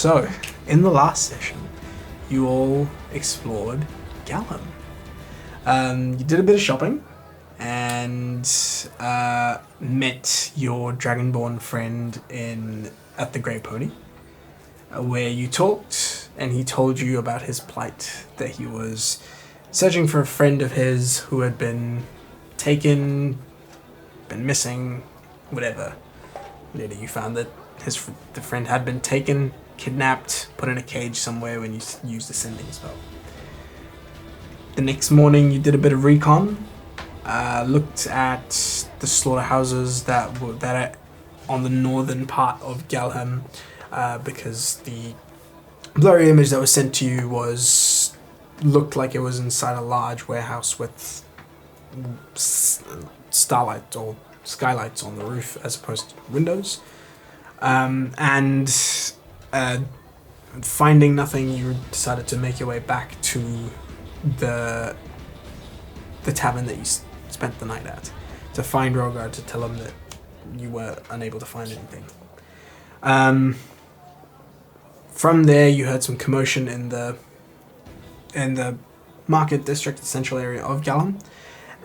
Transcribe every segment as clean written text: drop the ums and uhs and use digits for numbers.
So, in the last session, you all explored Galham. You did a bit of shopping and met your Dragonborn friend at the Grey Pony, where you talked, and he told you about his plight, that he was searching for a friend of his who had been taken, been missing, whatever. Later you found that the friend had been taken, kidnapped, put in a cage somewhere when you used the sending spell. The next morning you did a bit of recon, looked at the slaughterhouses that are on the northern part of Galham, because the blurry image that was sent to you looked like it was inside a large warehouse with starlight or skylights on the roof as opposed to windows. And finding nothing, you decided to make your way back to the tavern that you spent the night at, to find Rogar, to tell him that you were unable to find anything. From there, you heard some commotion in the market district, the central area of Galham,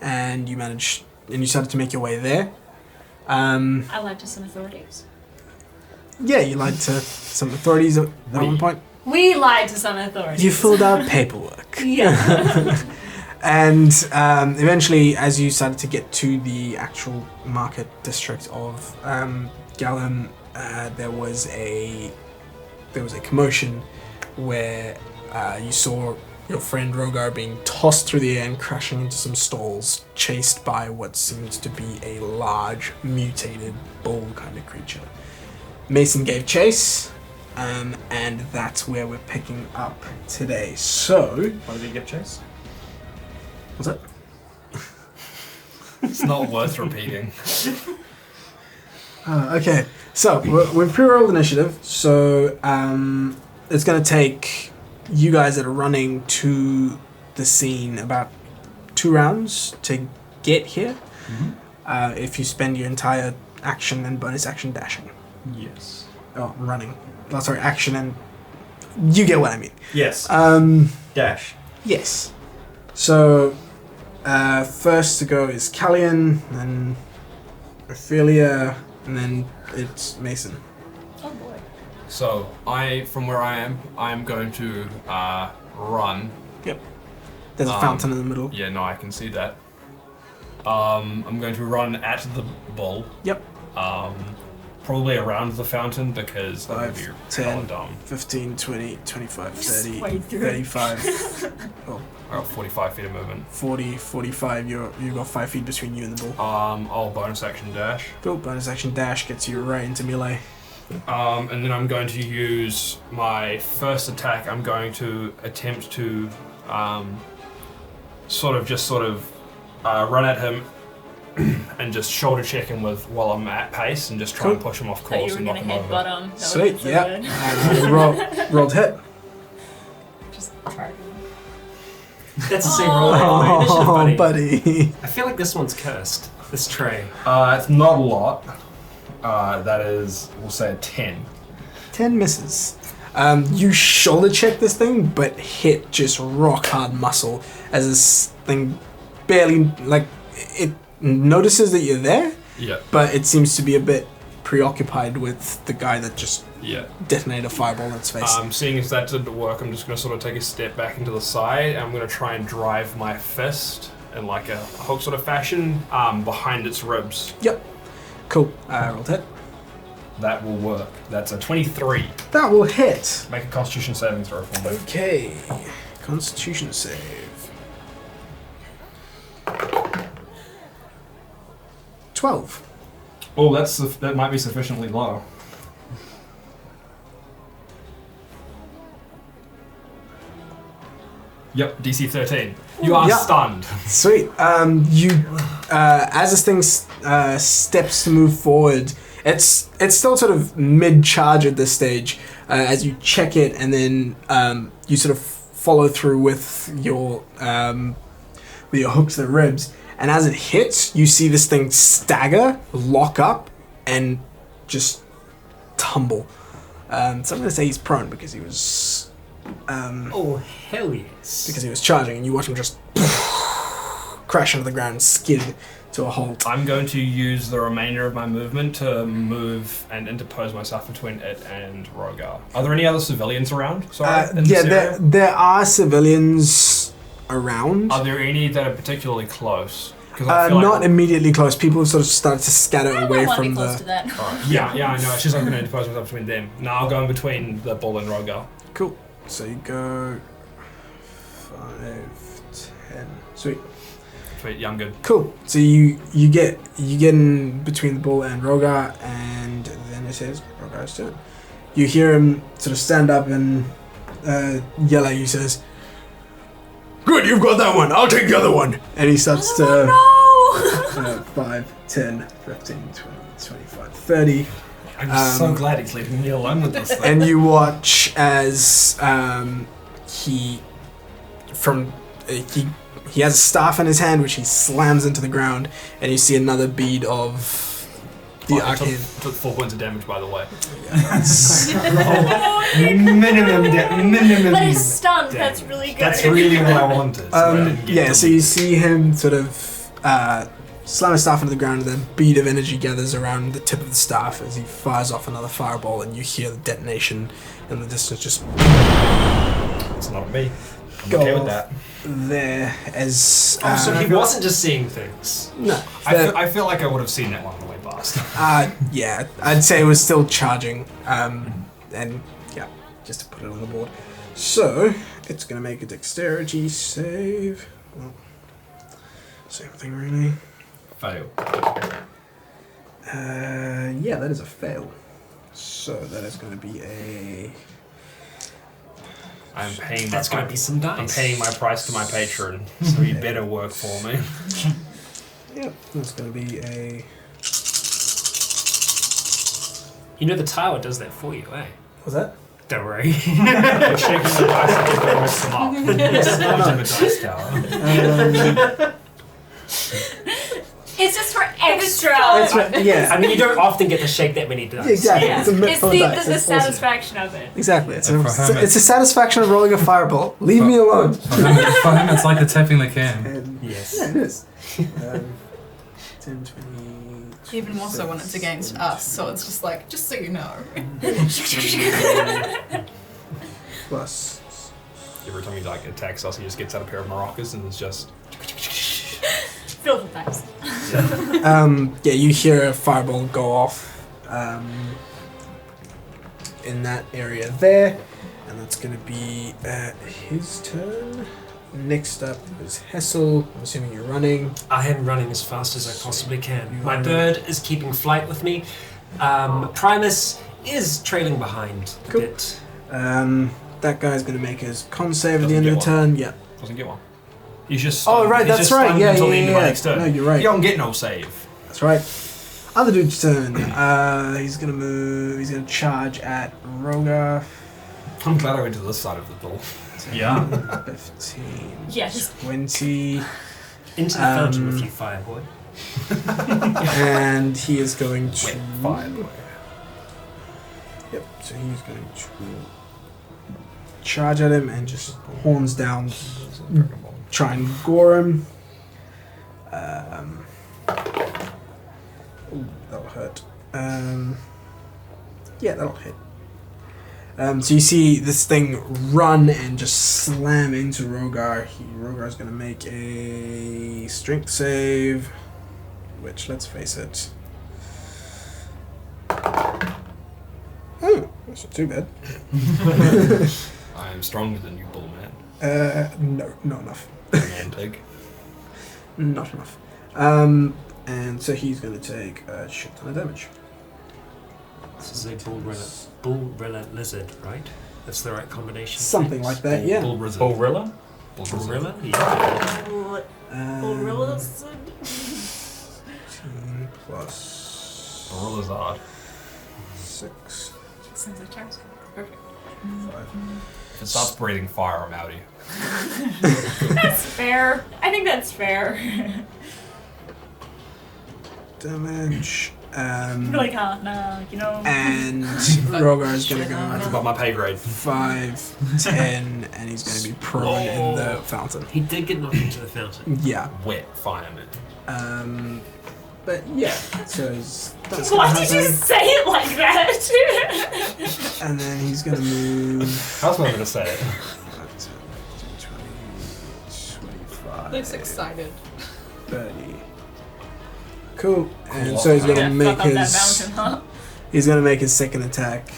and you started to make your way there. I lied to some authorities. Yeah, you lied to some authorities at one point. We lied to some authorities. You filled out paperwork. Yeah. And eventually, as you started to get to the actual market district of Galham, there was a commotion where you saw your friend Rogar being tossed through the air and crashing into some stalls, chased by what seems to be a large, mutated bull kind of creature. Mason gave chase, and that's where we're picking up today. So... Why did he give chase? What's that? It's not worth repeating. Okay, so we've pre-rolled initiative, so it's going to take you guys that are running to the scene about 2 rounds to get here. Mm-hmm. If you spend your entire action and bonus action dashing. Yes. Oh, running. Oh, sorry, action and... You get what I mean. Yes. Dash. Yes. So, first to go is Callian, then Ophelia, and then it's Mason. Oh boy. So, from where I am, I'm going to run. Yep. There's a fountain in the middle. Yeah, no, I can see that. I'm going to run at the bull. Yep. Probably around the fountain because that would 5, be 10, dumb. 15, 20, 25, 30, Way through. 35. Oh, I got 45 feet of movement. 40, 45. You've got 5 feet between you and the bull. I'll bonus action dash. Cool. Bonus action dash gets you right into melee. And then I'm going to use my first attack. I'm going to attempt to sort of run at him and just shoulder check him while I'm at pace and just try and push him off course and knock him over. Headbutt him. Sweet. Yeah. Rolled hit. Just charge him. That's the same roll anyway. Oh, buddy. I feel like this one's cursed. This tray. It's not a lot. That is, we'll say a 10. 10 misses. You shoulder check this thing, but hit just rock hard muscle as this thing barely, it notices that you're there, but it seems to be a bit preoccupied with the guy that just detonated a fireball in its face. Seeing as that didn't work, I'm just going to sort of take a step back into the side, and I'm going to try and drive my fist in like a hook sort of fashion behind its ribs. Yep. Cool. Rolled hit. That will work. That's a 23. That will hit. Make a Constitution saving throw for me. Okay. Constitution save. $12. Oh, that might be sufficiently low. Yep, DC 13. You are stunned. Sweet. As this thing steps to move forward, it's still sort of mid-charge at this stage. As you check it, and then you sort of follow through with your hook to the ribs. And as it hits, you see this thing stagger, lock up, and just tumble. So I'm going to say he's prone because he was... Oh, hell yes. because he was charging, and you watch him just crash into the ground and skid to a halt. I'm going to use the remainder of my movement to move and interpose myself between it and Rogar. Are there any other civilians around? Sorry, in this area? there are civilians around. Are there any that are particularly close? 'Cause I feel Not like... immediately close. People have sort of started to scatter I away don't want to from be close the... to that. Alright, yeah, I know. It's just I'm going to interpose myself between them. No, I'll go in between the bull and Rogar. Cool. So you go 5, 10. Sweet. Sweet, yeah, I'm good. Cool. So you get in between the bull and Rogar, and then it says Rogar's turn. You hear him sort of stand up and yell at you. Says, "Good, you've got that one. I'll take the other one." And he starts to No! 5, 10, 15, 20, 25, 30. I'm so glad he's leaving me alone with this thing. And you watch as he has a staff in his hand, which he slams into the ground, and you see another bead of the arcane. Took 4 points of damage, by the way. minimum. But he's stunned. That's really good. That's really what I wanted. So you see him sort of slam his staff into the ground, and then a bead of energy gathers around the tip of the staff as he fires off another fireball, and you hear the detonation in the distance just It's not me. I'm go okay with off that. there as... So he wasn't just seeing things. No. I feel like I would have seen that one on the way past. Yeah, I'd say it was still charging. And yeah, just to put it on the board. So, it's going to make a dexterity save. Well, same thing really. Fail. Yeah, that is a fail. So, that is going to be a... I'm paying That's going to be some dice. I'm paying my price to my patron, so he better work for me. Yep, that's going to be a... You know the tower does that for you, eh? What's that? Don't worry. I'm shaking the dice and just gonna mix them up. It's not in the dice tower. It's just for extra. That's right, yeah. I mean, you don't often get to shake that many dice. Exactly. Yeah. It's a myth It's for the dice. the It's awesome. satisfaction of it. Exactly. It's And for hermits. it's a satisfaction of rolling a fireball. Leave me alone. For him, it's like the tapping the can. And Yes. yeah, it is. 10, 20... Even more so when it's against us, so it's just like, just so you know. Plus... Every time he like attacks us, he just gets out a pair of maracas and it's just. Filled with dice. Yeah, you hear a fireball go off in that area there, and that's going to be his turn. Next up is Hessel. I'm assuming you're running. I am running as fast as I possibly can. My bird is keeping flight with me. Primus is trailing behind a Cool. bit. That guy's going to make his con save at the Doesn't end of get the turn. Yeah. Doesn't get one. He's just. Oh, stunned. right, He's that's just right. stunned Yeah, until yeah, the end of yeah. my next turn. No, you're right. You don't get no save. That's right. Other dude's turn. He's going to move. He's going to charge at Rogar. I'm glad I went to this side of the door. Yeah. 15. Yeah, just 20. Into the fountain with you, fireboy. And he is going to... Wait, fire. Yep, so he's going to charge at him and just horns down, try and gore him. Ooh, that'll hurt. Yeah, that'll hit. So you see this thing run and just slam into Rogar. Rogar's going to make a strength save, which, let's face it... Oh, that's not too bad. I am stronger than you, bull man. No, not enough. Man pig. Not enough. And so he's going to take a shit ton of damage. This is a bullrilla lizard, right? That's the right combination. Something like that, yeah. Bull wizard. Bullrilla? Bullrilla? Yeah. Gorillas. 10 plus Bull lizard. 6, Sounds like Charles. Perfect. 5. If it starts breathing fire, I'm outie. That's fair. I think that's fair. Damage. Really can't, no, you know. And Rogar is going to That's go about my pay grade. 5, 10, and he's going to be prone in the fountain. He did get knocked into the fountain. Yeah. Wet fireman. But yeah, so that's Why gonna did you happen. say it like that? And then he's going to move. How's I going to say it? 25, Looks excited. 30. Cool. And Cool. so he's going to Yeah, make fuck up that his. mountain, huh? He's going to make his second attack.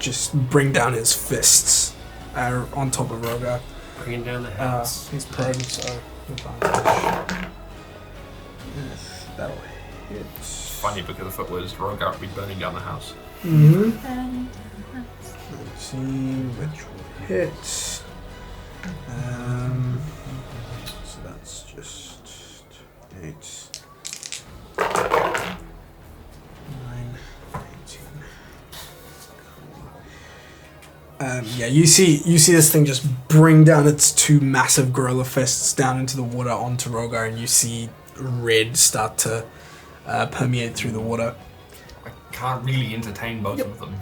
Just bring down his fists on top of Rogar. Bringing down the house. He's prone, so advantage. Yes, that'll hit. Funny because if it was Rogar, we'd be burning down the house. Mm-hmm. 19, which will hit. So that's just 8, 9, 18. Yeah, you see this thing just bring down its 2 massive gorilla fists down into the water onto Rogar, and you see red start to permeate through the water. I can't really entertain both of them.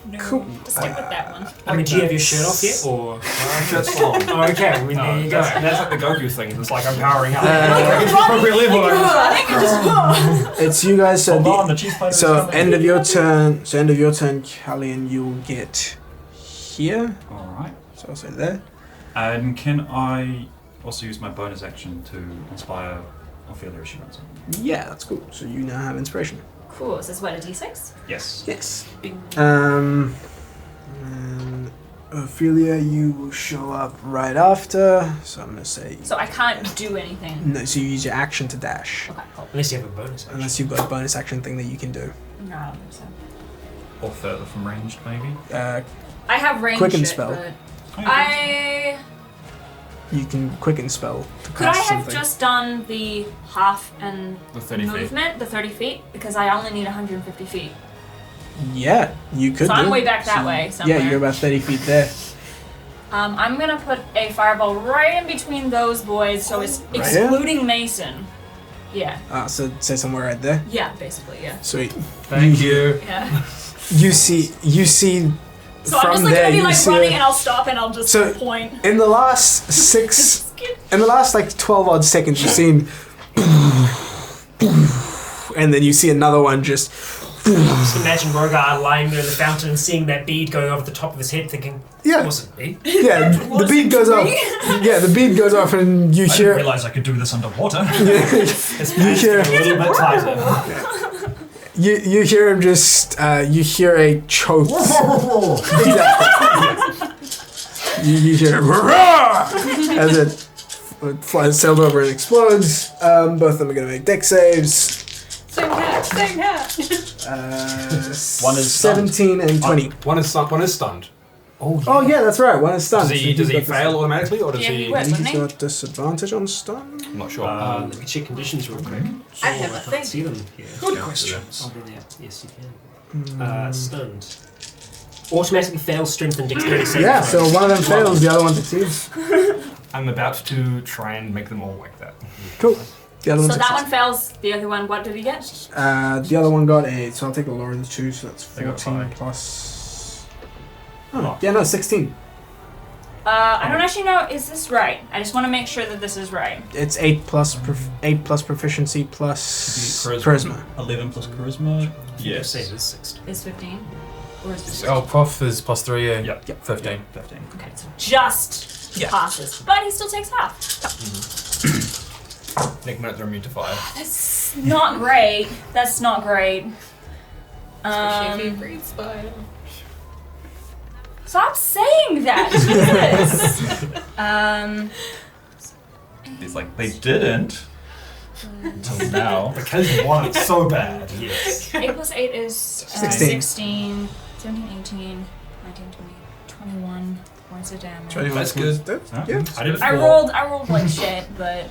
No, Cool. just stick with that one. I mean, do you have your shirt off yet, or? Shirt's long. Oh, okay. I mean, there you go. That's like the Goku thing. It's like I'm powering up. It's appropriate level. It's you guys. So, Hold on, the cheese plater is so coming. end of your turn. So end of your turn, Callian, you'll get here. Alright. So I'll say there. And can I also use my bonus action to inspire Ophelia as she runs in? Yeah, that's cool. So you now have inspiration. Cool, is this what, a d6? Yes. Yes. Bing. And Ophelia, you will show up right after. So I'm gonna say So I can't do anything. no. So you use your action to dash, Okay, cool. Unless you have a bonus action. unless you've got a bonus action thing that you can do. No, I don't think so. Or further from ranged, maybe. I have range Quicken shit, spell. but Oh, I... You can quicken spell to Could I cast have something. just done the half and The 30 feet. movement, the 30 feet? Because I only need 150 feet. Yeah, you could. So I'm do. way back that So- way somewhere. Yeah, you're about 30 feet there. I'm gonna put a fireball right in between those boys, so it's Right here? excluding Mason. Yeah. So say somewhere right there. Yeah, basically, yeah. Sweet. Thank you. Yeah. You see. So I'm from just like there, gonna be you like see running a- and I'll stop and I'll just So- point. in the last like 12 odd seconds, you've seen, and then you see another one just. Just imagine Rogar lying there in the fountain and seeing that bead going over the top of his head, thinking, Yeah, wasn't me. yeah. The bead goes off. Yeah, the bead goes off, and you I didn't hear. realize I could do this underwater. His You pants hear- get a little bit tighter. You hear him just. You hear a choke. Exactly. You hear as it flies sailed over and explodes. Both of them are going to make deck saves. Same hat. One is stunned. 17 and 20. One is stunned. Oh yeah, that's right. One is stunned. Does he So he's got fail automatically, or does Yeah, he he? would. I think Wouldn't he's he? got disadvantage on stun. I'm not sure. Let me check conditions real quick. I have a can't thing. see them here. Good questions. Oh, there. Yes, you can. Stunned. Automatically fails strength and dexterity saving Yeah, throws. so one of them fails, the other one succeeds. I'm about to try and make them all like that. Cool. The other So one that succeeds. one fails, the other one, what did he get? The other one got 8, so I'll take the lower of the two, so that's I got 14 5. plus. Oh, yeah, no, 16. I don't actually know, is this right? I just want to make sure that this is right. It's 8 plus proficiency plus Charisma. 11 plus charisma. Yes. Yes. Save is 16. Is 15? Or is it Oh, Prof is plus 3, yeah. Yep. 15. 15. Okay, so just Yeah. passes. But he still takes half. Nicknames are immune to fire. That's not great. That's not great. Especially if he breathes fire. Stop saying that. Jesus. It's like, they didn't. Until now. Because you want it so bad. Yes. 8 plus 8 is 16. 16, 17, 18, 19, 20, 21 points of damage. 21 That's points. good. Huh? Yeah. I did I rolled like shit, but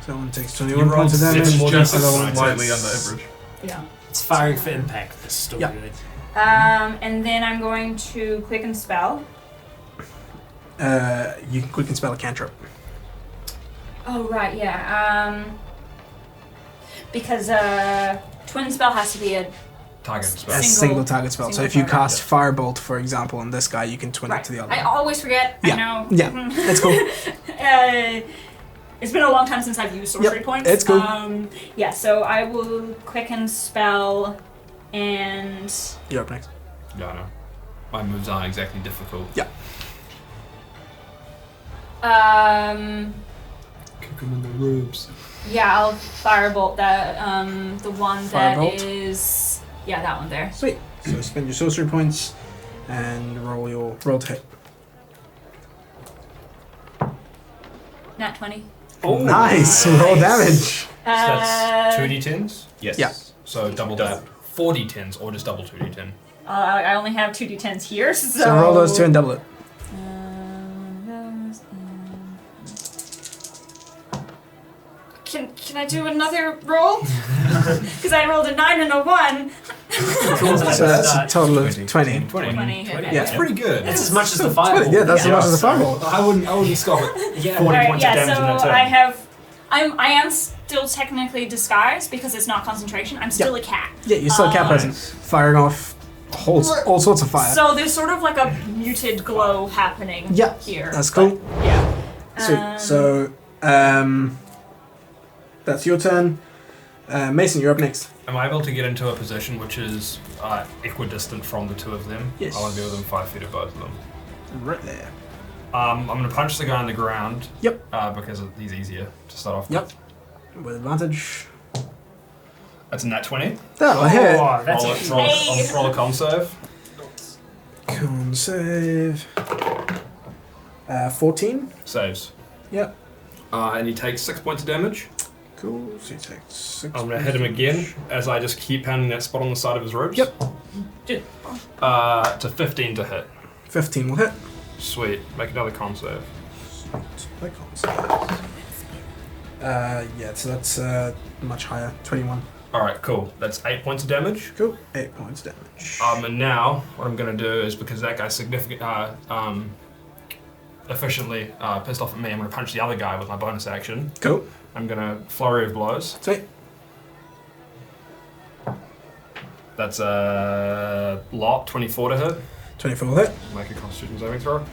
So one takes You 21 rolled points of damage. 7 more The than other one slightly takes- under average. yeah. It's firing for impact. That's still Yeah. good. And then I'm going to quicken spell. You can quicken spell a cantrip. Oh right, yeah. because twin spell has to be a Target spell. A single target spell. So single if you target. cast Firebolt, for example, on this guy, you can twin it to the other. I always forget. Yeah. I know. Yeah, it's cool. It's been a long time since I've used sorcery points. it's cool. Yeah, so I will quicken spell and. You're up next. Yeah, I know. My moves aren't exactly difficult. Yeah. Kick him in the ribs. Yeah, I'll firebolt that. The one that Firebolt? is. Yeah, that one there. Sweet. So spend your sorcery points and roll to hit. Nat 20. Oh, Nice. Roll damage. So that's 2d10s? Yes. Yeah. So double that. 4d10s or just double 2d10? I only have 2d10s here, so. So roll those two and double it. Can I do another roll? Because I rolled a 9 and a 1. So that's a total of 20. 20. 20. Yeah. That's pretty good. That's as much as the fireball. Yeah, that's as much as the fireball. I wouldn't scoff it. Yeah. 40 Alright, points of yeah, damage so in that turn. I am still technically disguised because it's not concentration. I'm still a cat. Yeah, you're still a cat present. Firing off all sorts of fire. So there's sort of like a muted glow happening Yeah, here. that's cool. but, yeah. Sweet. So, that's your turn. Mason, you're up next. Am I able to get into a position which is equidistant from the two of them? Yes. I want to be within 5 feet of both of them. Right there. I'm going to punch the guy on the ground. Yep. Because he's easier to start off Yep. with. With advantage. That's a nat 20. That'll hit. That's Roll a con save. Con save. 14. Saves. Yep. And he takes 6 points of damage. Cool. So you take 6. I'm going to hit him again as I just keep pounding that spot on the side of his ribs. Yep. To 15 to hit. 15 will hit. Sweet. Make another con save. Like con save. Yeah, so that's much higher. 21. Alright, cool. That's 8 points of damage. Cool. 8 points damage. And now, what I'm going to do is, because that guy's efficiently pissed off at me, I'm going to punch the other guy with my bonus action. Cool. I'm going to flurry of blows. Sweet. That's a lot, 24 to hit. 24 will hit. Make a constitution saving throw.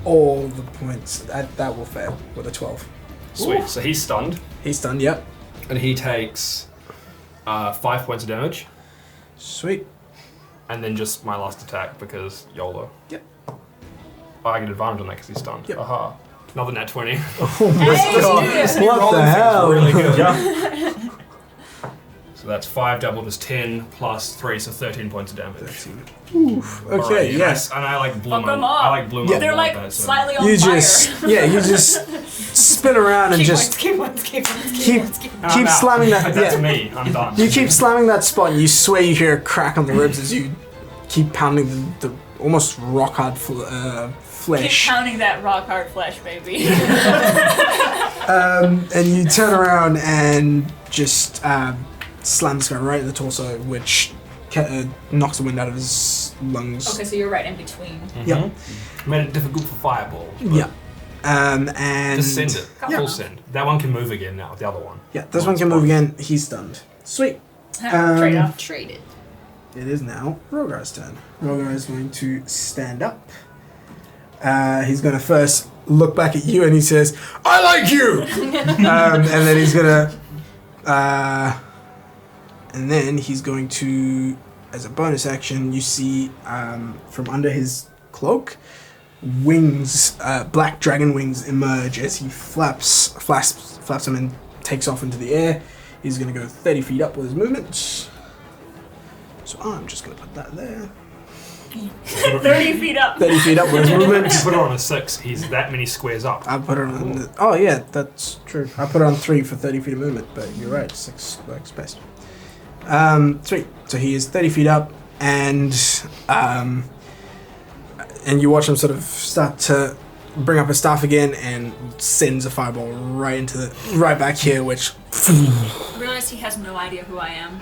All the points. That will fail with a 12. Sweet. Ooh. So he's stunned, He's stunned, yep. and he takes 5 points of damage, Sweet. and then just my last attack because YOLO. Yep. Oh, I get advantage on that because he's stunned. Yep. Aha. Another nat 20. Oh my god. This new What rolling the thing's hell? really good. So that's 5 doubled is 10 plus 3, so 13 points of damage. 13. Oof. Okay, Alright, yes. And I like blew Fuck 'em my, up. I like blew my Yeah. They're wall like there, so- slightly on You fire. you just spin around and just keep points. keep I'm out. slamming that. That's Yeah. me. I'm done. You keep slamming that spot and you swear you hear a crack on the ribs as you keep pounding the almost rock hard Keep flesh. pounding that rock hard flesh, baby. And you turn around and just slam this guy right in the torso, which knocks the wind out of his lungs. Okay, so you're right in between. Yep. Made it difficult for fireball. Yeah. And Just send it. Yeah. Full send. That one can move again now. The other one. yeah, this one can move again. He's stunned. Sweet. Trade off. Traded. It is now Rogar's turn. Rogar is going to stand up. He's going to first look back at you and he says, "I like you!" And then he's going to, as a bonus action, you see from under his cloak, wings, black dragon wings emerge as he flaps them and takes off into the air. He's going to go 30 feet up with his movement. So I'm just going to put that there. 30 feet up. 30 feet up with his movement. If you put it on a 6, he's that many squares up. I put it on. Oh yeah, that's true. I put it on 3 for 30 feet of movement, but you're right. 6 works best. 3. So he is 30 feet up, and you watch him sort of start to bring up his staff again, and sends a fireball right back here, which. I realize he has no idea who I am.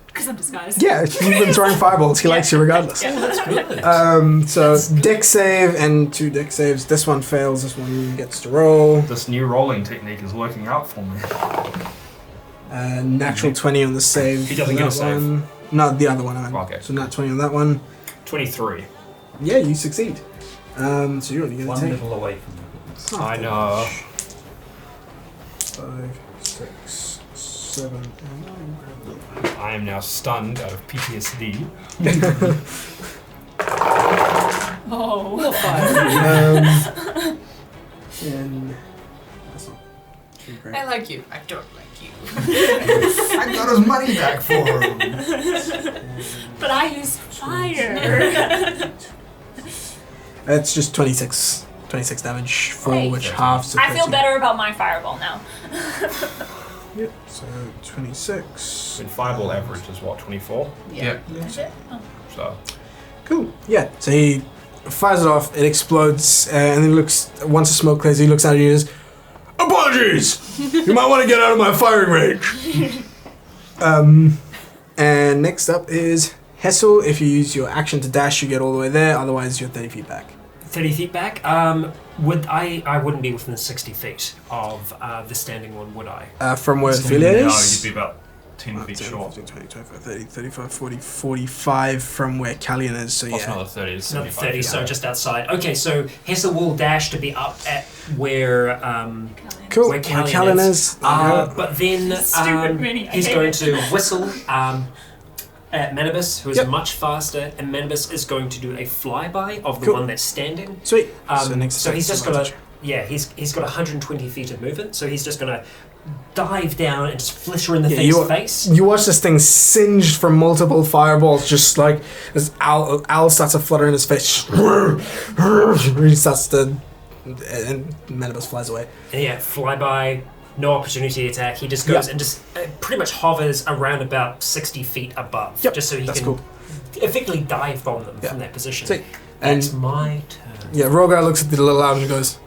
Because I'm disguised. Yeah, you've been throwing fireballs. He likes you regardless. Yeah. That's good. So deck save and 2 deck saves. This one fails. This one gets to roll. This new rolling technique is working out for me. Natural 20 on the save. He doesn't get a save. No, the other one. I meant. Okay. So nat 20 on that one. 23. Yeah, you succeed. So you're only going to One take level away from I know. 5, 6, 7, and 9. I am now stunned out of PTSD. Oh. And that's not too great. I like you. I don't like you. I got his money back for him. But I used fire. It's just 26 damage for Hey. which halves. I feel better about my fireball now. Yep. So 26. And fireball average is what, 24? Yeah. Is it? Oh. So, Cool. Yeah. So he fires it off. It explodes, and then looks. Once the smoke clears, he looks at you and says, "Apologies. You might want to get out of my firing range." And next up is Hessel. If you use your action to dash, you get all the way there. Otherwise, you're 30 feet back. 30 feet back. Would I wouldn't be within 60 feet of the standing one, would I? From where No, Ophelia you'd is. be about 10 feet 10, short. 15, 20, 25, 30, 35, 40, 45 from where Callian is. So plus yeah. another 30 is Another 75. 30, so just outside. Okay, so Hessa will dash to be up at where Cool. where Where Callian Callian is. is. There you go. But then Stupid mini. I he's hate going it. to whistle at Manibus, who is Yep. much faster, and Manibus is going to do a flyby of the Cool. one that's standing. Sweet. So next he's just gonna. gonna, he's got 120 feet of movement, so he's just gonna dive down and just flitter in the Yeah, thing's you- face. You watch this thing singed from multiple fireballs, just like this owl starts to flutter in his face. He starts to, and Manibus flies away. And yeah, flyby, no opportunity attack. He just goes Yep. and just pretty much hovers around about 60 feet above, Yep, just so he that's can cool. effectively dive bomb them Yeah. from that position. Sweet. That's And my turn. yeah, Rogar looks at the little owl and goes,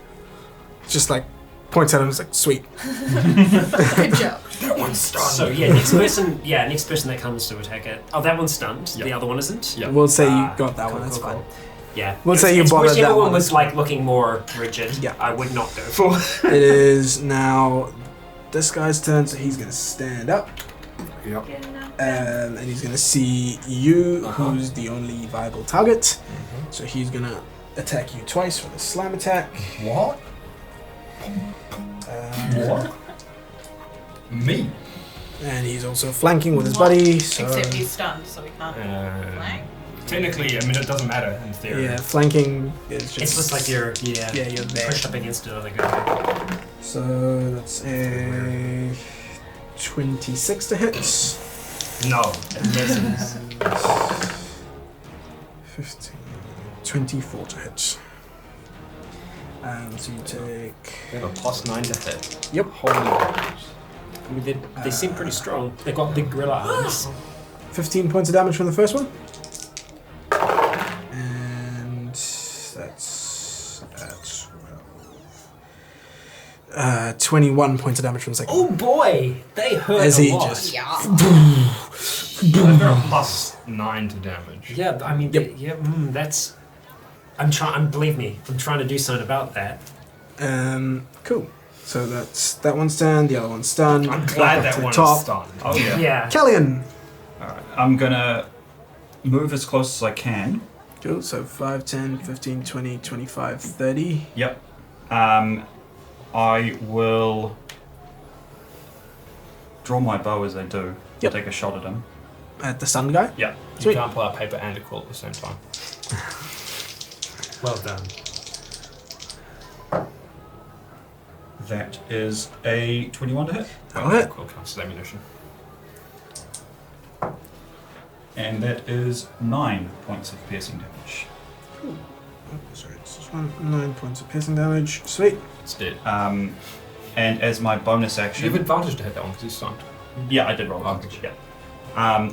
just like points at him. It's like sweet. Good job. That one's stunned. So yeah, next person that comes to attack it. Oh, that one's stunned. Yep. The other one isn't. Yep. We'll say you Ah, got that cool, one. That's cool, fine. cool. Yeah. We'll It's- say you it's bothered whichever that one one. was like looking more rigid. Yeah. I would not go for. It is now this guy's turn, so he's gonna stand up. Yep. And he's gonna see you, who's the only viable target. So he's gonna attack you twice with a slam attack. What? What? Me? And he's also flanking with his buddy. So Except he's stunned, so we can't Uh, flank. technically, I mean, it doesn't matter in theory. yeah, flanking is just. It's just like you're you're there. pushed up against another guy. So that's a 26 to hit. No. And 15, 24 to hit. And so you take. They have a +9 to hit. Yep. Holy balls. I mean, they seem pretty strong. They've got big gorilla arms. 15 points of damage from the first one. And that's 12. 21 points of damage from the second Oh one. boy, they hurt As a he lot. just- Yeah. They've got a +9 to damage. Yeah, I mean, Yep. that's. I'm trying. Believe me, I'm trying to do something about that. Cool. So that's that one's done, the other one's done. I'm Walk glad up that to the one top. is stunned. Oh yeah. Yeah. Callian. Alright, I'm gonna move as close as I can. Cool. So 5, 10, 15, 20, 25, 30. Yep. I will draw my bow as I do. Yep. Take a shot at him. At the sun guy. Yeah. You Sweet. can't pull out paper and a quill at the same time. Well done. That is a 21 to hit. That'll hit. Quill counts as ammunition. And that is 9 points of piercing damage. Oh, sorry, it's this one. 9 points of piercing damage. Sweet. It's dead. And as my bonus You action... have advantage to hit that one because he's stunned. Yeah, I did roll Oh, advantage, yeah.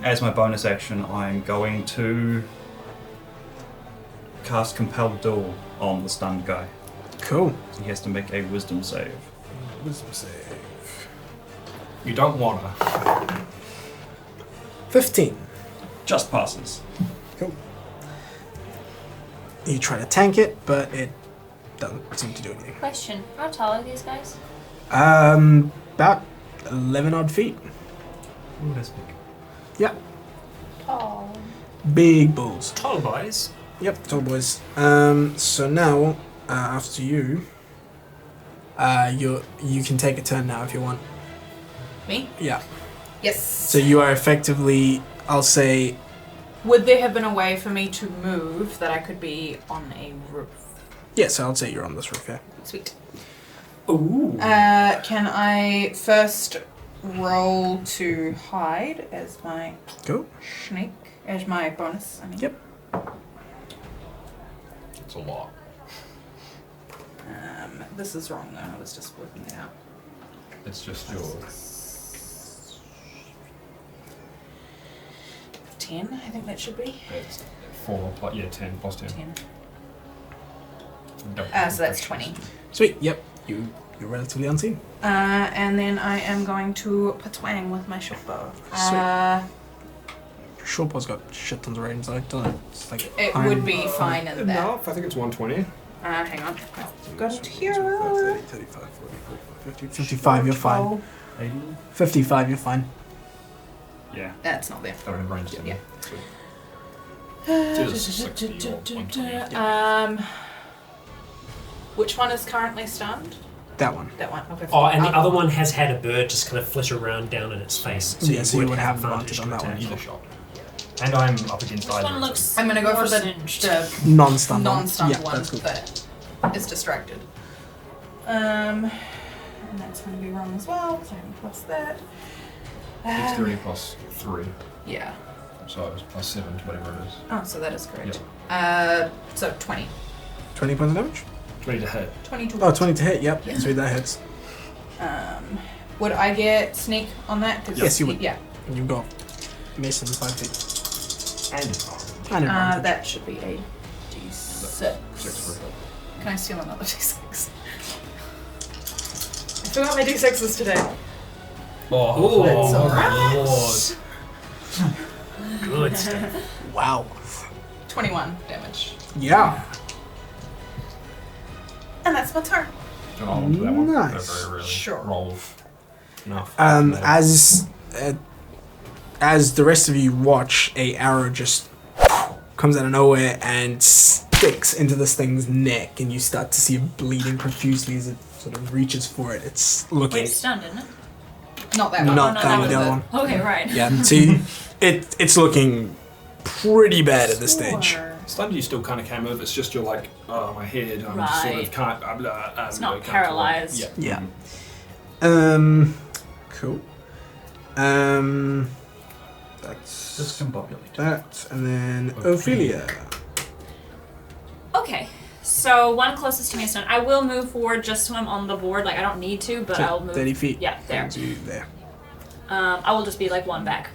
As my bonus action, I'm going to cast Compelled Duel on the stunned guy. Cool. He has to make a wisdom save. Wisdom save. You don't want to. 15. Just passes. Cool. You try to tank it, but it doesn't seem to do anything. Question: how tall are these guys? About 11 odd feet. Ooh, that's big. Yep. Oh. Big bulls. Tall boys. Yep, tall boys. So now, after you, you can take a turn now if you want. Me? Yeah. Yes. So you are effectively, I'll say, Would there have been a way for me to move that I could be on a roof? yeah. So I'll say you're on this roof. Yeah. Sweet. Ooh. Can I first roll to hide as my Go. sneak, as my bonus? I mean. Yep. It's a lot. This is wrong though. I was just working it out. It's just your. 10, I think that should be. It's 4 plus, 10 plus 10. 10. Double So that's 20. Sweet. Yep. You're relatively unseen. And then I am going to patwang with my short bow. Shortbow's got shit tons of range. I don't know. It's like It iron- would be fine in that. No, I think it's 120. Hang on. I've got it here. 30, 35, 40, 45, 50, 55, you're fine. 80? 55, you're fine. Yeah. That's not there. Don't have range. Yeah. It is 60 or 120. Which one is currently stunned? That one. That one. Okay. Oh, and the other one has had a bird just kind of flitter around down in its face. Yeah, so you would have advantage on to that one. attack. Either shot. And I'm up against This either. one of looks. I'm gonna go more for the singed. Non-stun one. non-stunned Yeah, one that's cool. that is distracted. And that's going to be wrong as well, because I haven't plus that. Dexterity plus 3. Yeah. So it's plus 7 to whatever it is. Oh, so that is correct. So 20. 20 points of damage? 20 to hit. 22. Oh, 20 to hit, yep. Yeah. Sweet, that hits. Would I get sneak on that? 'Cause Yes, you would. Yeah. And you've got Mason 5 feet. And advantage. And advantage. That should be a D6. 6 for hit. Can I steal another D6? I forgot my D6s today. Oh, That's alright. Lord. Good stuff. Wow. 21 damage. Yeah. And that's my turn. Do you want to hold on to that one? Nice. They're very rarely Sure. roll enough. As the rest of you watch, a arrow just comes out of nowhere and sticks into this thing's neck, and you start to see it bleeding profusely as it sort of reaches for it. It's looking Wait, stunned, isn't it? Not that one. not no, that that one, the was other one. Okay, right. Yeah, see, it's looking pretty bad at this stage. Four. Stunned you still kind of came over. It's just you're like, oh, my head. I'm just sort of Right. can't. It's not paralyzed. Yeah. Yeah. Cool. That's Discombobulated. that, and then Ophelia. Okay. So one closest to me is stunned. I will move forward just so I'm on the board. Like I don't need to, but Okay, I'll move. 30 feet. Yeah, there. Brings you there. I will just be like one back.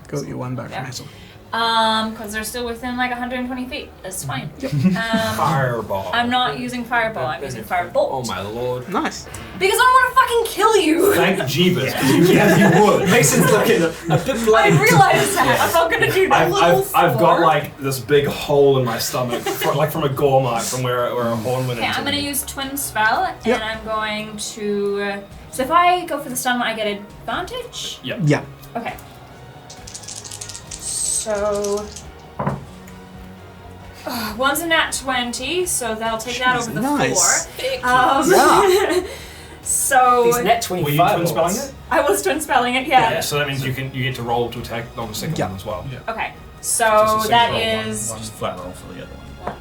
Go your one back Yeah. from Hazel. Because they're still within like 120 feet. That's fine. Fireball. I'm not using fireball. I'm using firebolt. Oh my lord. Nice. Because I don't want to fucking kill you. Thank Jeebus, because you would. Mason's looking a bit I blank. realize that. I'm not gonna do that. I've got like this big hole in my stomach, like from a gore mark from where a horn went Okay, into I'm gonna me. use twin spell, and Yep. I'm going to. So if I go for the stun one, I get advantage. Yeah. Okay. So. One's a nat 20, so that'll take that over the nice. 4. Yeah. So These net Were you 25 twin spelling bolts. it? I was twin spelling it, yeah. Yeah. So that means you get to roll to attack on the second Yeah. one as well. Yeah. Okay, Just so a single that roll, is. One flat roll for the other one.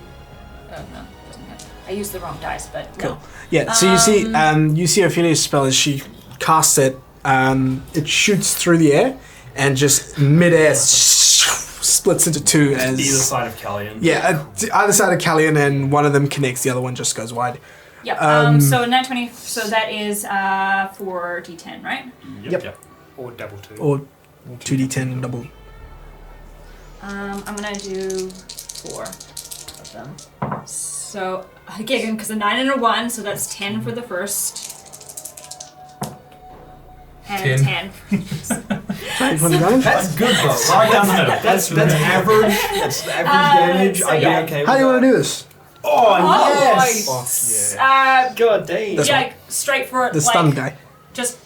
Oh no, doesn't hit. I used the wrong dice, but Cool. no. Yeah. So you see Ophelia's spell as she casts it. It shoots through the air and just midair splits into two as Either side of Callian. Yeah, either side of Callian, and one of them connects. The other one just goes wide. Yep. So nat 20. So that is 4d10, right? Yep. Or double 2. Or 2d10 double. I'm gonna do 4 of them. So again, because a 9 and a 1, so that's 10 for the first. And 10. 20 damage. That's good though. Right down the middle. That's average. That's average damage. so I'd be yeah. okay with How do you that. want to do this? Oh, yes! Fuck yeah. God dang. This Yeah, straight for it. The like, stun guy. Just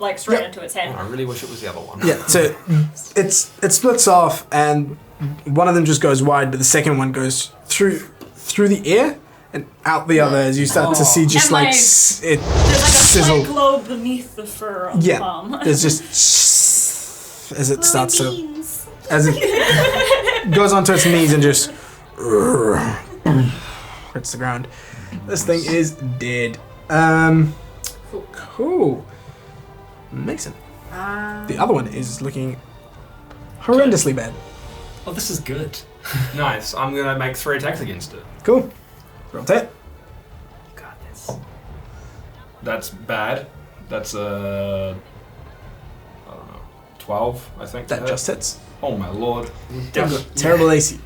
like straight Yep. into its head. I really wish it was the other one. Yeah, so it splits off, and one of them just goes wide, but the second one goes through the air and out the other as you start to see just And, like like, it There's like a sizzle. slight glow beneath the fur on the Yeah, palm. there's just as it starts to as it goes onto its knees and just hits the ground. This thing is dead. Cool. Mason. The other one is looking horrendously bad. Oh, this is good. Nice. I'm gonna make 3 attacks against it. Cool. Roll that. Got this. That's bad. That's I don't know, 12, I think. to That hit. just hits. Oh my lord. Terrible AC.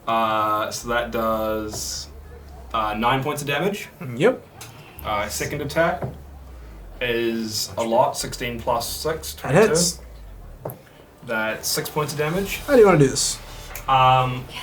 So that does 9 points of damage. Yep. Second attack is a lot. 16 plus 6. That 22. hits. That's 6 points of damage. How do you want to do this?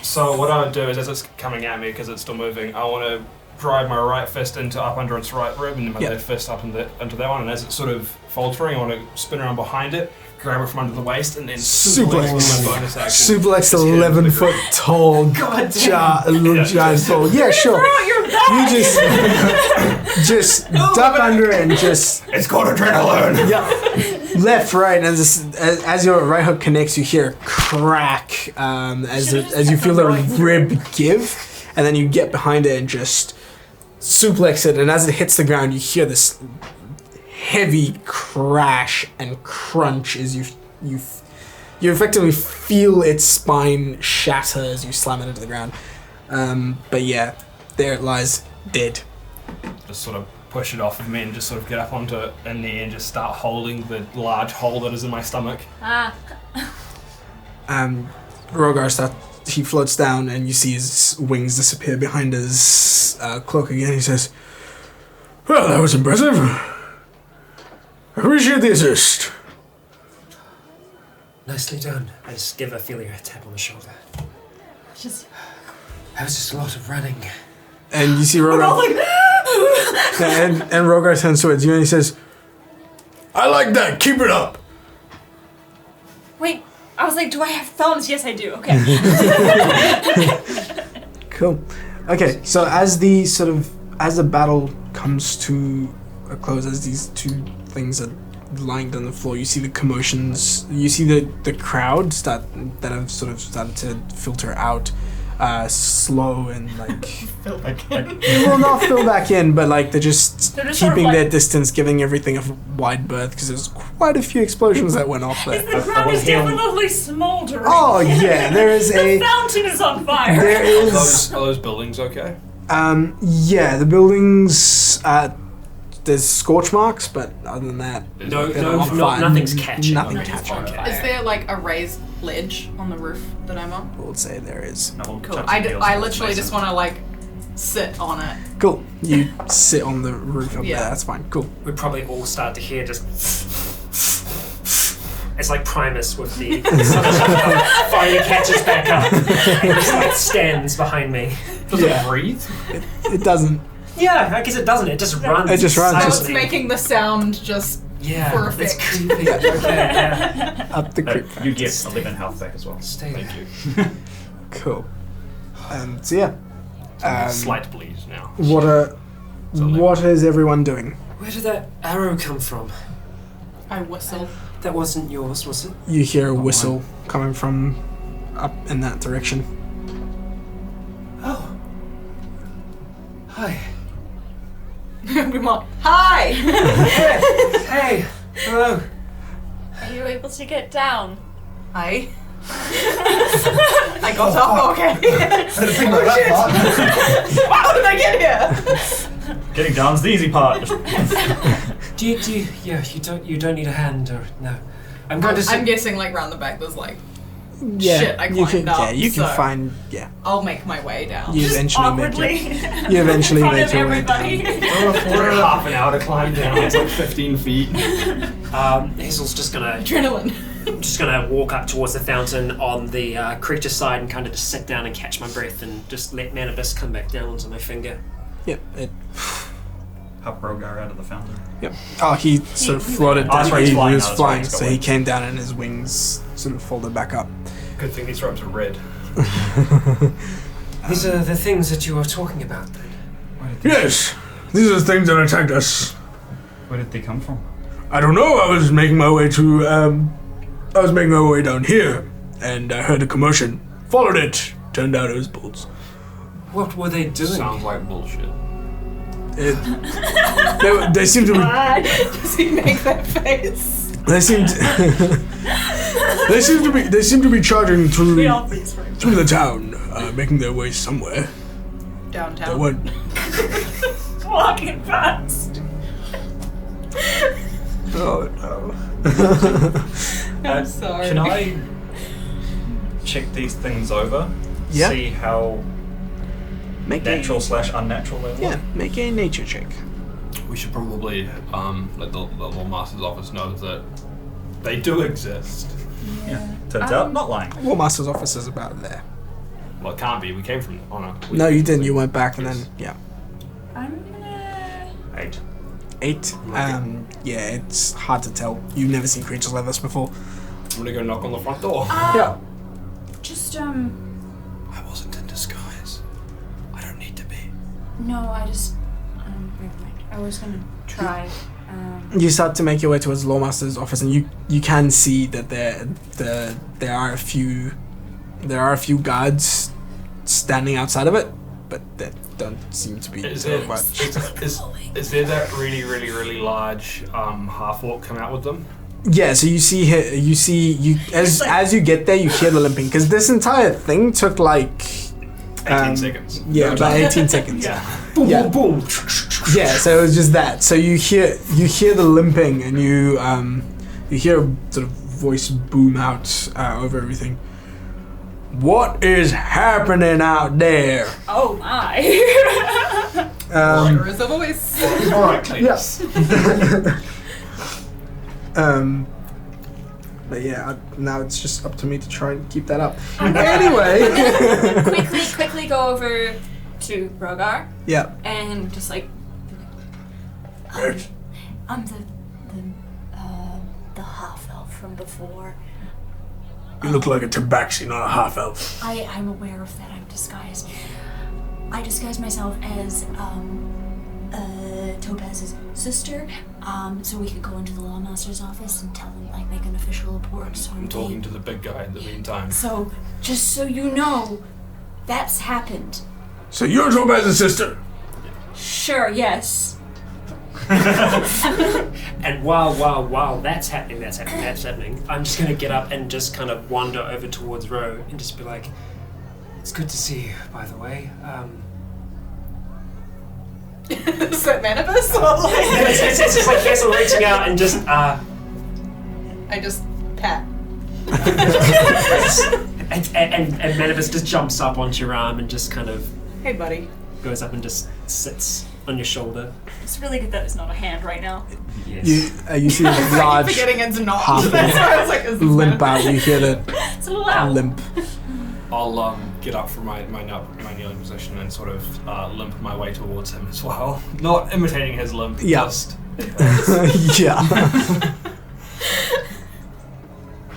So what I would do is, as it's coming at me because it's still moving, I want to drive my right fist up under its right rib, and then my Yep. left fist up into that one. And as it's sort of faltering, I want to spin around behind it, grab it from under the waist, and then suplex with my bonus action. Suplex Just hit it with 11 the foot tall giant ball. Yeah, sure. Throw out your back! You just duck under it and just It's called adrenaline. left, right, and as your right hook connects, you hear a crack as you feel the rib give, and then you get behind it and just suplex it, and as it hits the ground, you hear this heavy crash and crunch as you effectively feel its spine shatter as you slam it into the ground. But yeah, there it lies, dead. Just sort of push it off of me and just sort of get up onto it in the and just start holding the large hole that is in my stomach. Rogar he floats down and you see his wings disappear behind his cloak again. He says, "Well, that was impressive. Appreciate the assist." Nicely done. I just give Ophelia a tap on the shoulder. That was just a lot of running. And you see Rogar and Rogar turns towards you and he says, "I like that. Keep it up." Wait, I was like, do I have thumbs? Yes, I do. Okay. Cool. Okay, so as the battle comes to a close, as these two things are lying on the floor, you see the commotions. You see the crowd that have sort of started to filter out, slow and like. Fill back in. Well, not fill back in, but like they're just sort keeping of like- their distance, giving everything a wide berth because there's quite a few explosions that went off there. The ground is definitely smoldering. Oh yeah, there is The fountain is on fire. there is Are those buildings okay? yeah, the buildings there's scorch marks, but other than that, No, they're on no, fire. nothing's catching. Nothing Nothing's catching. on fire. Is there like a raised ledge on the roof that I'm on? I would say there is. No, Cool. I literally just want to like sit on it. Cool. You sit on the roof up Yeah. there. That's fine. Cool. We probably all start to hear just. It's like Primus with the finally catches back up and just like stands behind me. Does it breathe? It doesn't. Yeah, I guess it doesn't. It just runs. It just runs, So just- it's making the sound just yeah, for it's effect. creepy. Okay, yeah. Up the creek. You get 11 health back as well. Stay there. Thank you. Cool. So yeah. Slight bleed now. What is everyone doing? Where did that arrow come from? I whistle. That wasn't yours, was it? You hear a whistle coming from up in that direction. Oh. Hi. We're like, hi! Hey. Hello. Are you able to get down? Hi. I got up, okay. How did I get here? Getting down's the easy part. Do you you don't need a hand or no. I'm going to I'm guessing like round the back there's like, Yeah. Shit, I you can. climbed up, Yeah, you can so- find. Yeah. I'll make my way down. You eventually make Awkwardly. it. You eventually in front make of your way down. everybody. We're half an hour to climb down. It's like 15 feet. Hazel's just gonna Adrenaline. walk up towards the fountain on the creature side and kind of just sit down and catch my breath and just let Manibus come back down onto my finger. Yep. Pup Rogar out of the fountain? Yep. Oh, he sort of floated Oh, down. that's right, he's He flying was now, that's right, flying, he's got so he wings. came down and his wings sort of folded back up. Good thing these robes are red. These are the things that you were talking about then. Yes, these are the things that attacked us. Where did they come from? I don't know. I was making my way to. I was making my way down here, and I heard a commotion. Followed it. Turned out it was bulls. What were they doing? Sounds like bullshit. They seem to be. Does he make that face? They seem. They seem to be charging through the town, making their way somewhere. They Downtown. went. Walking fast. Oh no. I'm sorry. Can I check these things over? Yeah. See how Make natural / unnatural they look? Yeah, make a nature check. We should probably let the Law Master's office know that they do exist. Yeah. Turns out, not lying. War Master's office is about there. Well, it can't be. We came from Honor. No, you didn't. You went back and then yeah. I'm gonna. 8. 8. Yeah, it's hard to tell. You've never seen creatures like this before. I'm gonna go knock on the front door. Yeah. Just I wasn't in disguise. I don't need to be. no. I just never mind. I was gonna try. You start to make your way towards the Lawmaster's office, and you can see that there are a few guards standing outside of it, but that don't seem to be Is doing there, much. is there that really large half orc come out with them? Yeah, so you see as you get there, you hear the limping because this entire thing took like 18 seconds. Yeah, about 18 seconds. Yeah. Boom, Yeah. boom, boom. Yeah, so it was just that. So you hear the limping, and you hear a sort of voice boom out over everything. What is happening out there? Oh my. There is a voice. All right, Cletus. Yes. But yeah, now it's just up to me to try and keep that up. Anyway. quickly go over to Rogar Yeah. and just like. I'm the half elf from before. You look like a tabaxi, not a half elf. I'm aware of that. I'm disguised. I disguised myself as Topaz's sister, so we could go into the Lawmaster's office and tell them, like, make an official report. So I'm talking to the big guy in the meantime. So, just so you know, that's happened. So you're Topaz's sister? Sure, yes. And while that's happening, I'm just gonna get up and just kind of wander over towards Ro and just be like, "It's good to see you, by the way." Is that Manibus? Or like, It's just like yes, I'm reaching out and just I just pat. and Manibus just jumps up onto your arm and just kind of Hey, buddy. goes up and just sits on your shoulder. It's really good that it's not a hand right now. Yes. You see the large Forgetting it's not. half That's why I was like, is this limp Manibus? out. You hear the It's a little loud. limp. I'll get up from my kneeling position and sort of limp my way towards him as well. Not imitating his limp. Yeah. Just Yeah.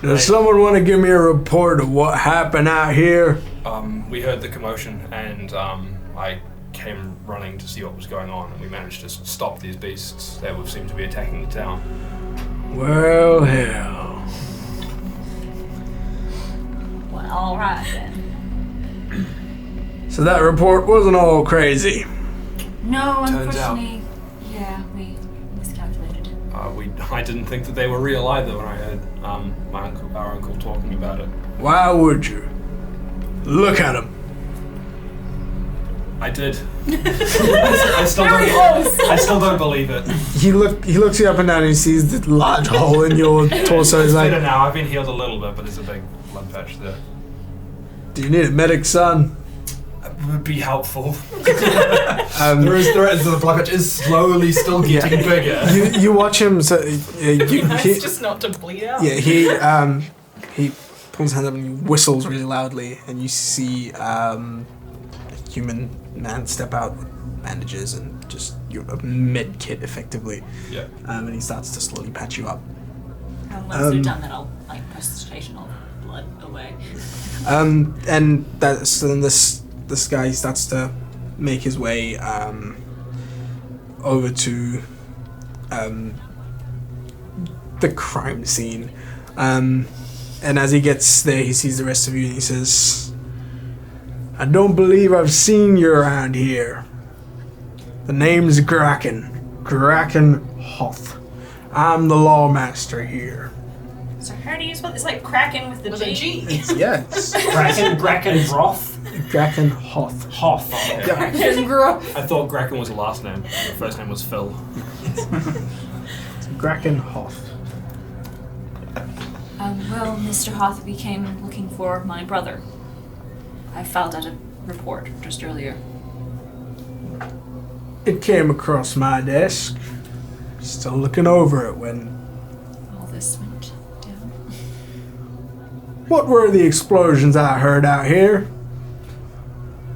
Does someone want to give me a report of what happened out here? we heard the commotion and I came running to see what was going on, and we managed to stop these beasts. They would seem to be attacking the town. Well, hell. Well, alright then. So that report wasn't all crazy. No, Turns out- unfortunately, yeah, we miscalculated. I didn't think that they were real either when I heard our uncle talking about it. Why would you? Look at him. I did. I still don't believe it. He looks you up and down and he sees the large hole in your torso. He's It's like, better now. I've been healed a little bit, but there's a big blood patch there. do you need a medic, son? It would be helpful. The blood patch is slowly still getting bigger. You watch him. So Nice just not to bleed out. yeah, he pulls his hand up and he whistles really loudly, and you see a human man step out with bandages and just a med kit, effectively. Yeah. And he starts to slowly patch you up. And once they're done, then I'll like prestidigitation all the blood away. And so then this guy starts to make his way over to the crime scene. And as he gets there, he sees the rest of you and he says, I don't believe I've seen you around here. The name's Graken Hoth. I'm the lawmaster here. So how do you spell? It's like Kraken with the G. Yes. Bracken Roth? Graken Hoth. Hoth. I thought Graken was the last name. The first name was Phil. Graken Hoth. Well, Mr. Hoth, we came looking for my brother. I filed out a report just earlier. It came across my desk. Still looking over it when... All this went down. What were the explosions I heard out here?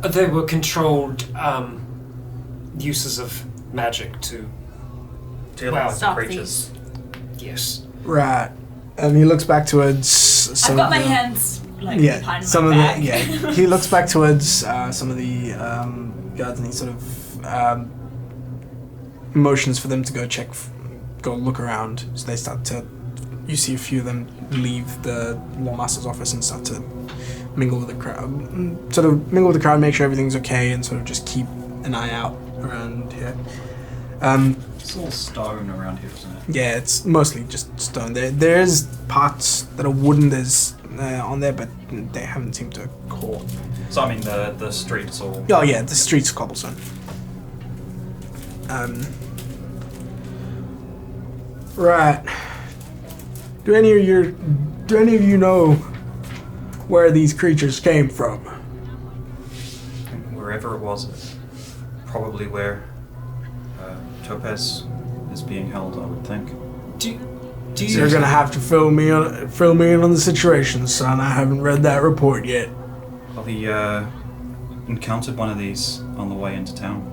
They were controlled uses of magic to... Deal Wow. with the Stop creatures. Yes. Right. And he looks back towards some I've got of my the... hands like Yeah, behind some my of back. the... Yeah. He looks back towards some of the guards and he sort of motions for them to go go look around. So they start to... You see a few of them leave the lawmaster's office and start to mingle with the crowd. Sort of mingle with the crowd, make sure everything's okay, and sort of just keep an eye out around here. It's all stone around here, isn't it? Yeah, it's mostly just stone. There's parts that are wooden. There's on there, but they haven't seemed to have caught. So I mean the streets all. Oh yeah, the streets are cobblestone. Right. Do any of you know where these creatures came from? Wherever it was, it's probably where Topaz is being held, I would think. Do So you... you're gonna have to fill me in on the situation, son. I haven't read that report yet. Well, he encountered one of these on the way into town,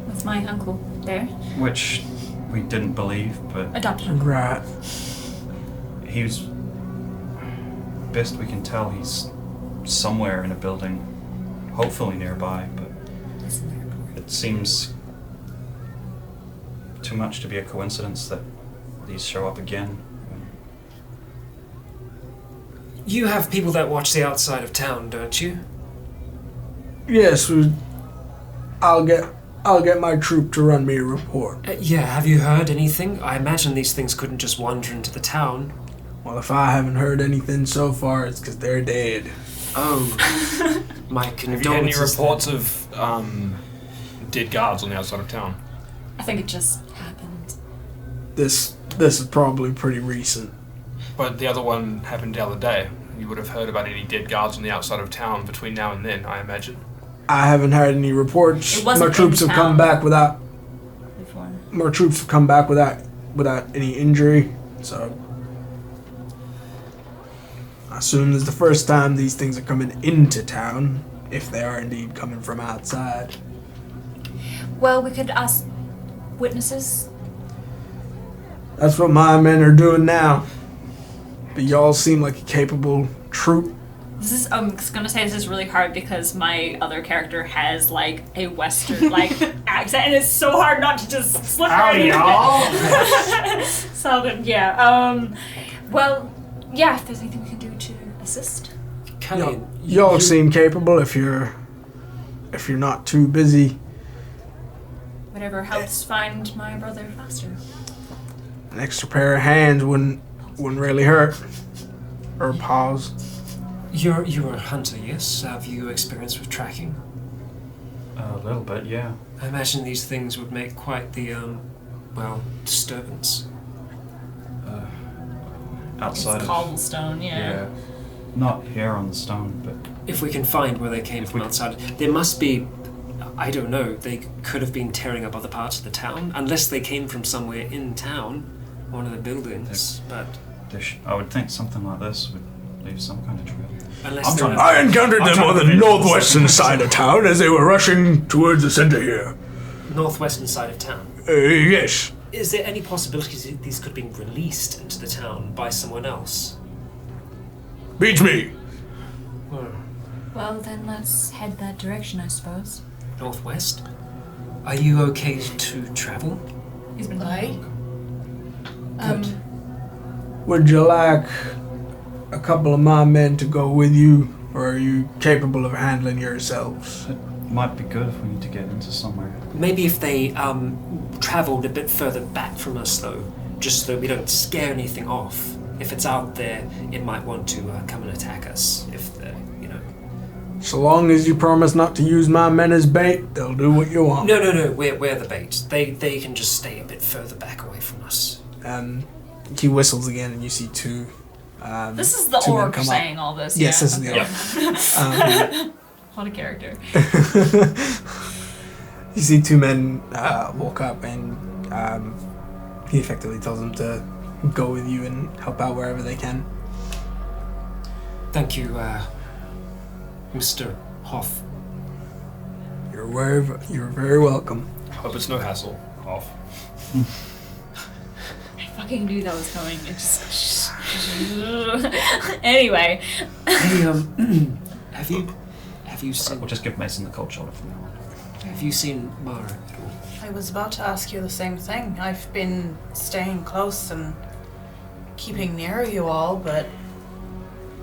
That's my uncle there. which we didn't believe, but Adopted uncle. Right. he was, best we can tell, he's somewhere in a building, hopefully nearby, but it seems too much to be a coincidence that these show up again. You have people that watch the outside of town, don't you? Yes, I'll get my troop to run me a report. Yeah, have you heard anything? I imagine these things couldn't just wander into the town. Well, if I haven't heard anything so far, it's because they're dead. Oh. My Have you had any condolences. reports of dead guards on the outside of town? I think it just happened. This is probably pretty recent. But the other one happened the other day. You would have heard about any dead guards on the outside of town between now and then, I imagine. I haven't had any reports. It wasn't My troops in have come town. back without. Before. My troops have come back without any injury. So I assume this is the first time these things are coming into town, if they are indeed coming from outside. Well, we could ask witnesses. That's what my men are doing now. But y'all seem like a capable troop. This is I'm just gonna say this is really hard because my other character has like a Western like accent, and it's so hard not to just slip right in. So then, yeah. Well, yeah. If there's anything we can do to assist. Kelly, Y'all seem capable if you're not too busy. Whatever helps find my brother faster. An extra pair of hands wouldn't really hurt. Or paws. you're a hunter, yes? Have you experience with tracking? A little bit, yeah. I imagine these things would make quite the, disturbance. Outside It's of cobblestone, yeah. not here on the stone, but If we can find where they came from outside, there must be, I don't know, they could have been tearing up other parts of the town, unless they came from somewhere in town, one of the buildings, but I would think something like this would leave some kind of trail. unless I'm they're... trying I encountered I'm them trying on to the visualize northwestern this. side of town as they were rushing towards the center here. northwestern side of town. Yes. Is there any possibility that these could be released into the town by someone else? Beats me. Well, then let's head that direction, I suppose. Northwest? Are you okay to travel? He's been Aye. Would you like a couple of my men to go with you, or are you capable of handling yourselves? It might be good if we need to get into somewhere. Maybe if they travelled a bit further back from us, though, just so that we don't scare anything off. If it's out there, it might want to come and attack us. If they're, So long as you promise not to use my men as bait, they'll do what you want. No. We're the bait. They can just stay a bit further back away from us. He whistles again, and you see two. This is the two men orc come up. saying all this. Yes, yeah. this is the orc. What a character. You see two men walk up, and he effectively tells them to go with you and help out wherever they can. Thank you, Mr. Hoff. You're very welcome. Hope it's no hassle. Off. I fucking knew that was coming. It just. Anyway. Hey, have you seen? We'll just give Mason the cold shoulder from now on. Have you seen Mara at all? I was about to ask you the same thing. I've been staying close and keeping near you all, but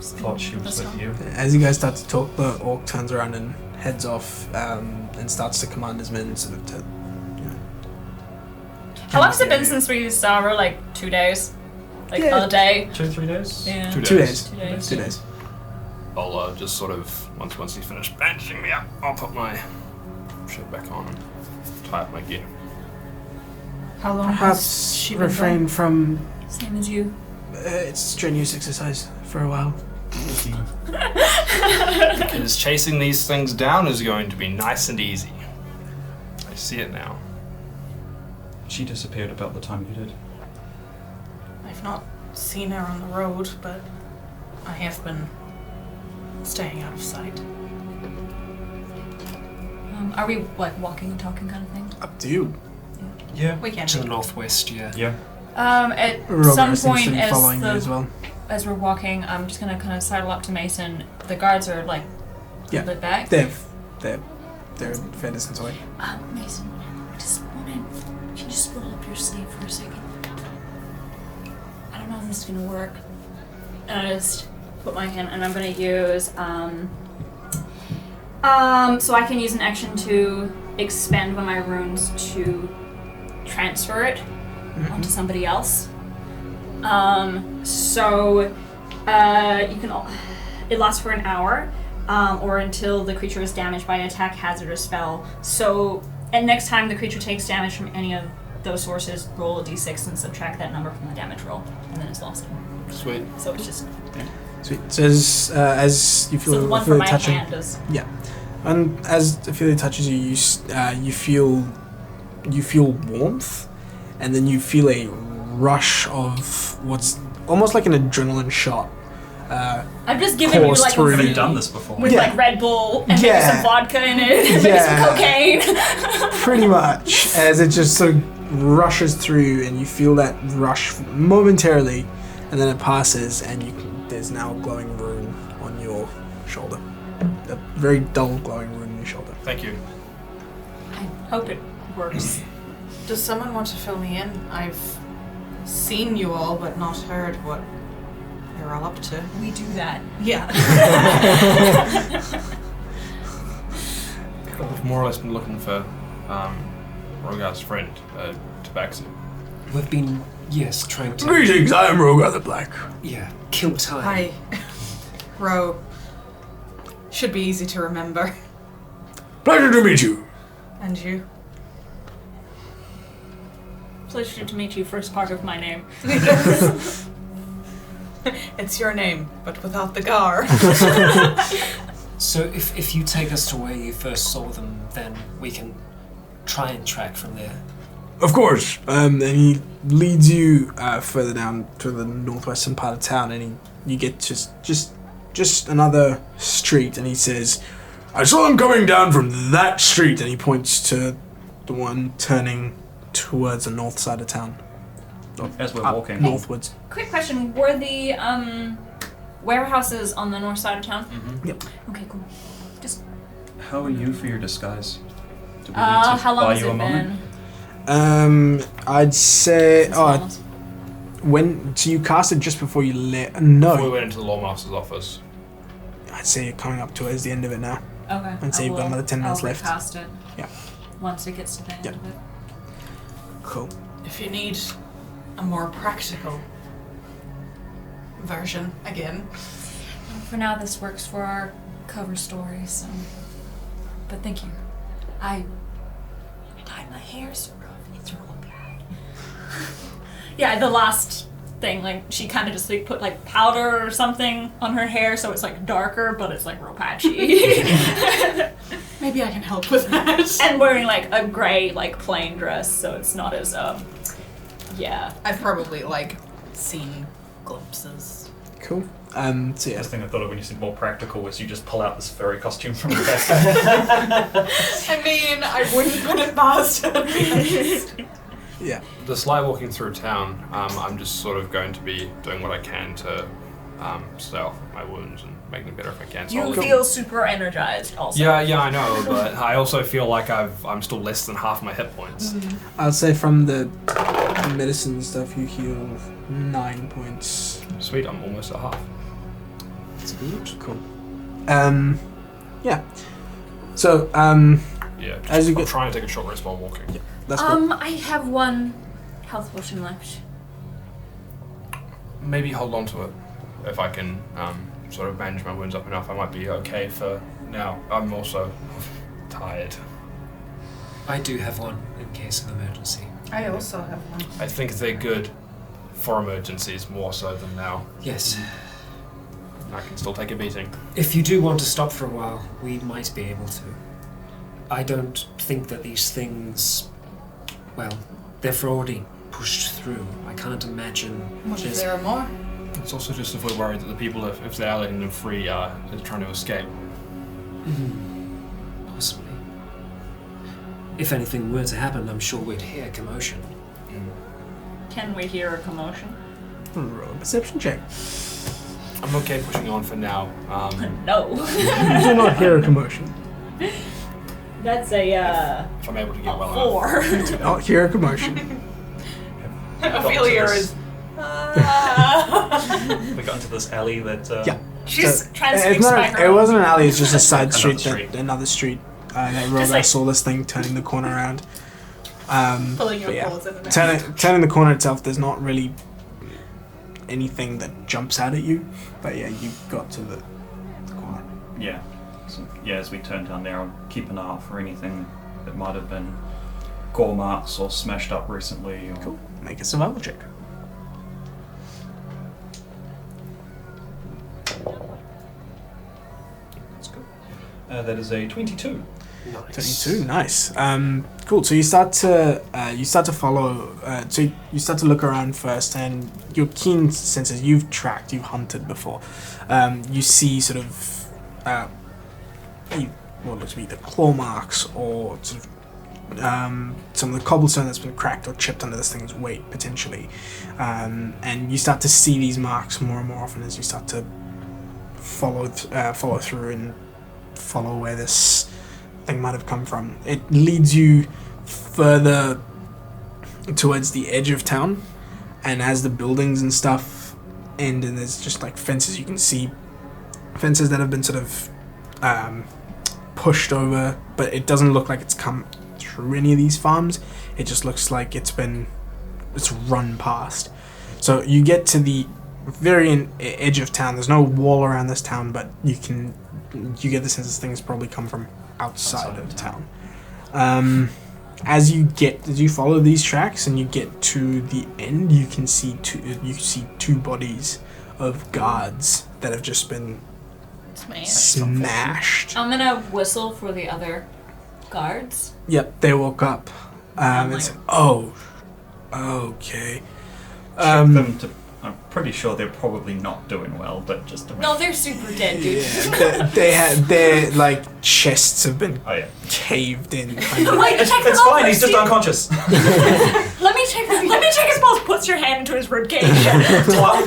Thought she was with you. As you guys start to talk, the orc turns around and heads off and starts to command his men sort of to. How long has it been since we saw her? Like 2 days? Like Yeah. a day? 2-3 days? Yeah. 2 days. 2 days. 2 days. 2 days. I'll just sort of, once you finish bandaging me up, I'll put my shit back on and tie up my gear. how long has Perhaps she been refrain from. Same as you. It's strenuous exercise for a while. Because chasing these things down is going to be nice and easy. I see it now. She disappeared about the time you did. I've not seen her on the road, but I have been staying out of sight. Are we like walking and talking kind of thing? Up to you. Yeah. We can. To the northwest, yeah. Yeah. At Rogar some seems point to be following you as as well. we're walking, I'm just gonna kind of sidle up to Mason. The guards are like a Yeah. little bit back. They're a fair distance away. Mason, I just wanted. Can you just roll up your sleeve for a second? I don't know if this is gonna work. And I just put my hand, and I'm gonna use so I can use an action to expend one of my runes to transfer it onto somebody else. You can. It lasts for an hour, or until the creature is damaged by an attack, hazard, or spell. So, and next time the creature takes damage from any of those sources, roll a d6 and subtract that number from the damage roll, and then it's lost. Sweet. So it's just. Sweet. So as you feel So the one feel for it my touching, hand is. yeah, and as Ophelia touches you, you feel warmth, and then you feel a rush of what's almost like an adrenaline shot. I'm just giving you Course like through. a Have you feed done this before? with Yeah. like Red Bull and Yeah. maybe some vodka in it, maybe Yeah. some cocaine. Pretty much, as it just sort of rushes through, and you feel that rush momentarily, and then it passes, and there's now a glowing rune on your shoulder. A very dull glowing rune on your shoulder. Thank you. I hope it works. Does someone want to fill me in? I've seen you all, but not heard what you're all up to. We do that. Yeah. I've more or less been looking for Rogar's friend, Tabaxi. We've been, yes, trying to, Greetings, I am Rogar the Black. kill time. Hi. Ro. Should be easy to remember. Pleasure to meet you. And you? Pleasure to meet you. First part of my name. It's your name, but without the gar. So if you take us to where you first saw them, then we can try and track from there. Of course. And he leads you further down to the northwestern part of town, and you get just another street, and he says, "I saw them coming down from that street," and he points to the one turning towards the north side of town. As we're Up walking. northwards. Quick question: were the warehouses on the north side of town? Mm-hmm. Yep. Okay, cool. Just How are you for your disguise? Do we need to how long buy has you a it moment? been? I'd say. Since Oh, almost- when so you cast it just before you left? Before we No, went into the Lawmaster's office. I'd say you're coming up towards the end of it now. Okay. I'd say you've got another 10 minutes I'll left. recast it. Yeah. Once it gets to the end Yep. of it. Cool. If you need a more practical version, again. For now, this works for our cover story. So, but thank you. I dyed my hair so rough. It's real bad. Yeah, the last thing, like she kind of just like put like powder or something on her hair, so it's like darker, but it's like real patchy. Maybe I can help with that. And wearing like a gray like plain dress, so it's not as yeah. I've probably like seen glimpses. Cool. So yeah. First thing I thought of when you said more practical was you just pull out this furry costume from the backpack. I mean, I wouldn't put it past her. Yeah. The slight walking through town, I'm just sort of going to be doing what I can to stay off my wounds and make them better if I can. So You I'll- feel super energized, also. Yeah, I know, but I also feel like I'm still less than half my hit points. I'll say from the medicine stuff you heal 9 points. Sweet, I'm almost at half. That's good. Cool. Yeah. So, Yeah, just, As you I'm get- trying to take a short rest while walking. that's cool. I have one health potion left. Maybe hold on to it. If I can sort of bandage my wounds up enough, I might be okay for now. I'm also tired. I do have one in case of emergency. I also have one. I think they're good for emergencies more so than now. Yes. I can still take a beating. If you do want to stop for a while, we might be able to. I don't think that these things, well, they've already pushed through. I can't imagine. What if there's- there are more? It's also just if we're worried that the people, if they are letting them free, are trying to escape. Possibly. If anything were to happen, I'm sure we'd hear commotion. Can we hear a commotion? Roll a perception check. I'm okay pushing on for now. No. You do not hear a commotion. That's a If I'm able to get well 4. You do not hear a commotion. Ophelia is. We got into this alley that. Yeah. She's So, trying to it's speak not, Spider. it wasn't an alley, it's just a side Another street, street. another street. That Rogar like- saw this thing turning the corner around. Pulling your But yeah. paws in and out. Turning the corner itself, there's not really anything that jumps out at you. But yeah, you got to the corner. Yeah. So, yeah, as we turn down there, I'll keep an eye out for anything that might have been gore marks or smashed up recently. Or Cool. Make a survival check. That's good. That is a 22. Nice. 22, nice. Cool. So you start to follow. So you start to look around first, and your keen senses. You've tracked, you've hunted before. You see sort of what looks to be the claw marks, or sort of some of the cobblestone that's been cracked or chipped under this thing's weight potentially. And you start to see these marks more and more often as you start to follow through and follow where this thing might have come from. It leads you further towards the edge of town, and as the buildings and stuff end, and there's just like fences, you can see fences that have been sort of pushed over, but it doesn't look like it's come through any of these farms. It just looks like it's run past. So you get to the very edge of town. There's no wall around this town, but you get the sense this thing's probably come from outside of town. As you follow these tracks and you get to the end, you can see two bodies of guards that have just been smashed. I'm gonna whistle for the other guards. Yep, they woke up. I'm And like- said, "Oh, okay." Check them to pretty sure they're probably not doing well, but just to No, they're super dead, dude. Yeah, their like chests have been Oh yeah. caved in. Kind of. Like, check them It's out fine. first, He's just see- unconscious. Let me check his pulse. Puts your hand into his ribcage.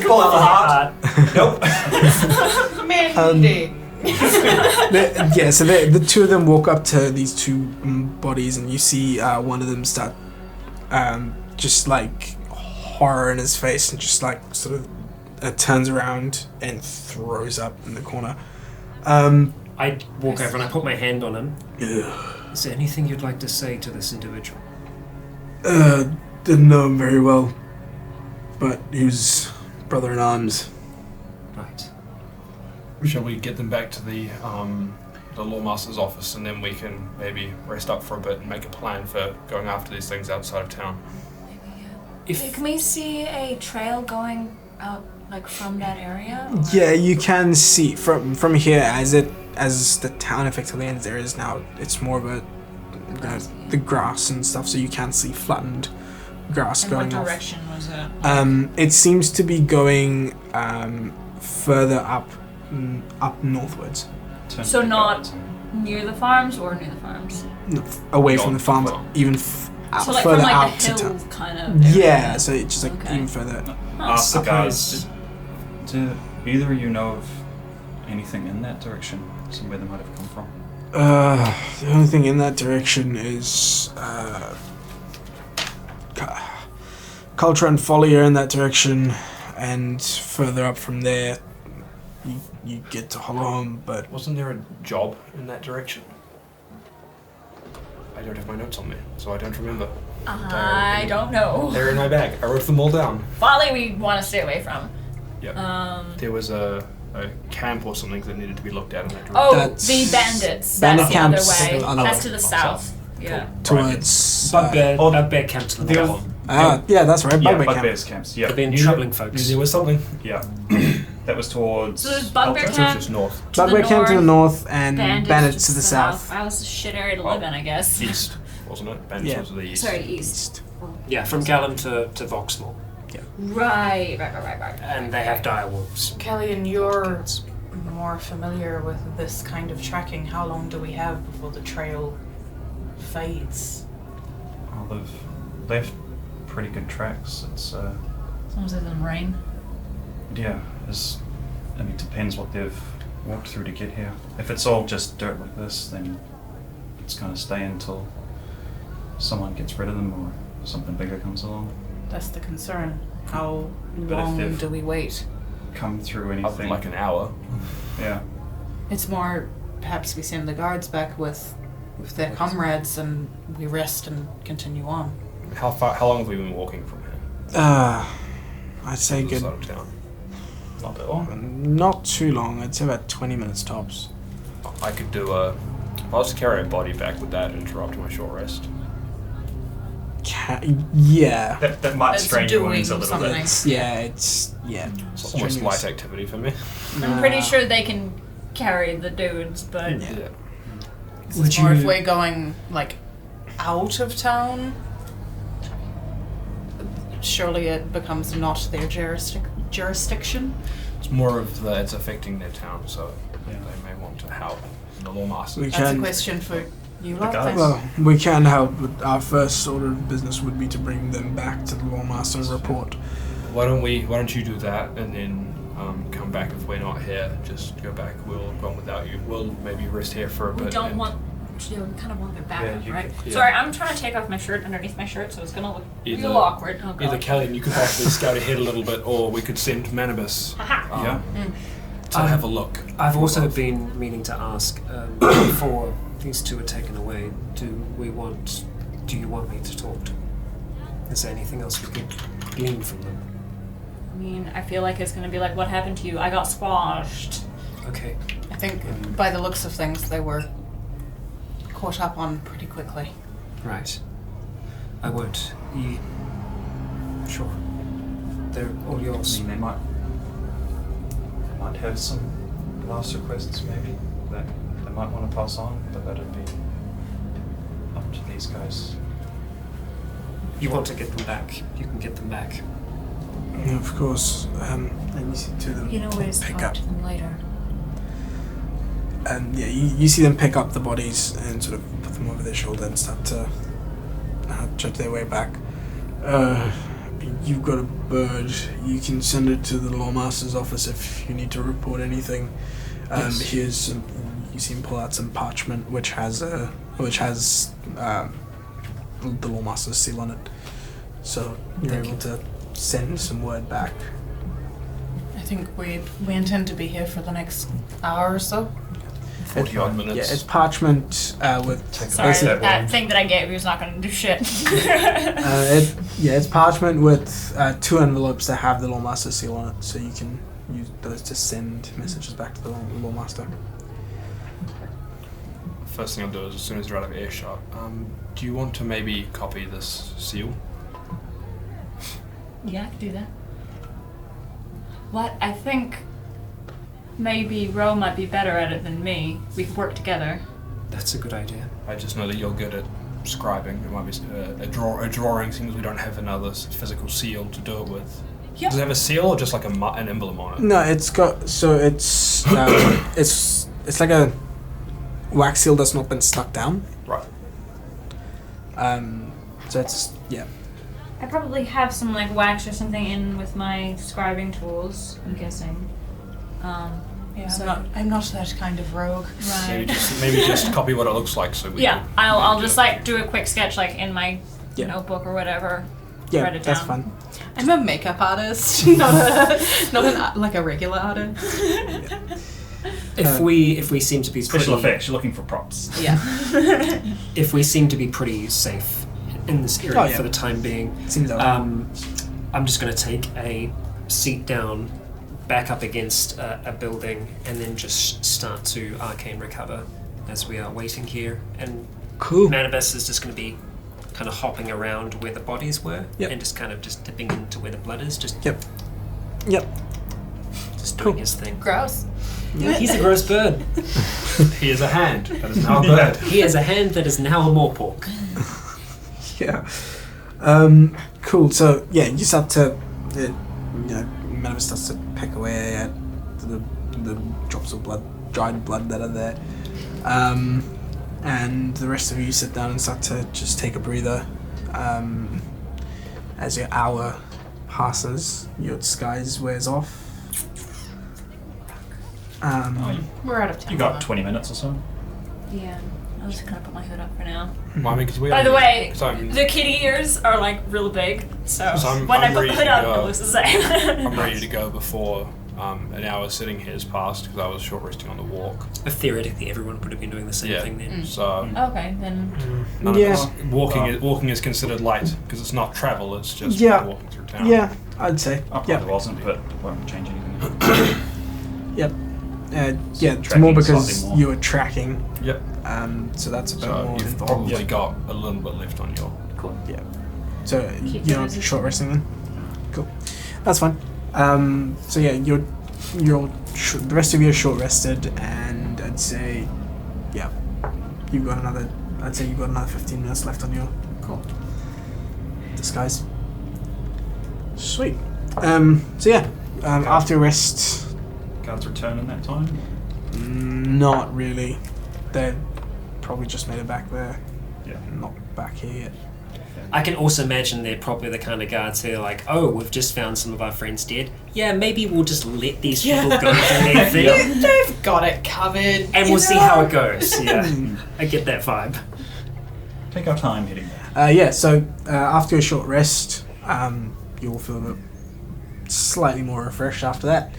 pull out the heart. Nope. Mandy. So the two of them walk up to these two bodies, and you see one of them start just like horror in his face, and just like sort of turns around and throws up in the corner. I walk over and I put my hand on him. Ugh. Is there anything you'd like to say to this individual? Didn't know him very well, but he was brother in arms. Right. Shall we get them back to the Lawmaster's office, and then we can maybe rest up for a bit and make a plan for going after these things outside of town? Can we see a trail going out, like, from that area? Or? Yeah, you can see from here as the town effectively ends. There is now it's more of a the grass and stuff, so you can see flattened grass And going what off. direction was it? It seems to be going further up northwards, So not near the farms or near the farms? away from Beyond the farms, the farm. even So like further from like out the to hill town. kind of area. Yeah, so it's just like Okay. even further. Ask the guys. Surprised. Do either of you know of anything in that direction? Somewhere they might have come from? The only thing in that direction is culture and folly are in that direction, and further up from there, you get to Hollowhome. But Wasn't there a job in that direction? I don't have my notes on me, so I don't remember. I don't know. They're in my bag. I wrote them all down. Folly we want to stay away from. Yep. Um, There was a camp or something that needed to be looked at in that direction. oh, That's- the bandits. Bandit That's camps the other way. on the That's way. to the south. Yeah. towards Bugbear camps in the the wall. yeah, that's right. Yeah, Bugbear camp. Bugbear's camps. Yeah. But then You- troubling folks. There was something. Yeah. That was towards. So there's Bugbear Ultra? So it's camp. just north. To the Bugbear camp to the north, north, and bandits to the south. That was a shit area to live in, I guess. East, wasn't it? Bandits Yeah. was to the east. Sorry, east. Yeah, from Gallon to Voxmore. Right. And they have dire wolves. Kelly, and you're more familiar with this kind of tracking. How long do we have before the trail fades? Oh, they've left pretty good tracks. It's As long as it doesn't rain. yeah. It depends what they've walked through to get here. If it's all just dirt like this, then it's gonna stay until someone gets rid of them or something bigger comes along. That's the concern. How But if long they've- do we wait? Come through Up anything. like an hour. Yeah. It's more perhaps we send the guards back with their comrades and we rest and continue on. How long have we been walking from here? I'd say To the good. side of town. Not that long. Not too long. I'd say about 20 minutes tops. I could do if I was to carry a body back, would that interrupt my short rest? Yeah. That might It's strain your doing wounds a little something. bit. It's yeah. It's almost strenuous. light activity for me. I'm pretty sure they can carry the dudes, but Yeah. It's more if we're going like out of town. Surely it becomes not their jurisdiction. It's more of it's affecting their town, so they may want to help the Lawmaster. We That's a can. question for you The lot. guards. then. Well, we can help, but our first order of business would be to bring them back to the Lawmaster and report. Why don't you do that and then come back if we're not here? Just go back. We'll go on without you. We'll maybe rest here for a bit. we don't and want. We kind of want their backup, Yeah, you right? could- yeah. Sorry, I'm trying to take off my shirt underneath my shirt, so it's gonna look Either- real awkward. Oh god. Either Kelly and you could actually scout ahead a little bit, or we could send Manibus Haha. Yeah. to have a look. I've also been meaning to ask, before these two are taken away, do you want me to talk to them? Is there anything else we can glean from them? I mean, I feel like it's gonna be like, what happened to you? I got squashed. Okay. I think by the looks of things, they were caught up on pretty quickly. Right. I won't. Sure. They're all I yours. mean, they might have some last requests maybe that they might want to pass on, but that'd be up to these guys. You want to get them back. You can get them back. Yeah, of course. And you see two of them You know where to pick talk up. to them later. And yeah, you see them pick up the bodies and sort of put them over their shoulder and start to trudge their way back. You've got a bird. You can send it to the Lawmaster's office if you need to report anything. Yes. Here's some. You see him pull out some parchment which has the Lawmaster's seal on it. So you're Thank able to send some word back. I think we intend to be here for the next hour or so. 40 odd minutes. Yeah, it's parchment with. Sorry, Basic- that thing that I gave you is not going to do shit. It's parchment with 2 envelopes that have the Lawmaster seal on it, so you can use those to send messages back to the Lawmaster. First thing I'll do is, as soon as you're out of earshot, do you want to maybe copy this seal? Yeah, I could do that. What? I think maybe Ro might be better at it than me. We could work together. That's a good idea. I just know that you're good at scribing. It might be a drawing, seeing as we don't have another physical seal to do it with. Yeah. Does it have a seal or just like an emblem on it? No, it's got it's like a wax seal that's not been stuck down. Right. So it's I probably have some like wax or something in with my scribing tools, I'm guessing. Yeah, So- I'm not that kind of rogue. Maybe Right. just copy what it looks like so we Yeah, can I'll maybe just like do a quick sketch like in my notebook or whatever. Write it that's down. fun. I'm a makeup artist, not like a regular artist. If we seem to be Special pretty, effects, you're looking for props. Yeah. if we seem to be pretty safe in this area Oh, yeah. for the time being, Seems okay. I'm just going to take a seat down, back up against a building, and then just start to arcane recover as we are waiting here. And Cool. Manibus is just going to be kind of hopping around where the bodies were, Yep. and just kind of just dipping into where the blood is, just Yep. just Cool. doing his thing. Gross. He's a gross bird. He is a hand. That is now a bird. He has a hand that is now a morpork. Yeah. Cool. So yeah, you start to, Manus starts to pick away at the drops of blood, dried blood that are there, and the rest of you sit down and start to just take a breather. As your hour passes, your disguise wears off. We're out of time. You got 20 minutes or so. Yeah. I'll just kind of put my hood up for now. Well, I mean, 'cause we By the only- way, 'cause I'm- the kitty ears are like real big, so I'm when I put ready the hood to up, go. it looks the same. I'm ready to go before an hour sitting here has passed because I was short resting on the walk. But theoretically, everyone would have been doing the same Yeah. thing then. So Okay, then. none Yeah. of us, walking is considered light because it's not travel. It's just Yeah. walking through town. Yeah, I'd say. I probably wasn't, but it won't change anything. Yep. Yeah, it's Tracking more because slightly more. you were tracking. Yep. So that's a bit So more you've involved. probably got a little bit left on your. Cool. Yeah. So Keep you're it not as a- short resting then? Cool. That's fine. So yeah, the rest of you are short rested, and I'd say, yeah, you've got another 15 minutes left on your disguise. Sweet. So yeah, after rest, Guards return in that time. not really. They probably just made it back there, Yeah. not back here yet. I can also imagine they're probably the kind of guards who are like, oh, we've just found some of our friends dead. Yeah, maybe we'll just let these people go do their thing, They've got it covered. and we'll see how it goes. Yeah, I get that vibe. Take our time hitting that. Yeah, so after a short rest, you will feel a bit slightly more refreshed after that.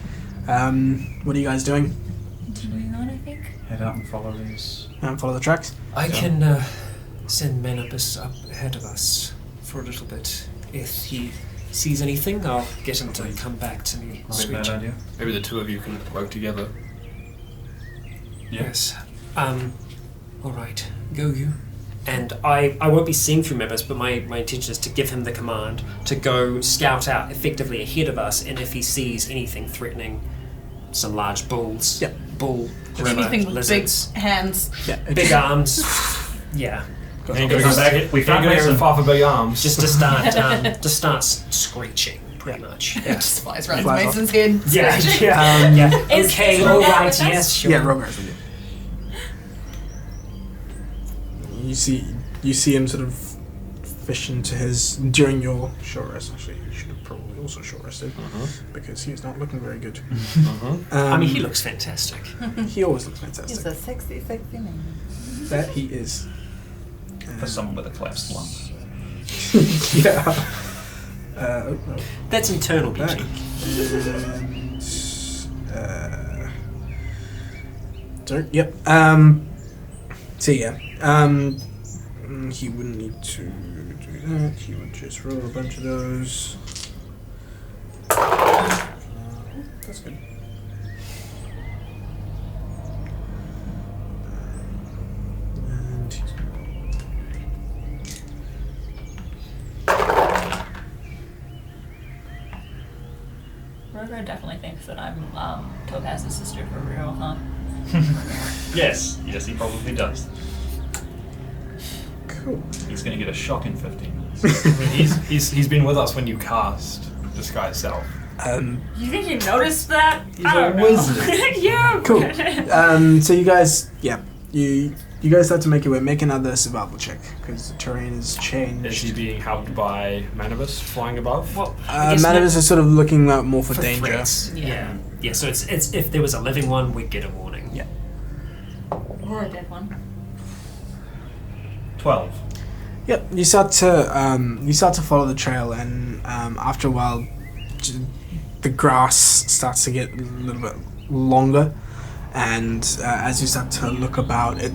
What are you guys doing? Continuing on, I think. Head out and follow these. Follow the tracks? I can send Manibus up ahead of us for a little bit. If he sees anything, I'll get him to come back to me. Not a bad idea. Maybe the two of you can work together. Yes. All right. Go you. And I won't be seeing through Manibus, but my intention is to give him the command to go scout out effectively ahead of us, and if he sees anything threatening, some large bulls, Yep. bull, gorilla, Anything with big lizards, hands. Yeah. big arms, yeah. Ain't gonna go back. We found Ain't gonna Mason. even far for big arms. Just to start screeching, pretty much. It just flies around Flies Mason's head. Yeah, scratching. yeah. Is Okay, Rogar all with right, us? yes, sure. Yeah, Rogar's with you. You see him sort of fish into his during your short rest. Actually, you should have probably also short rested because he's not looking very good. I mean, he looks fantastic. He always looks He's fantastic. a sexy, sexy man. That he is. For someone with a collapsed lung. Yeah. Oh, no. That's internal Back. beauty. And, yep. So yeah. He wouldn't need to do that. He would just roll a bunch of those. That's good. And he's Rogar definitely thinks that I'm Topaz's sister for real, huh? Yes, he probably does. cool. He's going to get a shock in 15 minutes. He's been with us when you cast Disguise Self. You think you noticed that? He's I don't a know. wizard. Yeah. Cool. So you guys, you guys have to make another survival check because the terrain has changed. Is he being helped by Manibus flying above? Well, I guess Manibus is sort of looking out more for danger. threats. Yeah. So it's if there was a living one, we'd get a warning. Yeah. Or a dead one. 12. Yep. You start to follow the trail, and after a while, the grass starts to get a little bit longer, and as you start to look about, it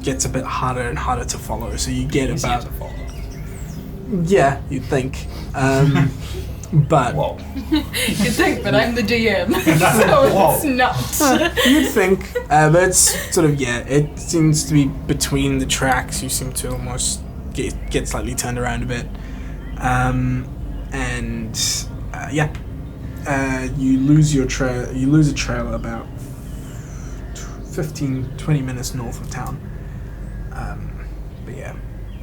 gets a bit harder and harder to follow. So you get Easier about to follow. yeah, you'd think, but Whoa. You think, but I'm the DM, so it's not. you'd think, but it's sort of it seems to be between the tracks. You seem to almost get slightly turned around a bit, you lose your trail. You lose a trail about 15-20 minutes north of town.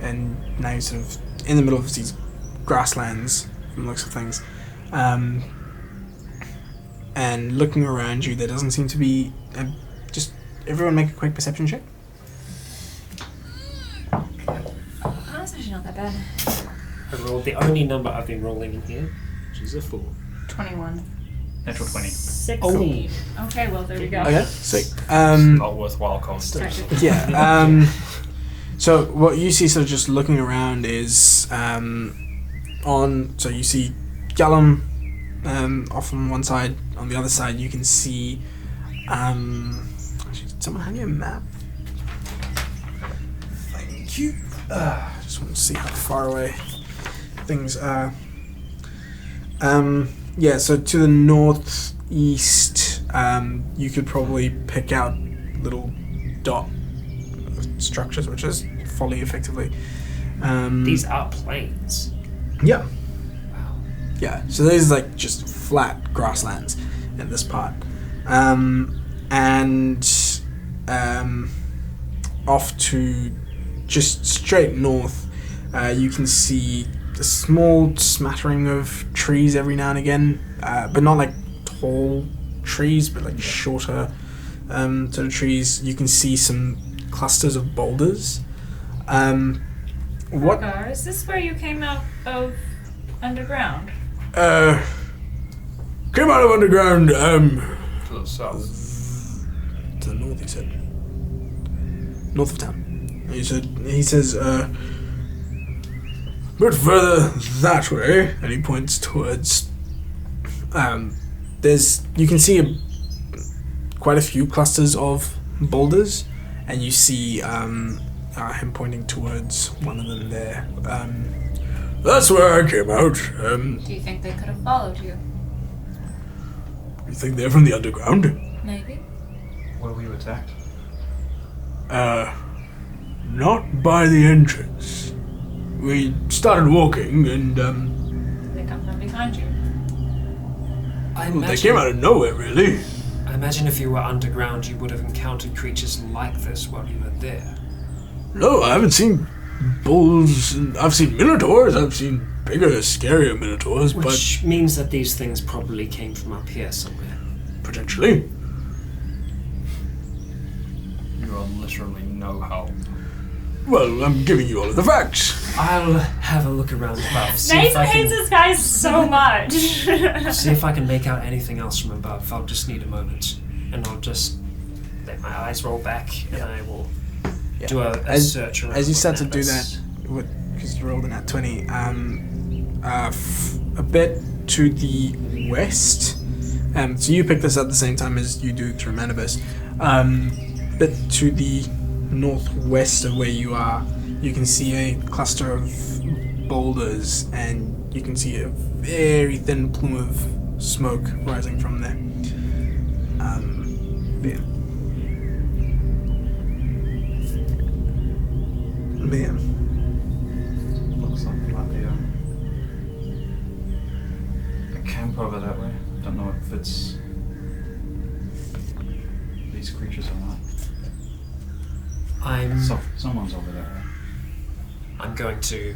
And now you're sort of in the middle of these grasslands from the looks of things. And looking around you, there doesn't seem to be. Just everyone make a quick perception check. Oh, that's actually not that bad. I rolled the only number I've been rolling in here, which is a 4. 21. Natural 20. 16. Okay, well, there we go. Okay, sweet. Not worthwhile conversation. Yeah. So what you see, sort of just looking around, is so you see Gallum off on one side. On the other side, you can see. Actually, did someone hand you a map? Thank you. I just want to see how far away things are. So to the northeast, you could probably pick out little dot structures, which is folly effectively. These are plains. Yeah. Wow. Yeah, so there's like just flat grasslands in this part. Off to just straight north, you can see a small smattering of trees every now and again, but not like tall trees, but like shorter sort of trees. You can see some clusters of boulders. What? Rogar, is this where you came out of underground? Came out of underground, To the south. to the north, he said. North of town. He says, bit further that way, and he points towards, you can see quite a few clusters of boulders, and you see, him pointing towards one of them there. That's where I came out. Do you think they could have followed you? You think they're from the underground? Maybe. Where were you attacked? Not by the entrance. We started walking and, They come from behind you. they came out of nowhere, really. I imagine if you were underground, you would have encountered creatures like this while you were there. No, I haven't seen bulls, and I've seen minotaurs, I've seen bigger, scarier minotaurs, Which means that these things probably came from up here somewhere. but potentially. You are literally no help. Well, I'm giving you all of the facts. I'll have a look around above. See if Nathan I hates can, this guy so much. see if I can make out anything else from above. I'll just need a moment. And I'll just let my eyes roll back and I will do a search around. As you with start to do Nambus. that, because you rolled in at 20, a bit to the west. So you pick this up at the same time as you do through Manibus. Bit to the northwest of where you are, you can see a cluster of boulders, and you can see a very thin plume of smoke rising from there. Yeah. Yeah. Looks like there might be a camp over that way. Don't know if it's these creatures or not. Someone's over that way. I'm going to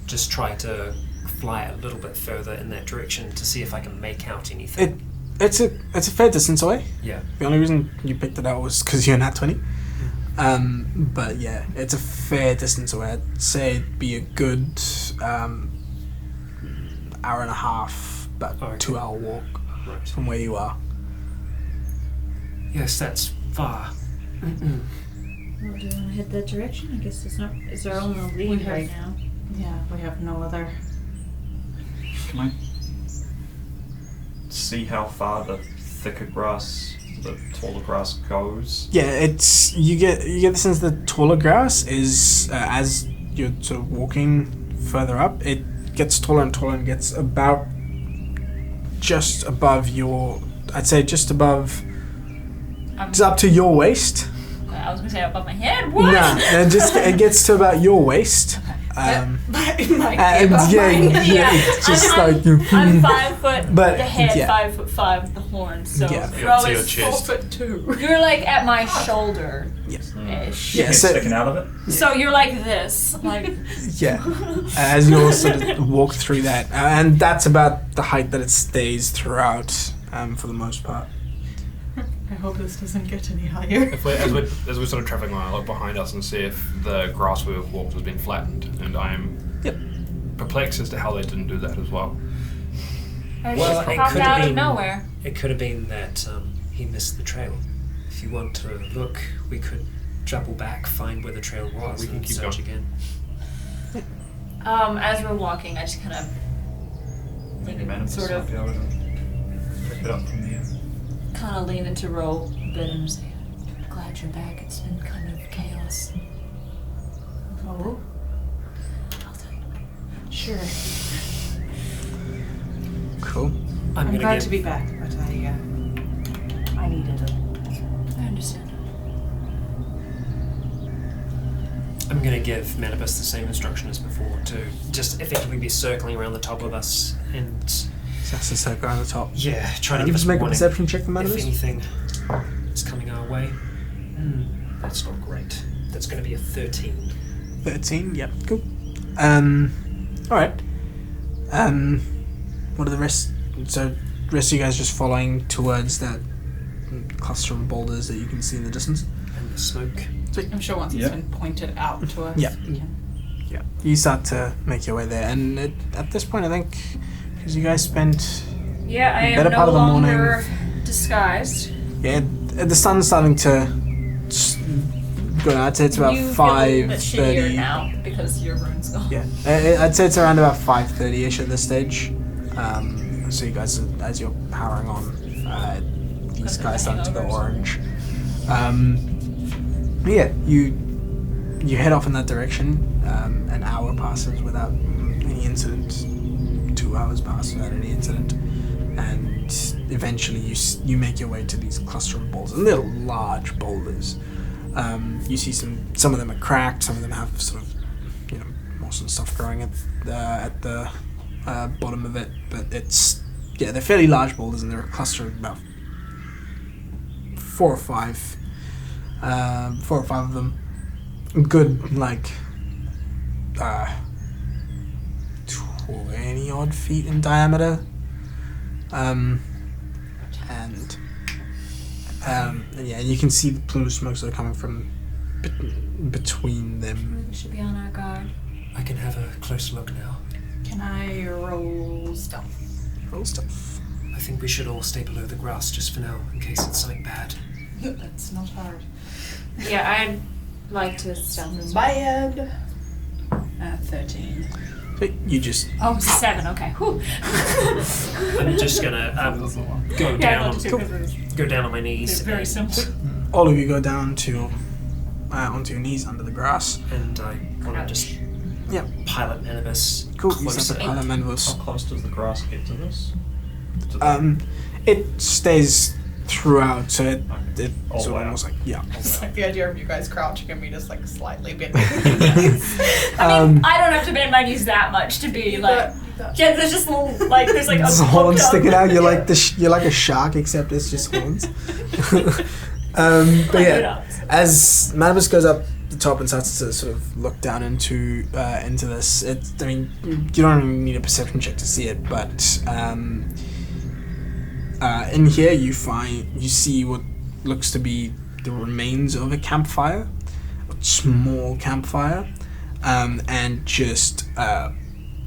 just try to fly a little bit further in that direction to see if I can make out anything. It's a fair distance away. Yeah. The only reason you picked it out was because you're nat 20. But yeah, it's a fair distance away. I'd say it'd be a good hour and a half, about 2 hour walk from where you are. Yes, that's far. Well, do you want to head that direction? I guess it's our only lead right now. Yeah, we have no other. Can I see how far the thicker grass, the taller grass goes? Yeah, you get the sense that taller grass is as you're sort of walking further up, it gets taller and taller and gets about just above your, I'd say just above, it's up to your waist. I was gonna say above my head. What? Nah, it gets to about your waist. My It's just I'm like I'm 5 foot. But, the head, yeah. 5'5" the horns. So Yeah. Ro To your is chest. 4'2". you're like at my shoulder. Yes. Ish. Yeah, Head so- sticking out of it? So you're like this, like Yeah, as you all sort of walk through that, and that's about the height that it stays throughout, for the most part. I hope this doesn't get any higher. If as we're sort of traveling around, I look behind us and see if the grass we've walked has been flattened, and I'm perplexed as to how they didn't do that as well. I Well, just it popped could out have of been- nowhere. It could have been that he missed the trail. If you want to look, we could double back, find where the trail was, we can and keep search going. again. As we're walking, I just kind of Maybe Manibus sort might of be able to pick it up from here. lean into Ro a bit and say, "Glad you're back. It's been kind of chaos." Oh, I'll tell you. sure. Cool. I'm gonna glad give, to be back, but I needed it. I understand. I'm going to give Manibus the same instruction as before to just effectively be circling around the top of us and So that's the circle on the top. trying to give us Just make a warning perception check for if Manibus. anything is coming our way. That's not great. That's going to be a 13. 13. Yep. Cool. All right. What are the rest? So, the rest of you guys just following towards that cluster of boulders that you can see in the distance. And the smoke. I'm sure once it's been pointed out to us. Yeah. we can- Yeah. You start to make your way there, and at this point, I think because you guys spent Yeah, I Better am part no of the morning. longer disguised. the sun's starting to go down. I'd say it's about You feel a little bit 5:30. shittier now because your rune's gone. Yeah, I'd say it's around about 5:30ish at this stage. So you guys, as you're powering on, these guys start to go orange. Yeah, you head off in that direction. An hour passes without any incident. 2 hours pass without any incident, and eventually you make your way to these cluster of boulders, and they're large boulders. You see some of them are cracked, some of them have sort of moss and stuff growing at the bottom of it, but they're fairly large boulders, and they're a cluster of about 4 or 5 of them. Good, like 20 odd feet in diameter. And yeah, you can see the plume of smokes that are coming from between them. We should be on our guard. I can have a close look now. Can I roll stealth? Roll stuff. I think we should all stay below the grass just for now, in case it's something bad. That's not hard. Yeah, I'd like to stealth as well. Bad. 13. So you just Oh, it's a 7. Okay. Whew. I'm just gonna go Yeah, down. not too, 'cause it's Go down on my knees. very and- simple. all of you go down to onto your knees under the grass. And I want to just pilot Manibus Cool. You closer. start to pilot Manibus. How close does the grass get to this? It stays throughout, so it Oh, sort of wow. almost like Just like the idea of you guys crouching and me just like slightly bending. I don't have to bend my knees that much to be like. Yeah, there's just little like there's like There's a horns hooked up- sticking out. You're like you're like a shark, except it's just horns. But yeah, as Manibus goes up the top and starts to sort of look down into this, I mean, you don't even need a perception check to see it, but in here you see what looks to be the remains of a campfire, a small campfire, and just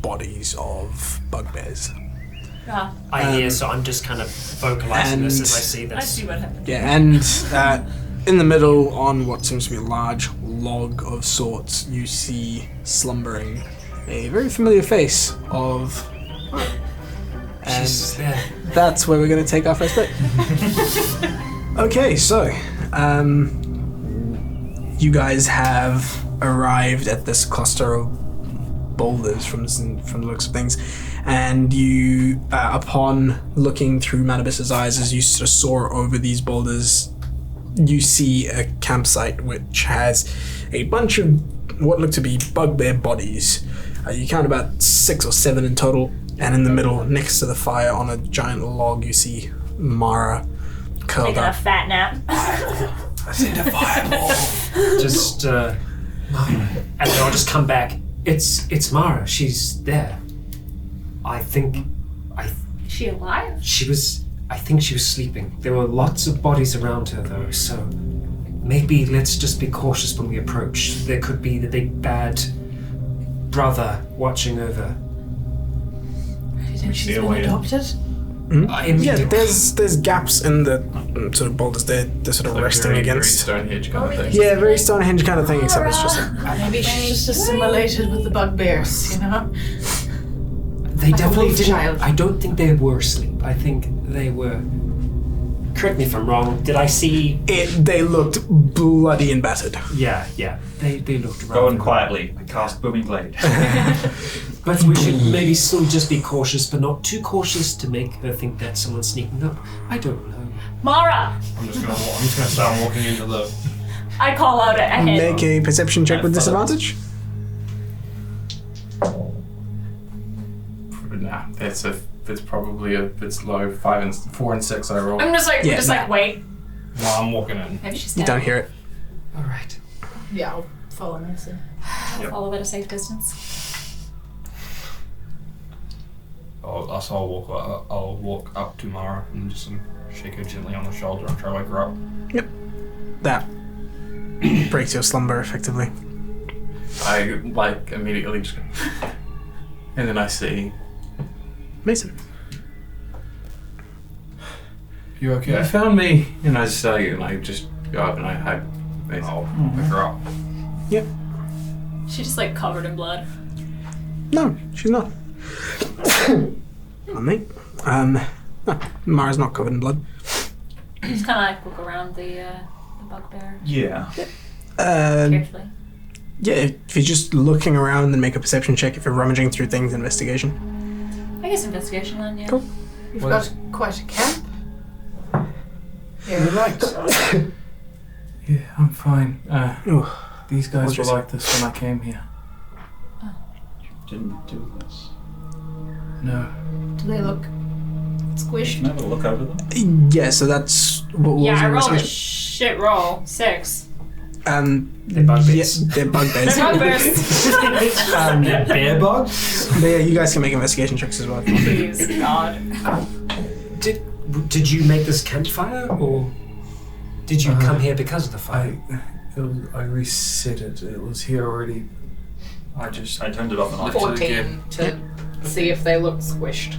bodies of bugbears. I hear, so I'm just kind of vocalizing this as I see this. I see what happened. Yeah, and in the middle, on what seems to be a large log of sorts, you see slumbering a very familiar face of. And She's there. that's where we're going to take our first break. Okay, so you guys have arrived at this cluster of boulders from the looks of things, and you, upon looking through Manibus's eyes, as you sort of soar over these boulders, you see a campsite which has a bunch of what look to be bugbear bodies. You count about 6 or 7 in total, and in the middle, next to the fire on a giant log, you see Mara curled Taking a up. fat nap. That's in a fireball. Just, and then I'll just come back. It's Mara. She's there. I think Is she alive? I think she was sleeping. There were lots of bodies around her though, so maybe let's just be cautious when we approach. There could be the big bad brother watching over. Do you think she's Stay been away. adopted? Yeah, there's gaps in the sort of boulders. They're sort of resting Very against. Stonehenge kind of thing. Yeah, very Stonehenge kind of thing, except it's just like Maybe she's just assimilated with the bugbears, you know? They Like a definitely wolf didn't. child. I don't think they were asleep. I think they were. Correct me if I'm wrong. Did I see? it. They looked bloody and battered. Yeah. They looked around. Go in quietly. I cast Booming Blade. But we should maybe still just be cautious, but not too cautious to make her think that someone's sneaking up. I don't know. Mara! I'm just gonna start walking into the. I call out ahead. Make a perception check with disadvantage. Nah, it's probably it's low. 4 and 6 I roll. I'm just like, Yeah, like, wait. No, I'm walking in. Maybe she's You dead. don't hear it. All right. Yeah, I'll follow Mason. Follow at a safe distance. I'll walk up to Mara and just shake her gently on the shoulder and try to wake her up. That breaks your slumber effectively. I immediately just go, and then I see. Mason. You okay? You found me, and I just tell you, and I just go up and I hug. I'll pick her up. She's just like covered in blood. No, she's not. Not me. No, Mara's not covered in blood. Just kind of like look around the bugbear Yeah. carefully. Yeah, if you're just looking around, then make a perception check. If you're rummaging through things, investigation. I guess investigation then, yeah. Cool. You've What got is- quite a camp. You're right. Yeah, I'm fine. Ooh. These guys What'd were you say? like this when I came here. Didn't do this. No. Do they look squished? Can I have a look over them? Yeah, so that's what was Yeah, I your rolled a investigation? shit roll. 6. They're bugbears. Yeah, they're bugbears. They're bear bugs? But yeah, you guys can make investigation checks as well. Please, God. Did you make this campfire, or did you come here because of the fire? I reset it. It was here already. I turned it off and off. 14 to see if they look squished.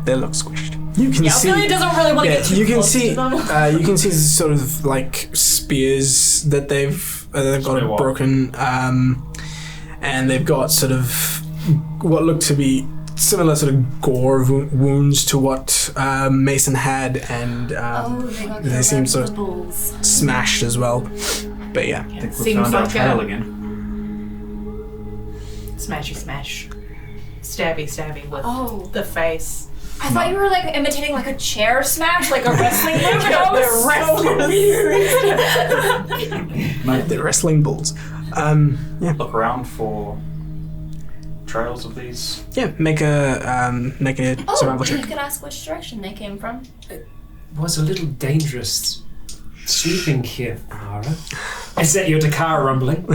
They look squished. You can see. Ophelia doesn't really want to get too you can close see. to them. You can see sort of like spears that they've got broken, and they've got sort of what look to be similar sort of gore wounds to what Mason had, and they seem sort of smashed as well. But yeah, I think we Seems found our like trail a- again. Smashy smash. Stabby with Oh. the face. I thought you were like imitating like a chair smash, like a wrestling move. And I was so weird. they're wrestling bulls. Yeah, Look around for trails of these. yeah. Make a survival Oh, you check. could ask which direction they came from. It was a little dangerous sleeping here, Mara. Is that your Dakar rumbling?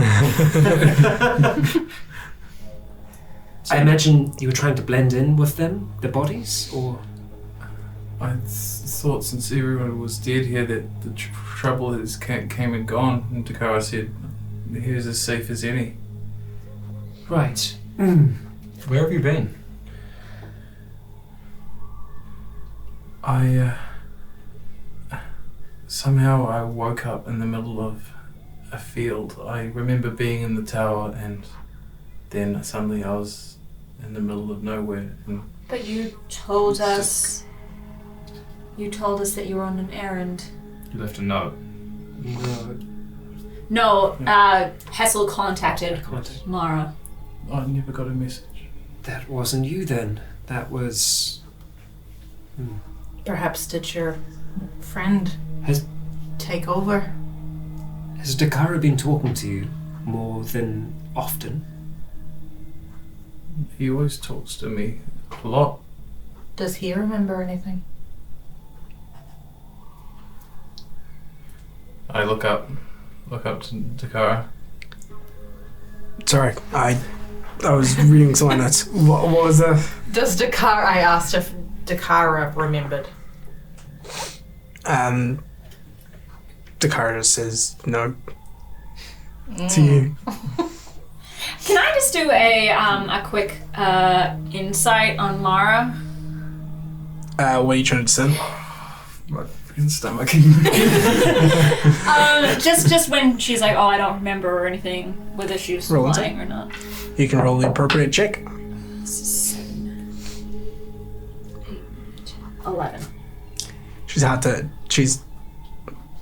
I imagine you were trying to blend in with them, the bodies, or... I thought since everyone was dead here that the trouble has came and gone. And Takara said, "Here's as safe as any." Right. Where have you been? Somehow I woke up in the middle of a field. I remember being in the tower, and then suddenly I was in the middle of nowhere. And But you told us- that you were on an errand. You left a note. No. No, Hessel contacted Contact. Mara. I never got a message. That wasn't you then. That was... Perhaps did your friend Has- take over? Has Dakara been talking to you more than often? He always talks to me a lot. Does he remember anything? I look up to Takara. Sorry, I was reading some of my notes. What was that? Does Dakara? I asked if Dakara remembered. Dakara says no to you. Can I just do a quick insight on Mara? What are you trying to say? My freaking stomach. Just when she's like, oh, I don't remember or anything, whether she was Roll lying or not. You can roll the appropriate check. 11.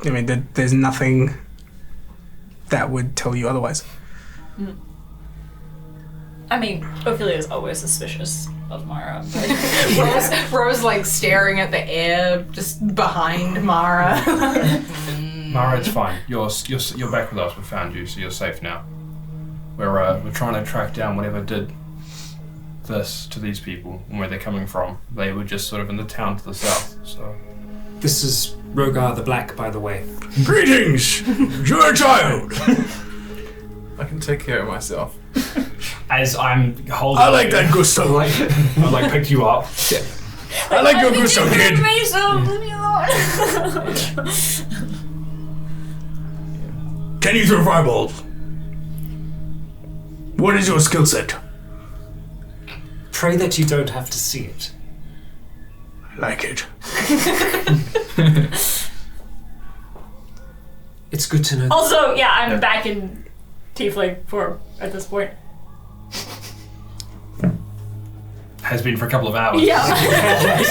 I mean, there's nothing that would tell you otherwise. I mean, Ophelia is always suspicious of Mara. But Rose like staring at the air just behind Mara. Mara, it's fine. You're back with us. We found you, so you're safe now. We're trying to track down whatever did this to these people and where they're coming from. They were just sort of in the town to the south. So This is Rogar the Black, by the way. Greetings! You're a child! I can take care of myself. as I'm holding, I like that gusto. I picked you up. I like your gusto, kid. Can you throw fireballs? What is your skill set? Pray that you don't have to see it. I like it. It's good to know. Also, yeah, I'm back in Tiefling form at this point. Has been for a couple of hours. Yeah. His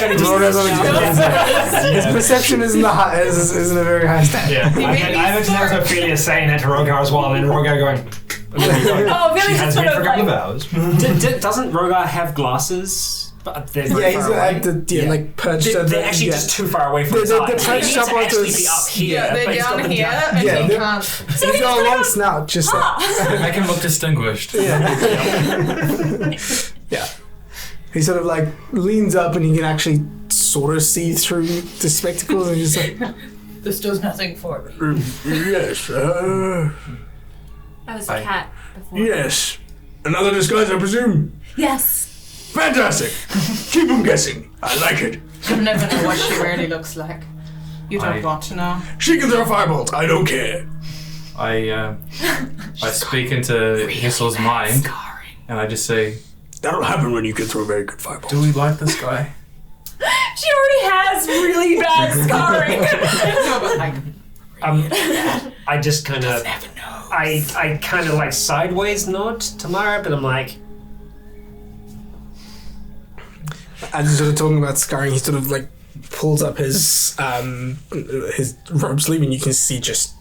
perception isn't isn't a very high stat. Yeah. I imagine that was Ophelia saying that to Rogar as well, and then Rogar going. Oh, She really? has Just been sort for of a couple of like, hours. Doesn't Rogar have glasses? But they're very Yeah, he's far away. like perched. They're actually just too far away from his They're eyes. perched He needs up to onto actually his- be up here. Yeah, but they're he's got down them here, down. and Yeah, he they're- can't. He's got a long snout, just Make him look distinguished. yeah. He sort of like leans up and he can actually sort of see through the spectacles and he's like, This does nothing for me. Yes, I was a I- cat before. yes. Another disguise, I presume? Yes. Fantastic! Keep them guessing. I like it. You'll never know what she really looks like. You don't I- want to know. She can throw fireballs. I don't care. I speak into Hessel's mind, and I just say, That'll happen when you can throw very good fireballs. "Do we like this guy?" She already has really bad scarring. No, but like, I just kind of, never know. I kind of like sideways nod to Mara, but I'm like, As he's sort of talking about scarring, he sort of like pulls up his robe sleeve, and you can see just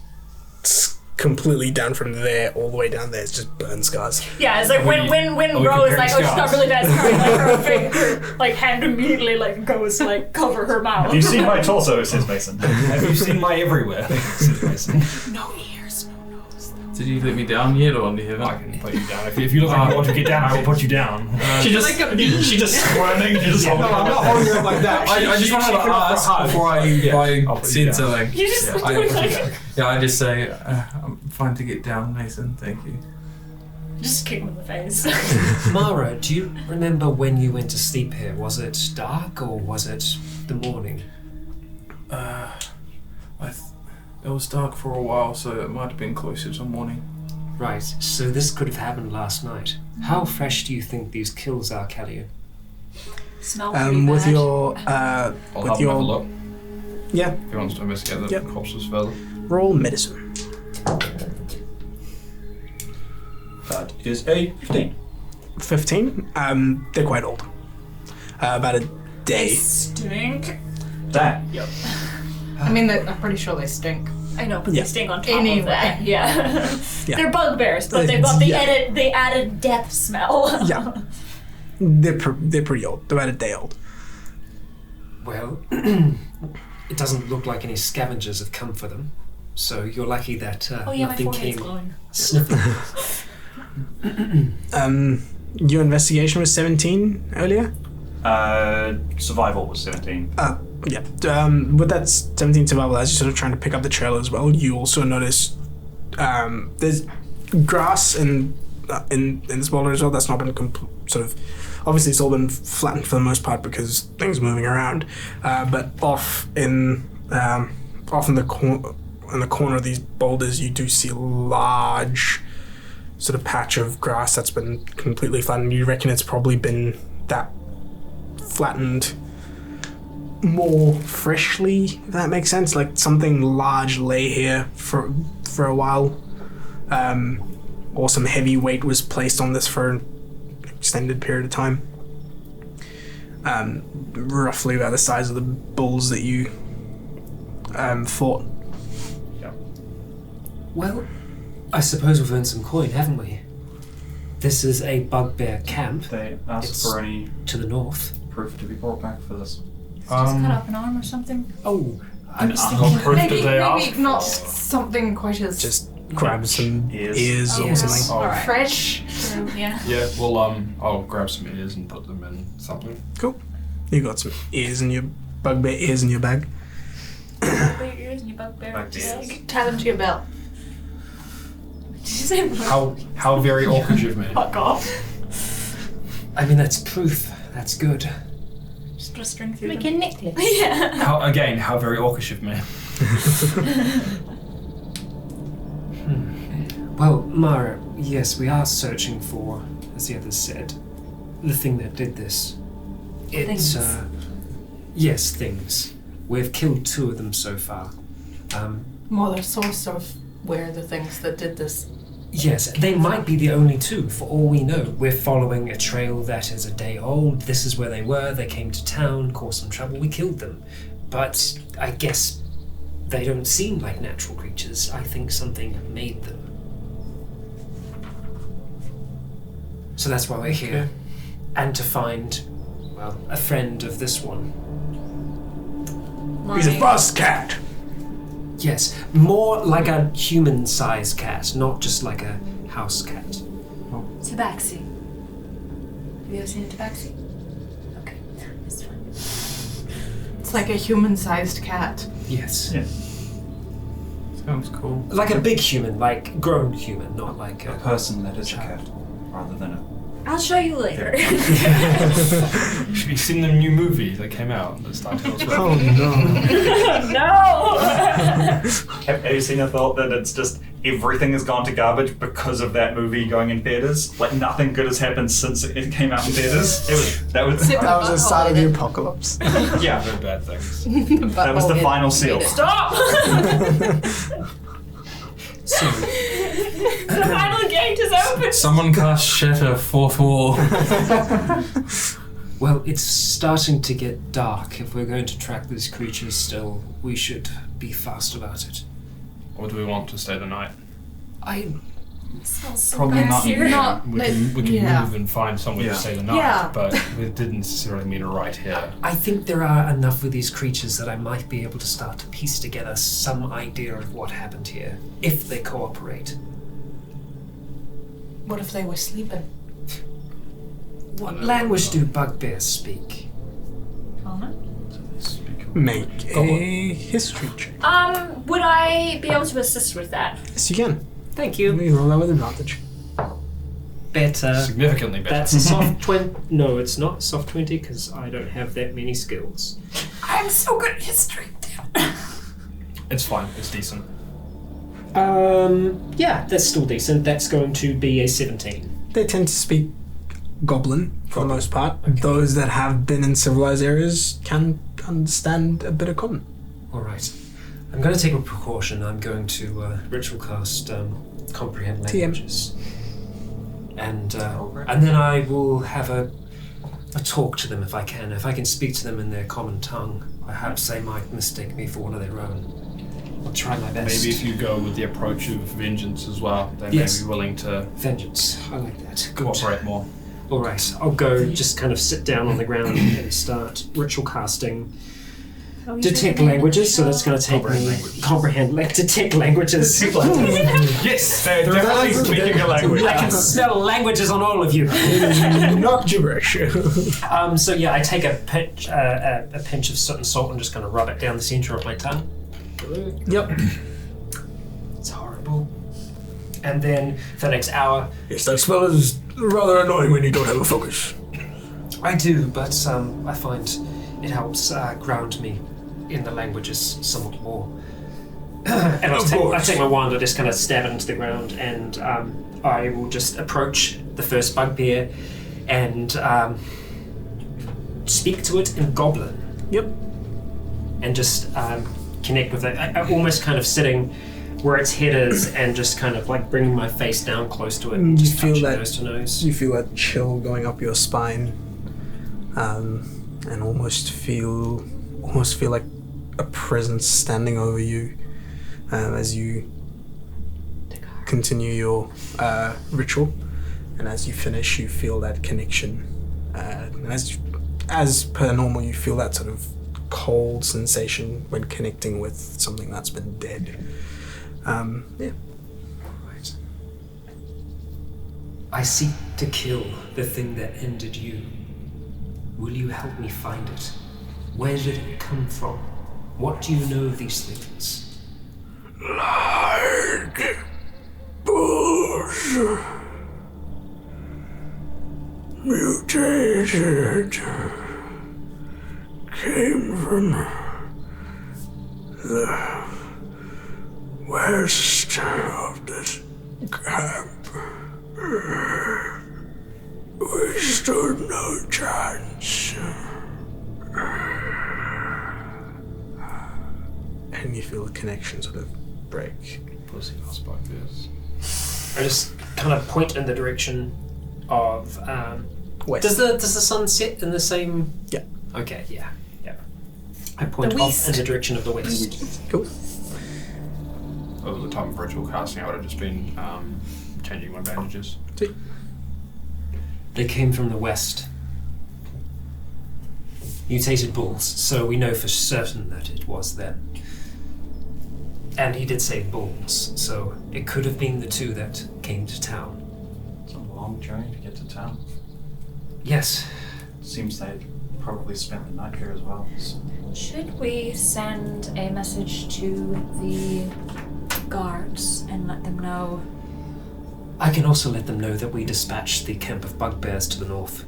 completely down from there all the way down there. It's just burn scars. Yeah, it's like when we Ro is like, comparing oh, she's got scars? really bad scarring, like her finger, like hand immediately like goes to like cover her mouth. Have you seen my torso, says Mason? Have you seen my everywhere? Says Mason. No ears, no nose. Did you let me down yet, or do you I haven't? can put you down. If you look like you want to get down, I will put you down. She just squirming. She just No, I'm not holding you up like that. I just wanted to ask before I I'll put you said down. something. You just I, like, I just say, "I'm fine to get down, Mason. Thank you." just kick him in the face. Mara, do you remember when you went to sleep here? Was it dark or was it the morning? It was dark for a while, so it might have been closer to morning. Right, so this could have happened last night. How fresh do you think these kills are, Callian? Smell pretty With bad. your I'll with have him have a your look yeah, if he wants to investigate the Yep. corpses further. roll medicine. That is a 15. 15. They're quite old. About a They day. stink. That. I mean, I'm pretty sure they stink. I know, but Yeah. they stink on top Anyway. of that. Yeah. Yeah. They're bugbears, but they've got the Yeah. the added death smell. Yeah. They're pretty old. They're about a day old. Well, it doesn't look like any scavengers have come for them. So you're lucky that Oh yeah, my nothing forehead's came glowing. sniffing. Your investigation was 17 earlier? Survival was 17. Yeah. With that 17 survival, as you're sort of trying to pick up the trail as well, you also notice there's grass in this boulder as well. That's not been sort of. Obviously, it's all been flattened for the most part because things are moving around. But off in the corner of these boulders, you do see a large sort of patch of grass that's been completely flattened. You reckon it's probably been that flattened more freshly, if that makes sense. Like something large lay here for a while, or some heavy weight was placed on this for an extended period of time. Roughly about the size of the bulls that you fought. Well, I suppose we've earned some coin, haven't we? This is a bugbear camp They asked It's- for any to the north. proof to be brought back for this. Just cut off an arm or something. Oh, An What proof did they ask? Maybe not something quite as Just grab some Ears. ears or Ears. something. Oh, Alright. fresh. True, yeah. Yeah, well, I'll grab some ears and put them in something. Cool. You got some ears in your bugbear ears in your bag. Put your ears and your bugbear. Bugbears. Just- Tie them to your belt. Did you say How very orcish of me. fuck off? I mean, that's proof. That's good. Just put a string through Make them. a necklace. Yeah. How very orcish of me. Well, Mara, yes, we are searching for, as the others said, the thing that did this. It's, Things. yes, things. We've killed 2 of them so far. More the source of where the things that did this. Yes, they might be the only 2, for all we know. We're following a trail that is a day old. This is where they were. They came to town, caused some trouble. We killed them. But I guess they don't seem like natural creatures. I think something made them. So that's why we're here. And to find, well, a friend of this one. He's a bus cat. Yes, more like a human-sized cat, not just like a house cat. Tabaxi. Have you ever seen a tabaxi? Okay, that's fine. It's like a human-sized cat. Yes. Yeah. Sounds cool. Like a big human, like grown human, not like A person that is a cat, rather than a... I'll show you later. Have you seen the new movie that came out that started as well? Oh no. No! Have you seen a thought that it's just everything has gone to garbage because of that movie going in theaters? Like nothing good has happened since it came out in theaters. That was That was the start of the apocalypse. yeah. Very bad things. That was the final seal. Stop! So, The final gate is open! Someone cast Shatter, fourth wall. well, it's starting to get dark. If we're going to track these creatures still, we should be fast about it. Or do we want to stay the night? Smells so Probably bad not. here. We can move and find somewhere Yeah. to stay the night, Yeah. but it didn't necessarily mean right here. I think there are enough of these creatures that I might be able to start to piece together some idea of what happened here, if they cooperate. What if they were sleeping? What language do bugbears speak? Make a history check. Would I be able to assist with that? Yes, you can. Thank You you. can roll that with advantage. Better. Significantly better. That's a soft 20. No, it's not a soft 20 because I don't have that many skills. I'm so good at history. It's fine. It's decent. Yeah, that's still decent. That's going to be a 17. They tend to speak Goblin for the most part. Those that have been in civilized areas can understand a bit of Common. All right. I'm going to take a precaution. I'm going to ritual cast comprehend TM. languages, and then I will have a talk to them if I can. If I can speak to them in their common tongue, perhaps they might mistake me for one of their own. I'll try my best. Maybe if you go with the approach of vengeance as well, they Yes. may be willing to Vengeance. I like that. Good. cooperate more. All right. I'll go. Just kind of sit down on the ground and start ritual casting. Detect languages, so that's going to take me detect languages. Yes, they're definitely speaking a language. I can smell languages on all of you. Not gibberish. So yeah, I take a pinch of soot and salt and just kind of rub it down the center of my tongue. Yep. It's horrible. And then for the next hour, Yes, that spell is rather annoying when you don't have a focus. I do, but I find it helps ground me in the languages somewhat more. And I take my wand, I just kind of stab it into the ground, and I will just approach the first bugbear and speak to it in Goblin. Yep. And just connect with it. I'm almost kind of sitting where its head is and just kind of like bringing my face down close to it and You just feel touching that- nose to nose. You feel that chill going up your spine, and almost feel like a presence standing over you as you continue your ritual. And as you finish, you feel that connection. And as per normal, you feel that sort of cold sensation when connecting with something that's been dead. Yeah. Right. I seek to kill the thing that ended you. Will you help me find it? Where did it come from? What do you know of these things? Like bulls mutated, came from the west of this camp. We stood no chance. And you feel the connection sort of break. Pussy ass like this. I just kind of point in the direction of. West. Does the sun set in the same? Yeah. Okay. Yeah. I point The off west. in the direction of the west. Cool. Over the time of ritual casting, I would have just been changing my bandages. They came from the west. Mutated bulls, so we know for certain that it was them. And he did say bulls, so it could have been the two that came to town. It's a long journey to get to town. Yes. Seems they probably spent the night here as well. So. Should we send a message to the guards and let them know. I can also let them know that we dispatched the camp of bugbears to the north.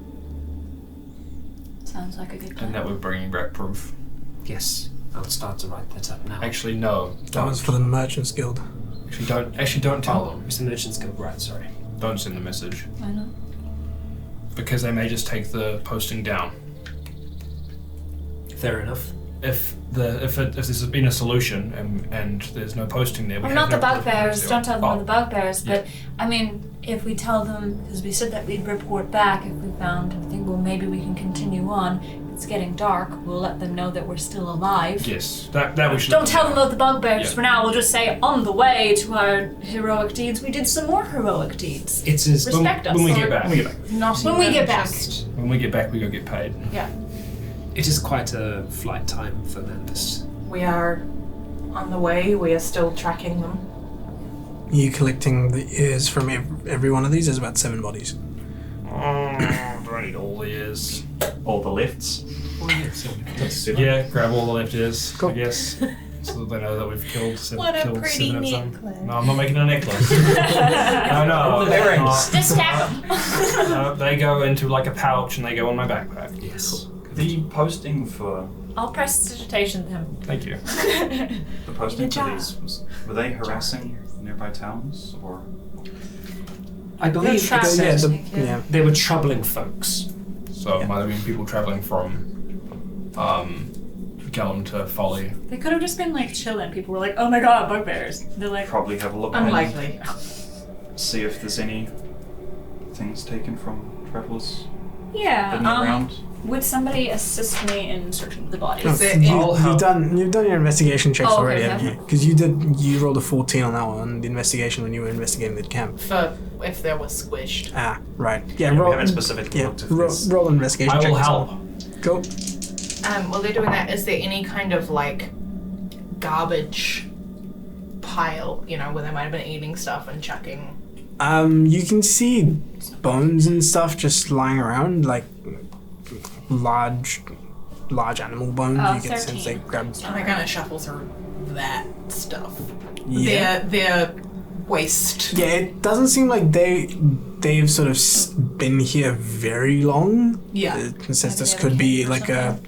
Sounds like a good plan. And that we're bringing back proof. Yes, I'll start to write that up now. Actually, no. That was for the Merchants Guild. Actually, don't tell them. It's the Merchants Guild, right, sorry. Don't send the message. Why not? Because they may just take the posting down. Fair enough. If there's been a solution and there's no posting there, we Well, have not the no proof bugbears. there. Don't tell them Oh, on the bugbears. But I mean, if we tell them, because we said that we'd report back if we found anything. Well, maybe we can continue on. It's getting dark. We'll let them know that we're still alive. Yes, that we should. Don't tell them about the bugbears Yeah. for now. We'll just say on the way to our heroic deeds, we did some more heroic deeds. It's as Respect us. When we get back. Not When we even get back. just- When we get back, we go get paid. Yeah. it is quite a flight time for Memphis. We are on the way. We are still tracking them. You collecting the ears from every one of these is about 7 bodies. Oh, do I need all the ears? All the lifts. Yeah, grab all the left ears, Cool. I guess. So that they know that we've killed What a killed pretty 7 of them. necklace. No, I'm not making a necklace. no. Just stack them. No, they go into like a pouch and they go on my backpack. Yes. The posting for I'll prestidigitation them. Thank you. the posting Good for job. these were they harassing nearby towns or? I believe it trapped. said Yeah. they were troubling folks. So it might have been people travelling from Gallum to Folly. They could have just been like chilling. People were like, "Oh my god, bugbears!" They're like, Probably have a look Unlikely. and see if there's any things taken from travellers "Yeah." hidden around. Would somebody assist me in searching the bodies? No, it- you've done your investigation checks Oh, okay, already, okay. haven't you? Because you rolled a 14 on that one, the investigation when you were investigating the camp. For if they were squished. Ah, right. Yeah, Yeah, we roll. haven't specifically Yeah, looked at roll, this. roll an investigation I check. will yourself. help. Go. While they're doing that, is there any kind of like garbage pile, where they might have been eating stuff and chucking? You can see bones and stuff just lying around, like large animal bones. Oh, you get the sense they 13. grabbed. And I kind of shuffle through that stuff. Yeah. Their waste. Yeah, it doesn't seem like they've sort of been here very long. Yeah. Since this Maybe could they be came like or a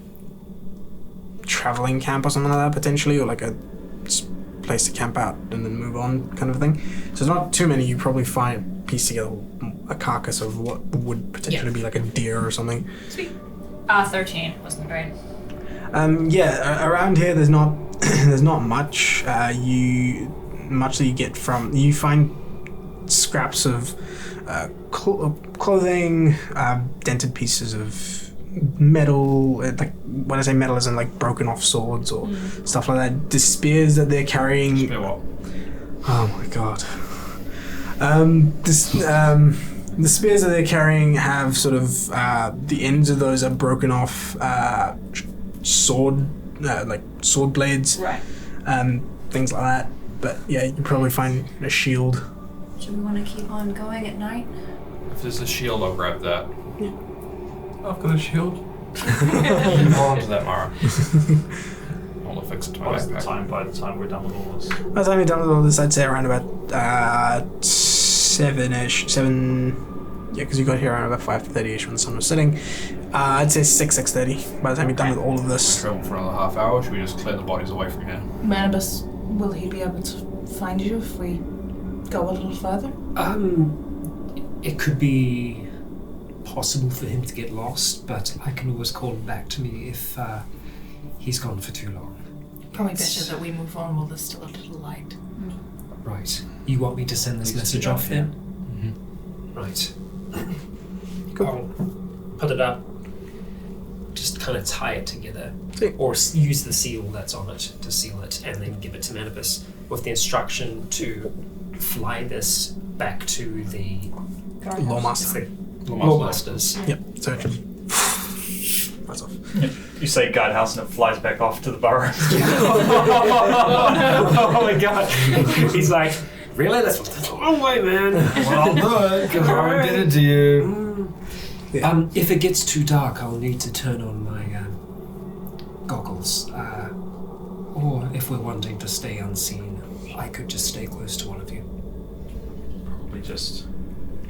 traveling camp or something like that potentially, or like a place to camp out and then move on kind of thing. So there's not too many. You probably piece together a carcass of what would potentially be like a deer or something. Sweet. 13 wasn't great. Around here there's not there's not much. Much that you get from you find scraps of clothing, dented pieces of metal. Like when I say metal, as in like broken off swords or stuff like that. The spears that they're carrying. Spear what? Oh my god. The spears that they're carrying have sort of the ends of those are broken off sword blades, Right. things like that. But yeah, you probably find a shield. Do we want to keep on going at night? If there's a shield, I'll grab that. I've got a shield. Hold on to that, Mara. I'll affix it to my What's the backpack. time by the time we're done with all this? By the time you're done with all this, I'd say around about 7-ish. 7. Yeah, because you got here around about 5:30ish when the sun was setting. I'd say 6:30 by the time you're done with all of this. Travel for another half hour. Should we just clear the bodies away from here? Manibus, will he be able to find you if we go a little further? It could be possible for him to get lost, but I can always call him back to me if he's gone for too long. Probably better that we move on while there's still a little light. Right. You want me to send this Please message do, off yeah. then? Right. Cool. I'll put it up. Just kind of tie it together. Sweet. Or use the seal that's on it to seal it, and then give it to Manibus with the instruction to fly this back to the Lawmaster. Lawmasters. Yep, search him. That's off. You say guardhouse and it flies back off to the burrow. Oh my god. He's like, really? That's the wrong way, man. Well, I'll do it because I did it to you. If it gets too dark, I'll need to turn on my goggles. Or if we're wanting to stay unseen, I could just stay close to one of you. Probably just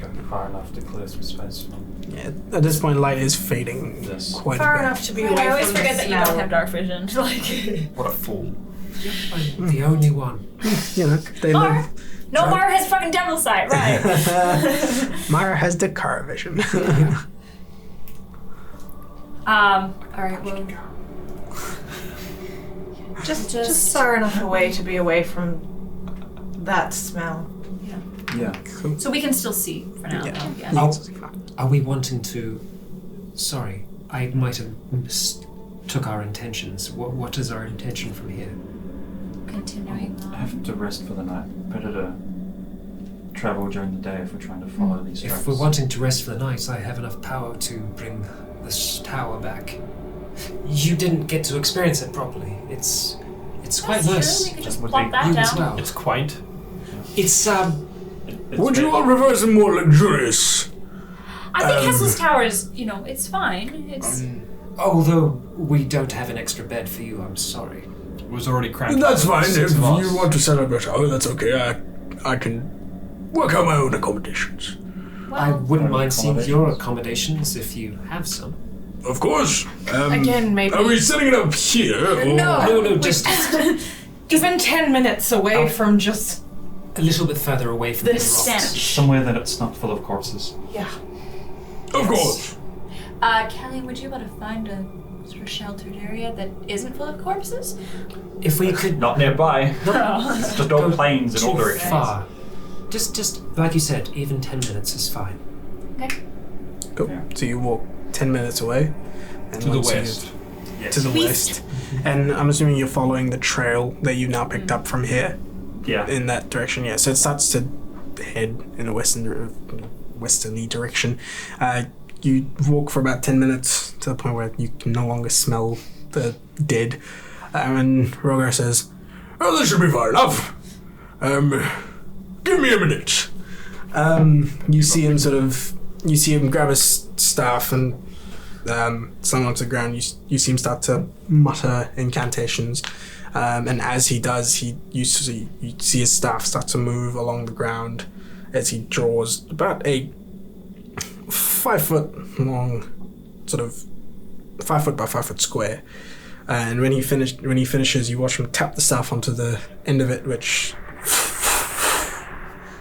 go far enough to clear some space from Yeah, at this point, light is fading this. quite Far a bit. enough to be Right, away I always from forget the that you don't smell. have dark vision. Like, What a fool. I'm the only one. You know, they Mara? live. No, Mara has fucking devil sight, right? Mara has the car vision. Alright, well, Just far enough away to be away from that smell. Yeah. so we can still see for now. Yeah. though, Are we wanting to... Sorry, I might have mistook our intentions. What is our intention from here? Continuing I on. have to rest for the night. Better to travel during the day if we're trying to follow these tracks. If we're wanting to rest for the night, I have enough power to bring this tower back. You didn't get to experience it properly. It's quite That's nice. true, we could just Would plop be- that You as down. well. It's quaint. It's It's Would you better- all prefer some more luxurious? I think Kessel's Tower is, it's fine. It's although we don't have an extra bed for you, I'm sorry. It was already cramped. That's fine. Six If of us. you want to set up a tower, that's okay. I can work out my own accommodations. I wouldn't Only mind seeing your accommodations. accommodations if you have some. Of course. Again, maybe. Are we setting it up here? Or? No, just Even 10 minutes away from just a little bit further away from this the rocks. stench. Somewhere that it's not full of corpses. Yeah. Of course. Kelly, would you be able to find a sort of sheltered area that isn't full of corpses? If we could Not nearby. It's just all plains in all too directions. far. Just like you said, even 10 minutes is fine. Okay. Cool. Yeah. So you walk 10 minutes away. And To the once you west. get to the west. And I'm assuming you're following the trail that you now picked up from here Yeah. in that direction. Yeah. So it starts to head in a westerly direction. You walk for about 10 minutes to the point where you can no longer smell the dead. And Rogar says, "Oh, this should be far enough. Give me a minute." You see him grab his staff and slung onto the ground. You see him start to mutter incantations. And as he does, you see his staff start to move along the ground as he draws about a 5 foot long, sort of 5 foot by 5 foot square. And when he finishes, you watch him tap the staff onto the end of it, which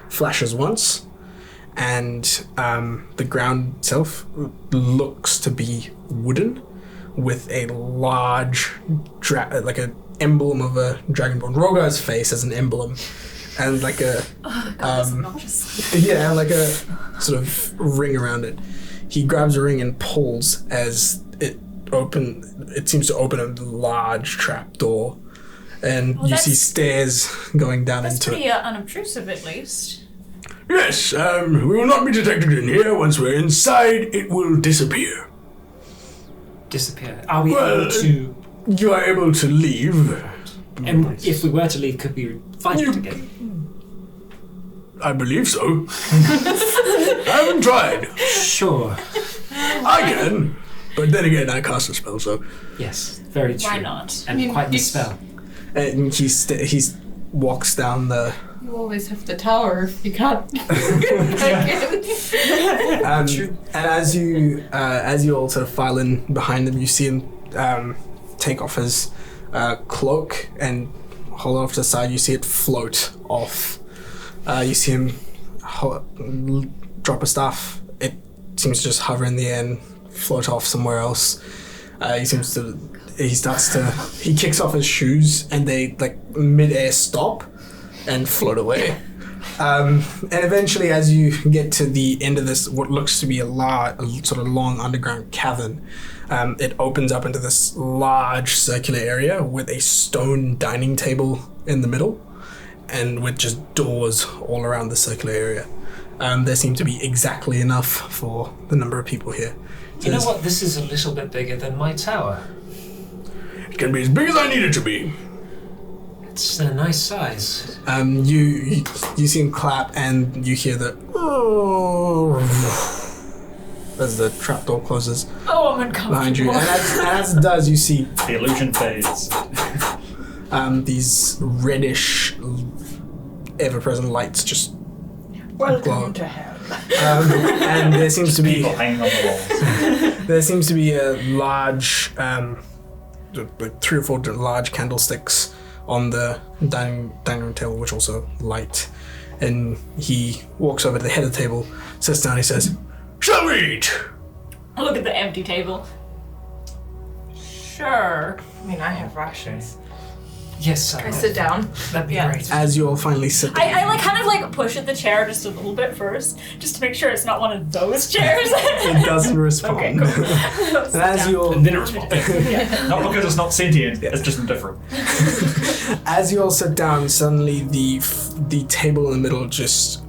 flashes once, and the ground itself looks to be wooden, with a large, like an emblem of a dragonborn. Rogar's face as an emblem, and like a yeah, and like a sort of ring around it. He grabs a ring and pulls as it seems to open a large trap door, and Well, you see that's- stairs going down That's into pretty it. unobtrusive, at least. Yes, we will not be detected in here. Once we're inside, it will disappear. Disappear. Are we Well, able to... You are able to leave. And if we were to leave, could we find it again? I believe so. I haven't tried. Sure. I can, but then again, I cast a spell, so. Yes, very true. Why not? And quite the spell. And he walks down the. You always have the tower if you can't. And as you all sort of file in behind him, you see him take off his cloak and hold it off to the side. You see it float off. You see him drop a staff. It seems to just hover in the air and float off somewhere else. He kicks off his shoes and they like mid-air stop and float away. And eventually, as you get to the end of this, what looks to be a sort of long underground cavern, it opens up into this large circular area with a stone dining table in the middle, and with just doors all around the circular area. There seem to be exactly enough for the number of people here. You know what? This is a little bit bigger than my tower. It can be as big as I need it to be. It's a nice size. You see him clap, and you hear the as the trapdoor closes Oh, I'm uncomfortable. behind you, and as it does, you see The illusion fades. these reddish ever-present lights just Welcome glow. to hell. And there seems to be People hanging on the walls. there seems to be a large, like 3 or 4 large candlesticks on the dining room table, which also light. And he walks over to the head of the table, sits down, he says, "Shall we eat?" I look at the empty table. Sure. I mean, I have rations. Yes, I sit down. that'd be Yeah. great. As you all finally sit down. I like kind of like push at the chair just a little bit first, just to make sure it's not one of those chairs. It doesn't respond. Okay, cool. And as you all And then it responds. Not because it's not sentient, it's just indifferent. As you all sit down, suddenly the table in the middle just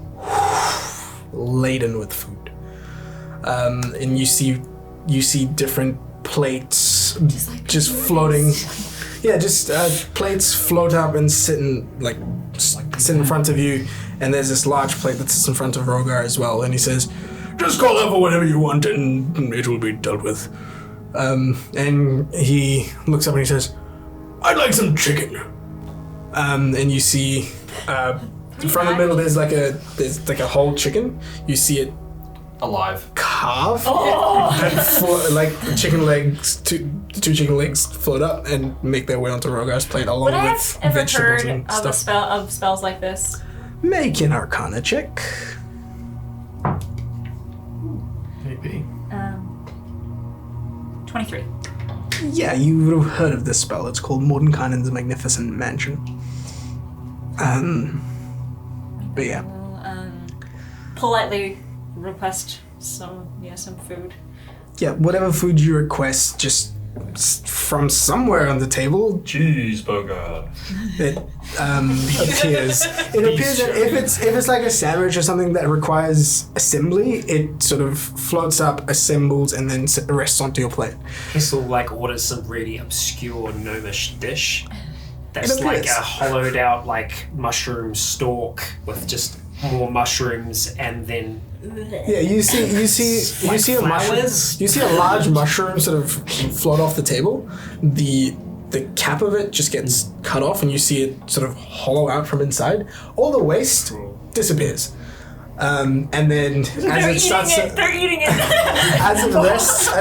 laden with food, and you see different plates just floating. Yeah, just plates float up and sit in front of you, and there's this large plate that sits in front of Rogar as well, and he says, "Just call out for whatever you want, and it will be dealt with." And he looks up and he says, "I'd like some chicken." And you see, from the middle, there's like a whole chicken. You see it Alive. carved, and like chicken legs, two chicken legs float up and make their way onto Rogar's plate along Would I with have ever vegetables heard and of stuff. spells like this? Make an Arcana check. Maybe. 23. Yeah, you would have heard of this spell. It's called Mordenkainen's Magnificent Mansion. But yeah. Politely request some food. Yeah, whatever food you request, just from somewhere on the table, Cheeseburger. it appears. It appears that if it's like a sandwich or something that requires assembly, it sort of floats up, assembles, and then rests onto your plate. Kessel like orders some really obscure gnomish dish that's It like appears. a hollowed out like mushroom stalk with just more mushrooms, and then Yeah, you see a mushroom. flowers? You see a large mushroom sort of float off the table. The cap of it just gets cut off, and you see it sort of hollow out from inside. All the waste disappears, and then as it starts They're eating it. as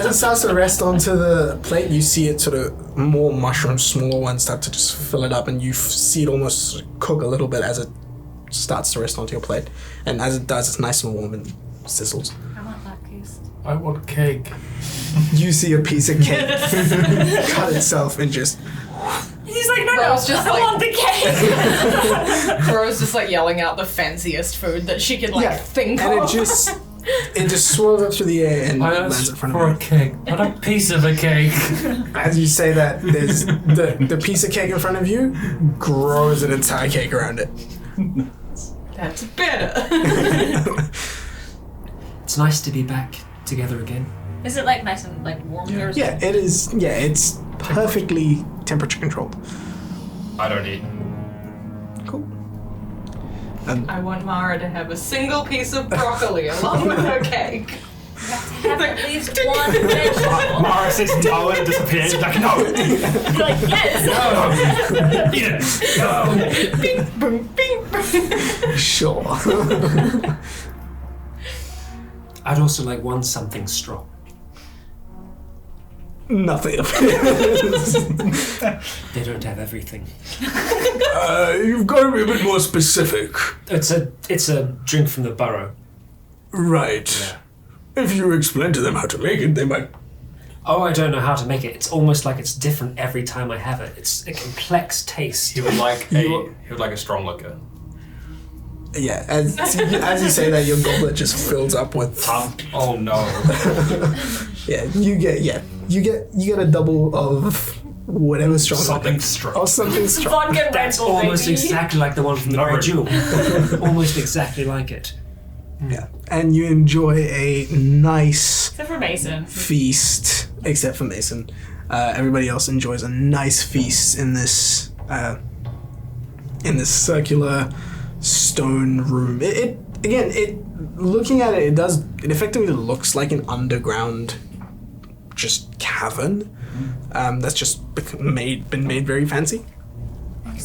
it starts to rest onto the plate, you see it sort of more mushrooms, smaller ones, start to just fill it up, and you see it almost cook a little bit as it starts to rest onto your plate. And as it does, it's nice and warm and sizzles. I want that piece. I want cake. You see a piece of cake cut itself and just He's like, no, Bro's just I like- want the cake. Bro's just like yelling out the fanciest food that she could think and of. it just swirls up through the air and I lands asked in front for a of cake, not a piece of a cake. you. As you say that, there's the piece of cake in front of you grows an entire cake around it. That's better. it's nice to be back together again. Is it like nice and like warm here? Yeah, it is. Yeah, it's perfectly temperature controlled. I don't eat. Cool. I want Mara to have a single piece of broccoli along with her cake. Have at least one vegetable. Mara says no and disappears. She's like, no. You're like, yes. No. Eat it. No. Bing, boom, bing, boom. Sure. I'd also like one something strong. Nothing appears. They don't have everything. You've got to be a bit more specific. It's a drink from the burrow. Right. Yeah. If you explain to them how to make it, they might. Oh, I don't know how to make it. It's almost like it's different every time I have it. It's a complex taste. He would like a strong liquor. Yeah, as you say that, your goblet just fills up with. Oh no. Yeah, you get a double of whatever strong. Something strong. Or something strong. Vodka Red That's Bull, almost baby. exactly like the one from the No. Red Jewel. Almost exactly like it. Yeah, and you enjoy a nice Except for Mason. feast, except for Mason. Everybody else enjoys a nice feast in this circular stone room. It looking at it, it effectively looks like an underground just cavern that's just been made very fancy.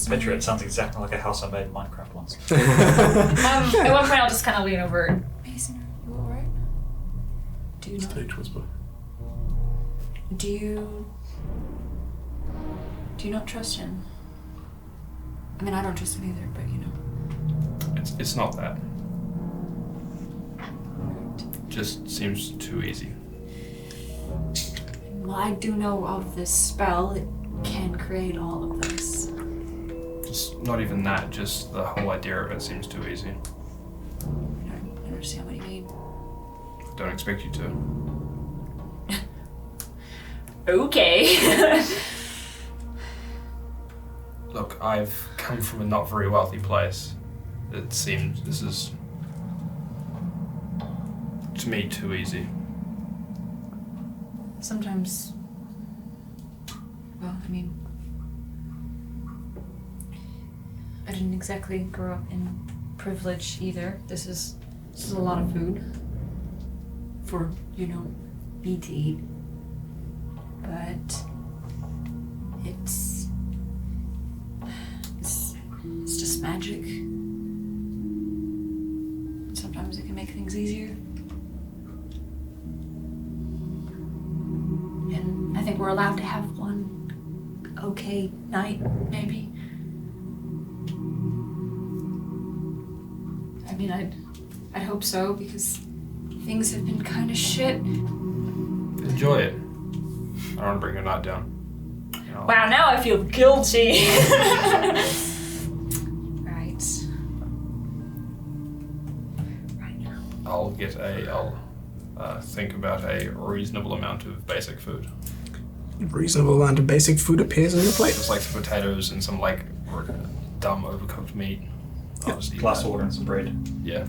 Picture it sounds exactly like a house I made in Minecraft once. At one point, I'll just kind of lean over. Mason, are you alright? Do you not? Stage whisper. Do you not trust him? I mean, I don't trust him either, but you know. It's not that. Just seems too easy. Well, I do know of this spell. It can create all of this. It's not even that, just the whole idea of it seems too easy. I don't understand what you mean. Don't expect you to. Okay. Look, I've come from a not very wealthy place. It seems this is, to me, too easy. Sometimes, well, I mean, I didn't exactly grow up in privilege either. This is a lot of food for, you know, me to eat. But it's just magic. Sometimes it can make things easier. And I think we're allowed to have one okay night, maybe. I mean, I'd hope so, because things have been kind of shit. Enjoy it. I don't want to bring your night down. You know, Wow, now I feel guilty. Right. I'll think about a reasonable amount of basic food. Reasonable amount of basic food appears on the plate. Just like some potatoes and some like dumb overcooked meat. I'll just eat Glass that. water and some bread. Yeah.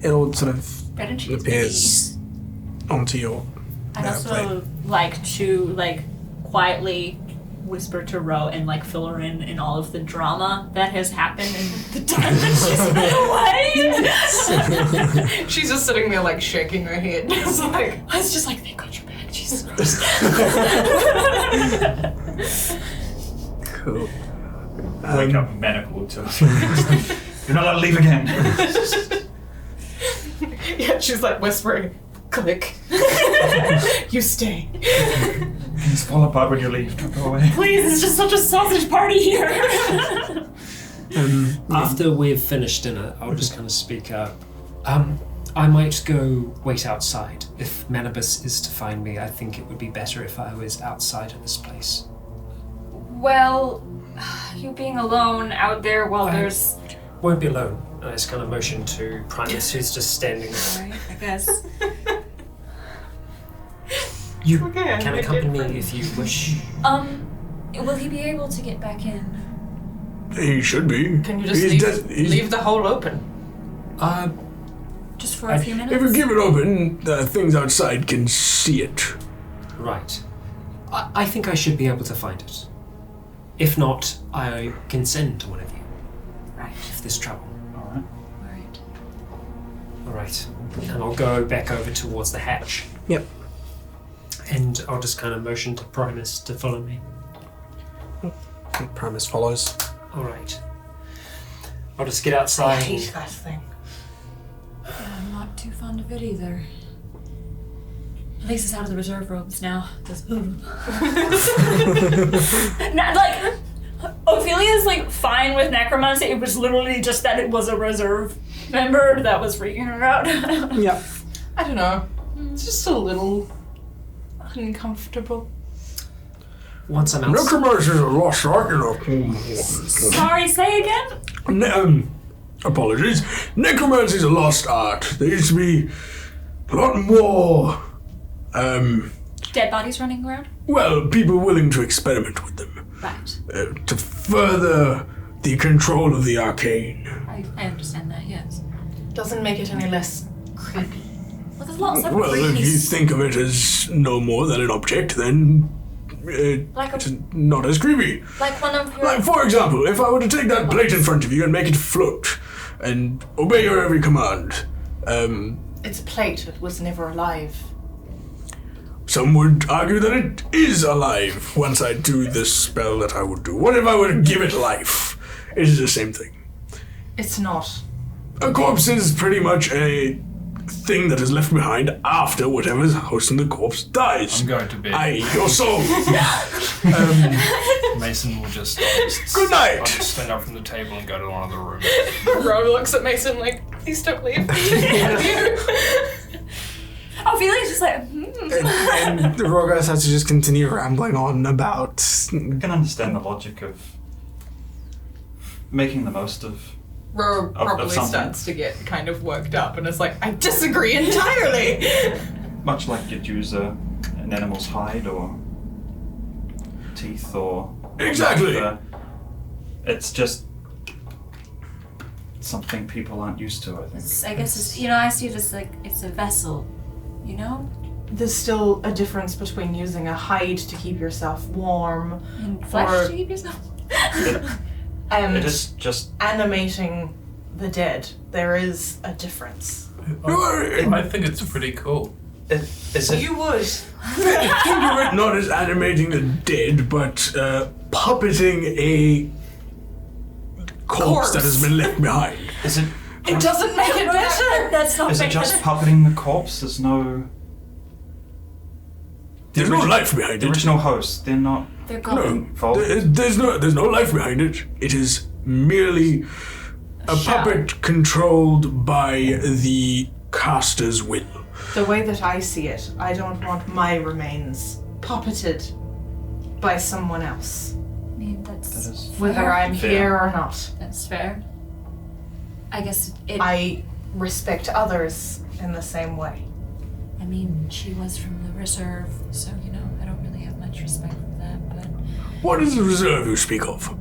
It all sort of Bread and cheese. appears onto your I'd also plate. like to quietly whisper to Ro and fill her in all of the drama that has happened in the time that she's been away. She's just sitting there shaking her head. It's like, I was just like, thank God you're back, Jesus Christ. Cool. Wake up manacled to it. You're not allowed to leave again. yeah, she's whispering, click. You stay. Things fall apart when you leave. Don't go away. Please, it's just such a sausage party here. After we've finished dinner, I'll just kind of speak up. I might go wait outside. If Manibus is to find me, I think it would be better if I was outside of this place. Well, you being alone out there while there's... Won't be alone. And I just kind of motion to Primus, who's just standing there. Alright, I guess. You Okay, can I accompany did me if you wish. Will he be able to get back in? He should be. Can you just leave the hole open? Just for a few minutes? If you keep it open, the things outside can see it. Right. I think I should be able to find it. If not, I can send to one of you. Right. If there's trouble. Alright. Alright. Alright. And I'll go back over towards the hatch. Yep. And I'll just kind of motion to Primus to follow me. Primus follows. Alright. I'll just get I outside. hate that thing. I'm not too fond of it either. At least it's out of the reserve robes now. Ophelia's fine with necromancy. It was literally just that it was a reserve member that was freaking her out. Yep. I don't know. It's just a little uncomfortable. Once I'm outside. Necromancy is a lost art, Sorry, say again? Apologies. Necromancy is a lost art. There used to be a lot more, Dead bodies running around? people willing to experiment with them. Right. To further the control of the arcane. I understand that, yes. Doesn't make it any less creepy. Well, there's lots of Well, if you think of it as no more than an object, then it's not as creepy. like one of your... Like, for example, if I were to take that plate in front of you and make it float, and obey your every command, It's a plate. It was never alive. some would argue that it is alive once I do this spell that I would do. What if I were to give it life? It is the same thing. It's not. A corpse is pretty much a thing that is left behind after whatever's hosting the corpse dies. I'm going to bed. I.e. your soul. Mason will just Good night. I'll just stand up from the table and go to one of the rooms. Ro looks at Mason like, please don't leave. Ophelia's just like, And Rogas has to just continue rambling on about... I can understand the logic of making the most of Ro probably something. starts to get kind of worked up and is like, I disagree entirely. much like you'd use an animal's hide or teeth or Exactly. leather. It's just something people aren't used to, I think. I guess it's, I see it as like, it's a vessel, you know? There's still a difference between using a hide to keep yourself warm And flesh Or- to keep yourself. and It is just animating the dead. There is a difference. I think it's pretty cool. is it You would. Think of it not as animating the dead, but puppeting a corpse that has been left behind. is it It doesn't make it better. That's not is it just puppeting the corpse? There's no There's no life behind the it. original hosts. They're not They're No, gone. involved. there's no life behind it. It is merely a Shell. puppet controlled by the caster's will. The way that I see it, I don't want my remains puppeted by someone else, I mean, that's That is whether I'm Fair. here or not. That's fair. I guess it. I respect others in the same way. I mean, she was from the reserve, so I don't really have much respect for that. But What is the reserve you speak of?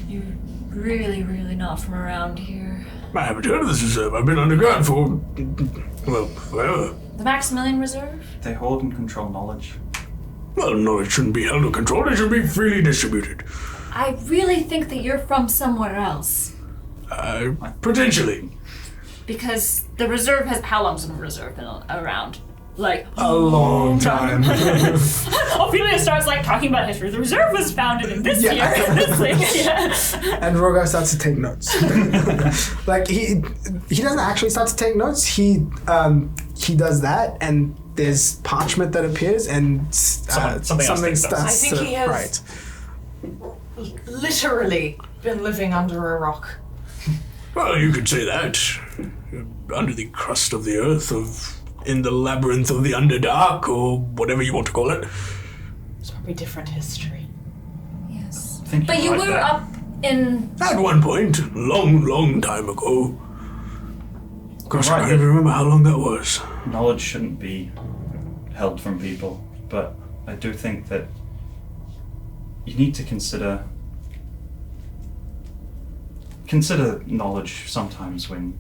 you're really, really not from around here. I haven't heard of this reserve. I've been underground for, well, forever. The Maximilian Reserve. They hold and control knowledge. Well, knowledge shouldn't be held or controlled. It should be freely distributed. I really think that you're from somewhere else. Potentially. Because the reserve has. How long's the reserve been around? Like. A long time. Ophelia starts talking about history. The reserve was founded in this year, in this thing. Yeah. And Rogar starts to take notes. He doesn't actually start to take notes. He does that, and there's parchment that appears, and Something else takes starts I think to he has- write. Literally been living under a rock. Well, you could say that. Under the crust of the earth, in the labyrinth of the Underdark, or whatever you want to call it. It's probably different history. Yes. I think But you right were there. up in. At one point, long time ago. Gosh, I Right. can't even remember how long that was. Knowledge shouldn't be held from people, but I do think that you need to consider knowledge sometimes when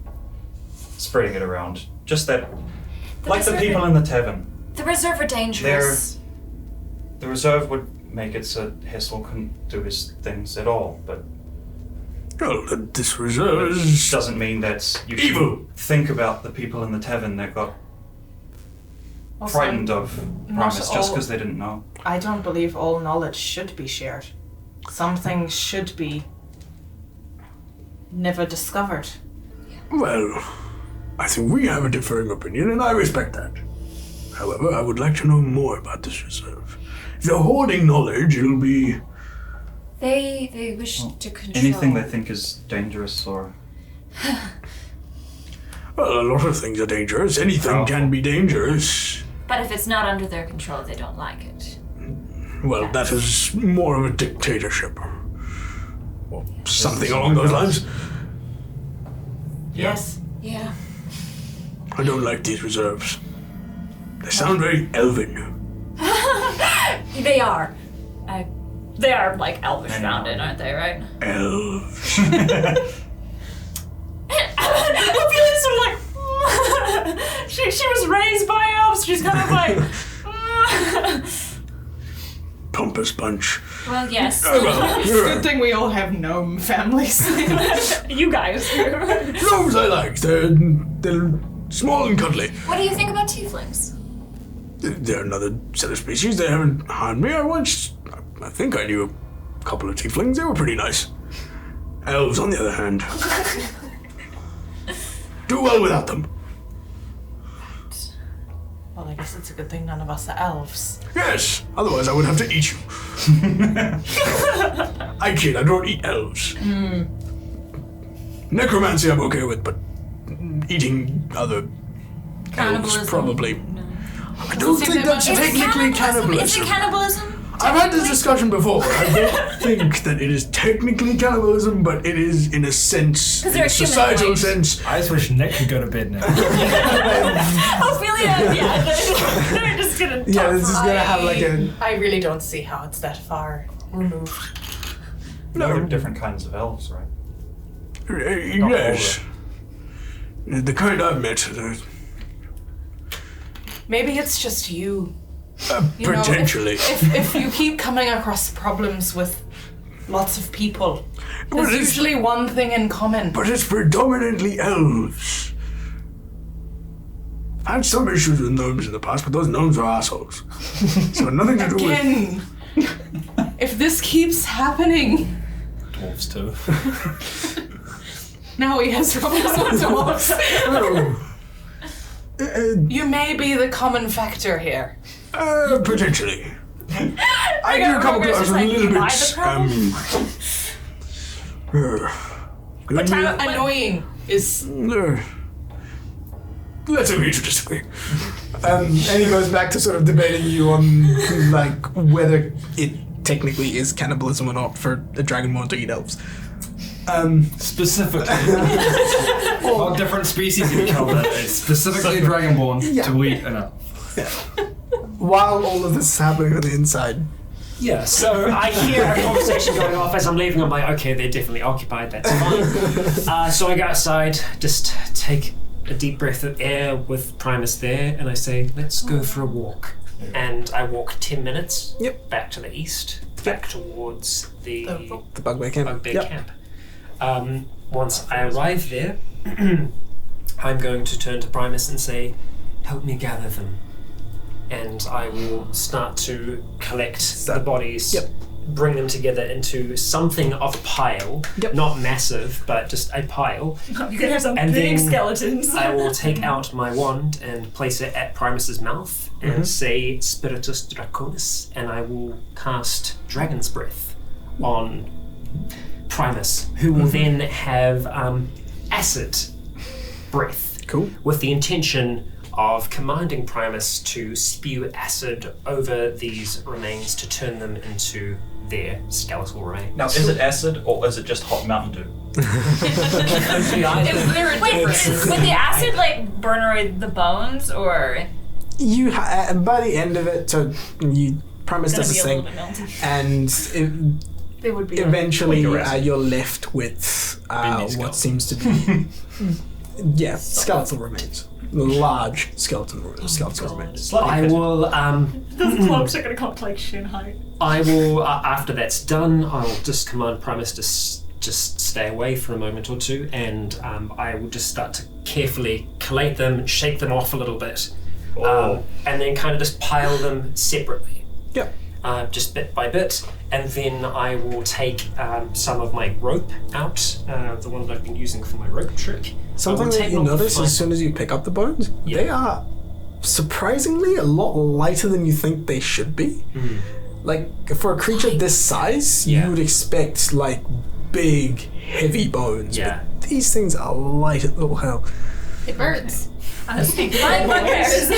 spreading it around. Just that, like the people in the tavern. The reserve are dangerous. The reserve would make it so Hessel couldn't do his things at all, but Well, this reserve is doesn't mean that you evil. should think about the people in the tavern that got Also, frightened of not Primus just all- because they didn't know. I don't believe all knowledge should be shared. Some things should be never discovered. Well, I think we have a differing opinion, and I respect that. However, I would like to know more about this reserve. If they're hoarding knowledge, it'll be... They wish to control. Anything they think is dangerous or Well, a lot of things are dangerous. Anything can be dangerous. But if it's not under their control, they don't like it. Well, that is more of a dictatorship. Or something along those lines. Yes. Yeah. I don't like these reserves. They sound very elven. They are. They are elvish founded, aren't they? Right? Elves. Ophelia's sort of she was raised by elves. She's kind of Pompous bunch. Well, yes. Oh, well, Good thing we all have gnome families. You guys. Gnomes I like. They're small and cuddly. What do you think about tieflings? They're another set of species. They haven't harmed me. I think I knew a couple of tieflings. They were pretty nice. Elves, on the other hand, do well without them. Well, I guess it's a good thing none of us are elves. Yes, otherwise I would have to eat you. I kid, I don't eat elves. Necromancy I'm okay with, but eating other elves Cannibalism. probably. No. I don't think that's technically cannibalism. Is it cannibalism? I've had this discussion before. I don't think that it is technically cannibalism, but it is in a sense, 'Cause in they're a societal humanoid. sense. I just wish Nick could go to bed now. Ophelia, yeah, they're just gonna talk. Yeah, this is gonna have like a. I really don't see how it's that far removed. No, they're different kinds of elves, right? Yes. The kind I've met. Maybe it's just you. You know, Potentially. if you keep coming across problems with lots of people, Well, there's it's- usually one thing in common. But it's predominantly elves. I've had some issues with gnomes in the past, but those gnomes are assholes. So nothing to do with. Again, if this keeps happening, Dwarves too. now he has problems with dwarves. You may be the common factor here. Potentially. I do come Roger's across just a like, little "Am I the bit. Annoying is. Let's agree to disagree. And he goes back to sort of debating you on like whether it technically is cannibalism or not for a dragonborn to eat elves. Specifically. What different species you killed it. It's specifically a dragonborn to eat an elf. While all of this is happening on the inside. Yeah, so I hear a conversation going off as I'm leaving. I'm like, okay, they're definitely occupied, that's fine. So I go outside, just take a deep breath of air with Primus there, and I say, let's go for a walk. And I walk 10 minutes back to the east, back towards the bugbear camp. Bugbear camp. Once I arrive there, I'm going to turn to Primus and say, help me gather them. And I will start to collect the bodies, bring them together into something of a pile, not massive, but just a pile. You could have some And big then skeletons. I will take out my wand and place it at Primus's mouth and say Spiritus Draconis, and I will cast Dragon's Breath on Primus, who will then have acid breath. Cool. With the intention of commanding Primus to spew acid over these remains to turn them into their skeletal remains. Now, is it acid or is it just hot Mountain Dew? Is there a difference? Would the acid like burn away the bones, or You by the end of it, so you Primus gonna does be this a little thing, bit melty? and They would be eventually like a recipe. you're left with Bendy what seems to be skeletal remains, large skeletal remains. I will Those cloaks are gonna come to like shin height. I will, after that's done, I will just command Primus to just stay away for a moment or two, and I will just start to carefully collate them, shake them off a little bit, and then kind of just pile them separately. Yep. Just bit by bit, and then I will take some of my rope out, the one that I've been using for my rope trick. Something that you notice as soon as you pick up the bones, they are surprisingly a lot lighter than you think they should be. Like, for a creature this size, you would expect, like, big, heavy bones. Yeah. But these things are light as little hell. It birds. I was thinking bugbears.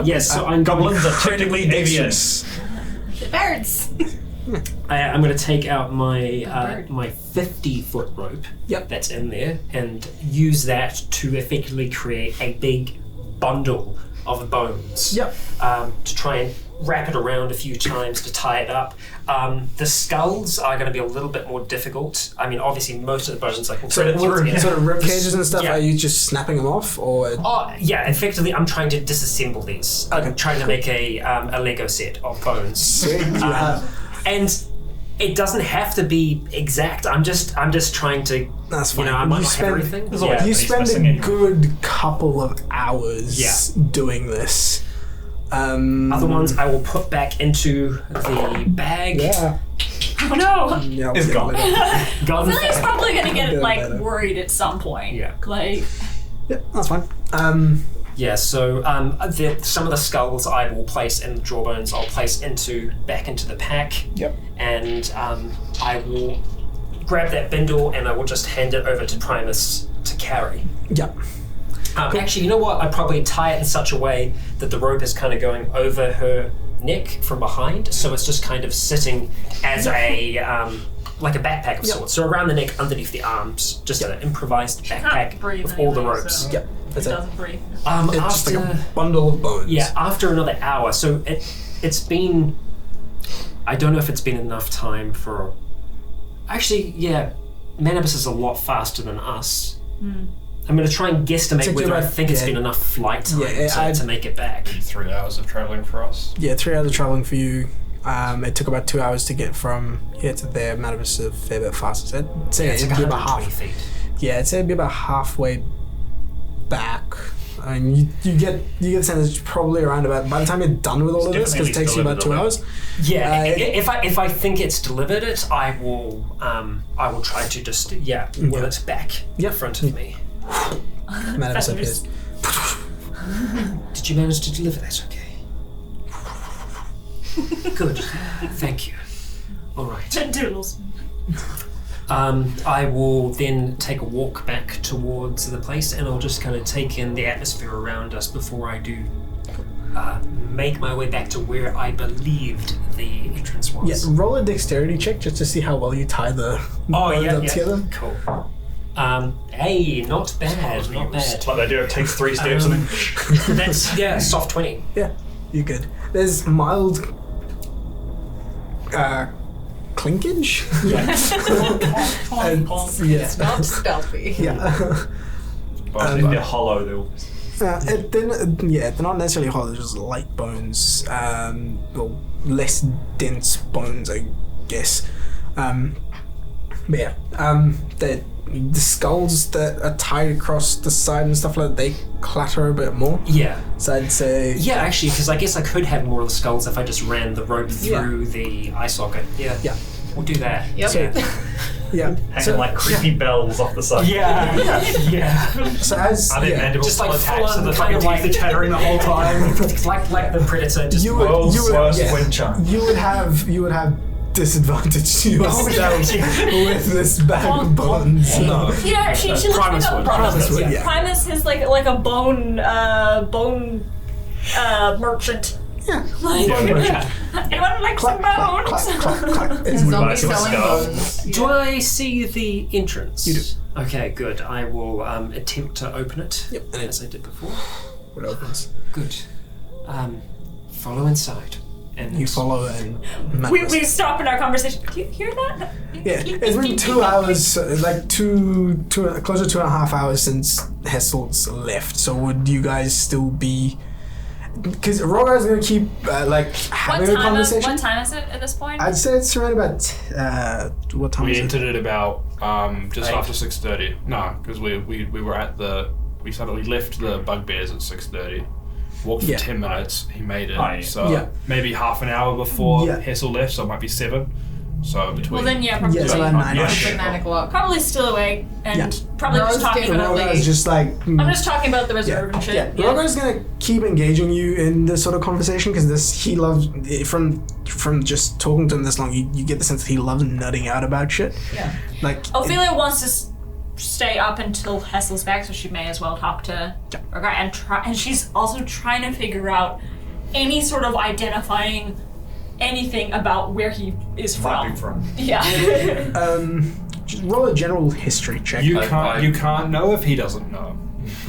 Yes, so I'm going Goblins are technically devious. It birds. I'm going to take out my my 50-foot rope that's in there and use that to effectively create a big bundle of bones. To try and wrap it around a few times to tie it up. The skulls are going to be a little bit more difficult. I mean, obviously, most of the bones I can So, thread it through. sort of rib cages and stuff, Yeah. are you just snapping them off, or...? Oh, yeah, effectively, I'm trying to disassemble these. Okay. I'm trying to make a Lego set of bones. Sweet, you have... And it doesn't have to be exact. I'm just trying to. That's fine. You know, I might You not spend- have everything. There's always You He's spend missing a anyway. good couple of hours doing this. Other ones I will put back into the bag. Oh no! Yeah, It's gone. I feel like he's probably gonna get Feel like better. worried at some point. Yeah. Like, Yeah, that's fine. Yeah, so some of the skulls I will place and the jawbones I'll place back into the pack. Yep. And I will grab that bindle and I will just hand it over to Primus to carry. Yeah. Actually, you know what? I'd probably tie it in such a way that the rope is kind of going over her neck from behind, so it's just kind of sitting as a like a backpack of sorts. So around the neck, underneath the arms, just an improvised backpack breathe with all the anyway, ropes. so- Yep. That's it it. doesn't breathe. It's just After like a bundle of bones. yeah, after another hour. So it's been. I don't know if it's been enough time for. Actually, yeah, Manibus is a lot faster than us. I'm going to try and guesstimate It's whether I about- think it's yeah. been enough flight time Yeah, to make it back. 3 hours of travelling for us. Yeah, 3 hours of traveling for you. It took about 2 hours to get from here to there. Manibus a fair bit faster. So I'd say It's it'd like be about 120 half. feet. Yeah, I'd say it'd be about halfway back. I mean, you get the sense it's probably around about by the time you're done with all of this, because it takes you about 2 hours. Yeah, Uh, if I think it's delivered it, I will try to just will it back in front of me. Manibus appears. Did you manage to deliver that? Okay. Good. Thank you. All right. Doodles. I will then take a walk back towards the place, and I'll just kind of take in the atmosphere around us before I do make my way back to where I believed the entrance was. Yeah, roll a dexterity check just to see how well you tie the bones up together. Cool. Hey, not bad, not bad. Like they do, it takes 3 steps and then That's soft 20. Yeah, you're good. There's mild clinkage. It's not stealthy. Yeah. but if they're hollow, they'll. They're not necessarily hollow, they're just light bones. Well, less dense bones, I guess. But yeah, the skulls that are tied across the side and stuff like that, they clatter a bit more. Yeah. So I'd say... Yeah, actually, because I guess I could have more of the skulls if I just ran the rope through the eye socket. Yeah. Yeah. We'll do that. Yep. Yeah. Hanging like creepy bells off the side. Yeah. Yeah. So as... Are there yeah, mandibles Just like still attached full so on the kind fucking of teeth are chattering the whole time? like the predator. Just You would- World's worst yeah. wind chime. you would have disadvantage to your stealth with this bag of bones. No. You know, she looks Primus like a would. Primus would, yeah. Primus is like a bone merchant. Yeah. Like, Bone merchant. anyone like some Clack, clack, bones? clack, clack, clack. It's Zombie Nice little selling skull. bones. Do I see the entrance? You do. Okay, good. I will attempt to open it. Yep, and As I did before. it opens. Good. Follow inside. And You follow and We stop in our conversation. Do you hear that? Yeah, it's been 2 hours, like closer to 2.5 hours since Hessel's left. So would you guys still be? Because Rogar's gonna keep having a conversation. What time is it at this point? I'd say it's around about what time We is it? entered it about just 8. after 6:30. No, because we were at the we left the bugbears at 6:30. Walked for Yeah. 10 minutes. He made it. Oh, yeah. So Yeah. maybe half an hour before Yeah. Hessel left, so it might be 7. So between. well then, yeah, probably. Yeah, it's around Yeah, 9. It's sure. like 9 o'clock. Probably still awake and Yeah. probably just Rose talking gave it about. a Rogar's just like. I'm just talking about the Yeah, reserve and shit. yeah. Rogar's gonna keep engaging you in this sort of conversation because he loves from just talking to him this long. You get the sense that he loves nutting out about shit. Yeah. Like Ophelia wants to stay up until Hessel's back, so she may as well talk to Yeah. Rogar and she's also trying to figure out any sort of identifying anything about where he is from. Vibing from. Yeah. just roll a general history check. You I- can't. You can't know if he doesn't know.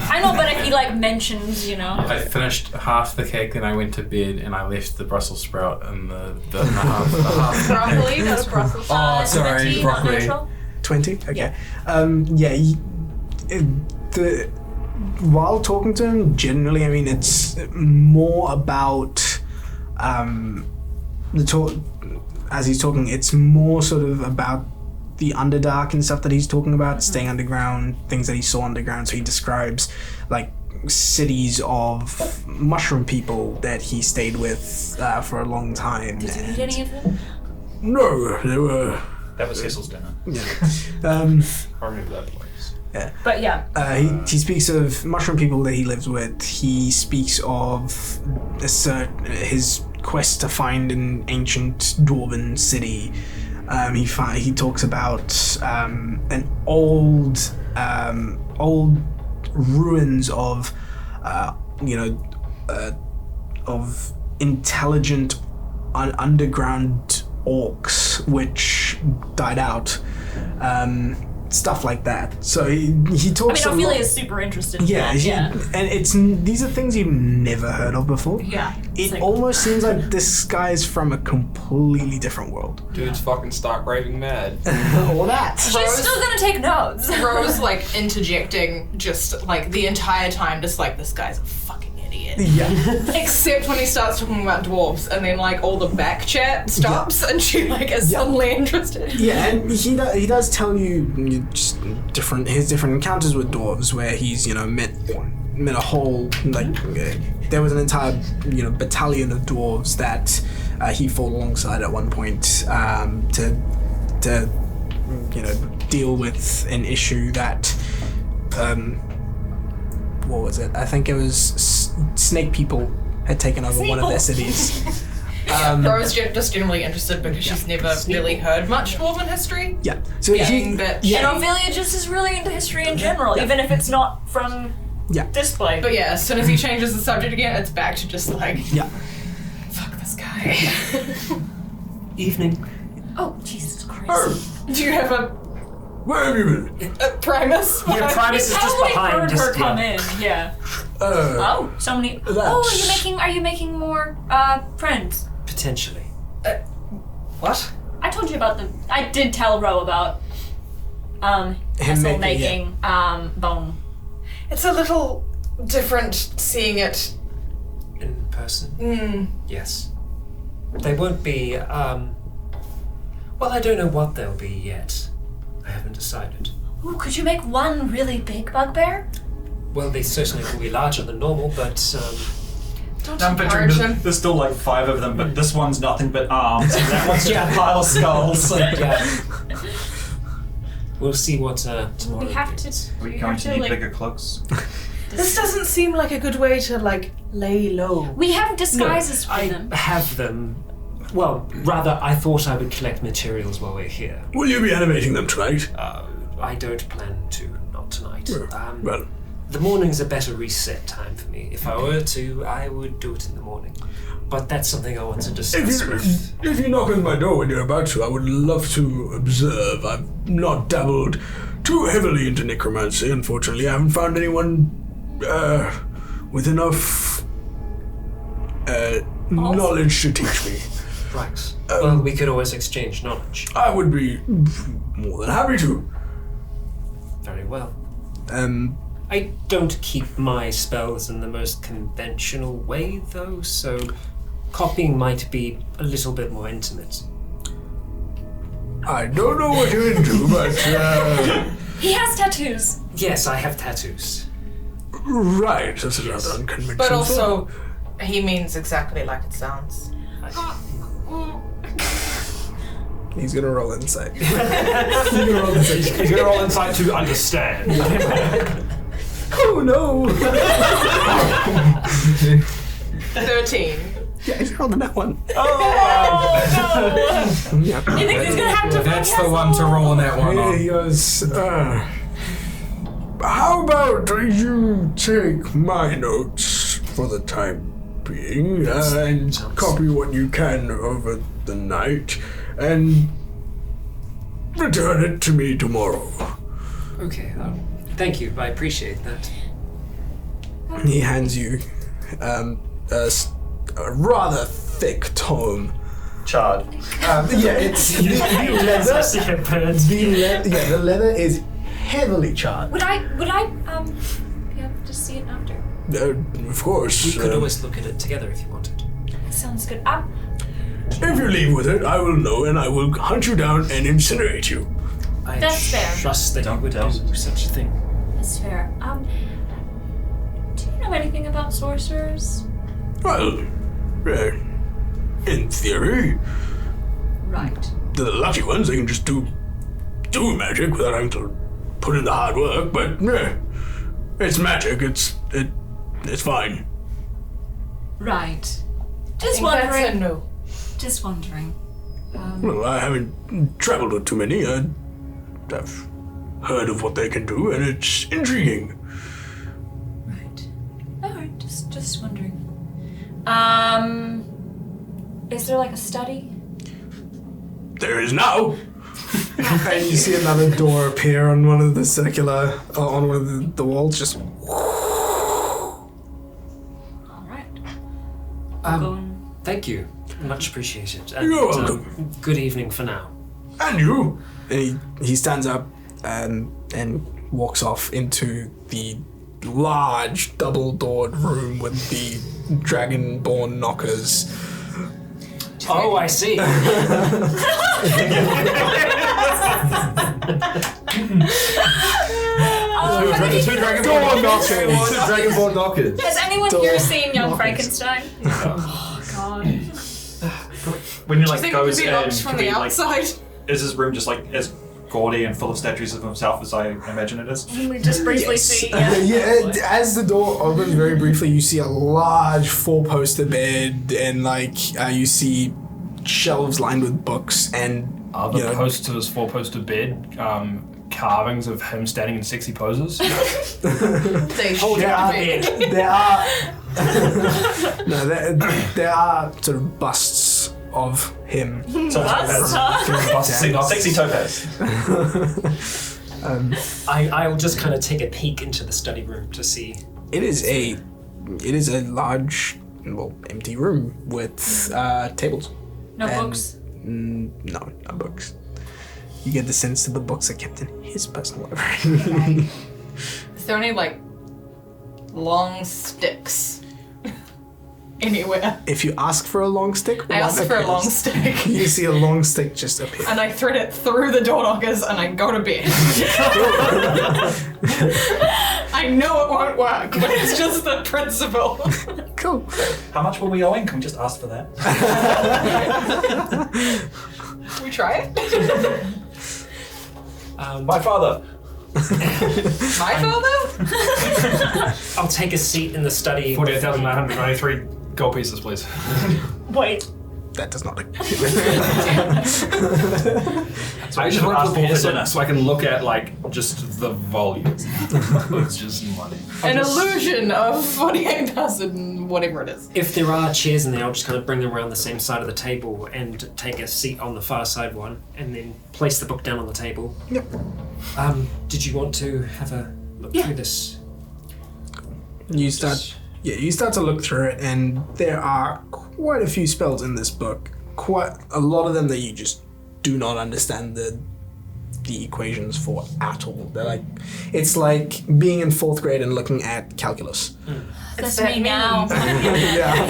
I know, but if he mentions, I finished half the cake, then I went to bed, and I left the Brussels sprout and the half. Broccoli, that's Brussels. Oh, sorry, 20, broccoli. not natural. 20? Okay. While talking to him, generally, I mean, it's more about as he's talking, it's more sort of about the Underdark and stuff that he's talking about, staying underground, things that he saw underground. So he describes like cities of mushroom people that he stayed with for a long time. Did you and- eat any of them? No, they were. That was Hessel's dinner. Yeah. I remember that place. Yeah. But yeah. He speaks of mushroom people that he lives with. He speaks of his quest to find an ancient dwarven city. He talks about an old ruins of of intelligent underground orcs which died out. Stuff like that. So he talks. I mean, Ophelia is super interested. In yeah, that, and these are things you've never heard of before. Yeah. It almost seems like this guy is from a completely different world. Dude's fucking stark raving mad. Or that. She's still gonna take notes. Rose like interjecting just like the entire time, just like this guy's a fucking idiot. Yeah. Except when he starts talking about dwarves, and then like all the back chat stops, and she like is suddenly interested. Yeah, and he does tell you just his different encounters with dwarves, where he's met a whole there was an entire battalion of dwarves that he fought alongside at one point to deal with an issue that what was it? I think it was snake people had taken over one of their cities. Rose just generally interested because she's never really heard much dwarven history. Yeah. So And Ophelia just is really into history in general, even if it's not from this place. But yeah, as soon as he changes the subject again, it's back to just like, fuck this guy. Evening. Oh, Jesus Christ. Do you have a where have you been? Primus? Yeah, Primus is just behind. Heard her come in. Yeah. So many. Are you making more friends? Potentially. What? I told you about I did tell Ro about Hessel making bone. It's a little different seeing it In person? Yes. They won't be, well, I don't know what they'll be yet. I haven't decided. Ooh, could you make one really big bugbear? Well, they certainly will be larger than normal, but, Don't I'm picturing encourage him. there's still like 5 of them, but this one's nothing but arms, and that one's just a pile of skulls. yeah. We'll see what, tomorrow We have brings. to. Are we We going have to to need like. bigger cloaks? This doesn't seem like a good way to like lay low. We have disguises for I them. have them. Well, rather, I thought I would collect materials while we're here. Will you be animating them tonight? I don't plan to, not tonight. Well, The morning's a better reset time for me. If I were to, I would do it in the morning. But that's something I want to discuss with... if you knock on my door when you're about to, I would love to observe. I've not dabbled too heavily into necromancy, unfortunately. I haven't found anyone with enough knowledge to teach me. Right. Well, we could always exchange knowledge. I would be more than happy to. Very well. I don't keep my spells in the most conventional way, though, so copying might be a little bit more intimate. I don't know what you're into, but He has tattoos. Yes, I have tattoos. right, that's rather unconventional. But also, he means exactly like it sounds. He's gonna roll insight. He's gonna roll insight to understand. Oh no! 13. Yeah, he's rolling that one. Oh no! Yeah. You think he's gonna have to? That's the one to roll on that one He on. goes, how about you take my notes for the time being and copy what you can over the night and return it to me tomorrow. Okay, thank you. I appreciate that. He hands you a rather thick tome. Charred. Yeah, it's the leather is heavily charred. Would I be able to see it after? Of course. We could always look at it together if you wanted. That sounds good. If you leave with it, I will know and I will hunt you down and incinerate you. I That's fair. trust that you would tell. do such a thing. That's fair. Do you know anything about sorcerers? Well, in theory, Right. The lucky ones, they can just do magic without having to put in the hard work, but it's magic, it's fine. Right. I Just think that's a wondering. no. Just wondering. Well, I haven't traveled with too many. I've heard of what they can do, and it's intriguing. Right. Alright, just wondering. Is there like a study? There is now. And you see another door appear on one of the on one of the walls, just. Alright. Thank you. Much appreciated. And, You're welcome. Good evening for now. And you. And he stands up and walks off into the large double-doored room with the dragonborn knockers. Oh, I see. Two dragonborn knockers. Has anyone here seen Young Frankenstein? Oh God. When you I like think goes it in, looks from can the we, like, outside. is his room just like as gaudy and full of statues of himself as I imagine it is? We just briefly see. Yeah, as the door opens very briefly, you see a large four-poster bed, and you see shelves lined with books, and Are the posts to this four-poster bed carvings of him standing in sexy poses? They should there are be. there are sort of busts of him. Sexy topaz. I'll just kind of take a peek into the study room to see. It is a large, empty room with tables. No And- books. No books. You get the sense that the books are kept in his personal library. Is there any long sticks anywhere? If you ask for a long stick, I asked one for a appears. long stick. You see a long stick just appear. And I thread it through the door knockers and I go to bed. I know it won't work, but it's just the principle. Cool. How much were we owing? Can we just ask for that? We try it? My father. My father? I'll take a seat in the study. 48,993 gold pieces, please. Wait. That does not. I just should want ask to for dinner. so I can look at just the volume. It's just money. An illusion of 48,000, whatever it is. If there are chairs in there, I'll just kind of bring them around the same side of the table and take a seat on the far side one, and then place the book down on the table. Yep. Did you want to have a look through this? You start to look through it, and there are quite a few spells in this book. Quite a lot of them that you just do not understand the equations for at all. It's like being in 4th grade and looking at calculus. That's that me now. Yeah,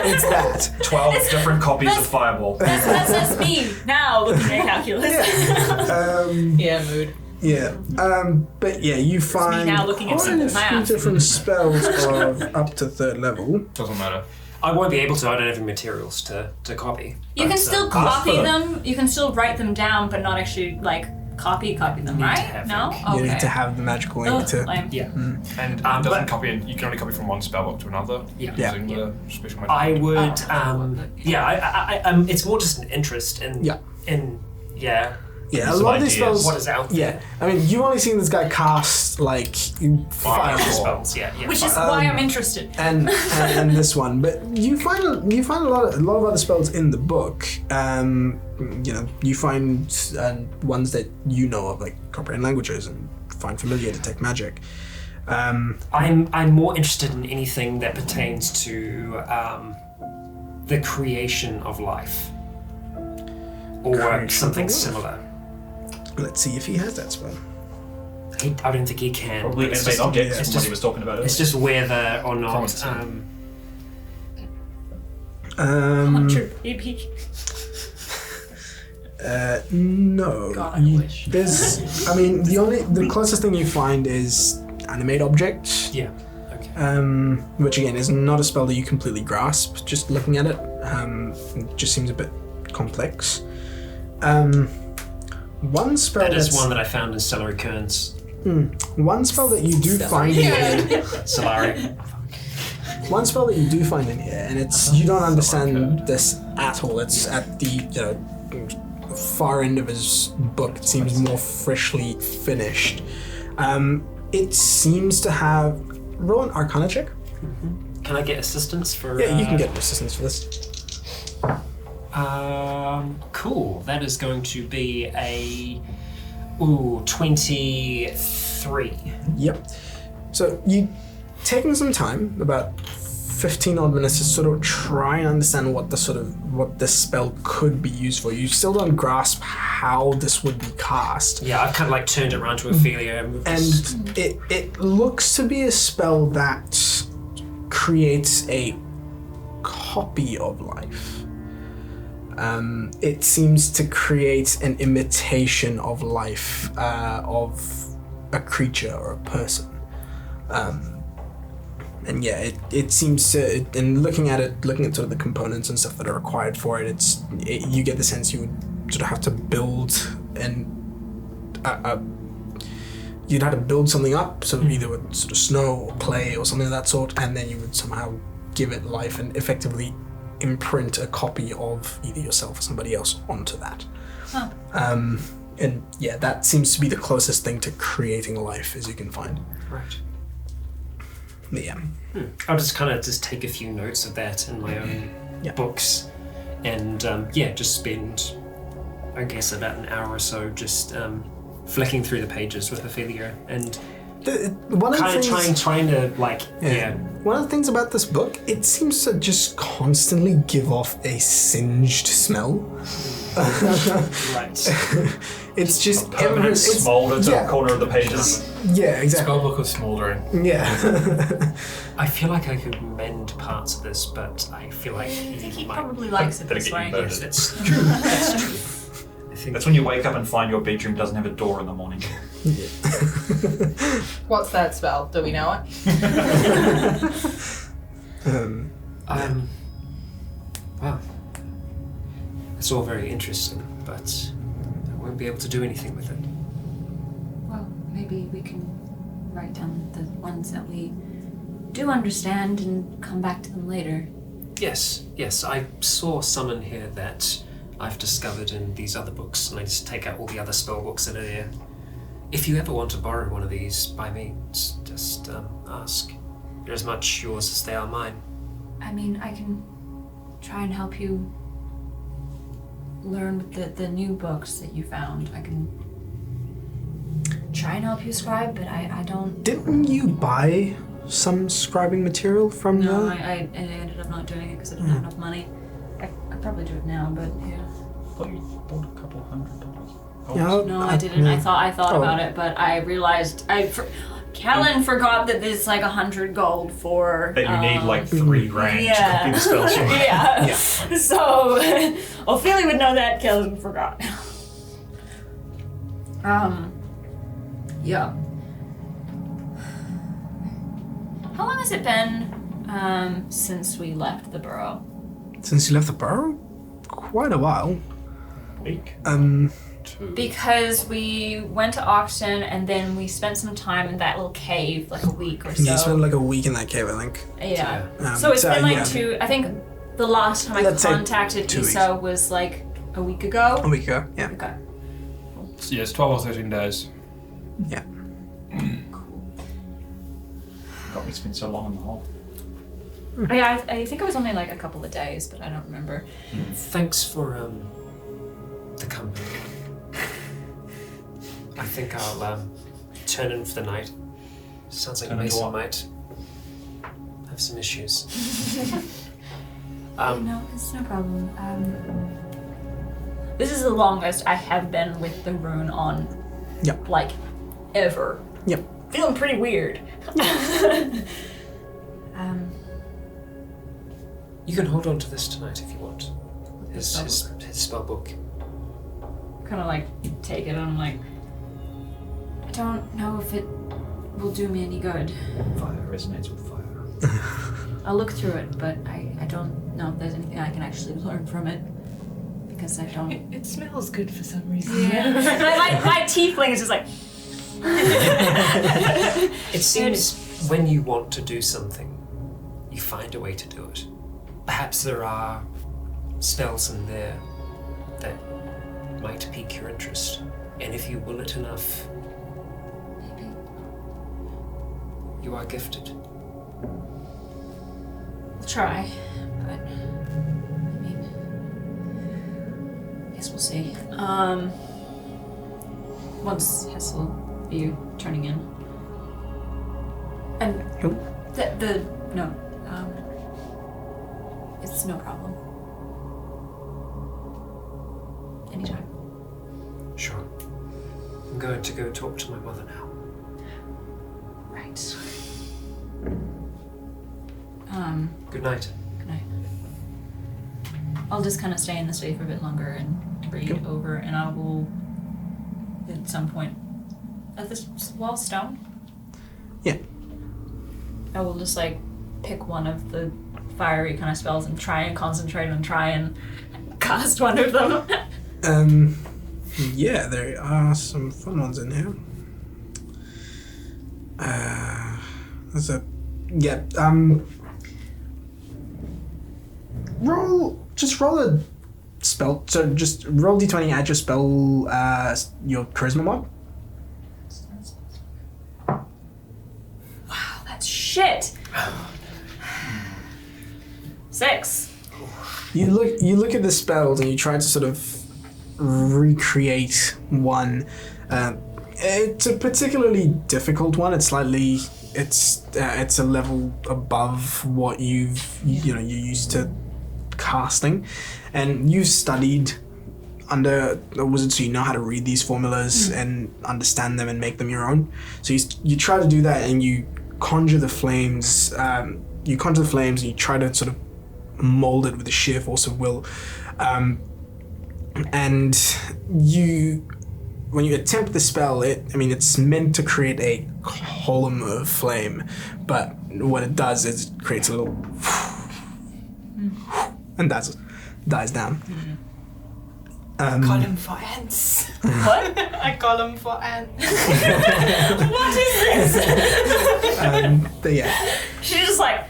it's that. 12 different copies of Fireball. That's me now looking at calculus. Yeah, mood. Yeah, but yeah, you find now looking at quite simple a few math. different spells of up to 3rd level. Doesn't matter. I won't be able to. I don't have the materials to copy. You But, can still copy them. You can still write them down, but not actually copy them, Need to right? have No. ink. You Okay. need to have the magical ink to. Lame. Yeah. And but- doesn't copy in, you can only copy from one spellbook to another Yeah. using the special magic. I would. Oh. It's more just an interest in. Yeah. Yeah, a Some lot of these ideas. spells. What is out there? Yeah, I mean, you've only seen this guy cast fireball, Spells. Yeah. Which is why I'm interested. and this one, but you find a lot of other spells in the book. You find ones that you know of, like comprehend languages and find familiar, detect magic. I'm more interested in anything that pertains to the creation of life, or Creation something of life. similar. Let's see if he has that spell. I don't think he can. Probably It's inanimate just- objects it's from what just- he was talking about earlier. It's just whether or not. Promise. Maybe. No. God, I wish. The closest thing you find is animate object. Yeah. Okay. Which again is not a spell that you completely grasp. Just looking at it, it just seems a bit complex. One spell That is that's- one that I found in Celery Kearns. One spell that you do find in here. Celery. One spell that you do find in here, and it's you don't understand this at all. It's at the far end of his book. It seems more freshly finished. It seems to have roll an Arcana check. Can I get assistance for? Yeah, you can get assistance for this. Cool. That is going to be a 23. Yep. So you taking some time, about 15 odd minutes, to sort of try and understand what this spell could be used for. You still don't grasp how this would be cast. Yeah, I've kind of like turned it around to Ophelia And it looks to be a spell that creates a copy of life. It seems to create an imitation of life of a creature or a person. And yeah, it seems to, and looking at sort of the components and stuff that are required for it, you get the sense you would sort of have to build you'd have to build something up, so either with sort of snow or clay or something of that sort, and then you would somehow give it life and effectively imprint a copy of either yourself or somebody else onto that. Huh. And yeah, that seems to be the closest thing to creating life as you can find. Right. Yeah. I'll just kind of take a few notes of that in my own books, and just spend, I guess, about an hour or so just flicking through the pages with Ophelia and One of the kind of things- trying to One of the things about this book, it seems to just constantly give off a singed smell. Right. It's just Permanent smoulder to the corner of the pages. Yeah, exactly. Spellbook of smouldering. Yeah. I feel like I could mend parts of this, but I feel like I think he might. probably likes it this way. Yes, that's true. That's true. I think That's when you wake up and find your bedroom doesn't have a door in the morning. What's that spell? Do we know it? Wow. It's all very interesting, but I won't be able to do anything with it. Well, maybe we can write down the ones that we do understand and come back to them later. Yes, I saw some in here that I've discovered in these other books, and I just take out all the other spell books that are there. If you ever want to borrow one of these, by means, just ask. They're as much yours as they are mine. I mean, I can try and help you learn with the new books that you found. I can try and help you scribe, but I don't... Didn't you buy some scribing material from No, the... I ended up not doing it because I didn't have enough money. I probably do it now, but yeah. I thought you bought a couple $100. Yeah, No, I didn't. yeah. I thought Oh. about it, but I realized Callan forgot that there's like 100 gold for. That you need like 3 grand to copy the spell sheet. Yeah. So Ophelia would know that. Callan forgot. Yeah. How long has it been since we left the burrow? Since you left the burrow? Quite a while. Week. Because we went to Oxton and then we spent some time in that little cave, like a week or so. Yeah, you spent like a week in that cave, I think. Yeah. Um, So it's been like yeah, two. I think the last time I Let's say contacted 2 Issa was like a week ago. A week ago, yeah. Okay. So yeah, it's 12 or 13 days. Yeah. God, we spent so long in the hole. Yeah, I think it was only like a couple of days, but I don't remember. Thanks for the company. I think I'll turn in for the night. Sounds like Turn into Mason what? might have some issues. No, it's no problem. This is the longest I have been with the rune on. Yep. Like, ever. Yep. Feeling pretty weird. You can hold on to this tonight if you want. His spell book. Kind of like take it and I'm like, I don't know if it will do me any good. Fire resonates with fire. I'll look through it, but I don't know if there's anything I can actually learn from it. because I don't. It smells good for some reason. Yeah. my tiefling is just like. It seems when you want to do something, you find a way to do it. Perhaps there are spells in there that might pique your interest, and if you will it enough, Maybe. you are gifted. We'll try, but I mean, I guess we'll see. Once Hessel, you turning in, and Who? no, it's no problem. Anytime. Sure. I'm going to go talk to my mother now. Right. Good night. Good night. I'll just kind of stay in the safe for a bit longer and read over, and I will, at some point, at this wall stone. Yeah. I will just like pick one of the fiery kind of spells and try and concentrate and try and cast one of them. Yeah, there are some fun ones in here. There's a roll a spell. So just roll d20, add your spell, your charisma mod. Wow, that's shit. 6. You look at the spells and you try to sort of recreate one. It's a particularly difficult one. It's slightly it's a level above what you're used to casting, and you've studied under a wizard, so you know how to read these formulas and understand them and make them your own. So you try to do that, and you conjure the flames. You try to sort of mold it with the sheer force of will, and when you attempt the spell, it's meant to create a column of flame, but what it does is it creates a little and dies down. I call him for ants. What? I call him for ants. What is this? But yeah. She's just like.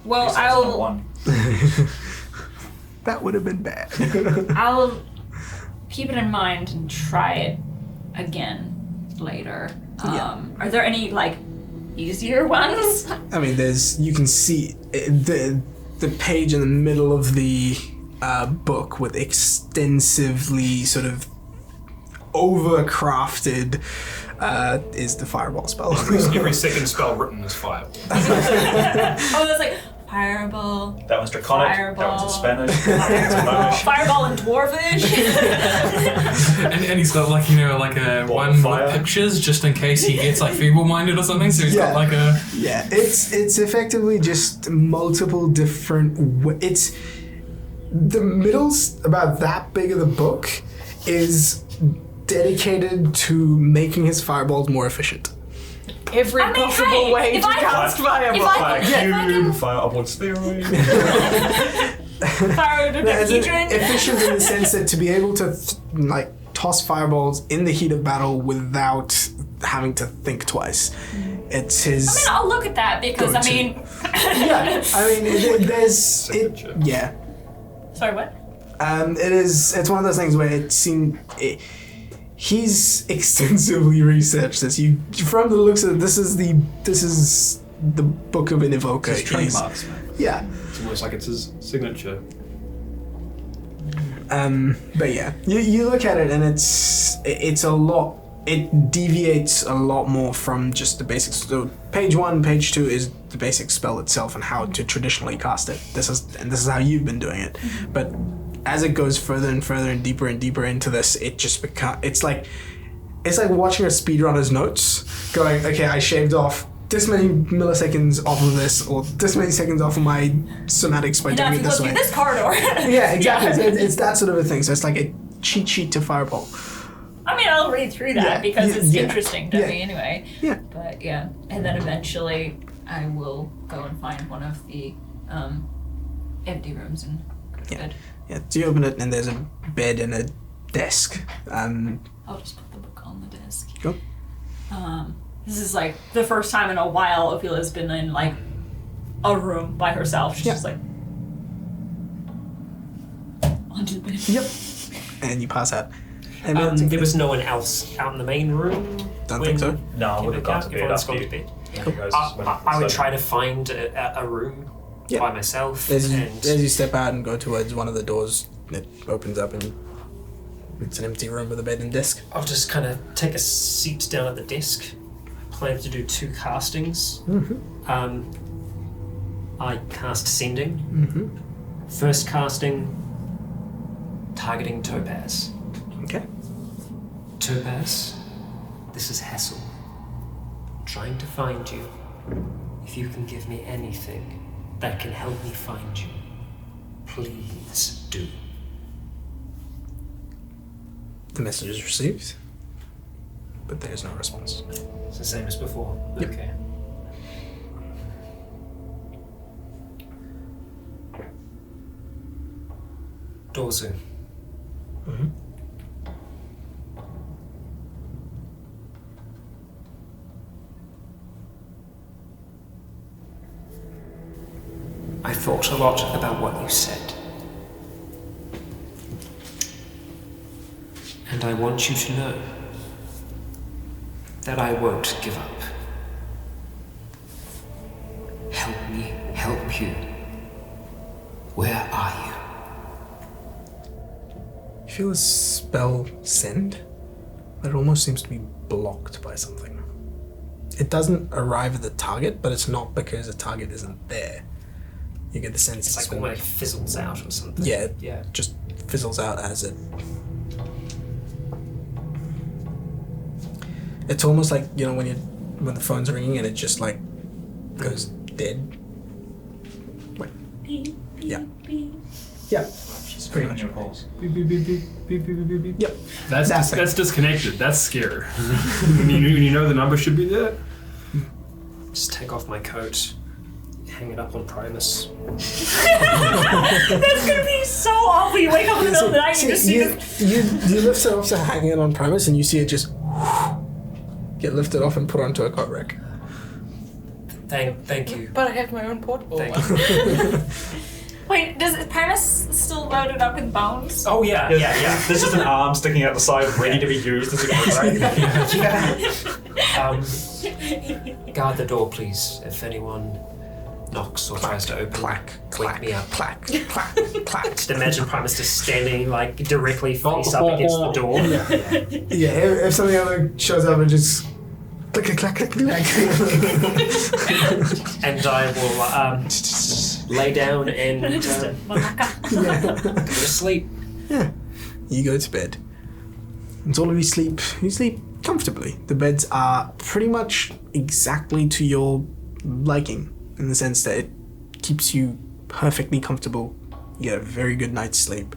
Well, I'll. One. That would have been bad. I'll keep it in mind and try it again later. Are there any like easier ones? I mean, you can see the page in the middle of the book with extensively sort of overcrafted is the fireball spell. Every second spell written is fire. Oh, that's like fireball. That one's draconic. Fireball. That one's in Spanish. That one's in Gnomish. Fireball and dwarvish. And he's got like one fire. with pictures just in case he gets like feeble-minded or something. So he's got like a it's effectively just multiple different. It's the middle's about that big of the book is dedicated to making his fireballs more efficient. Every possible way to cast fireball. Fire cube, fire upward spheroid. Fire dodecahedron. Efficient in the sense that to be able to toss fireballs in the heat of battle without having to think twice. It's his. I mean, I'll look at that because go-to. Yeah. Sorry, what? It's one of those things where he's extensively researched this. From the looks of it, this is the Book of an Evoker. His trademarks, man. Yeah. It's almost like it's his signature. But yeah, you look at it and it's a lot. It deviates a lot more from just the basics. So page 1, page 2 is the basic spell itself and how to traditionally cast it. This is how you've been doing it. But as it goes further and further and deeper into this, it just it's like watching a speedrunner's notes, going, okay, I shaved off this many milliseconds off of this, or this many seconds off of my somatics by doing it this way. This corridor. Yeah, exactly. Yeah. It's that sort of a thing. So it's like a cheat sheet to Fireball. I mean, I'll read through that because it's interesting to me anyway. Yeah. But yeah, and then eventually I will go and find one of the empty rooms and good. Yeah, so you open it and there's a bed and a desk. I'll just put the book on the desk. Cool. This is like the first time in a while Ophelia's been in like a room by herself. She's just like onto the bed. Yep. And you pass out. There was no one else out in the main room? Don't think so. No, I would have gone to bed Everyone's after gone you. to bed. You guys went I would so- try to find a room Yeah. by myself. As and you step out and go towards one of the doors, it opens up and it's an empty room with a bed and desk. I'll just kind of take a seat down at the desk. I plan to do 2 castings. I cast Sending. First casting, targeting Topaz. Okay. Topaz, this is Hassel. Trying to find you. If you can give me anything that can help me find you, please do. The message is received, but there is no response. It's the same as before. Yep. Okay. Dorsu. I thought a lot about what you said. And I want you to know that I won't give up. Help me help you. Where are you? You feel a spell send, but it almost seems to be blocked by something. It doesn't arrive at the target, but it's not because the target isn't there. You get the sense It's like been- almost fizzles out or something. Yeah, Yeah. just fizzles out as it. It's almost like, you know, when the phone's ringing and it just like goes dead. Like, yeah. Yeah. She's pretty pretty much. your calls. Yep. That's disconnected. That's scary. when you know the number should be there. Just take off my coat, hang it up on Primus. That's gonna be so awful. You wake up in the middle of the night and you just see this. You lift it off to hang it on premise and you see it just get lifted off and put onto a cot rack. Thank you. But I have my own portable Thank one. you. Wait, does Primus still loaded up with bones? Oh yeah. There's just an arm sticking out the side, ready to be used as a right? Guard the door, please. If anyone knocks or tries to open, wake me up. Clack, clack, clack. Just imagine Primus just standing like directly face up against the door. Yeah, if something other shows up and just click, clack, clack, clack. And I will lay down and go to sleep. Yeah. You go to bed. It's all of you sleep. You sleep comfortably. The beds are pretty much exactly to your liking, in the sense that it keeps you perfectly comfortable. You get a very good night's sleep.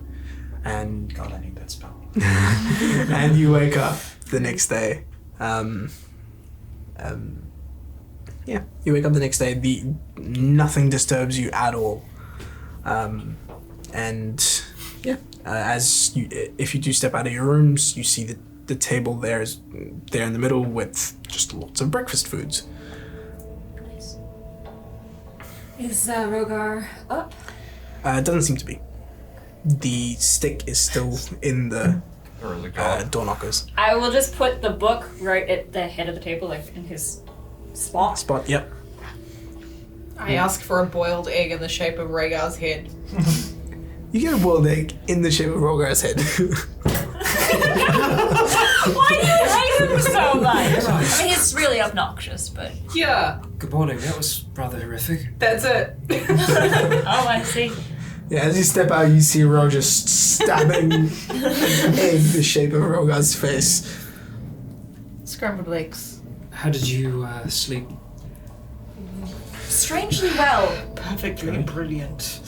And God, I need that spell. and you wake up the next day. Yeah, you wake up the next day. Nothing disturbs you at all. And yeah, if you do step out of your rooms, you see the table there in the middle with just lots of breakfast foods. Nice. Is Rogar up? It doesn't seem to be. The stick is still in the door knockers. I will just put the book right at the head of the table, like in his spot. Yep. I ask for a boiled egg in the shape of Rhaegar's head. You get a boiled egg in the shape of Rogar's head. Why do you hate him so much? I mean, it's really obnoxious, but Yeah, Good morning. That was rather horrific. that's it. Oh, I see. Yeah, as you step out, you see Ro just stabbing an egg the shape of Rogar's face. Scrambled eggs. How did you sleep? strangely well. Perfectly brilliant.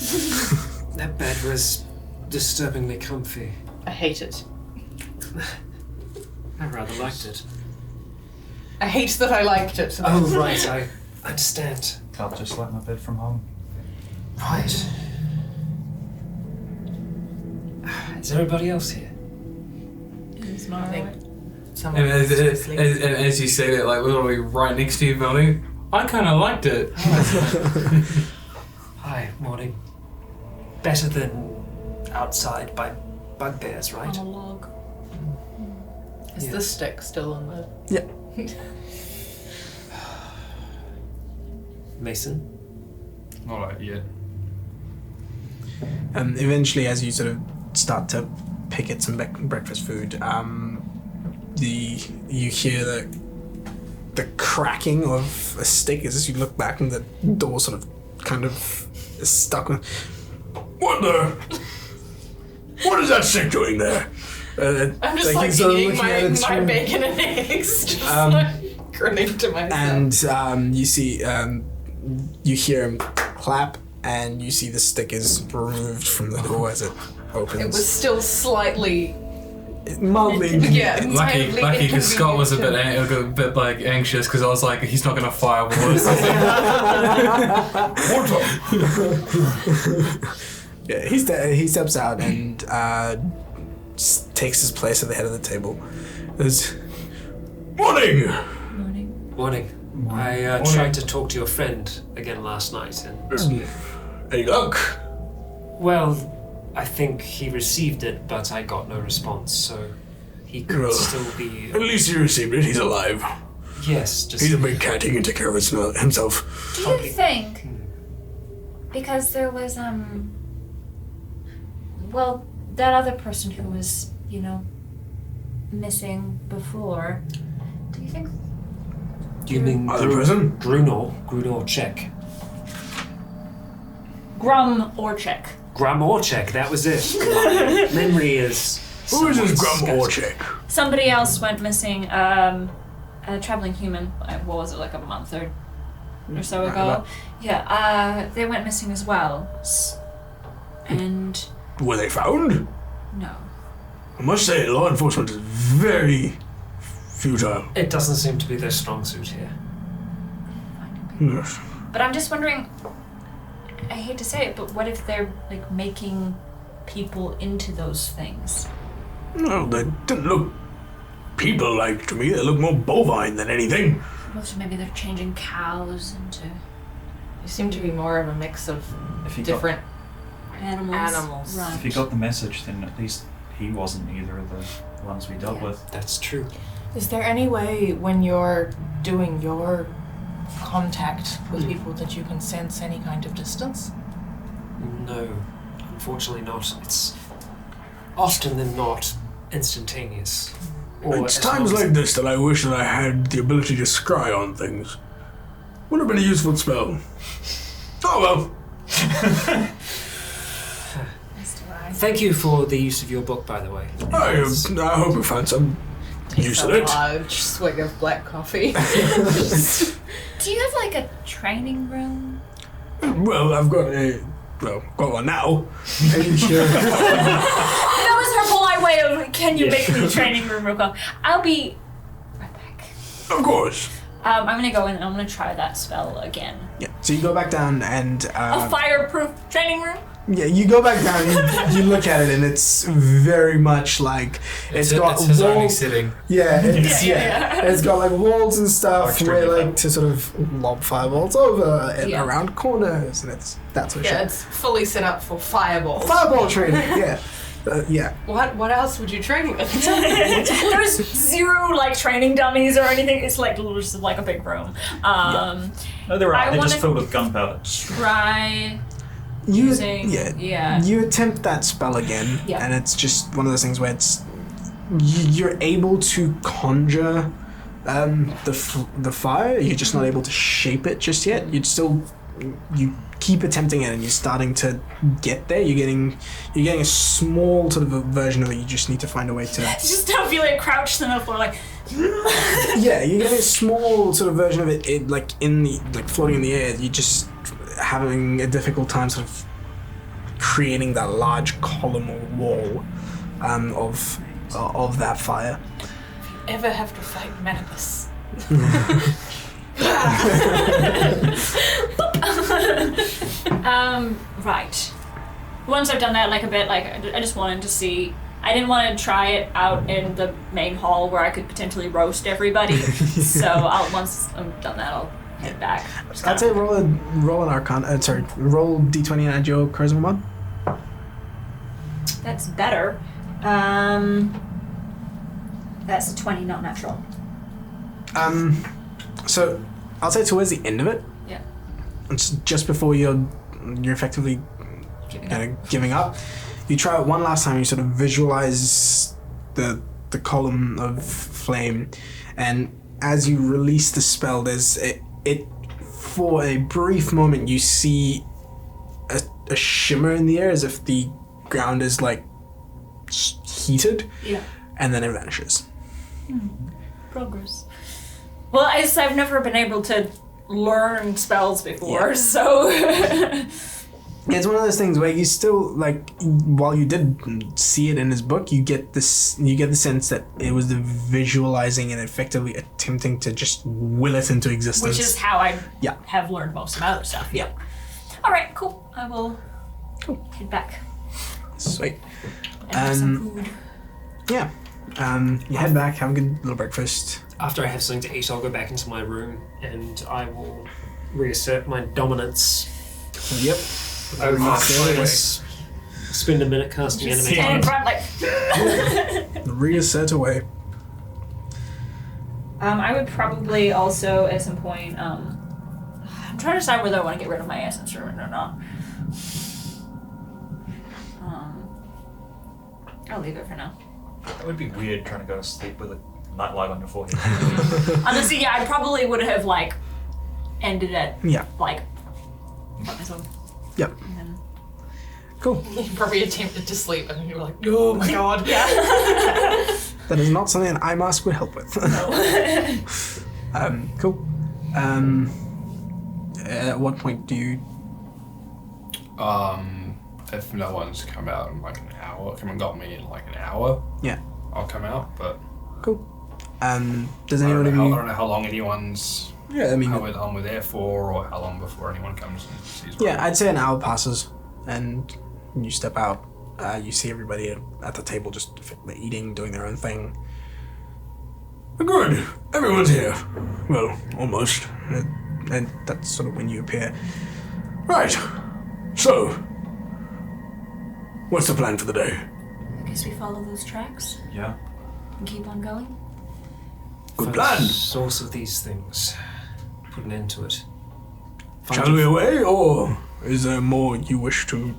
That bed was disturbingly comfy. I hate it. I rather liked it. I hate that I liked it. Oh, right, I understand. Can't just like my bed from home. Right. Is everybody else here? Is I Mara think awake? someone And is asleep. as you say that, like literally right next to you, Melanie, I kind of liked it. Hi, morning. Better than outside by bugbears, right? On a log. Is Yeah. the stick still in the... Mason? Not like yet. Eventually, as you sort of start to pick at some breakfast food, you hear the cracking of a stick as you look back, and the door sort of kind of is stuck. What is that stick doing there? I'm just he's sort of eating looking at its my room. bacon and eggs, just grinning to myself. And you see, you hear him clap, and you see the stick is removed from the door as it opens. It was still slightly... mildly Yeah, Lucky, mildly because Scott was a bit like anxious because I was like, he's not gonna fireball us. Yeah, he steps out and takes his place at the head of the table. There's, morning. Morning. I tried to talk to your friend again last night, and Any luck? well, I think he received it, but I got no response, so he could Well, still be. At least he received it. He's alive. Yes, just He's a big cat. He can take care of himself. Do you think? Because there was well, that other person who was, missing before. Do you think? Do you mean Other person? Grunor check. Grum or check. Grum Orchek, that was it. My memory is. Who is this somewhat Grum scattered. Orchek? Somebody else went missing. A traveling human. What was it, like a month or so ago? Yeah. They went missing as well. And Were they found? no. I must say, law enforcement is very futile. It doesn't seem to be their strong suit here. Yes. But I'm just wondering. I hate to say it, but what if they're like making people into those things? No, they didn't look people-like to me. They look more bovine than anything. Well, so maybe they're changing cows into You seem to be more of a mix of If you different... animals. Right. If you got the message, then at least he wasn't either of the ones we dealt with. That's true. Is there any way when you're doing your contact with people that you can sense any kind of distance? No, unfortunately not. It's often than not instantaneous. Or It's as times long as- like this that I wish that I had the ability to scry on things. Would have been a useful spell. Oh well. Thank you for the use of your book, by the way. I hope you found some use in it. large swig of black coffee. Do you have like a training room? Well, I've got one now. And you should- That was her polite way of, can you make me a training room real quick? I'll be right back. Of course. I'm gonna go in and I'm gonna try that spell again. Yeah. So you go back down and A fireproof training room? yeah, you go back down and you look at it and it's very much like it's got it's his only walls. sitting. Yeah, it's Yeah. it's got like walls and stuff Extra where level. like to sort of lob fireballs over and Yeah. around corners and it's that sort of Yeah, shit. it's fully set up for fireballs. Fireball training, yeah. Yeah. What else would you train with? There's zero like training dummies or anything. It's like just like a big room. No, they're I right. They're just wanna- filled with gunpowder. Try You using yeah. You attempt that spell again, Yeah. and it's just one of those things where it's you're able to conjure the fire. You're just not able to shape it just yet. You keep attempting it, and you're starting to get there. You're getting a small sort of a version of it. You just need to find a way to. Just don't feel like crouched on the floor like Yeah, you're getting a small sort of version of it, like in the floating in the air. You're just having a difficult time sort of creating that large column or wall of that fire. Ever have to fight Manibus? right. once I've done that, like a bit, like I just wanted to see. I didn't want to try it out in the main hall where I could potentially roast everybody. So once I'm done that, I'll head back. I'd say roll an Arcana. Roll D20 and add your charisma mod. That's better. That's a 20, not natural. So I'll say towards the end of it. Yeah. It's just before you're effectively giving up. You try it one last time. You sort of visualize the column of flame, and as you release the spell, there's it for a brief moment you see a shimmer in the air as if the ground is like heated. Yeah. And then it vanishes. Progress. Well, I've never been able to learn spells before, so. It's one of those things where you still, like, while you did see it in his book, you get the sense that it was the visualizing and effectively attempting to just will it into existence. Which is how I have learned most of my other stuff. Yeah. All right, cool. I will head back. Sweet. And have some food. Yeah. You head back, have a good little breakfast. After I have something to eat, I'll go back into my room and I will reassert my dominance. Yep. Over my face. Spend a minute casting enemy. Stand in front, like. Reassert away. I would probably also, at some point, I'm trying to decide whether I want to get rid of my essence or not. I'll leave it for now. That would be weird trying to go to sleep with a nightlight on your forehead. Honestly, yeah, I probably would have, like, ended it. Yeah. Like, fuck myself. Yep. And then... Cool. You probably attempted to sleep and you were like, oh my god. Yeah. That is not something an eye mask would help with. No. Cool. At what point do you... If no one's come out in like an hour, come and got me in like an hour, Yeah. I'll come out, but Cool. Does I anyone don't of know you... how, I don't know how long anyone's, Yeah, I mean... how long we're there for, or how long before anyone comes and sees Yeah, I'd say an hour passes, and you step out. You see everybody at the table just eating, doing their own thing. Good. Everyone's here. Well, almost. And that's sort of when you appear. Right. So, what's the plan for the day? I guess we follow those tracks Yeah. and keep on going. Good Find plan. the source of these things. Put an end to it. Find Shall we your- away, or is there more you wish to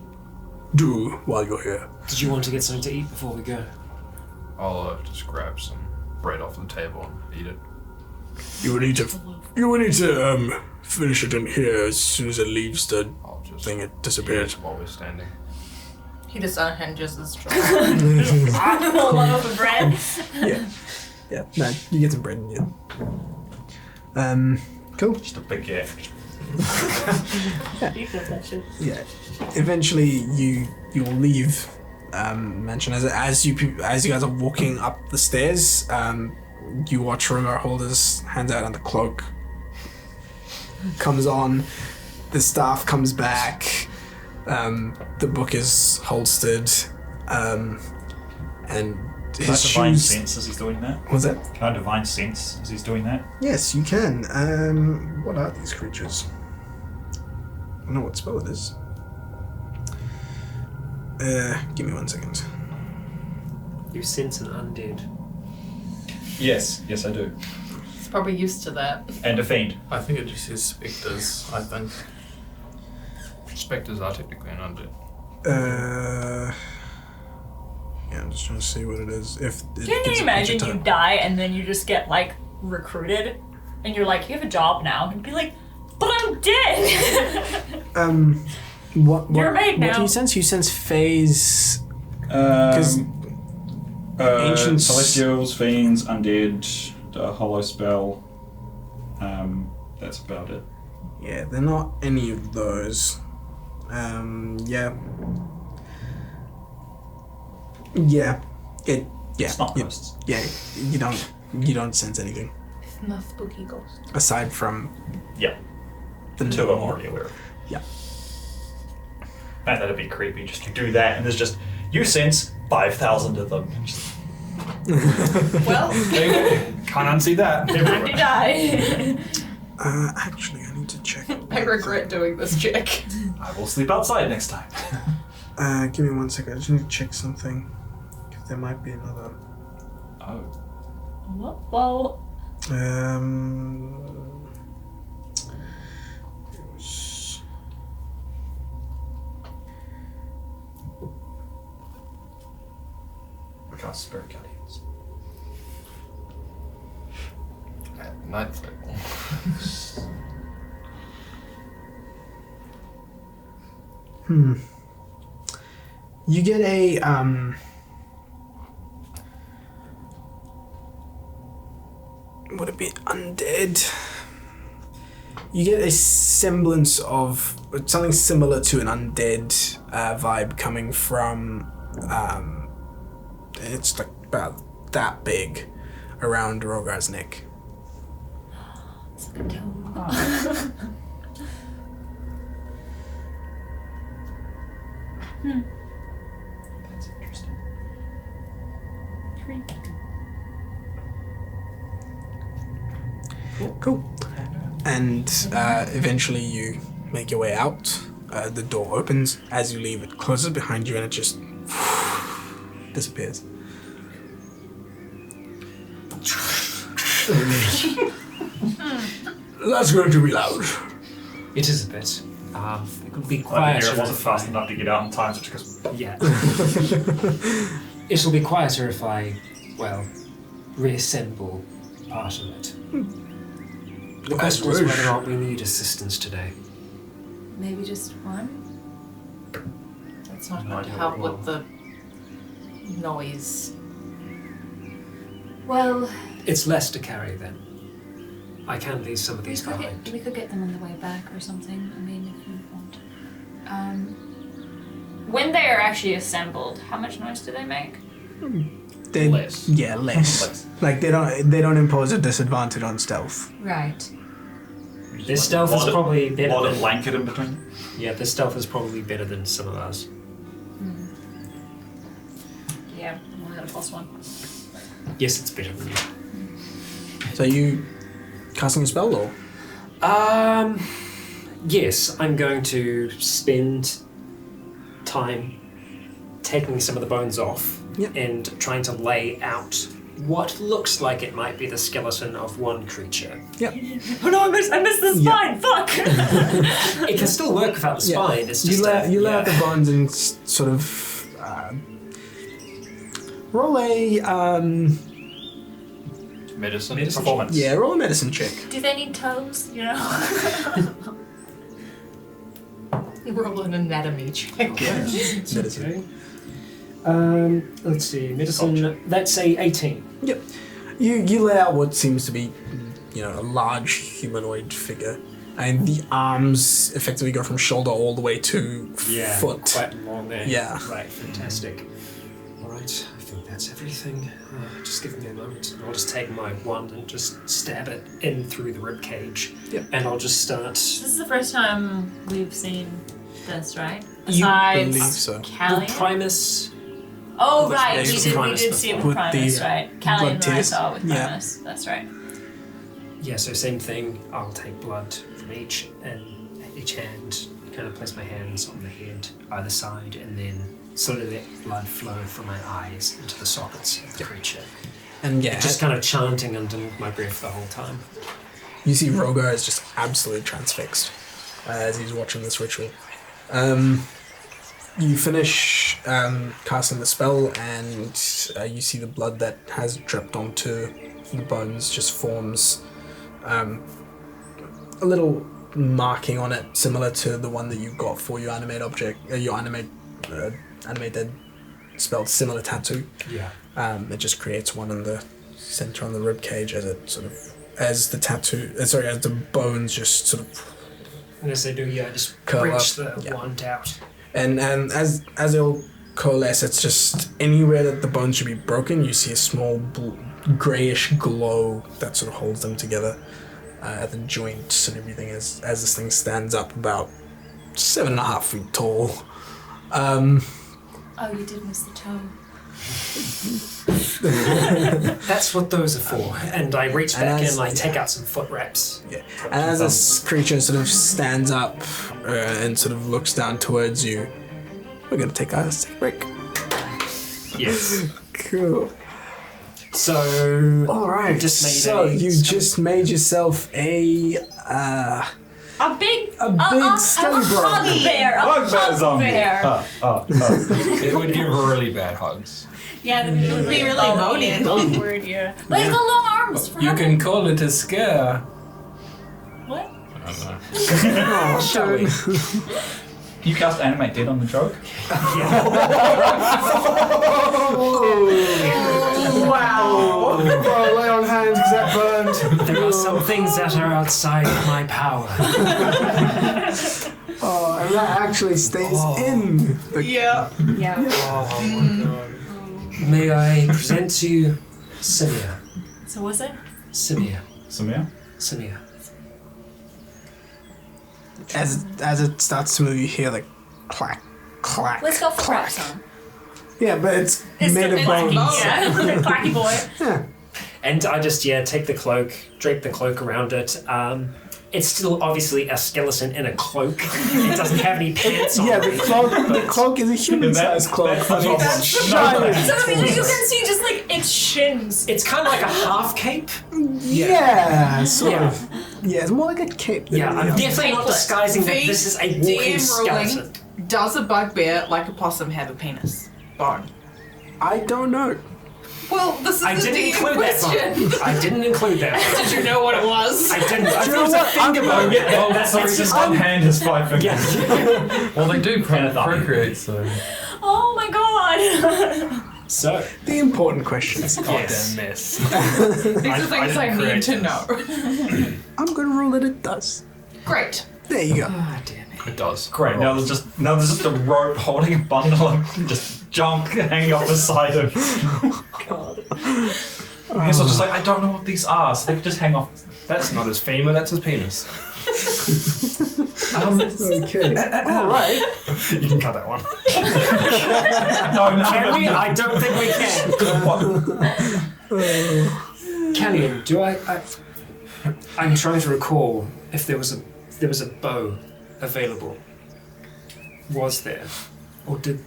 do while you're here? Did you want to get something to eat before we go? I'll just grab some bread off the table and eat it. You would need to finish it in here as soon as it leaves the I'll just thing. It eat disappeared. it while we're standing. He just unhinges his jaw. One loaf of bread. Yeah, no, you get some bread and cool. Just a big gap. You feel that shit. Yeah. Eventually, you'll leave mansion as you guys are walking up the stairs. You watch Rimmer hold his hands out, and the cloak comes on. The staff comes back. The book is holstered, and Can I his divine shoes. sense as he's doing that? Was that? Can I divine sense as he's doing that? Yes, you can. What are these creatures? I don't know what spell it is. Give me 1 second. You sense an undead. Yes, I do. He's probably used to that. And a fiend. I think it just says spectres, I think. Spectres are technically an undead. Yeah, I'm just trying to see what it is. If it Can gives you a imagine creature you type. die and then you just get, like, recruited? And you're like, you have a job now. And be like, but I'm dead! What You're made What now. do you sense? You sense phase. Because ancients- Celestials, fiends, undead, hollow spell. That's about it. yeah, they're not any of those. Yeah. It's not you, ghosts. yeah. You don't sense anything It's not spooky ghost. aside from Yeah. the Two I'm already aware of. Yeah. Man, that'd be creepy. Just you do that, and there's just you sense 5,000 of them. Just Well, Can't unsee that. Time to die. Actually, I need to check. I regret doing this check. I will sleep outside next time. Give me 1 second. I just need to check something. 'Cause there might be another. Oh. Well, We cast Spirit Guardians. Ninth level. You get a would it be undead? You get a semblance of something similar to an undead vibe coming from. It's like about that big around Rogar's neck. it's like a toe. That's interesting. Cool. And eventually you make your way out. The door opens. As you leave, it closes behind you and it just disappears. That's going to be loud. It is a bit. It could be I quieter. hear it wasn't if fast I- enough to get out in time, so it just goes. Yeah. It'll be quieter if I, well, reassemble part of it. The question is whether or not we need assistance today. Maybe just one? That's not No going to idea help what with the noise. Well, It's less to carry then. I can leave some of we these could, behind. we could get them on the way back or something. I mean, if you want. When they are actually assembled, how much noise do they make? They, Less. Yeah, less. Less. Like they don't impose a disadvantage on stealth. Right. Their stealth is probably better Lot of than... blanket in between. Yeah, their stealth is probably better than some of ours. Yeah, I only got a +1. Yes, it's better than you. So you casting a spell or? Yes, I'm going to spend time taking some of the bones off Yep. and trying to lay out what looks like it might be the skeleton of one creature. Oh no, I missed the spine! Fuck! It can still work without the Yeah. spine. It's just You lay out the bones and sort of roll a Medicine. Performance. roll a medicine check. Do they need toes? You know? Roll an anatomy check. Medicine. Let's see, medicine. That's a 18. Yep. You lay out what seems to be, a large humanoid figure, and the arms effectively go from shoulder all the way to foot. Quite long there. Yeah. Right, fantastic. Alright, I think that's everything. Just give me a moment. I'll just take my wand and just stab it in through the rib cage. Yep. And I'll just start. This is the first time we've seen this, right? You Besides believe so. With Callian? Primus. Oh, With- right, yeah, we with did Primus see it with with Primus, the, right? Callian blood and I tears. saw it with Yeah. Primus, that's right. Yeah, so same thing. I'll take blood from each hand, kind of place my hands on the head either side, and then slowly let blood flow from my eyes into the sockets of the creature. And Just kind of chanting underneath my breath the whole time. you see Rogar is just absolutely transfixed as he's watching this ritual. You finish casting the spell, and you see the blood that has dripped onto the bones just forms a little marking on it, similar to the one that you got for your animate object, your animated spell, similar tattoo. Yeah. It just creates one in the center on the rib cage as it sort of, as the bones just sort of, And as they do, just Curl reach up, the yeah. wand out. and as they'll coalesce, it's just anywhere that the bones should be broken, you see a small grayish glow that sort of holds them together at the joints and everything as this thing stands up about 7.5 feet tall. Oh, you did miss the toe. That's what those are for. And I reach And back in as- and I take out some foot wraps. Yeah. And as this creature sort of stands up and sort of looks down towards you, we're going to take a break. Yes. Cool. So. All right. Just made you just made yourself a big skelly bro. bear. A hug bear. It would give really bad hugs. Yeah, that'd be really bony and awkward. Yeah. But he's got long arms. For You hugging. can call it a scare. What? Oh, Shall we? Can you cast Animate Dead on the joke? Wow. Oh, lay on hands, because that burned. There are some things that are outside of my power. Oh, and that actually stays in the... Yeah. Yeah. May I present to you Simia? So was it? Simia. Samir? Simia. As it starts to move, you hear like clack, clack, Let's go for clack. Crack's on. Yeah, but it's It's made of clacky. bones. Yeah. Clacky boy. Yeah. And I just, take the cloak, drape the cloak around it. It's still obviously a skeleton in a cloak. It doesn't have any pants on. Yeah, or anything, the cloak is a human-sized cloak. That's but That's it's the giant. So I mean, you can see just like its shins. It's kind of like a half cape. Yeah, sort Yeah. of. Yeah, it's more like a cape. Than Yeah, I'm anything else. definitely not disguising that this is a walking DM skeleton. ruling. Does a bugbear like a possum have a penis? Bone. I don't know. Well, this is I the didn't DM include question. that one. I didn't include that. Did you know what it was? I didn't. I Do you thought it know was a what? finger bone. Well, that's the That's reason just one hand has 5 fingers. Yeah. Well, they do And a thumb. procreate, so. Oh my god. So, The important questions. yes. mess. These are things I didn't need create to this. know. I'm gonna rule that it does. Great. There you go. Ah, damn it. It does. Great, now there's just a rope holding a bundle of just junk hanging off the side of... I guess I was just like, I don't know what these are, so they could just hang off. That's not his femur, that's his penis. Okay. All right. You can cut that one. No, Can we? I don't think we can. Callian, do I'm trying to recall if there was a bow available. Was there? Or did...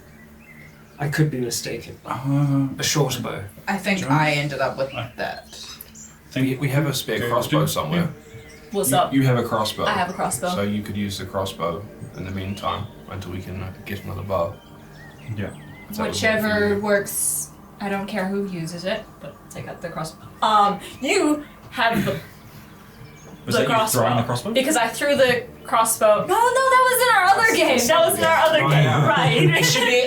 I could be mistaken. A shorter bow. I think I ended up with that. We have a spare crossbow somewhere. What's up? You have a crossbow. I have a crossbow. So you could use the crossbow in the meantime until we can get another bow. Yeah. If that would work for Whichever you. works. I don't care who uses it, but take out the crossbow. You have the Was the that you crossbow. throwing the crossbow? Because I threw the crossbow. No, that was in our other game. That was in our other game, right?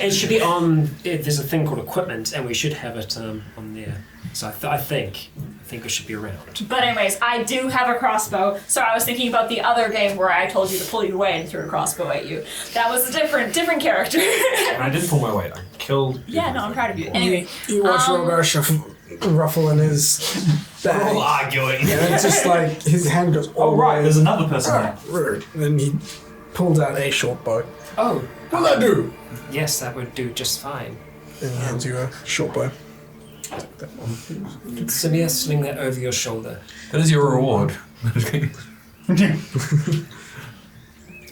It should be on... There's a thing called equipment, and we should have it on there. So I think it should be around. But anyways, I do have a crossbow, so I was thinking about the other game where I told you to pull your weight and threw a crossbow at you. That was a different character. And I didn't pull my weight. I killed. Yeah, no, I'm proud of you. Anyway, You watch Rogar ruffle in his bag. We're all arguing. And it's just like his hand goes, Oh, right, there's another person there. Rude. And then he pulls out a short bow. Oh, What'll that do? yes, that would do just fine. And he hands you a short bow. Samir, sling that over your shoulder. That is your reward.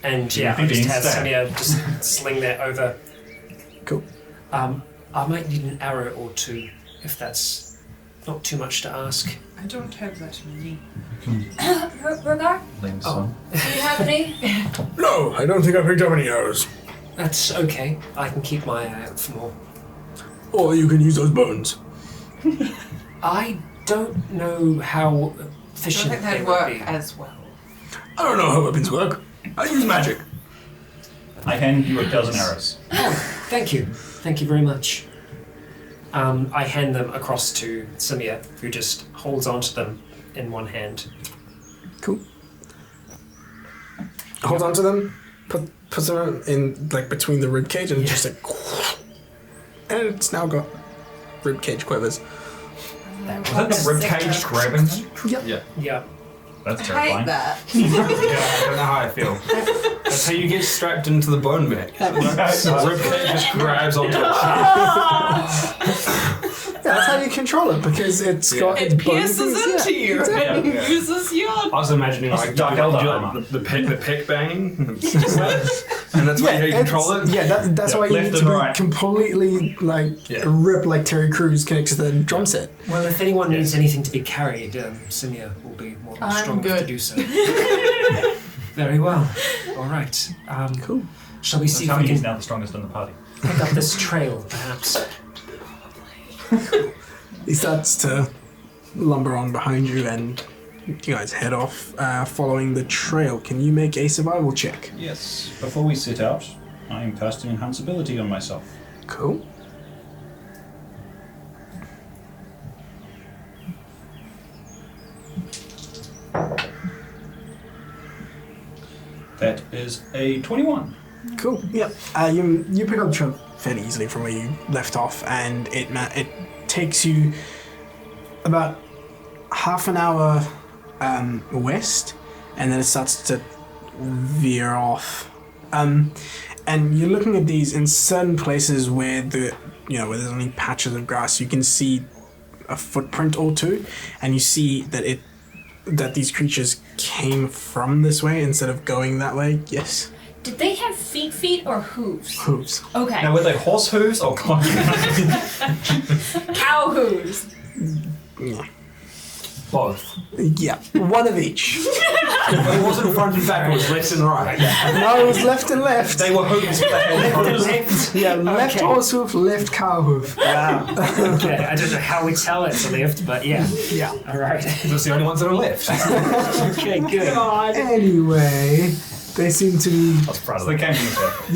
And yeah, I think just being have stabbed. Samir just sling that over. Cool. I might need an arrow or two, if that's not too much to ask. I don't have that many. Rogar, Lame Oh. son. do you have any? No, I don't think I picked up any arrows. That's okay. I can keep my eye out for more. Or you can use those bones. I don't know how I don't efficient think they that'd would work be. as well. I don't know how weapons work. I use magic. I hand you a dozen arrows. Thank you. Thank you very much. I hand them across to Samir, who just holds onto them in one hand. Cool. Hold on to them. Puts them in like between the rib cage and just like, and it's now got rib cage quivers. Was that the ribcage grabbing thing? Yeah. Yeah. That's I hate terrifying. that. Yeah, I don't know how I feel. That's how you get strapped into the bone bag. Ribcage just grabs onto it. That's how you control it because it's got its It bone pierces things, into you and Yeah. uses your. I was imagining like Dark Elder the pick banging, and that's how you control it. Yeah, that's why you left need and to be right. completely rip like Terry Crews connects to the drum set. Well, if anyone needs anything to be carried, Simia will be more than I'm strong enough to good. do so. Very well. All right. Cool. Shall we see Tell if me we he's can now the strongest in the party. pick up this trail, perhaps? He starts to lumber on behind you, and you guys head off following the trail. Can you make a survival check? Yes. Before we set out, I am casting enhanceability on myself. Cool. That is a 21. Cool. Yep. You pick up the trail fairly easily from where you left off, and it takes you about half an hour west, and then it starts to veer off. And you're looking at these in certain places where where there's only patches of grass. You can see a footprint or two, and you see that these creatures came from this way instead of going that way. Yes. Did they have feet or hooves? Hooves. Okay. Now, were they horse hooves or cow Cow hooves. Yeah. Both. Yeah. One of each. It wasn't front and back, it was left and right. No, it was left and left. They were hooves, but they had hooves. Left. Yeah, left Okay. horse hoof, left cow hoof. Wow. Okay. I don't know how we tell it's a lift, but yeah. Yeah. All right. Those are the only ones that are left. Okay. Good. God. Anyway, they seem to be. I was proud of them. They came from the circle.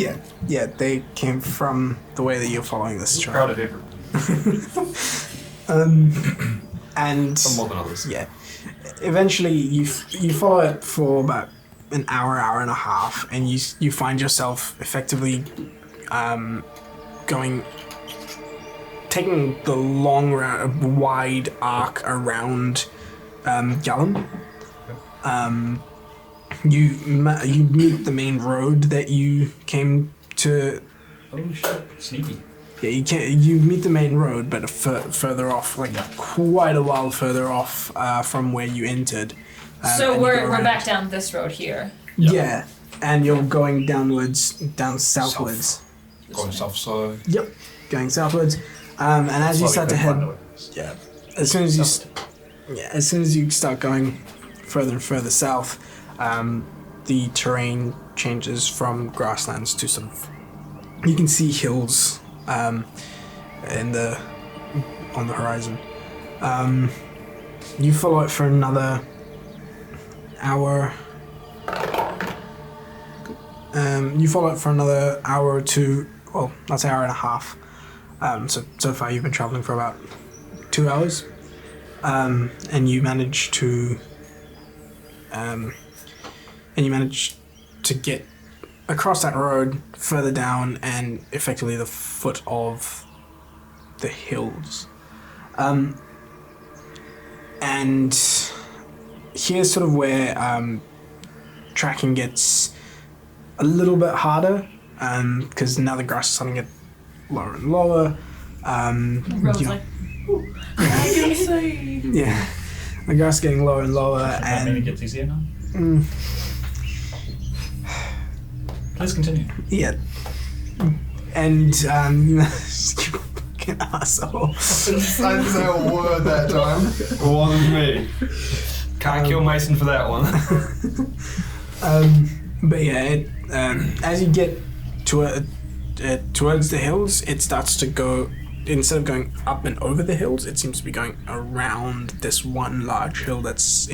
Yeah, they came from the way that you're following this trail. Proud of everyone. And Some more than others. yeah, eventually you follow it for about an hour and a half, and you find yourself effectively taking the long wide arc around Gallon. You meet the main road that you came to. Oh shit. Sneaky. Yeah, you meet the main road, but further off, like quite a while further off from where you entered. So and you go we're around. back down this road here. Yeah, and you're going down southwards. Going south, so Yep, going southwards. And as you start to head, as soon as you start going further and further south, the terrain changes from grasslands to sort of. You can see hills on the horizon. You follow it for another hour. You follow it for another hour or two. Well, that's an hour and a half. So far you've been traveling for about 2 hours, and you manage to get across that road further down and effectively the foot of the hills. And here's sort of where tracking gets a little bit harder, because now the grass is starting to get lower and lower. Road's you know, like, yeah, the grass is getting lower and lower, I mean, it and gets easier now. Please continue. yeah, and you fucking asshole. I didn't say a word that time. it wasn't me. Can't kill Mason for that one. But yeah, as you get towards the hills, it starts to go. Instead of going up and over the hills, it seems to be going around this one large hill that's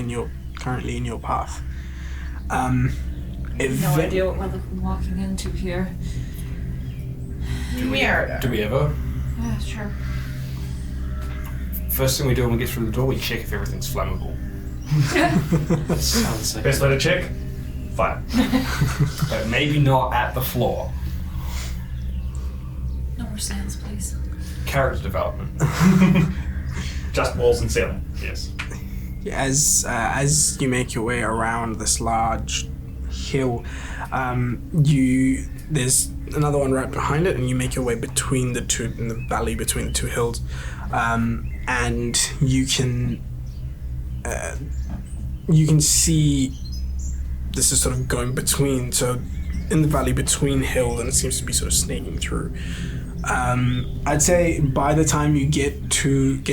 currently in your path. no idea what we're walking into here. Do we ever? Yeah, sure. First thing we do when we get through the door, we check if everything's flammable. Sounds like Best way to check? Fire. But maybe not at the floor. No more stands, please. Character development. Just walls and ceiling. Yes. As you make your way around this large hill. There's another one right behind it, and you make your way between the two, in the valley between the two hills, and you can see this is sort of going between. So in the valley between hills, and it seems to be sort of snaking through. I'd say by the time you get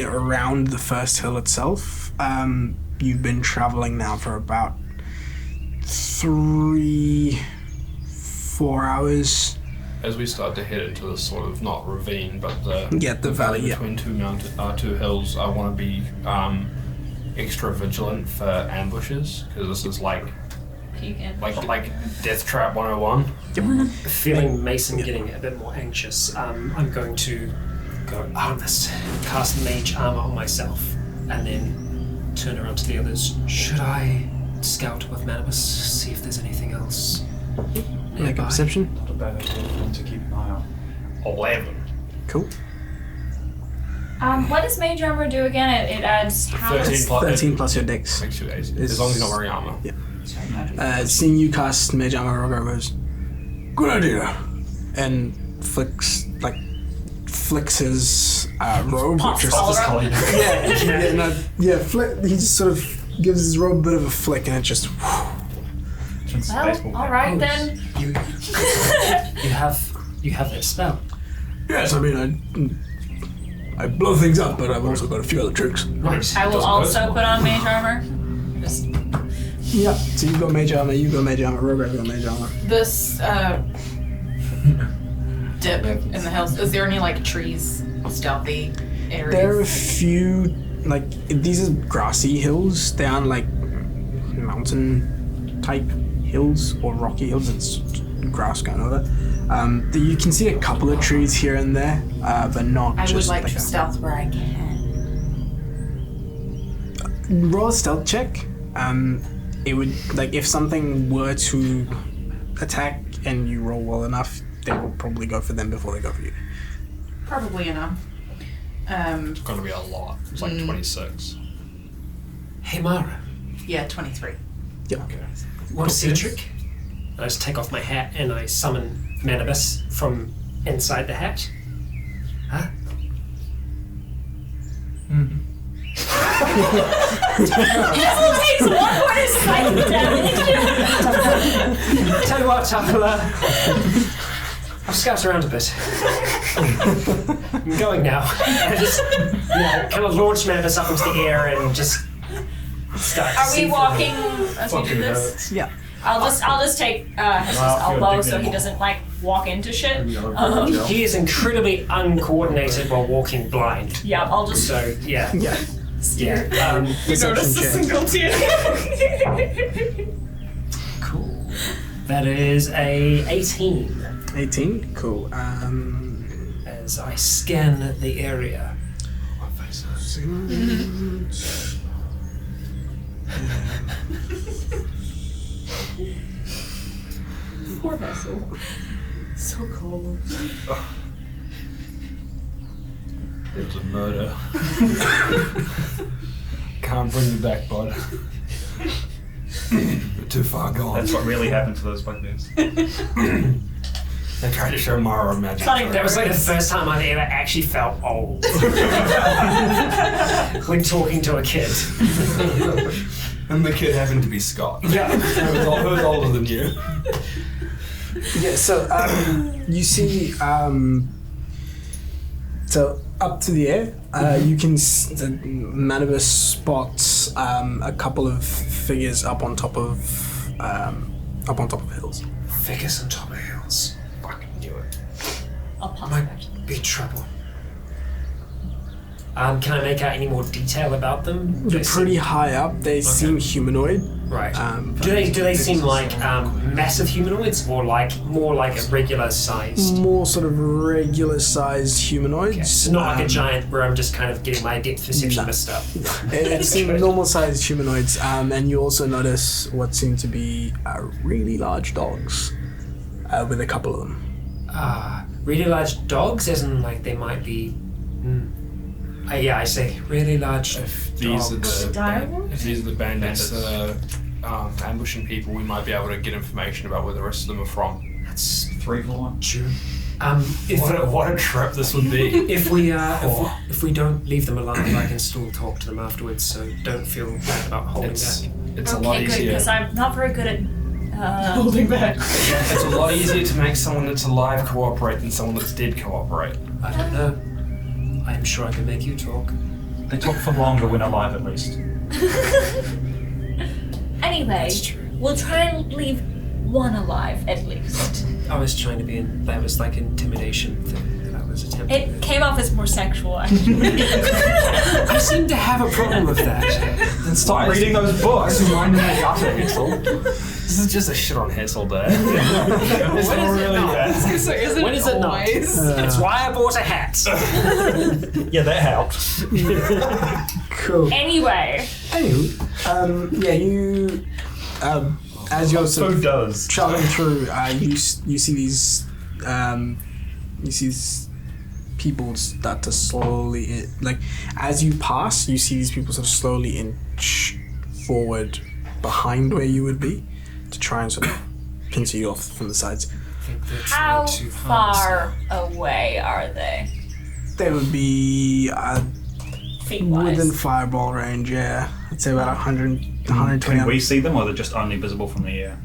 around the first hill itself, you've been traveling now for about 3-4 hours. As we start to head into this sort of not ravine, but the valley between two hills, I want to be extra vigilant for ambushes because this is like Death Trap 101. Feeling Mason getting a bit more anxious, I'm going to go cast Mage Armor on myself, and then turn around to the others. Should I scout with Manibus, see if there's anything else? Make a perception. Not a bad idea for them to keep an eye on. 11. Cool. What does Mage Armor do again? It adds how 13 plus your dex. Makes you 8. As long as you're not wearing armor. Yeah. Seeing you cast Mage Armor, Rogar goes, "Good idea," and flicks his robe. He just sort of gives his robe a bit of a flick, and it just. Well, all right then. You have that spell. Yes, I mean I blow things up, but I've also got a few other tricks. Right. I will also put on Mage Armor. Just Yeah, so you've got Mage Armor, Rogar's got Mage Armor. This dip in the hills, is there any like trees, stealthy areas? There are a few, like, these are grassy hills. They aren't like mountain type hills or rocky hills. It's grass going over. You can see a couple of trees here and there, but not I just would like like to stealth where I can. Roll a stealth check. It would, like, if something were to attack and you roll well enough, they will probably go for them before they go for you. Probably enough. It's going to be a lot. It's like 26. Hey Mara, Yeah, 23. Yep. want to see a trick? I just take off my hat and I summon Manibus from inside the hat. Huh? He takes 1 point of psychic damage. Tell you what, I'll scout around a bit. I'm going now. I just, kind of launch Manibus up into the air and just start. Are we walking as we do this? Yeah. I'll just take his elbow so he doesn't like walk into shit. He is incredibly uncoordinated while walking blind. Yeah, I'll just. So yeah. Yeah. You Perception notice the check. single tear. Cool. That is a 18. 18? Cool. As I scan the area. Poor vessel. So cold. It was a murder. Can't bring you back, bud. You're too far gone. That's what really happened to those bugbears. They tried to show Mara magic. That was like the first time I've ever actually felt old. When talking to a kid. And the kid happened to be Scott. Yeah. Who was older than you. Yeah, so you see, so up to the air, you can Manibus spots a couple of figures up on top of hills. Figures on top of hills. Fucking knew it. I'll pop Might back. be trouble. Can I make out any more detail about them? They're pretty high up. They seem humanoid. Right. Do they seem like massive humanoids or like more like a regular sized? More sort of regular sized humanoids. Okay. So not like a giant where I'm just kind of getting my depth perception messed up. It seems normal sized humanoids, and you also notice what seem to be really large dogs, with a couple of them. Really large dogs, as in like they might be. Yeah, I say really large If these dogs. are the bandits that are ambushing people, we might be able to get information about where the rest of them are from. That's 3 for 1. true. What a trip this would be. If we don't leave them alive, I can still talk to them afterwards. So don't feel bad about holding back. It's a lot Okay, good, easier. because I'm not very good at holding back. It's a lot easier to make someone that's alive cooperate than someone that's dead cooperate. I don't know. I'm sure I can make you talk. They talk for longer when alive, at least. Anyway, That's true. we'll try and leave one alive at least. I was trying to be in. That was like intimidation thing that I was attempting. It came off as more sexual, actually. I seem to have a problem with that. Then stop reading those books. This is just a shit on Hassel day. It's not really bad. So isn't When is it not? always? It's why I bought a hat. Yeah, that helped. Cool. Anyway, Yeah, you. As you're sort Who of does? traveling through, you see these people start to slowly as you pass, you see these people sort of slowly inch forward behind where you would be to try and sort of pincer you off from the sides. how far away are they? They would be Feet-wise. within fireball range. Yeah, I'd say about 100, 120. Can we see them, or they're just only visible from the air?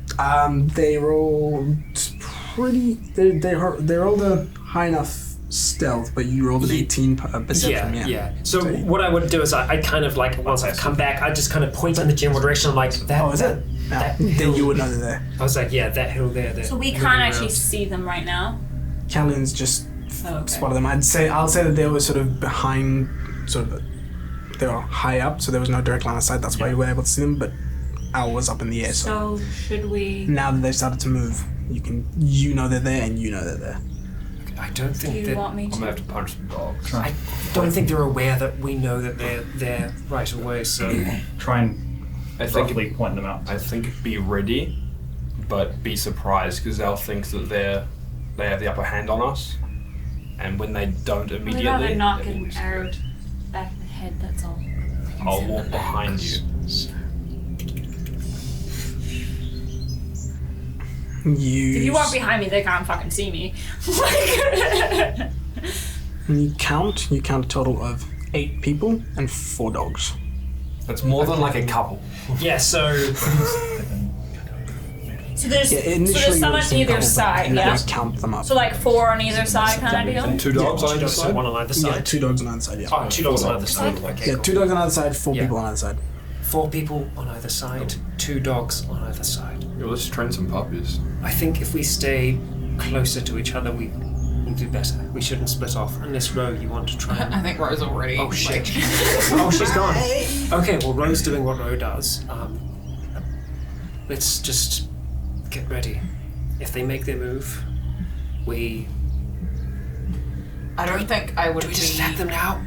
They rolled pretty. They rolled a high enough stealth, but you rolled an 18 perception. Yeah. So what I would do is I kind of like once I've come back, I just kind of point in the general direction. I'm like that. Oh, is it? That Then hill. you would know they're there. I was like, yeah, that hill there. So we can't actually see them right now. Callion's just Okay. spotted them. I'll say that they were sort of behind, they were high up, so there was no direct line of sight. That's why you were able to see them. But Al was up in the air. So So should we? now that they've started to move, you know they're there, and you know they're there. I don't Do think you that. want me I'm gonna to? have to punch some dogs. I don't think they're aware that we know that they're there right away. So Try and I think roughly point them out. I think be ready, but be surprised because they'll think that they have the upper hand on us, and when they don't We'd immediately, rather not then get we'll an be arrow scared. back in the head. That's all. I'll walk behind you. If you walk behind me, they can't fucking see me. You count a total of 8 people and 4 dogs. That's more than like a couple. yeah, so So there's Yeah, initially there's some you on see a either couple, side, and yeah. just count them up. So like 4 on either side, kind of deal. And 2 dogs on either so side. one on either Yeah, side. 2 dogs on either side. Yeah. Oh, 2 dogs on either side. Okay, Yeah, cool. 2 dogs on either side, 4 Yeah. people on either side. 4 people on either side, 2 dogs on either side. Yeah, let's train some puppies. I think if we stay closer to each other, we will do better. We shouldn't split off unless Ro, you want to try. I think Rose already. Oh shit! Oh, she's gone. Okay, well, Ro's doing what Ro does. Let's just get ready. If they make their move, we I don't think I would do we be just attack them now?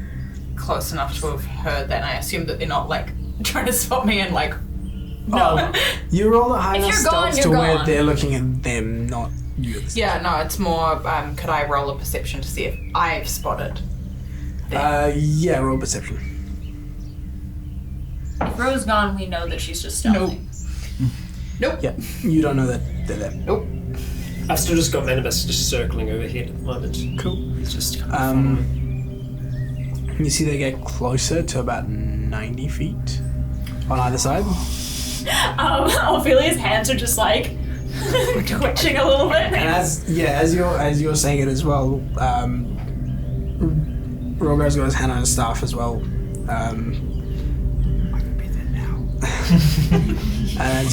close enough to have heard that. And I assume that they're not like trying to spot me and like. No. You roll a high If enough you're gone, stealth to you're where gone. they're looking at them, not you. Yeah, no, it's more. Could I roll a perception to see if I've spotted? Yeah, roll perception. If Ro's gone, we know that she's just stealthing. Nope. Yeah, you don't know that they're there. Nope. I've still just got Venomous just circling overhead at the moment. Cool. He's just kind of following. You see they get closer to about 90 feet on either side. Ophelia's hands are just like twitching a little bit. And as you're saying it as well, Rogar's got his hand on his staff as well. I could be there now. And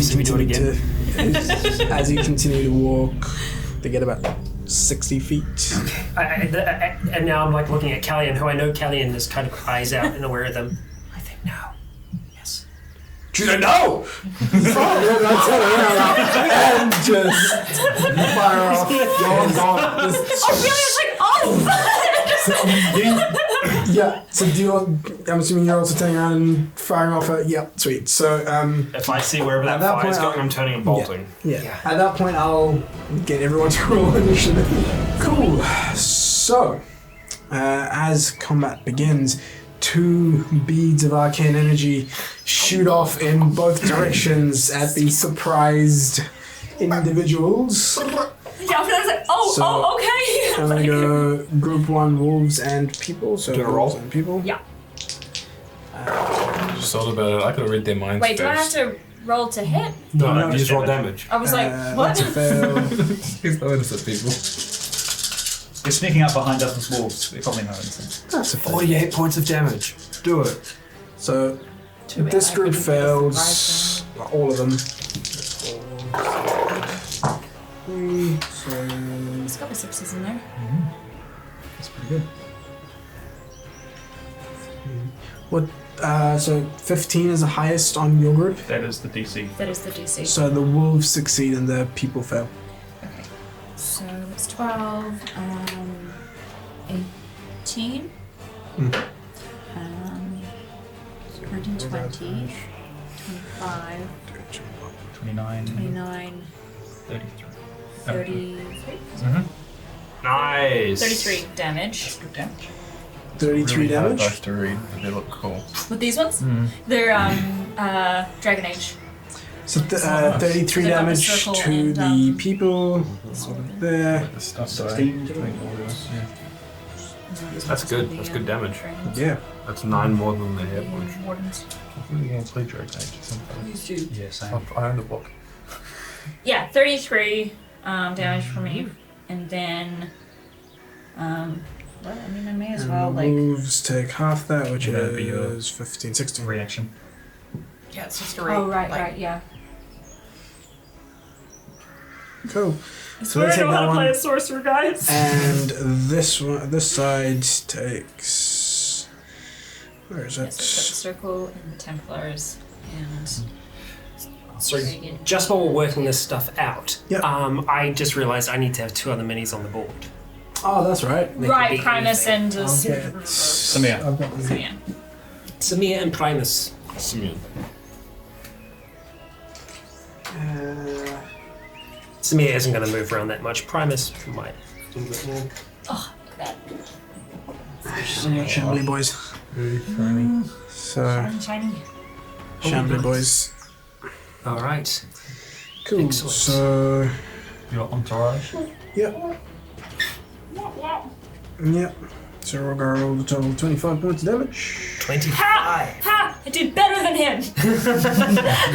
as you continue to walk, they get about 60 feet. And now I'm like looking at Callian, who I know Callian is kind of eyes out and aware of them. I think now. Yes. Should I know? And just fire off. Ophelia's like, Yeah. So I'm assuming you're also turning around and firing off a. Yeah, sweet. So If I see wherever that At that fire's point, going, I'm turning and bolting. yeah. At that point, I'll get everyone to roll initiative. Cool. So, as combat begins, 2 beads of arcane energy shoot off in both directions at the surprised individuals. Yeah, I was like, okay. I'm gonna go group 1 wolves and people. So Do a wolves roll? and people. Yeah. Just thought about it. I could have read their minds Wait, do I have first. to roll to hit? No, No, you just roll damage. damage. I was like, what? That's a fail. He's not innocent, people. They're sneaking up behind us as wolves. They probably know anything. That's a fail. 48 points of damage. Do it. So Too bad this I group couldn't get a fails. Well, all of them. 3, so There's a couple 6s in there. That's pretty good. what? So 15 is the highest on your group. That is the DC. That is the DC. So the wolves succeed and the people fail. Okay. So it's 12, 18, Mm. 19, 20, 25, 29, 29, 33. 33. Nice. 33 damage. Good damage. 33 Really hard damage. dice to read, but they look cool. With these ones? They're Dragon Age. So 33 They've got the damage circle to and, the people. There. Like the stuff 16. That's good. That's good damage. Yeah. That's 9 more than the hit points. Wardens. I really want to play Dragon Age at some point. These two. Yeah, same. I own the book. Yeah, 33 damage for me. And then, well, I mean, I may as And well, the like, wolves take half that, which Yeah, that'd be your- is 15, 16. Reaction. Yeah, it's just a oh, right, yeah. Cool. I So they take know that how to play one. a sorcerer, guys. And this one, this side takes. Where is Yes, it's got the it? circle and the Templars and So Dragon. just while we're working this stuff out, Yep. I just realised I need to have 2 other minis on the board. Oh, that's right. They could Right, be Primus anything. and just. Samir. I've got So, yeah. Samir and Primus. Simeon. Samir isn't going to move around that much. Primus might do a bit more. Oh, look at that. Shambly boys. So, Shiny. Shambly boys. All right. Cool. Excellent. So, Your entourage. yep. Yep. So we're gonna roll the total 25 points of damage. 25. Ha! I did better than him!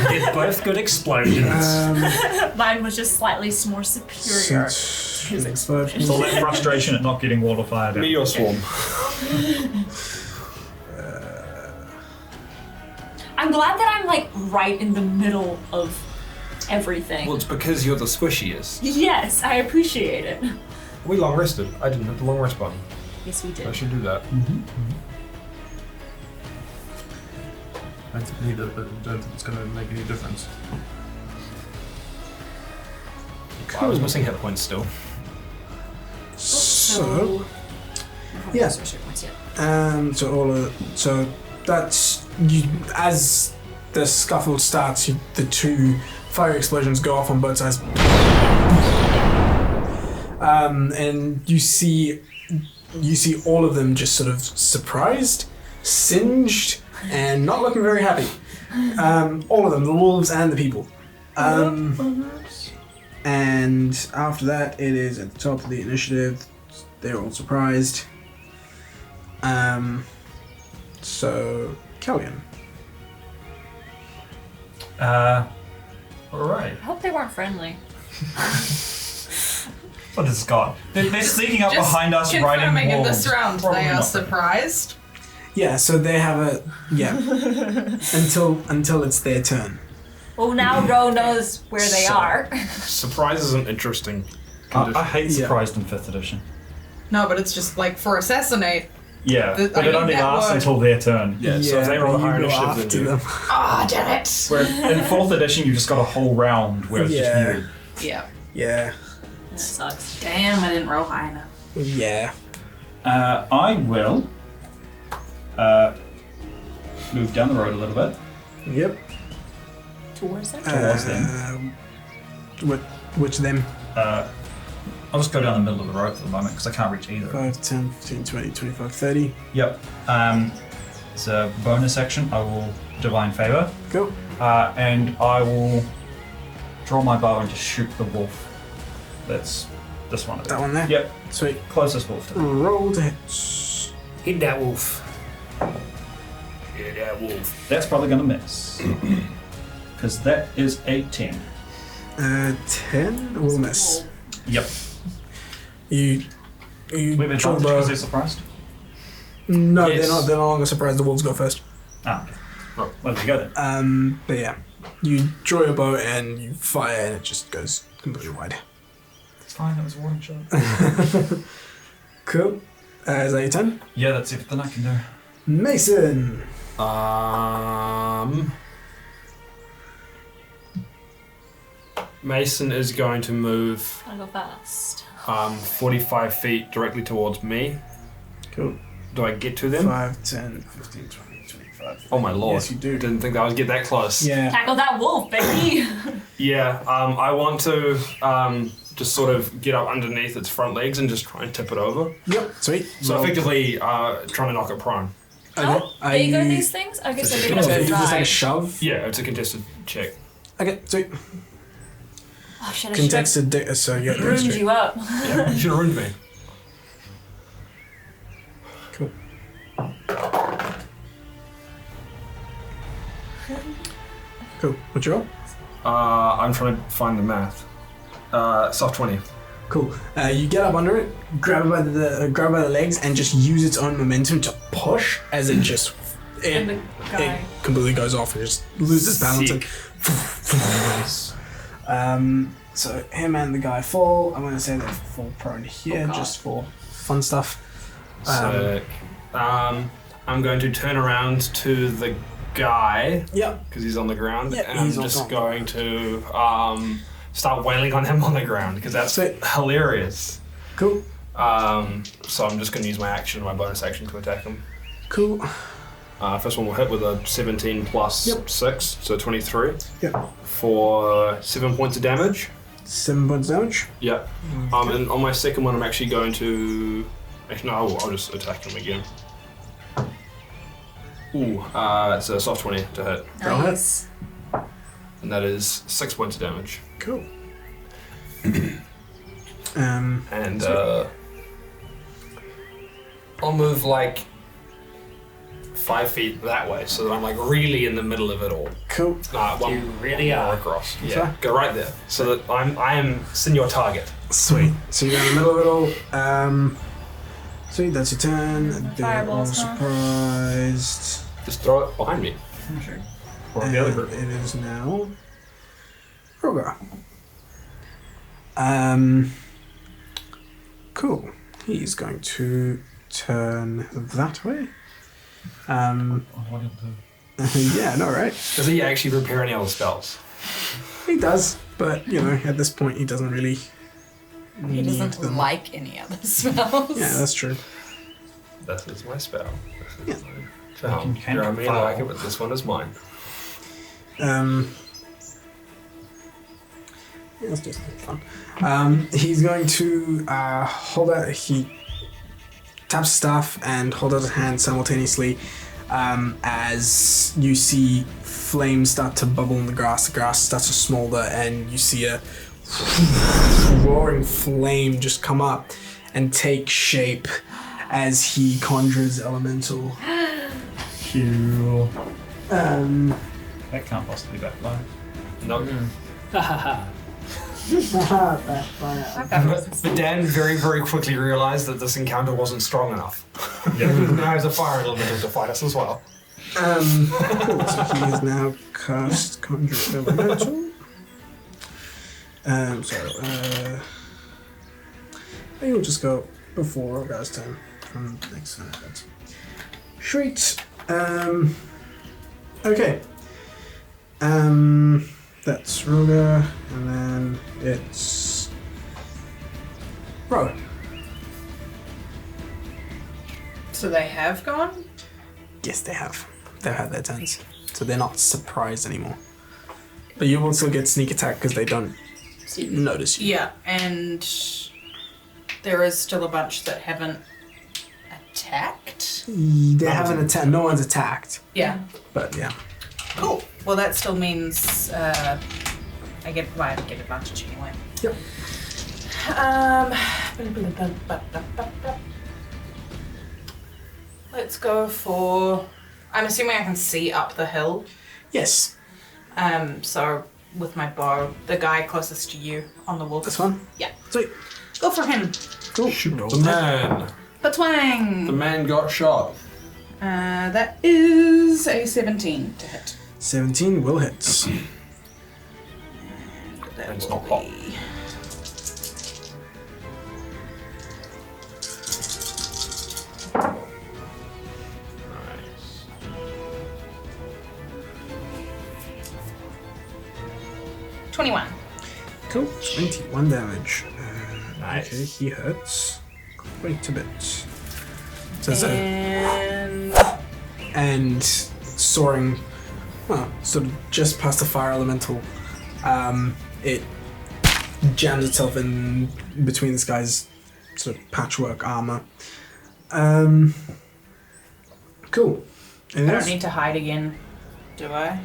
They're both good explosions. Mine was just slightly more superior. Since explosion. It's all that frustration at not getting wall of fire down. Me or Swarm? I'm glad that I'm like right in the middle of everything. Well, it's because you're the squishiest. Yes, I appreciate it. We long rested. I didn't hit the long rest button. Yes, we I did. should do that. I need it, but I don't think it's going to make any difference. I was missing hit points still. So, yeah. Points yet. So that's you. As the scuffle starts, the 2 fire explosions go off on both sides, and you see all of them just sort of surprised, singed, and not looking very happy. All of them, the wolves and the people. And after that, it is at the top of the initiative. They're all surprised. So, Callion. Alright. I hope they weren't friendly. What has got? They're sneaking up Just behind us, riding confirming in wolves. this round, Probably they are not. surprised. Yeah, so they have a until it's their turn. Well, now Ro knows where they So- are. Surprise is an interesting I condition. hate Yeah. surprised in 5th edition. No, but it's just like for assassinate. Yeah, The- but I it mean, only that lasts word- until their turn. Yeah, so if they roll a but higher you go initiative than after you. them. Ah, damn it! Where in 4th edition, you just got a whole round where it's Yeah. just you. Yeah. Yeah, That sucks. Damn, I didn't roll high enough. yeah. I will move down the road a little bit. Yep. Towards them? Towards them. Which them? I'll just go down the middle of the road for the moment because I can't reach either. 5, 10, 15, 20, 25, 30. Yep. As a bonus action, I will Divine Favor. Cool. And I will draw my bow and just shoot the wolf. That's this one. That one there? Yep. Sweet. Closest wolf to me. Roll to hit. Hit that wolf. Hit that wolf. That's probably going to miss. Because that is a 10. 10 will miss. Yep. You We have draw advantage the bow. because they're surprised? No, Yes. they're no longer surprised. The wolves go first. Ah, okay. Well, there you go then. But yeah, you draw your bow and you fire, and it just goes completely wide. It's fine, that was a warning shot. Cool. Is that your turn? Yeah, that's everything I can do. Mason. Mason is going to move I'll go fast. 45 feet directly towards me. Cool. Do I get to them? 5, 10, 15, 20, 25. Oh my lord. Yes, you do. Didn't think that I would get that close. Yeah. Tackle that wolf, baby! Yeah, I want to just sort of get up underneath its front legs and just try and tip it over. Yep. Sweet. So effectively trying to knock it prone. Oh, Are big are you- these things? I guess It's they're a big So enough you to just like a drive. shove. Yeah, it's a contested check. Okay. Sweet. Oh shit, I Contested. So yeah. should've ruined you up. Yeah, you should have ruined me. Cool. Cool. What's your roll? I'm trying to find the math. Soft 20. Cool. You get up under it, grab it by the legs, and just use its own momentum to push as it just And the it guy. completely goes off and just loses balance. Sick. So him and the guy fall. I'm going to say they fall prone here God. just for fun stuff. Sick. I'm going to turn around to the guy Yep. because he's on the ground, Yeah, and I'm he's just also on the going to start wailing on him on the ground because that's Sick. hilarious. Cool. So I'm just going to use my action, my bonus action, to attack him. Cool. First one will hit with a 17 plus Yep. 6, so 23 Yep. for 7 points of damage. 7 points damage. Yep. And on my second one, I'm actually going to. Actually, no, I'll just attack him again. Ooh, it's a soft 20 to hit, Nice. and that is 6 points of damage. Cool. And I'll move like 5 feet that way, so that I'm like really in the middle of it all. Cool. One You really more are. across. Yeah, Sorry? go right there, so that I am senior target. Sweet. So you're in the middle of it all. Sweet, that's your turn. They're all Fireballs, huh? surprised. Just throw it behind me. Sure. Or the other And group. it is now Rogar. Cool. He's going to turn that way. Yeah, no, right? Does he actually repair any other spells? He does, but you know, at this point, he doesn't really. He doesn't need them. like any other spells. Yeah, that's true. That is my spell. Yeah. So, You can you know what I mean? I like it, file. but this one is mine. Yeah, let's do something fun. He's going to hold out. He taps staff and hold out his hand simultaneously as you see flames start to bubble in the grass. The grass starts to smolder, and you see a roaring flame just come up and take shape as he conjures elemental. Cool. Um, That can't possibly backfire. No. backfire. But Dan very, very quickly realized that this encounter wasn't strong enough. Yeah. Now has a fire elemental to fight us as well. Cool. So he is now cast Conjure Elemental. I will just go before Rogar's turn from next turn. Sweet. Okay. That's Rogar, and then it's Rogar. So they have gone? Yes, they have. They've had their turns, so they're not surprised anymore. But you will still get sneak attack because they don't notice you. Yeah, and there is still a bunch that haven't attacked? They haven't attacked. No one's attacked. Yeah. But yeah. Cool. Well, that still means I get advantage anyway. Yep. Let's go for. I'm assuming I can see up the hill. Yes. So with my bow, the guy closest to you on the wolf. This one. Yeah. Sweet. Go for him. Cool. The man. Patwang. The man got shot. That is a 17 to hit. 17 will hit. That It's will not hot. be- Nice. 21. Cool. 21 damage. Nice. Okay, he hurts quite a bit. So, and soaring, well, sort of just past the fire elemental, it jams itself in between this guy's sort of patchwork armor. Cool. I don't need to hide again, do I?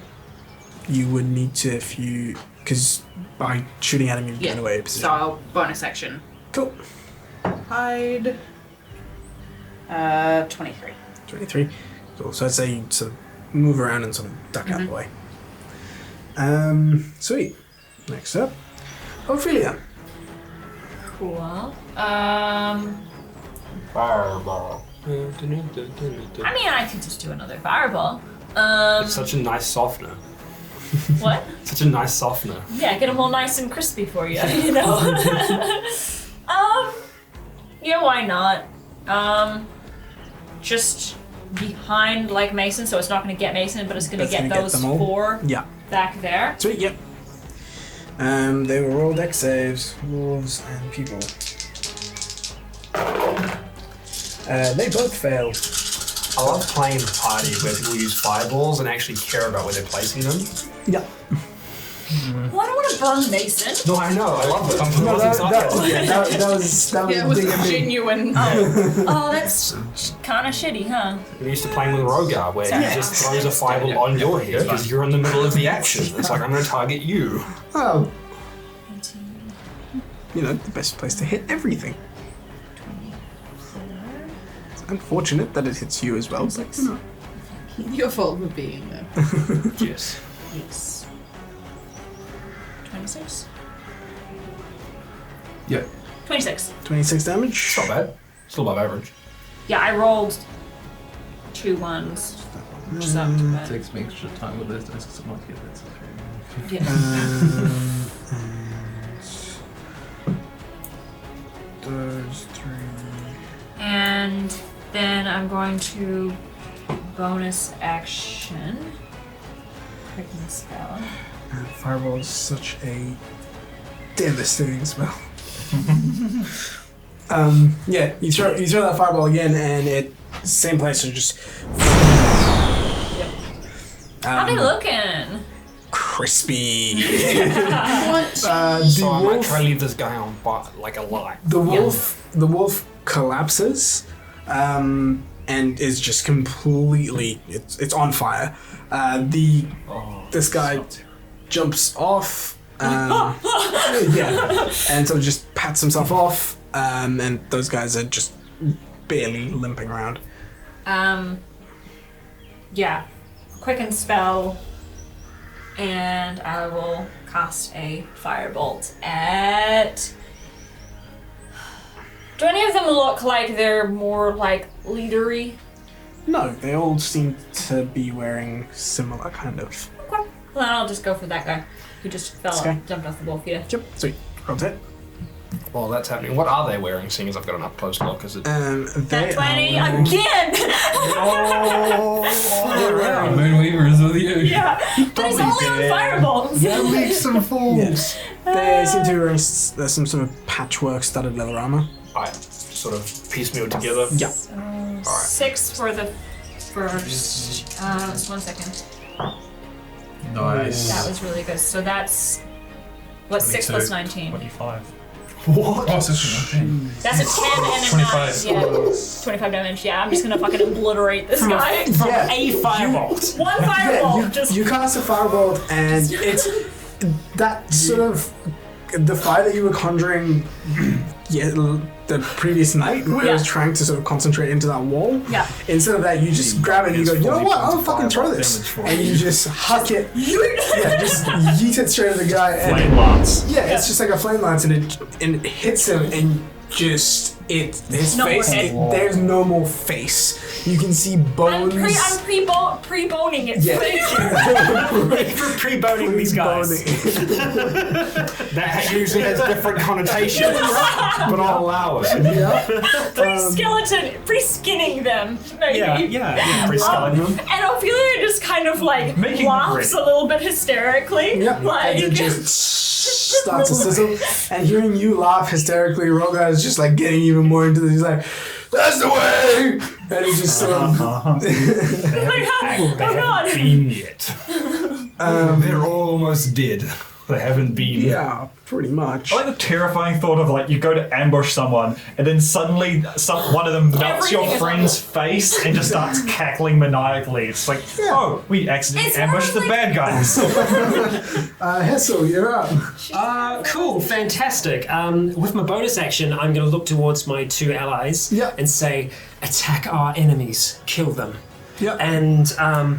You would need to if you, because by shooting at him, you've given away a position. So I'll bonus action. Cool. Hide. 23. 23. Cool. So I'd say you sort of move around and sort of duck out of the way. Sweet. Next up, Ophelia. Cool. Fireball. I mean, I could just do another fireball. It's such a nice softener. What? Such a nice softener. Yeah, get them all nice and crispy for you, you know? Yeah, why not? Just behind, like, Mason, so it's not going to get Mason, but it's going to That's get gonna get those them all? four Yeah. back there. Sweet. Yep. They will roll dex saves, wolves and people. They both failed. I love playing a party where people use fireballs and actually care about where they're placing them. Yeah. Well, I don't want to burn Mason. No, I know. I love it. No, that was Yeah, it was digging me. genuine. Oh, that's kind of shitty, huh? We're used to playing with Rogar where he Yeah. just throws a fireball on your head because you're in the middle of the action. It's like, I'm going to target you. Oh. You know, the best place to hit everything. It's unfortunate that it hits you as well, but you know. Your fault for being there. Yes. Yes. 26? Yeah. 26. 26 damage. Not bad. Still above average. Yeah, I rolled 2 ones. Which is not too bad. Takes me extra time with those dice because I'm not here. That's okay. Yeah. Those 3. And then I'm going to bonus action. Freaking spell. Fireball is such a devastating spell. Yeah, you throw that fireball again, and it same place, so just. How they looking? Crispy. So I The might wolf. try to leave this guy on like alive. The wolf collapses, and is just completely. It's on fire. This guy jumps off. Yeah, and so just pats himself off. And those guys are just barely limping around. Yeah. Quicken spell. And I will cast a firebolt at. Do any of them look like they're more like leadery? No, they all seem to be wearing similar kind of. Okay. Well, then I'll just go for that guy who just fell Okay. and jumped off the wolf. Yeah. Yep, sweet. Rob's it. While that's happening, what are they wearing, seeing as I've got an up-close look? Is it... They 20 are- again! Moonweaver is with you. Yeah, but he's only on fireballs. Yeah, leave some fools. Yes. They seem to be wearing some sort of patchwork studded leather armor. Alright, sort of piecemeal together. Yeah. 6 for the first. Just 1 second. Nice. That was really good. So that's what 6 plus 19. 25. What? Oh, so okay. That's a 10 and a 25. 9. Yeah. 25 damage. Yeah, I'm just gonna fucking obliterate this guy. From Yeah. a firebolt. One fireball. Yeah, just you cast a firebolt, and it's that sort of the fire that you were conjuring the previous night, where it was trying to sort of concentrate into that wall. Yeah. Instead of that, you just grab it and you go, you know what? I'll fucking throw this, and you just huck it. Just yeet it straight at the guy. Flame lance. Yeah, it's just like a flame lance, and it hits him, and just his No more face. head. There's no more face. You can see bones. I'm pre-boning it. Yeah. For pre-boning these guys. That usually has different connotations, but I'll allow it. Pre-skeleton, pre-skinning them, maybe. Yeah. Pre-sculling them. And Ophelia just kind of like Making laughs them a little bit hysterically. Yep. Like, And it just starts to sizzle. And hearing you laugh hysterically, Roga is just like getting even more into this. He's like, that's the way! And he just sort of. like, oh god. Been yet. They're almost dead. They haven't been. Yeah, pretty much. I like the terrifying thought of like you go to ambush someone and then suddenly one of them melts your Everything is friend's face and just starts cackling maniacally. It's like, oh, we accidentally It's ambushed the like- bad guys. Hessel, you're up. Cool, fantastic. With my bonus action, I'm going to look towards my two allies and say, attack our enemies, kill them. Yep. And so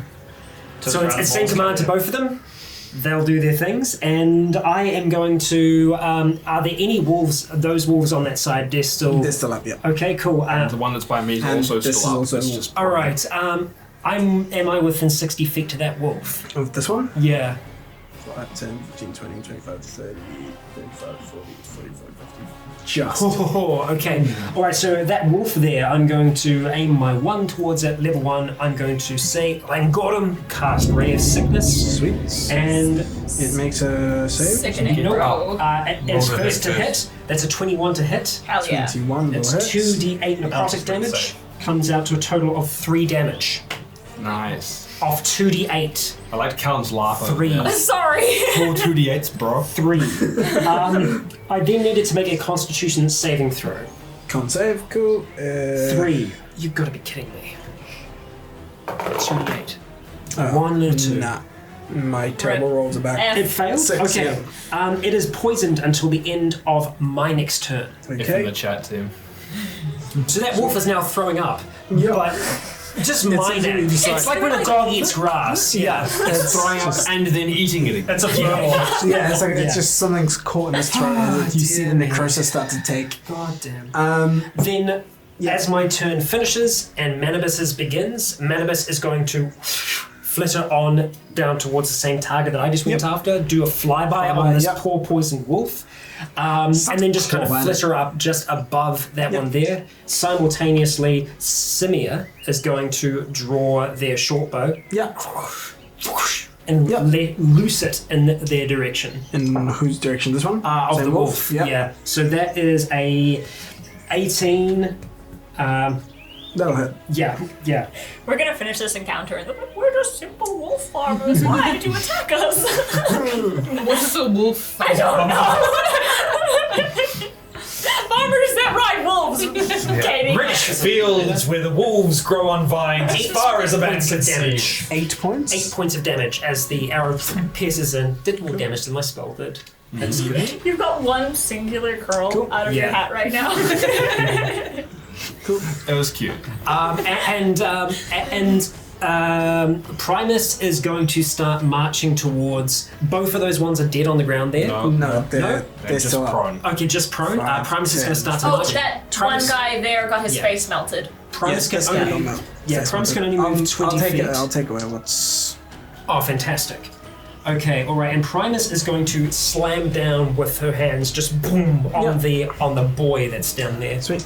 it's same command to both of them. They'll do their things, and I am going to. Are there any wolves? Those wolves on that side? They're still up, yeah. okay. Cool. The one that's by me is And also this still is up. also- It's just All right. Am I within 60 feet to that wolf? Of this one? Yeah. 5, 10, 15, 20, 25, 30, 35, 40, 45, 50. Just. Oh, okay. All right. So that wolf there, I'm going to aim my one towards it. Level 1. I'm going to say Langordum, cast Ray of Sickness, Sweet. and It makes a save. Sickening, nope. bro. It's Roll the first to hit hit. That's a 21 to hit. Hell yeah. 21 will It's hit. 2d8 necrotic damage. Comes out to a total of 3 damage. nice. Off 2d8. I like Callum's laugh. over 3. there. Sorry. Roll 2d8s, bro. 3. I then needed to make a Constitution saving throw. Con save, cool. 3. You've got to be kidding me. 2d8. Oh, 1 and a 2. Nah. My terrible rolls are back. It failed? 6, Okay. It is poisoned until the end of my next turn. If in the Okay. chat team. So that wolf is now throwing up. Yeah. But just minor. literally just It's like when a dog eats grass. Yeah. It's Throwing up and then eating it again. That's a fireball. Yeah, it's like Yeah. it's just something's caught in his throat. and you see the necrosis start to take. God damn. Then, as my turn finishes and Manibus's begins, Manibus is going to flitter on down towards the same target that I just went after, do a flyby on this poor poisoned wolf, and then just kind of flitter up just above that one there. Simultaneously, Simia is going to draw their short bow Yeah. and let loose it in their direction. In whose direction? This one? Of Same the wolf. Yeah. Yeah. So that is a 18. That'll hit. Yeah. We're gonna finish this encounter and they're like, we're just simple wolf farmers. Why did you attack us? What's a wolf? I don't know. Farmers that ride wolves, Katie. Rich fields where the wolves grow on vines as far as a man can see. damage. 8 points? 8 points of damage as the arrow pierces in. Did more damage than my spell did. That's good. You've got one singular curl out of your Yeah. hat right now. It was cute. Primus is going to start marching towards. Both of those ones are dead on the ground there. No, they're They're just still up. prone. Okay, just prone. Five, Primus is going to start to Oh, march. that Primus- one guy there got his Yeah. face melted. Primus can Yes, only. no. Yeah, Primus can only move 20 I'll take feet. it. I'll take away what's. Oh, fantastic. Okay, all right, and Primus is going to slam down with her hands, just boom on the boy that's down there. Sweet.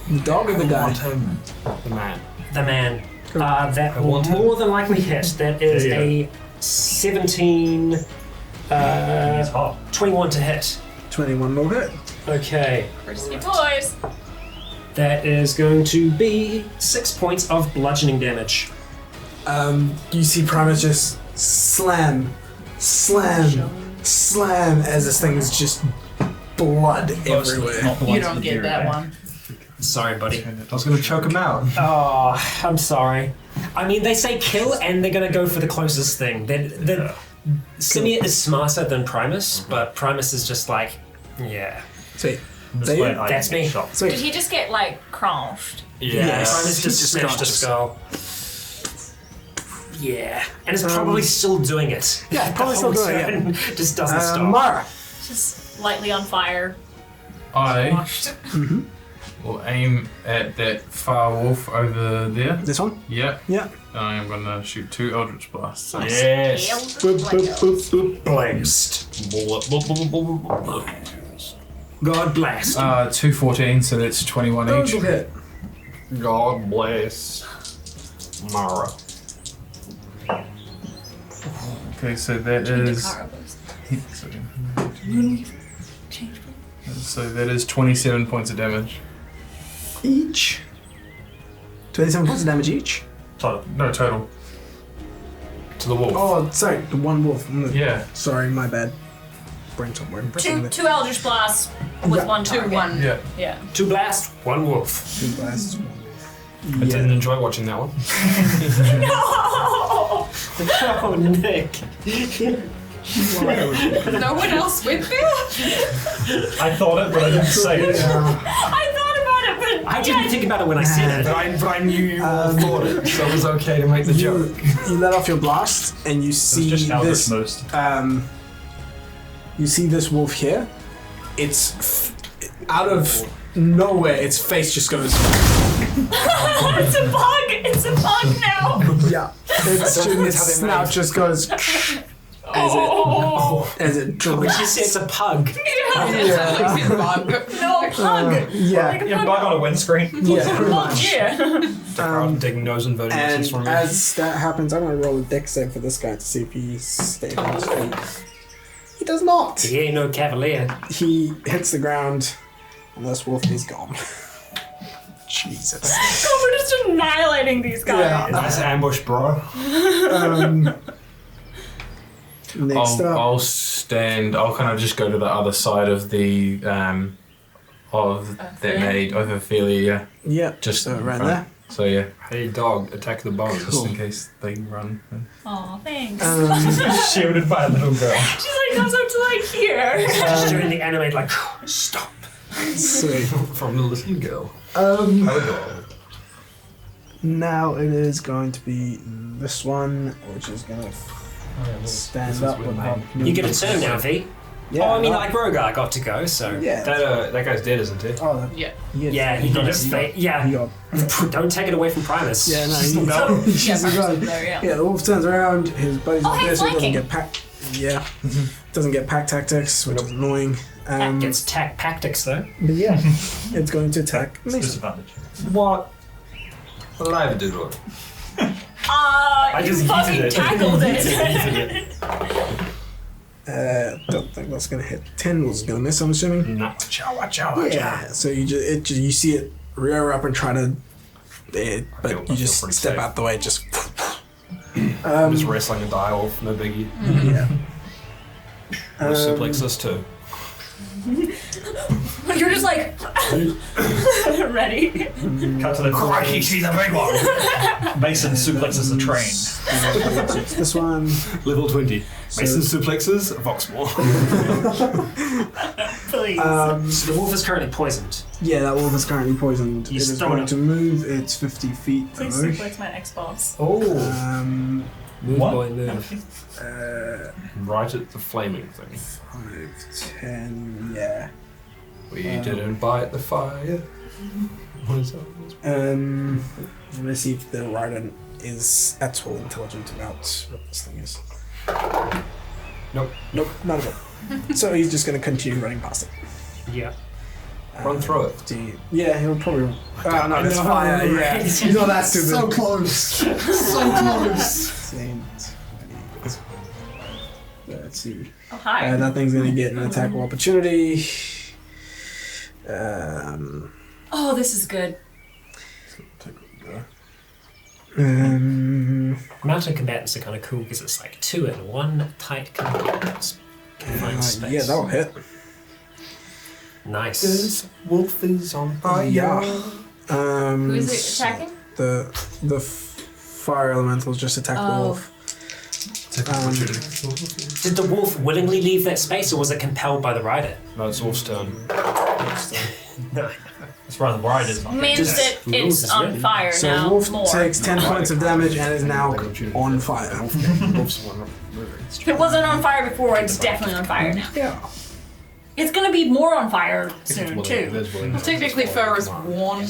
The dog or the guy? him. The man. The man. That will want him. more than likely hit. That is There a 17, 21 to hit. 21 will hit. Okay, Frisky boys. that is going to be 6 points of bludgeoning damage. You see Primus just slam as this thing is just blood everywhere. Not the You ones don't with get the that beer. one. Sorry, buddy. I was gonna choke him out. Oh, I'm sorry. I mean, they say kill, and they're gonna go for the closest thing. Simian is smarter than Primus, but Primus is just like, yeah. Sweet. This They- way I That's can get me. shot. Sweet. Did he just get like crushed? Yes. Primus just He just smashed got a skull. Yeah, and it's probably still doing it. Yeah, probably still doing it, it. Just doesn't stop. Mara. Just lightly on fire. I Washed. will aim at that far wolf over there. This one? Yep. Yeah. I am gonna shoot 2 Eldritch Blasts. Yes. Boop, boop, boop, boop. Blast. God bless. 2 14, so that's 21 Those each. will hit. God bless Mara. Okay, so that is. So that is 27 points of damage. Each. 27 points of damage each. Total. No, total. To the wolf. Oh, sorry, the one wolf. Yeah. Sorry, my bad. Brain somewhere. Two Eldritch Blasts with Yeah. one target. 2-1. Yeah. Yeah. 2 blasts, 1 wolf. 2 blasts, 1 wolf. I didn't enjoy watching that one. No! Oh, Nick. No one else with me? I thought it, but I didn't say it. I thought about it, but I didn't think about it when I said it. But I knew you all thought it, so it was okay to make the joke. You let off your blast, and you see It's just Eldritch this. most. You see this wolf here. Out of nowhere, its face just goes. it's a bug! It's a bug now! Yeah. Its snout just goes. As it When drops. she said it's a pug. No, pug! Yeah. Like a You have pug. bug on a windscreen. Yeah, pretty Pug, much. yeah. Digging nose and voting And from me. as that happens, I'm gonna roll a dex save for this guy to see if he stays on his feet. He does not. He ain't no cavalier. He hits the ground, and this wolf is gone. Jesus. Oh, we're just annihilating these guys. Yeah. Nice ambush, bro. Next up. I'll stand. I'll kind of just go to the other side of the that maid of Ophelia. Yeah. Just So in right front. there. So yeah. Hey dog, attack the bone just Cool. in case they run. Aw, thanks. Shielded by a little girl. She's like comes up to like here. Just doing the animate like, stop. Sweet. From the little girl. Now it is going to be this one, which is gonna stand up with help. You get a turn now, V. Yeah. Oh, I mean, like Rogar got to go, so. Yeah. That guy's dead, isn't he? Oh, that, Yeah. Yeah, he got his face. he Yeah, got. don't take it away from Primus. Yeah, no, She's he still going. She's gone. There, yeah. Yeah, the wolf turns around. His buddy's Oh, not hey, there, so he doesn't flanking. get pack. Yeah, doesn't get pack tactics, which is annoying. That gets tactics, though. But yeah, it's going to attack It's Mason. disadvantage. What? What did I ever do to it? I just you fucking yeeted it. tackled it. Don't think that's gonna hit. 10 was gonna miss. I'm assuming. Nah. Watch out. Yeah. So you you see it rear up and try to, but I you feel just pretty step safe. out the way. Just I'm just wrestling a die wolf, no biggie. yeah. We'll suplex this too. You're just like ready. Cut to the crikey, she's a big one. Mason suplexes the train. It's this one. Level 20. Mason suplexes, Voxmore. Please. So the wolf is currently poisoned. Yeah, that wolf is currently poisoned. You It is stone going it. to move. It's 50 feet. Please away. suplex my ex-boss. Oh. Move What? boy, move. Right at the flaming thing. 5, 10, yeah. We didn't bite the fire. What is that? Let's see if the Rycon is at all intelligent about what this thing is. Nope. Nope, not at all. So he's just going to continue running past it. Yeah. Run through it. Yeah, he'll probably. Oh no, it's fire. Yeah, he's not that stupid. So close. So close. Let's see. Oh, hi. That thing's gonna get an attack of opportunity. Oh, this is good. Mountain combatants are kind of cool because it's like 2 in 1 tight confined space. Yeah, that'll hit. Nice. This wolf is on fire. Yeah. Who is it attacking? The fire elementals just attacked the wolf. Did the wolf willingly leave that space, or was it compelled by the rider? No, it's wolf's turn. No. It's rather worried, isn't it? Means that it's on fire So now. wolf more. takes 10 points of damage and is now on fire. Wolf's one moving. If it wasn't on fire before, it's definitely on fire now. Yeah. It's gonna be more on fire soon too. Well, technically, fur is worn.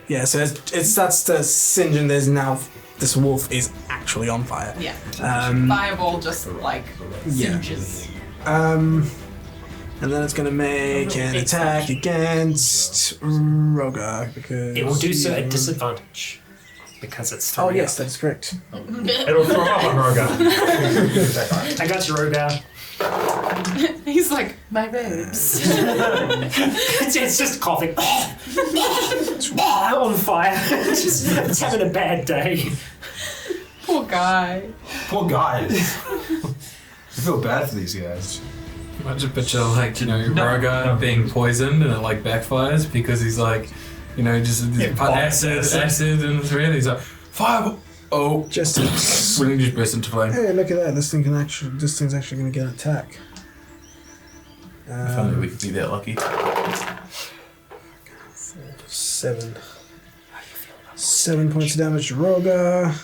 Yeah, so it starts to singe and there's now this wolf is actually on fire. Yeah. Um, Fireball just like Yeah. singes. And then it's going to make an attack against Rogar because It will do so at disadvantage because it's 3 Oh yes, that's correct. It'll throw up on Rogar. I got you, Rogar. He's like, my babes. It's just coughing. On fire. It's having a bad day. Poor guy. Poor guys. I feel bad for these guys. Imagine a picture like, Rogar being poisoned and it like backfires because he's like, just acid and it's really, he's like, fireball! Oh, Just really just burst into flame. hey, look at that! This thing's actually going to get an attack. If only we could be that lucky. 7 points of damage to Rogar.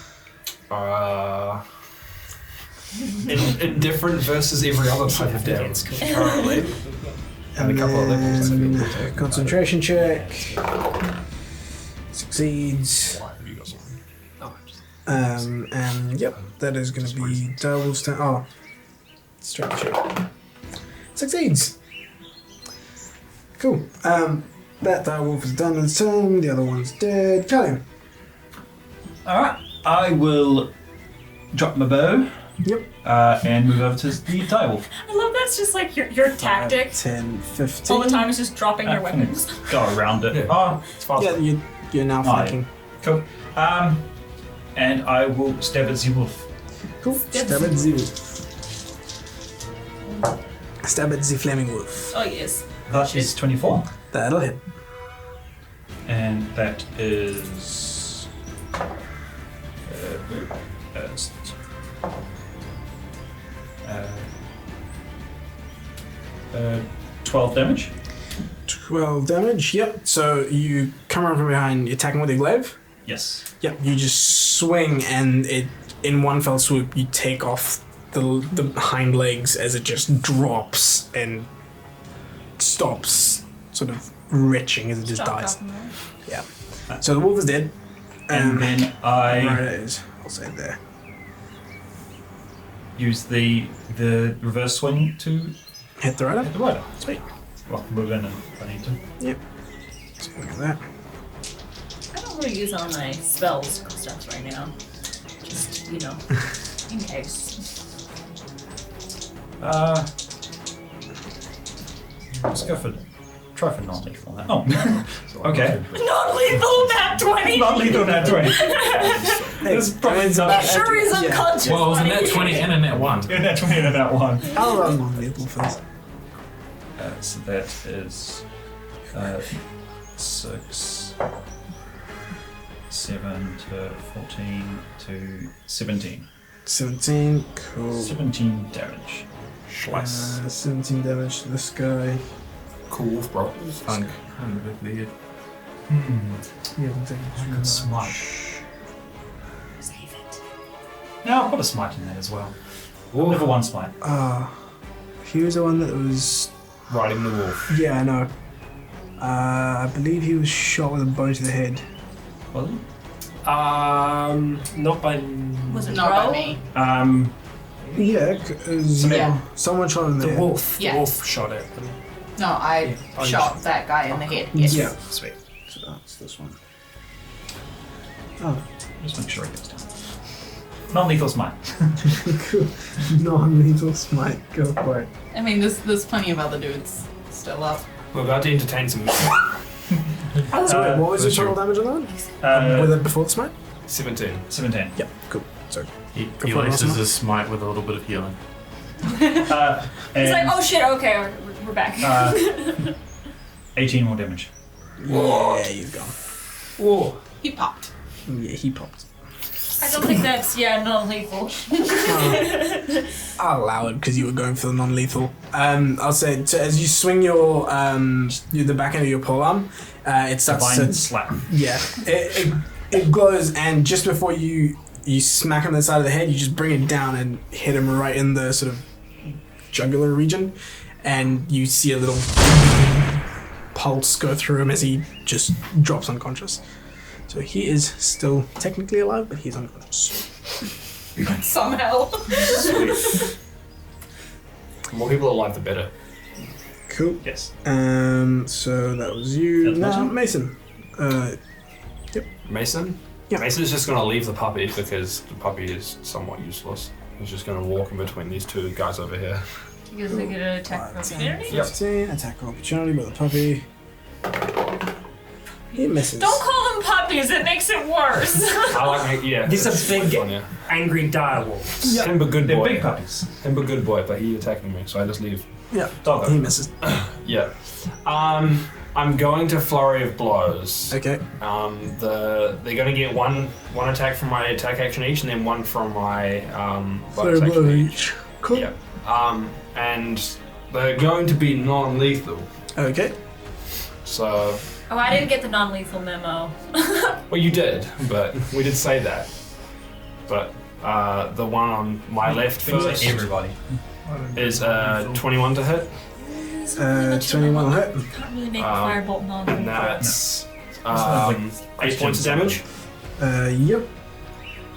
Indifferent versus every other type of damage currently. And a couple of levels. then concentration check. Succeeds. And yep, that is going to be double stand. Oh, strength check. Succeeds. Cool. That wolf is done in its turn. The other one's dead. Callium. Alright, I will drop my bow. Yep. And move over to the direwolf. I love that's just like your tactic. 10, 15. All the time is just dropping your weapons. Go around it. Yeah. Oh, it's faster. Yeah, you're now flanking. Cool. And I will stab at the wolf. Cool. Stab at the wolf. Stab at the flaming wolf. Oh yes. That is 24. That'll hit. And that is 12 damage. 12 damage, yep. So you come around from behind, you're attacking with your glaive. Yes. Yep, you just swing and it in one fell swoop you take off the hind legs as it just drops and stops sort of retching as it just dies. Yeah. So the wolf is dead. And then I Right it is. I'll say it there. use the reverse swing to Hit the rider. hit the rider. Sweet. Well, move in if I need to. Yep. So look at that. I don't really use all my spells stuff right now. Just in case. Let's go for try for non-lethal. Oh, okay. Non-lethal nat 20. Non-lethal nat 20. This is probably not. Sure he's unconscious. Well, it was a buddy. net 20 and a net 1. Yeah, nat 20 and a nat 1. I'll run non-lethal first. So that is 6, 7 to 14 to 17. 17. Cool. 17 damage. 17 damage to this guy. Cool wolf, bro. Funk. Weird. Yeah, Good smite. Save it. No, I'll put a smite in there as well. Level 1 smite. He was the one that was. Riding the wolf. Yeah, I know. I believe he was shot with a bow to the head. Was it? Not by. Was it Not by Ro? me. Yeah, 'cause Yeah. someone shot him in the The head. wolf. Yes. The wolf shot it. No, I Oh, you shot that guy in the head. Yes. Yeah. Sweet. So that's this one. Oh, Just make sure it gets down. Non-lethal smite. cool. Non-lethal smite. Go for it. I mean, there's plenty of other dudes still up. We're about to entertain some. So wait, what was your total damage on that one? With it before the smite? 17. 17. Yep. Cool. So He Go for it, laces Rosamund. his smite with a little bit of healing. He's like, And oh shit, okay, we're back. 18 more damage. Yeah, he's gone. Whoa. He popped. Yeah, he popped. I don't think that's non-lethal. I'll allow it because you were going for the non-lethal. I'll say so as you swing your the back end of your polearm, it starts Divine to slap. yeah. It glows, and just before you smack him on the side of the head, you just bring it down and hit him right in the sort of jugular region, and you see a little pulse go through him as he just drops unconscious. So he is still technically alive, but he's unconscious. Somehow. Sweet. The more people alive, the better. Cool. Yes. So that was you. That's Now, Mason. Mason. Mason? Yeah. Mason's just going to leave the puppy because the puppy is somewhat useless. He's just going to walk in between these two guys over here. Because they get an attack of opportunity? Yep. 15, attack of opportunity by the puppy. He misses. Don't call them puppies, it makes it worse. I like, yeah. These are it's big, fun, yeah. angry direwolves. Yeah. Him but good They're boy. big puppies. Him but good boy, but he attacking me, so I just leave. Yeah, Doggo. he misses. Yeah. I'm going to flurry of blows. Okay. They're going to get one attack from my attack action each, and then one from my Flurry bonus of blow action each. Cool. Yeah. And they're going to be non-lethal. Okay. So, Oh, I didn't get the non-lethal memo. well, you did, but we did say that. But the one on my left Things like first everybody. is 21 to hit. 21 will hit. Can't really make a firebolt non-lethal. And that's like 8 points of damage. Yep.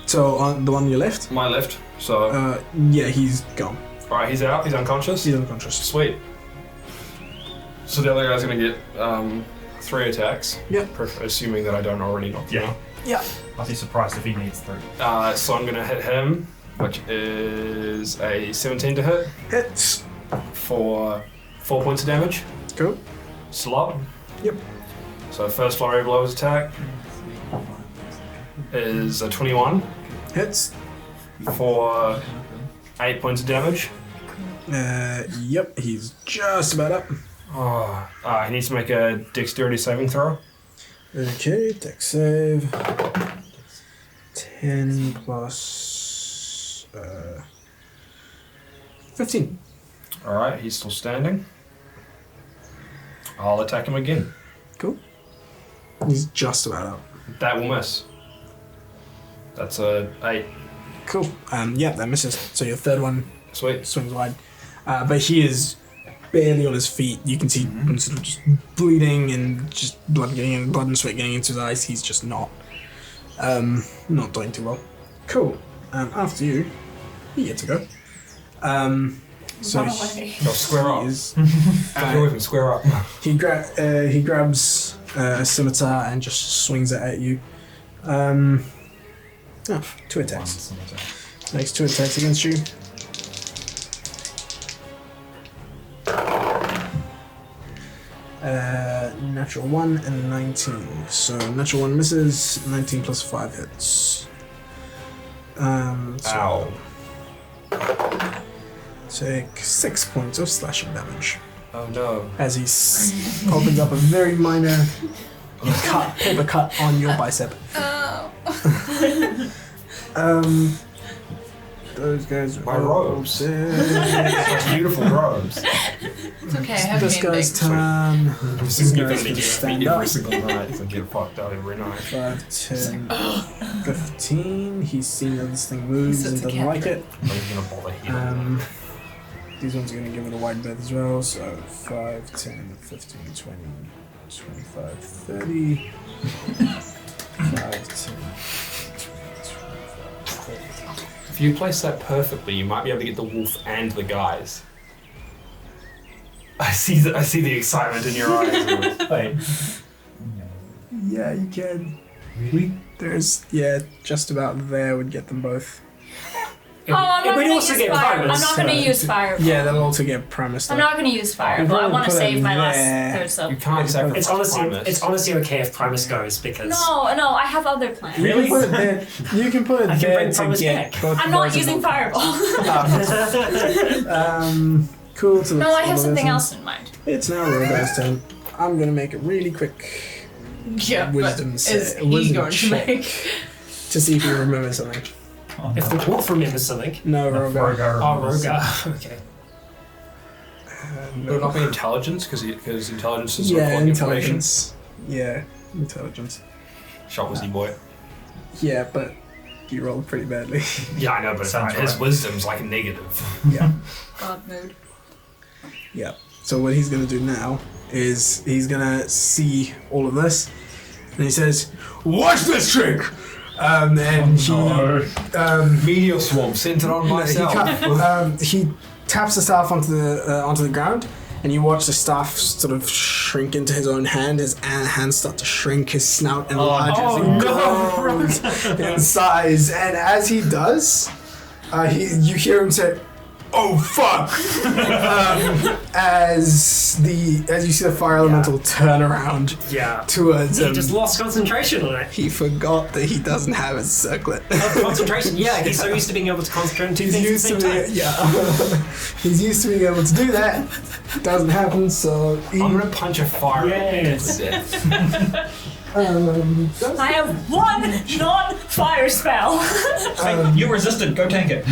So on the one on your left. My left. So, Yeah, he's gone. alright, he's out. He's unconscious. He's unconscious. Sweet. So the other guy's gonna get 3 attacks. Yep. Assuming that I don't already knock him Yeah. out. Yeah. I'll be surprised if he needs 3. So I'm gonna hit him, which is a 17 to hit Hits. for 4 points of damage. Cool. Slot. Yep. So first flurry of blows attack is a 21 Hits. for 8 points of damage. Yep. He's just about up. Oh, he needs to make a dexterity saving throw. Okay. Dex save. 10 plus 15. Alright, he's still standing. I'll attack him again. Cool. He's just about up. That will miss. That's a 8. Cool. Yeah, that misses. So your third one Sweet. swings wide. But he is barely on his feet. You can see him sort of just bleeding and just blood and sweat getting into his eyes. He's just not doing too well. Cool. After you get to go. So Run away. Go square up. he is, Go with him, square up. he grabs a scimitar and just swings it at you. 2 attacks. Makes 2 attacks against you. Natural 1 and 19. So natural 1 misses, 19 plus 5 hits. Ow. Take 6 points of slashing damage Oh no. as he opens up a very minor paper cut on your bicep. Those guys. My robes. This Such beautiful robes. It's okay, I have an guy's ending. turn. This These is guys gonna can be stand every up. single night. So get fucked out every night. 5, 10, 15. He's seen that this thing moves and sits a doesn't like it. I'm gonna bother him. These ones are going to give it a wide berth as well. So 5, 10, 15, 20, 25, 30. 5, 10, 20, 25, 30. If you place that perfectly, you might be able to get the wolf and the guys. I see the excitement in your eyes. Wait. Yeah, you can. Really? There's, just about there would get them both. Oh, I'm not we'd going to also use get fire. Primus, I'm not going to use fire. Yeah, they'll also get premised. I'm not going to use fire, but I want to save my last third so. You can't sacrifice Primus. It's honestly okay if Primus goes because No, I have other plans. You can put it there. You can put it I can there bring to Primus get back. both I'm of not those using involved. fireball. Cool. So No, I have that's all something of else in mind. It's now Rogar's turn. I'm gonna make a really quick Yeah, wisdom but sa- is he wisdom going to check. make? to see if you remember something. Oh, If the wolf remembers something. No, no. Rogar. Oh, Rogar. Okay. It would not be intelligence because intelligence is Yeah, recording information. intelligence. Yeah, intelligence. Shot was boy. Yeah, but you rolled pretty badly. Yeah, I know, but Sounds his right. wisdom's like negative. Yeah. God mode. Yeah. So what he's gonna do now is he's gonna see all of this, and he says, "Watch this trick!" And he Meteor swarm centered on myself. he taps the staff onto the ground, and you watch the staff sort of shrink into his own hand. His hands start to shrink. His snout enlarges and grows in size. And as he does, you hear him say, "Oh fuck!" As you see the fire elemental turn around Yeah. towards He him. just lost concentration on it. He forgot that he doesn't have his circlet. Concentration? Yeah, he's so used to being able to concentrate on two He's things at used the to same being, time. yeah. He's used to being able to do that. Doesn't happen, so he, I'm gonna punch a fire. Yes. I have one non-fire spell. Hey, you resisted. Go tank it.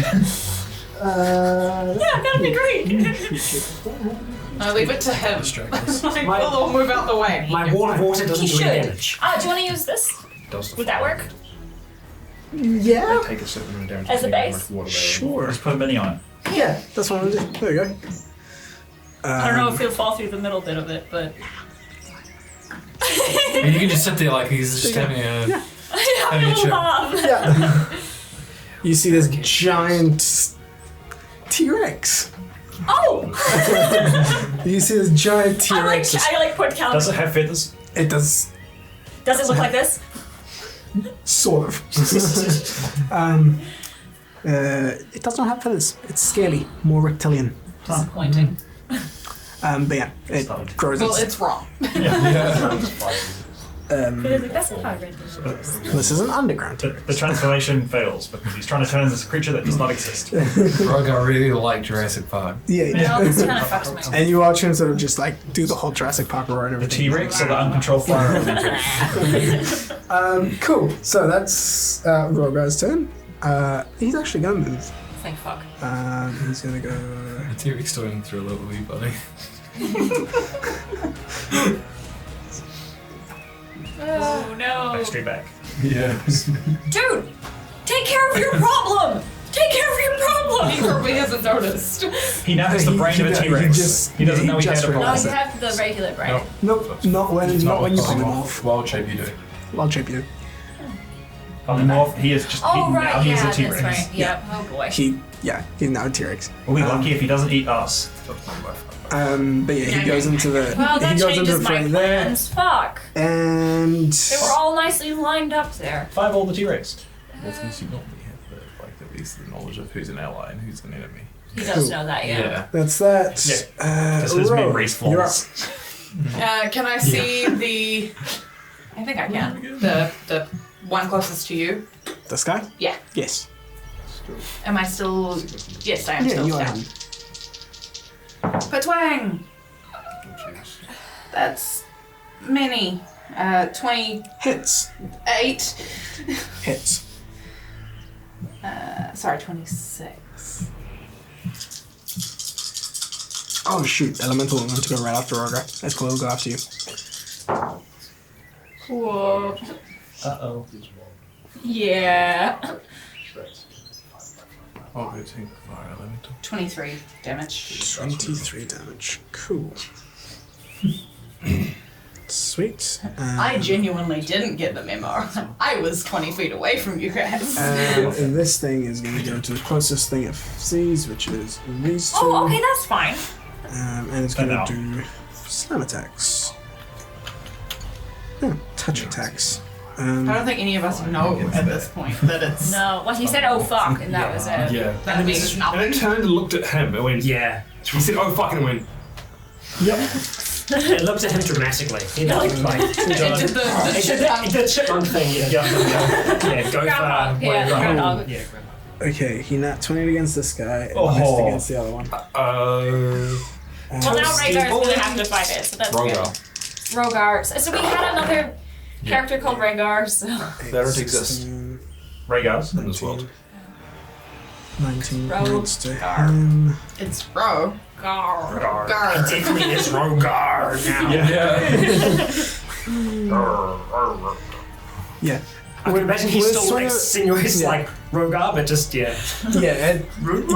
Yeah, that'd be great. No, leave it to him. Like, My- we'll all move out the way. My wall of water doesn't He do any should. damage. Do you want to use this? Would that work? yeah, Take a certain amount of damage. As a depending on base? how much water sure. Just put a mini on it. Yeah, that's what I'm gonna do. There you go. I don't know if he'll fall through the middle bit of it, but And you can just sit there like he's just having a. I'm a little mom. Yeah. You see this giant T-Rex. Oh! You see this giant T-Rex. I like put calories. Does it have feathers? It does Does it look like this? sort of. It does not have feathers. It's scaly, more reptilian. Disappointing. But yeah, it grows. Well, it's wrong. That's how I read this. This is an underground The T-Rex. transformation fails because he's trying to turn this creature that does not exist. Rogar really liked Jurassic Park. Yeah, No, this kind of fucks my and you watch him sort of just like do the whole Jurassic Park roar and The everything. T-Rex or the uncontrolled fire elemental? Cool. So that's Rogar's turn. He's actually gonna move. Thank fuck. He's gonna go. The T-Rex turning through a little wee buddy. Oh no. Back straight back. Yeah. Dude! Take care of your problem! Take care of your problem! He probably hasn't noticed. He now has the brain of a T-Rex. He doesn't know he had a No, brain. you have the regular brain. Nope, not when you pick him off. Wild shape you do. I'll shape you. Polymorph, he is just Oh, now right, he is yeah, a T-Rex. that's right. Yep, oh boy. He's now a T-Rex. We'll be lucky if he doesn't eat us. But yeah, he goes into the Well, that he goes into changes the my fray there, plans. Fuck. and They were all nicely lined up there. Fireball the T-Rex. What things you normally have, at least the knowledge of who's an ally and who's an enemy. He does know that, yeah. that's that. Because his Ro, memory's you're up. flawless. Can I see the? I think I can. The one closest to you. This guy? Yeah. Yes. Am I still? Yes, I am Yeah, still you are. down. Patwang. That's many. 28. Hits. Hits. Sorry, 26. Oh shoot! Elemental I'm going to go right after Rogar. That's cool. He'll go after you. Whoa. Uh-oh. Yeah. Oh, I think fire elemental. 23 damage. 23 damage. Cool. Sweet. I genuinely didn't get the memo. I was 20 feet away from you guys. And this thing is going to go to the closest thing it sees, which is these two. Oh, okay, that's fine. And it's going Now. to do slam attacks. No, touch attacks. I don't think any of us know at this point that it's. No, well, he said, oh fuck, and that was it. Yeah. That means And nothing. then turned and looked at him and went, Yeah. he said, oh fuck, and went, It looks at him dramatically. You know, like It did the chipmunk. the chipmunk thing. Yeah, go Groundhog, for yeah, groundhog. Yeah, Okay, he nat 20 against this guy and Oh. missed against the other one. Well, now Rhaegar's gonna have to fight it, so that's Rogar. good. Rogar. So we had another character called Rhaegar, so. They don't exist Rhaegars. in this world. 19 Rogar. points to him. It's Ro. Gar. Gar. It definitely is Rogar now. Yeah. I can imagine he's We're still sort like of- sinuous yeah. like Rogar, but just Yeah, and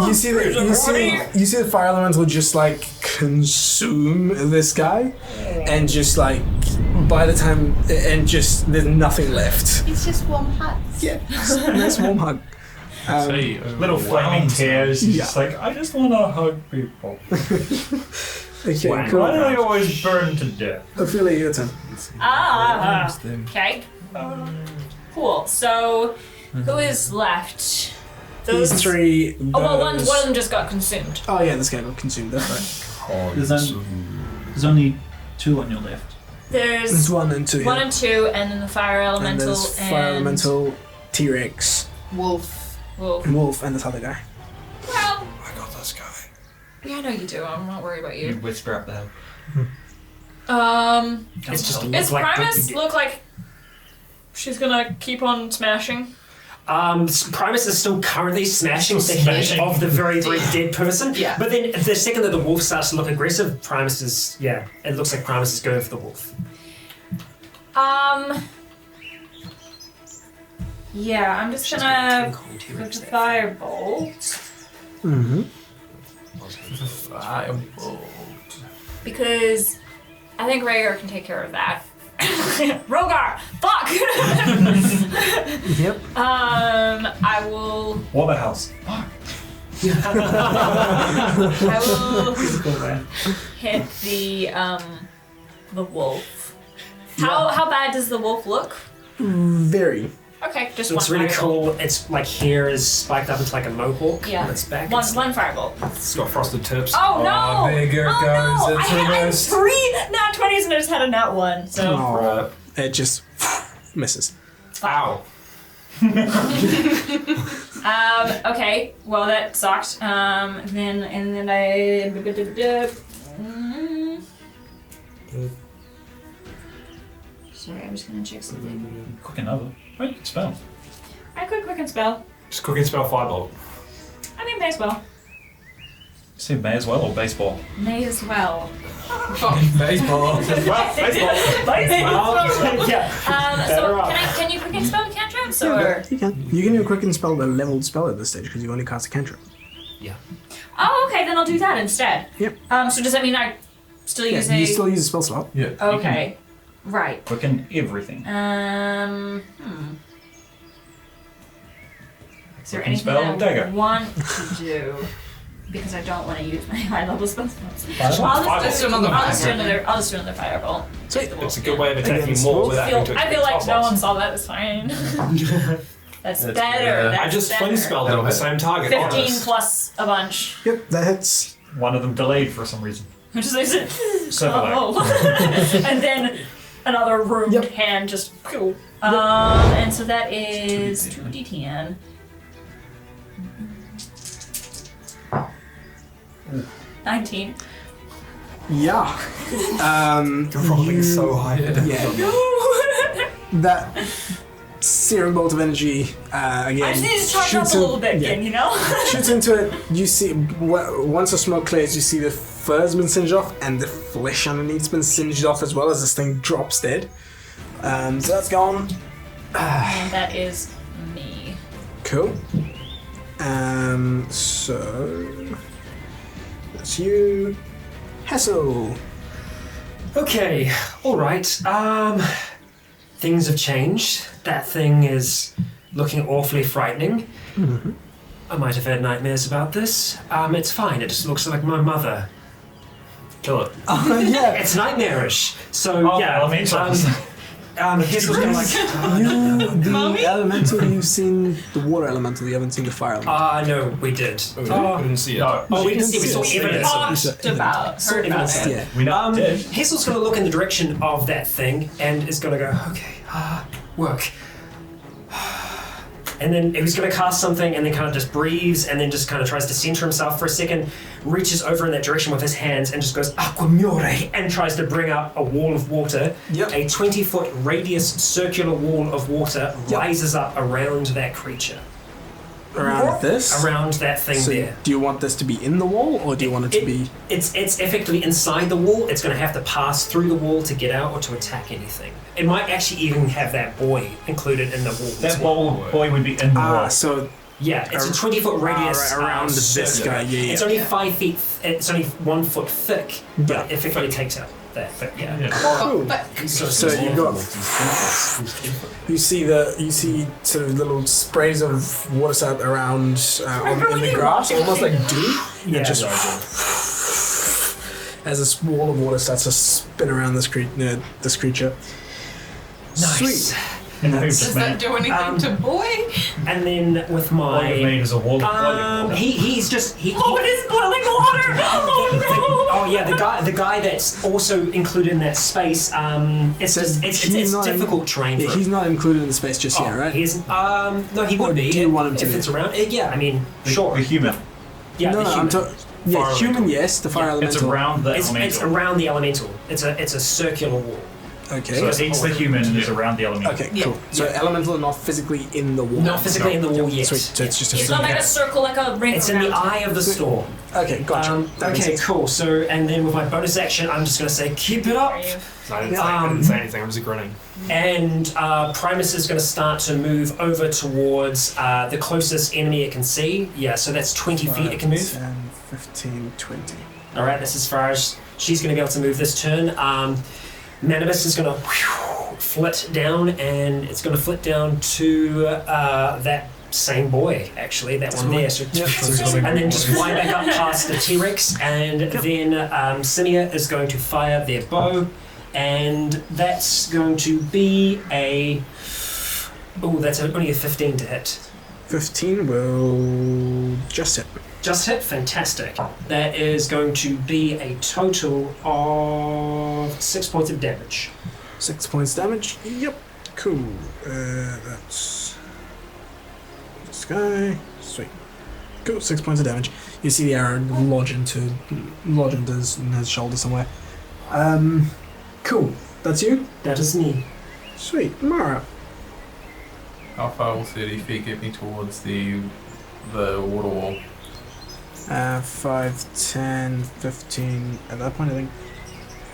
you see the fire elemental just like consume this guy, and just like by the time and just there's nothing left. It's just warm huts. Yeah, nice warm hug. Say, Little flaming tears. He's Yeah. just like, I just want to hug people. Okay, Why cool. do they always burn to death? Ophelia, your turn. Okay. Cool. So, who is left? These three. Oh well, one those- of them just got consumed. Oh yeah, this guy got consumed. That's right. oh, There's only 2 on your left. There's There's 1 and 2. one yeah. and 2, and then the fire And elemental there's fire elemental, T-Rex, Wolf. Wolf. wolf, and this other guy. Well, I got this guy. yeah, I know you do. I'm not worried about You you. whisper up there. it's just Is like Primus look like she's gonna keep on smashing? Primus is still currently smashing the Smashing. head of the very, very dead person. Yeah. But then the second that the wolf starts to look aggressive, Primus is, it looks like Primus is going for the wolf. Yeah, I'm just gonna go to firebolt Mm-hmm. because I think Rhaegar can take care of that. Rogar, fuck. Yep. I will. Waterhouse. I will hit the wolf. How bad does the wolf look? Very. Okay, just So one it's really firebolt. cool. It's like hair is spiked up into like a mohawk Yeah. on its back. One It's- firebolt. It's got frosted tips. Oh no! There oh goes. no! It's I had reversed. 3 nat 20s and I just had a nat 1. So Oh, it just misses. Ow. okay. Well, that sucked. Then I. Sorry, I'm just gonna check something. Quick another. Wait, you can spell. I could quick and spell. Just quick and spell firebolt. I mean, may as well. You say may as well or baseball? May as well. Baseball. Well, baseball. So can you quick and spell cantrips or? You can. You can do a quick and spell the leveled spell at this stage because you only cast a cantrip. Oh, okay. Then I'll do that instead. Yep. So does that mean I still Yeah, use a? you still use a spell slot. Yeah. Okay. Right. Quicken everything. Is there Quick and anything spell I dagger. want to do? Because I don't want to use my high level spell slots. Firebolt. I'll just do another firebolt. Sweet. It's a good way of attacking Against more wolf. without having to I feel like expend no top one saw that. It's fine. That's better. better. That's I just better. flame spelled it That'll on the hit. same target. 15 honest. plus a bunch. Yep, that hits. One of them delayed for some reason. Which is like, Several. oh. And then another ruined Yep. hand just. And so that is 2d10. Ooh. 19. Yeah. You're rolling so high. Yeah. That searing bolt of energy again. I just need to charge up shoots a little in- bit yeah. again, you know? Shoots into it. You see, once the smoke clears, you see the fur's been singed off and the flesh underneath's been singed off as well as this thing drops dead. So that's gone. And that is me. Cool. So that's you, Hessel. Okay, alright. Things have changed. That thing is looking awfully frightening. Mm-hmm. I might have had nightmares about this. It's fine, it just looks like my mother. Kill it. Yeah. It's nightmarish. So, yeah. elementals. Hessel's gonna like. The elemental you've seen, the water elemental. You haven't seen the fire elemental. No, we did. We didn't see it. No. Oh, we didn't see. We saw evidence of it. Talked about, heard about it. Yeah. We not did. Hessel's gonna look in the direction of that thing and is gonna go, okay, work. And then he was going to cast something and then kind of just breathes and then just kind of tries to center himself for a second, reaches over in that direction with his hands and just goes Aquamure and tries to bring up a wall of water. Yep. A 20-foot radius circular wall of water rises up around that creature. Around this? Around that thing So there. do you want this to be in the wall, or do you want it to be... It's effectively inside the wall. It's going to have to pass through the wall to get out or to attack anything. It might actually even have that boy included in the wall. That boy would be in the wall. so... Yeah, it's a 20-foot radius around this circular. guy, yeah. It's only 5 feet. It's only 1 foot thick, but Yeah. it effectively takes out that. But yeah. Cool. So you've got... You see sort of little sprays of water sap around in the grass, almost like dew. Yeah. And just as this wall of water starts to spin around this creature. Nice. Sweet. And who Does just that made do anything to boy? And then with all you've my made is a wall of boiling water. he's just Oh, it is boiling water! Oh no! yeah, the guy that's also included in that space. It's So just it's he's not difficult terrain Yeah, for him. he's not included in the space just yet, right? He's no, he Or would be. do you want him to if be? it's around? Yeah, I mean, sure. The human. Yeah, no, the I'm human. yeah, Fire human, elemental. yes. The fire It's elemental. around the It's elemental. around the elemental. It's a circular wall. Okay. So it's the human and it's around the elemental. Okay, Yeah. cool. So elemental are not physically in the wall. Not physically in the wall yet. Sweet. So it's just a It's not like a circle, like a ring. It's in the around. eye of the storm. Okay, gotcha. That makes Okay, sense. cool. So, and then with my bonus action, I'm just going to say, keep it up. I didn't say anything, I was just grinning. And Primus is going to start to move over towards the closest enemy it can see. Yeah, so that's 20 feet it can move. 10, 15, 20. All right, that's as far as she's going to be able to move this turn. Manibus is going to flit down, and it's going to flit down to that same boy, actually, that one there. So, and then just fly back up past the T-Rex, and then Simia is going to fire their bow, and that's going to be a... Oh, that's only a 15 to hit. 15 will just hit. Just hit, fantastic. That is going to be a total of 6 points of damage. 6 points damage. Yep. Cool. That's this guy. Sweet. Cool. 6 points of damage. You see the arrow lodge into his shoulder somewhere. Cool. That's you. That is me. Sweet. Mara. How far will 30 feet get me towards the water wall? 5, 10, 15. At that point, I think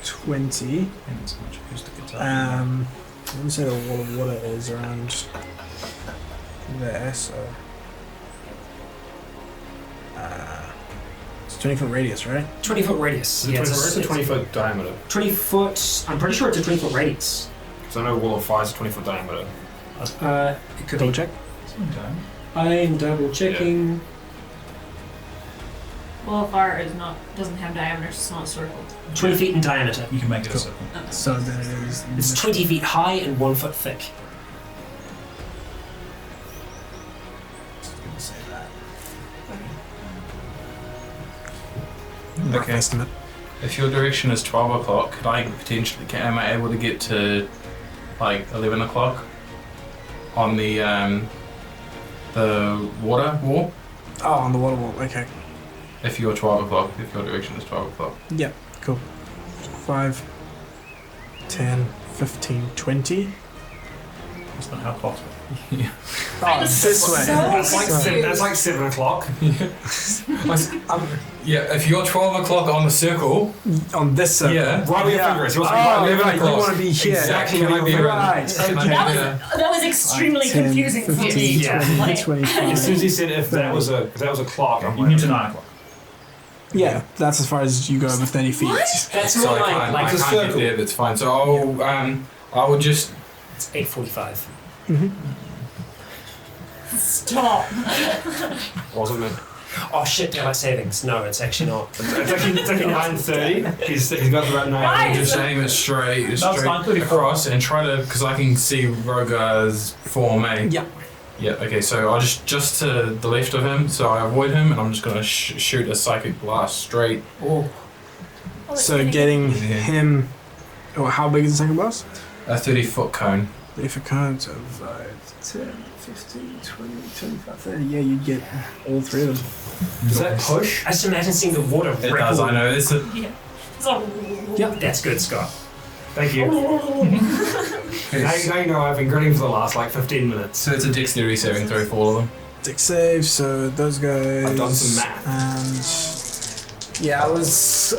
20. And it's much acoustical touch. Let me say the wall of water is around there, so. It's 20-foot radius, right? 20-foot radius. Yeah, It's a 20-foot diameter. 20 foot. I'm pretty sure it's a 20-foot radius. Because I know wall of fire is a 20-foot diameter. It could Double be. check. Sometime. I'm double checking. Well, fire doesn't have diameter, so it's not a circle. 20 feet in diameter. You can make it Cool. a circle. So then it is. It's 20 feet high and 1 foot thick. Gonna say that. Okay. Rough estimate. If your direction is 12 o'clock, could I potentially, am I able to get to like 11 o'clock on the water wall? Oh, on the water wall. Okay. If you're 12 o'clock, if your direction is 12 o'clock. Yep. Cool. 5, 10, 15, 20. That's not how clocks work. Oh, this way. That's like 7 o'clock. Yeah, if you're 12 o'clock on the circle, On this circle. yeah, right where your finger is. You're Oh, like 11 right, you o'clock. want to be here. Exactly, can I be Right. Can I Okay. be That was extremely 10, confusing for 15, me. 20, Like, 25. As soon as he said if that was a clock, I'm You need to 9 o'clock. Yeah, that's as far as you go over 30 feet. That's So more I can't, like I the can't get circle. there, that's fine. So I will just... It's 8:45. stop. Wasn't it? Oh shit, daylight savings. No, it's actually not. It's actually 9:30. He's got about 9. Why Just is it- aim it straight it's 9:34. across and try to, because I can see Rogar's form, eh? Yeah. Yeah, okay, so I'll just to the left of him, so I avoid him, and I'm just going to shoot a psychic blast straight. Oh, So getting Yeah. him. Oh, how big is the second boss? A 30-foot cone. If a card survived 10, 15, 20, 25, 30, yeah, you'd get all three of them. Does that push? I just imagine seeing the water It ripple. does, I know. It's a, Yep, that's good, Scott. Thank you. now you know I've been grinning for the last like 15 minutes. so it's a dexterity saving throw for all of them. Dex save, so those guys. I've done some math. And yeah, I was.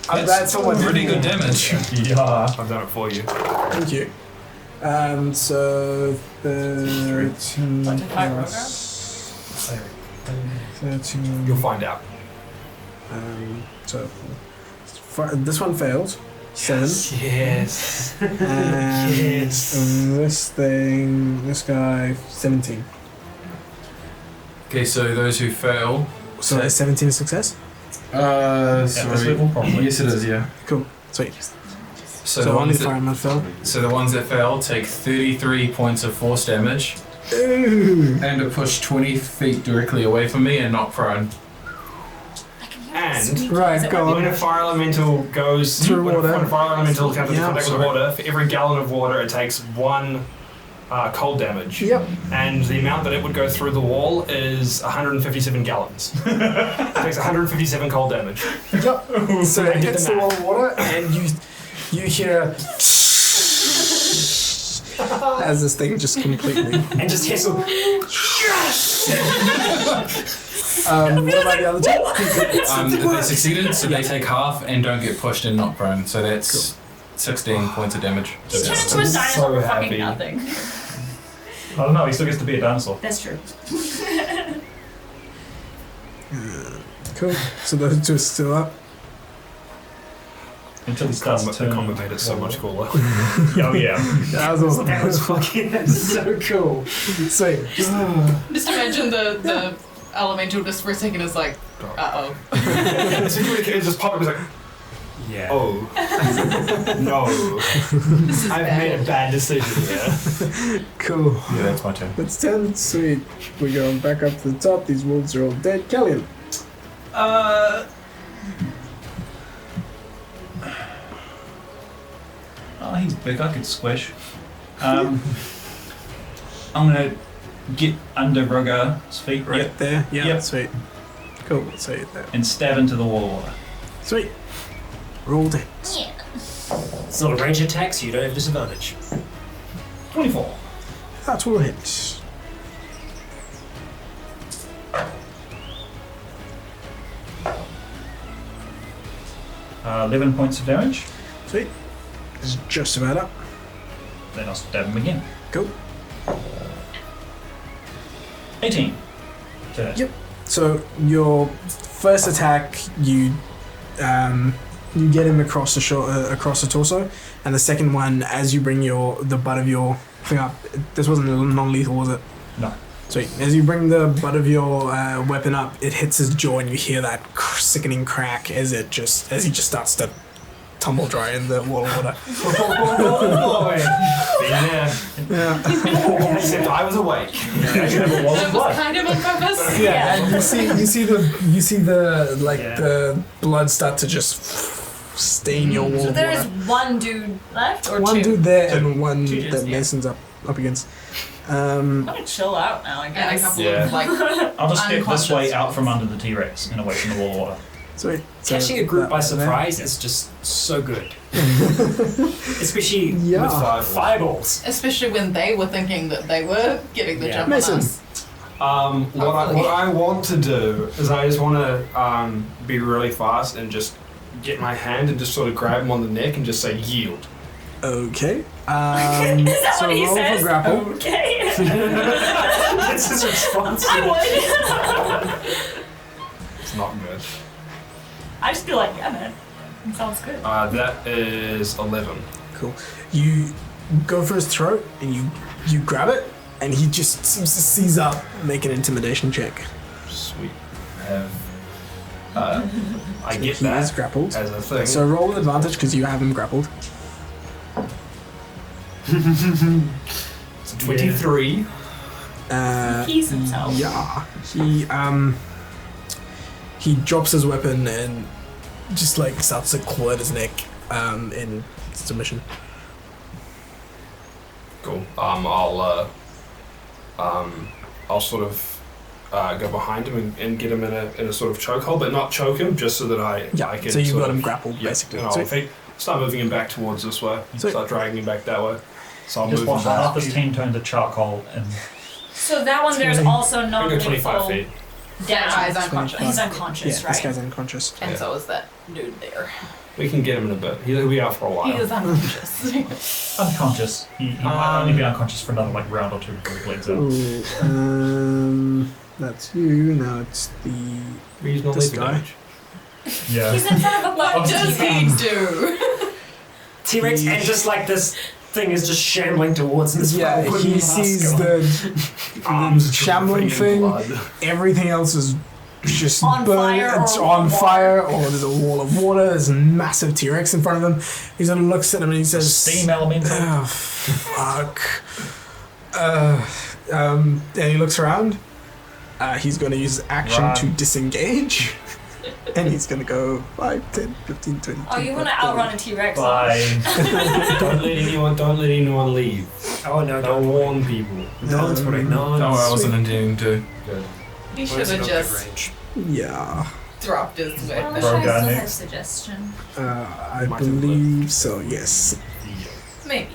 I'm glad someone did pretty more. good damage. Yeah. I've done it for you. Thank you. So 13 Want to fight plus 13. You'll find out. So this one failed. 7. Yes. And this guy, 17. Okay, so those who fail. So is 17 a success? At this level, probably. Yes, it is. Yeah. Cool. Sweet. So, So the only ones that, fireman fell. so the ones that fail take 33 points of force damage Ooh. and are pushed 20 feet directly away from me and not prone. And Right, go when on. a fire elemental goes Through when, water. when a fire elemental comes into Yeah, contact with sorry. water, for every gallon of water it takes 1 cold damage. Yep. And the amount that it would go through the wall is 157 gallons. It takes 157 cold damage. Yep. So it I did hits the the wall math. of water, and you hear as this thing just completely. And just hissle. What about the other two? They succeeded, so they take half and don't get pushed and not prone. So that's 16 points of damage. He's turned into a I'm so dinosaur for happy. fucking nothing. I don't know, he still gets to be a dinosaur. That's true. Cool. So those two are still up. Until he starts to The turn. combat made it so much cooler. Oh, yeah. That was awesome. That was fucking that's so cool. Sweet. Just imagine the elemental just for a second is like, uh-oh. As soon as it just popped up, it was like, Yeah. oh. No. This is I've bad. made a bad decision here. Cool. Yeah, that's my turn. That's 10. Sweet. We're going back up to the top. These wolves are all dead. Callian. Oh, he's big. I could squish. I'm gonna get under Rogar's feet Right there. Yeah. Yep. Sweet. Cool. Sweet. There. and stab into the wall of water. Sweet. Rolled it. It's not a range attack, so you don't have disadvantage. 24. That will hit. Uh, 11 points of damage. Sweet. This is just about up. Then I'll stab him again. Cool. 18. To hit. Yep. So your first attack, you get him across across the torso, and the second one, as you bring the butt of your thing up, this wasn't non-lethal, was it? No. Sweet. As you bring the butt of your weapon up, it hits his jaw, and you hear that sickening crack as he just starts to tumble dry in the wall of water. Oh boy. Been there. Yeah. Except I was awake. That was kind of on purpose. Yeah, and you see the Yeah. the blood start to just stain your wall So of there is water. one dude left, or One two? dude there Two. and one Two dudes, that yeah. Mason's up against. I'm gonna chill out now, I And a guess. couple Yeah. of like I'll just step this way unconscious out from under the T-Rex and away from the wall of water. Sweet. So Catching a group by that- surprise is just so good. Especially Yeah. with fireballs. especially when they were thinking that they were getting the Yeah. jump Mason. on us. What I want to do is I just want to be really fast and just get my hand and just sort of grab him on the neck and just say yield. Okay. Is that so what he roll says? for grapple. Okay. That's his response. I would. It's not good. I just feel like, yeah, man. It sounds good. That is 11. Cool. You go for his throat and you grab it, and he just seems to seize up. Make an intimidation check. Sweet. I get He is that grappled. as a thing. So roll with advantage because you have him grappled. It's 23. He's himself. Yeah. He drops his weapon and just like starts to claw at his neck in submission. cool. I'll sort of go behind him and get him in a sort of chokehold, but not choke him, just so that I can. So you've sort got of- him grappled, yeah, basically. And I'll start moving him back towards this way. So- Start dragging him back that way. So I'll Just move him watch back. half this team turn to charcoal and So that one, there's also I'm gonna go 25 non-lethal feet. That guy's down. unconscious. He's unconscious, Yeah, right? this guy's unconscious. And Yeah. so is that dude there. We can get him in a bit. He'll be out for a while. He is unconscious. unconscious. He might only be unconscious for another like round or two before he bleeds out. Ooh, that's you. Now it's He's not this leaving guy. damage. Yeah. He's in front of a What bunch does of he do? T-Rex, and just like this thing is just shambling towards him. This Yeah, wooden he mask sees on. the shambling thing. Blood. Everything else is just On burning. fire It's or on water. fire, or there's a wall of water. There's a massive T-Rex in front of him. He sort of looks at him and he says, Steam elemental. "Oh, fuck." And he looks around. He's going to use his action Run. to disengage. And he's going to go 5, 10, 15, 20. Oh, you want to 25, outrun a T-Rex? Bye. Don't let anyone leave. Oh no, Don't don't warn people. No, it's what I know. Don't worry, I wasn't intending to. Good. He should have just Yeah, dropped his I weapon. wish I Rogan still had next. suggestion. I Might have believe so, yes. Maybe.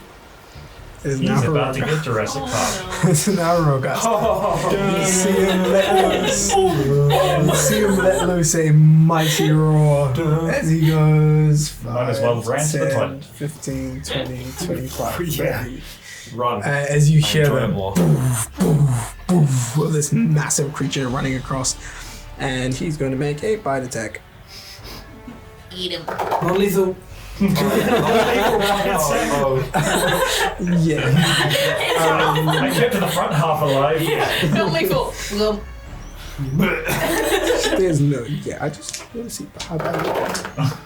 It is He's now about to Rogar. get Jurassic Park. Oh no. It's now Rogar. You see him let loose. You see him let loose a mighty roar as he goes. Might as well 5, ran to the 10, toilet. 15, 20, 25, Yeah. 30. Run. As you hear Enjoy them, more. with this massive creature running across, and he's going to make a bite attack. Eat him. Non-lethal. Yeah. I kept to the front half alive. Don't lethal. Well, There's no. Yeah, I just want to see how bad.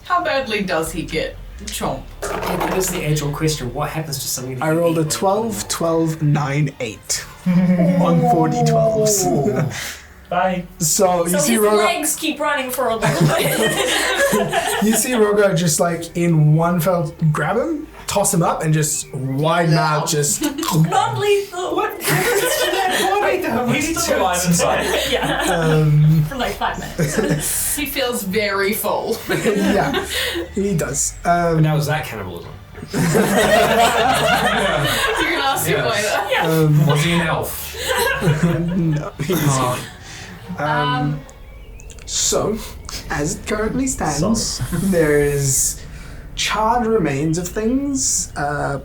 how badly does he get chomped? Okay, that is the age-old question. What happens to something that I you rolled a eat? 12, 12, 9, 8 on 40 12s. Bye. So you So see his Rogar. legs keep running for a little bit. You see Rogar just like in one fell grab him, toss him up, and just wide mouth just. Non-lethal. What? He's still alive inside. Yeah. For like 5 minutes. He feels very full. Yeah, he does. Now is that cannibalism? You're gonna ask him later. Was he an elf? No, he's Oh, So, as it currently stands, there is charred remains of things,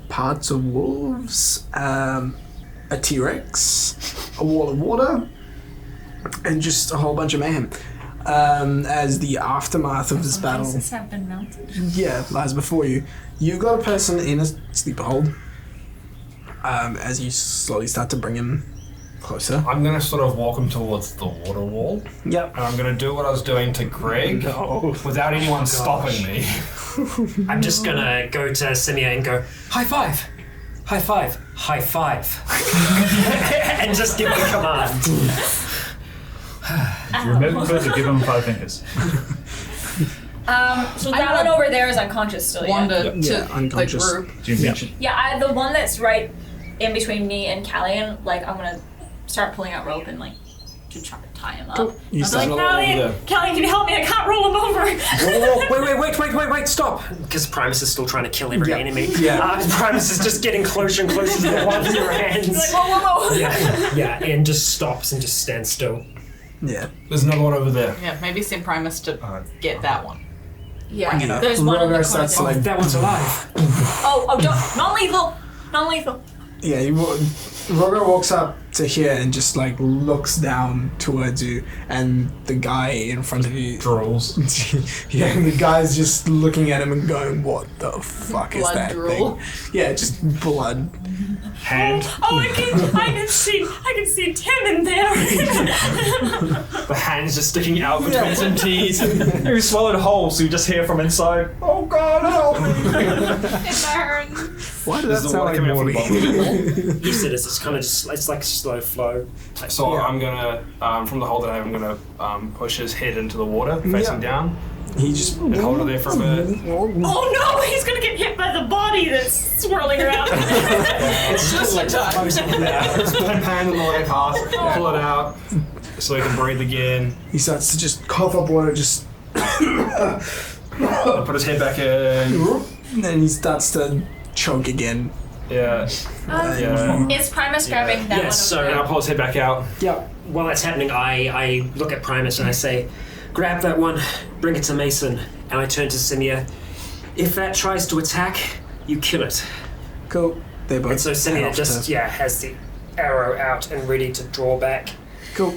parts of wolves, a T-Rex, a wall of water, and just a whole bunch of mayhem. As the aftermath of this battle, Houses have been melted. yeah, lies before you. You've got a person in a sleeper hold. As you slowly start to bring him closer. I'm gonna sort of walk him towards the water wall, Yep. and I'm gonna do what I was doing to Greg without anyone stopping me. I'm just gonna go to Simia and go, high five! High five! High five! and just give the command. Remember to give him 5 fingers. So that one over there is unconscious still, yeah? Wander Yeah, to unconscious. the group. Do you mention? Yeah, the one that's right in between me and Callian, like, I'm gonna start pulling out rope and, like, to try to tie him up. Cool. You I was like, start- Callian, Callian, can you help me? I can't roll him over. Whoa, wait, stop! Because Primus is still trying to kill every enemy. Yeah. Primus is just getting closer and closer to the one in your hands. Like, whoa. Yeah, and just stops and just stands still. Yeah. There's another one over there. Yeah, maybe send Primus to get that one. Yeah, Yeah. there's one in the Rogar starts to corner. like. That one's alive. Oh, don't. Non-lethal. Non-lethal. Yeah, Rogar walks up to here and just like looks down towards you, and the guy in front of you. Drools. Yeah, and the guy's just looking at him and going, "What the fuck is Blood that drool. thing?" Yeah, just blood. Hand. Oh, I can see Tim in there. The hand's just sticking out between some teeth. He swallowed whole, so you just hear from inside. Oh God, help me! It burns. Why did Is that the sound water like coming out from Morty? the bottom of the wall? You said it's kind of just, it's like slow flow. So I'm gonna, from the hold that I have, I'm gonna push his head into the water, facing down. He just and hold it there for a bit. Oh no, he's gonna get hit by the body that's swirling around. It's just like just put a hand in the leg half, pull it out so he can breathe again. He starts to just cough up water, just Put his head back in. and then he starts to choke again. Yeah. Is Primus grabbing that Yes, one? And I'll pull his head back out. Yeah. While that's happening, I look at Primus and I say, grab that one, bring it to Mason. And I turn to Simia. If that tries to attack, you kill it. Cool. They both. And so head Simia off just, to- has the arrow out and ready to draw back. Cool.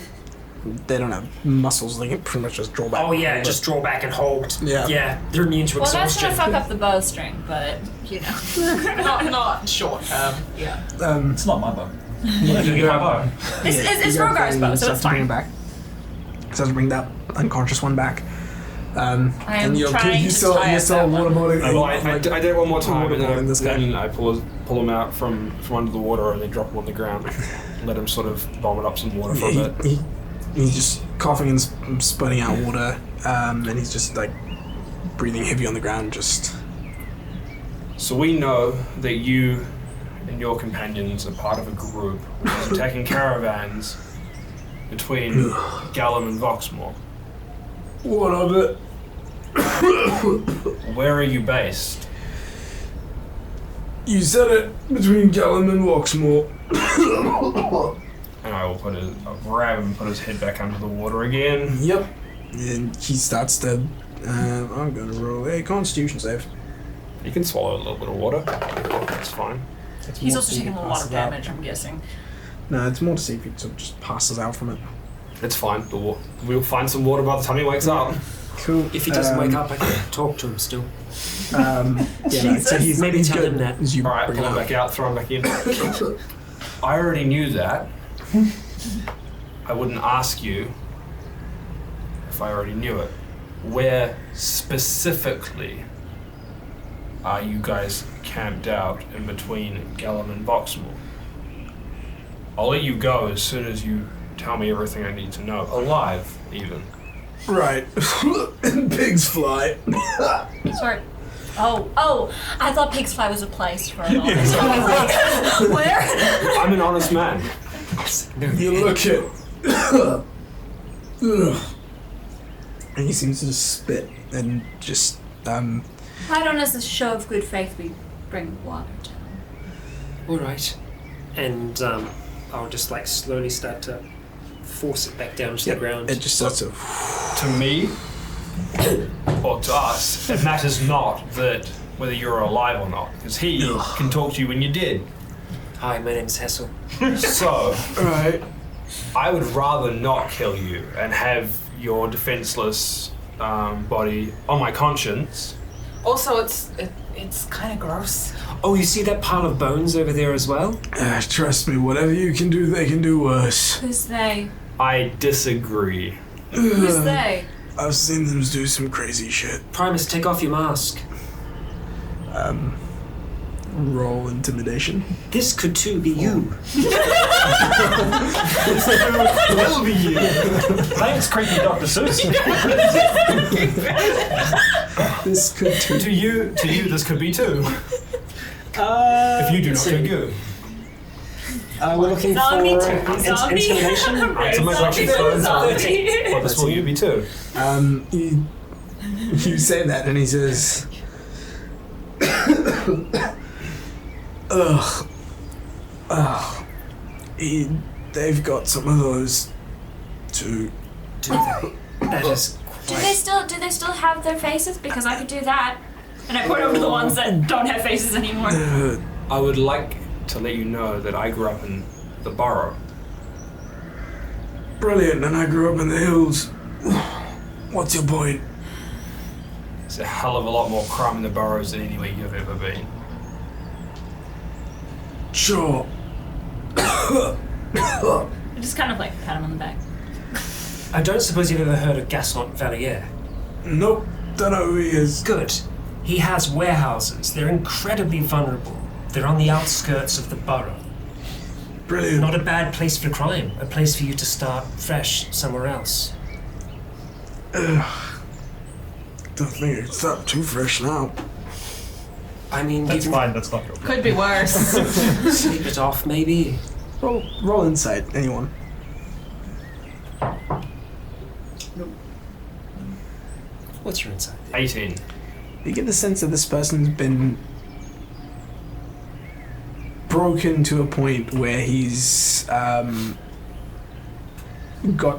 They don't have muscles. They can pretty much just draw back. Oh yeah, just draw back and hold. Yeah. Yeah, they're immune to Well, that's exhaustion. gonna fuck up the bowstring, but you know. not short term. Yeah. It's not my bow. You My bow. It's you grab Rogar's them bow, and so start it's to bring fine. it back. Starts to bring that unconscious one back. I am and you're trying to still tie up that one. waterboarding. Well, I did it one more time, and waterboarding this guy. then I pull him out from under the water, and then drop him on the ground, let him sort of vomit up some water for a bit. He's just coughing and spitting out water, and he's just like breathing heavy on the ground. Just So we know that you and your companions are part of a group which is attacking caravans between Gallum and Voxmore. what of it? Where are you based? You said it between Gallum and Voxmore. And I'll grab him and put his head back under the water again. Yep. And he starts to. I'm gonna roll a Constitution save. You can swallow a little bit of water. That's fine. He's also taking a lot of damage, I'm guessing. No, it's more to see if he sort of just passes out from it. It's fine. We'll find some water by the time he wakes up. Cool. If he doesn't wake up, I can talk to him still. Yeah, no, so he's Maybe he's tell good him that. as you Alright, bring pull it him up. back out, throw him back in. I already knew that. I wouldn't ask you if I already knew it. Where specifically are you guys camped out in between Gallum and Voxmore? I'll let you go as soon as you tell me everything I need to know. Alive, even. Right. Pigs fly. Sorry. Oh, I thought Pig's Fly was a place for a moment. So I was like, where? I'm an honest man. You look at. Ugh. And he seems to just spit and just. Why don't, as a show of good faith, we bring water to him? All right. And I'll just like slowly start to force it back down to the ground. It just starts to. To me, or to us, it matters not that whether you're alive or not, because he can talk to you when you're dead. Hi, my name's Hessel. So, Right. I would rather not kill you and have your defenseless body on my conscience. Also, it's kind of gross. Oh, you see that pile of bones over there as well? Trust me, whatever you can do, they can do worse. Who's they? I disagree. Who's they? I've seen them do some crazy shit. Primus, take off your mask. Roll intimidation. This could too be you. Will be you. Thanks, creepy Dr. Seuss. This could too. To you, this could be too. If you do not do good. We're looking Zombie for too. Zombie. intimidation. Right, So my zombie lucky phone's on. zombie. Well, this will you be too. You say that, and he says, "Ugh, they've got some of those too." Do they? That is Do they still have their faces? Because I could do that. And I point over to the ones that don't have faces anymore. I would like to let you know that I grew up in the borough. Brilliant, and I grew up in the hills. What's your point? There's a hell of a lot more crime in the boroughs than anywhere you've ever been. Sure. I just kind of like pat him on the back. I don't suppose you've ever heard of Gaston Valier. Nope, don't know who he is. Good. He has warehouses. They're incredibly vulnerable. They're on the outskirts of the borough. Brilliant. Not a bad place for crime. A place for you to start fresh somewhere else. Don't don't think it's up too fresh now. I mean, That's fine, that's not good. Could be worse. sleep it off, maybe. Roll insight, anyone. What's your insight? 18. You get the sense that this person's been broken to a point where he's got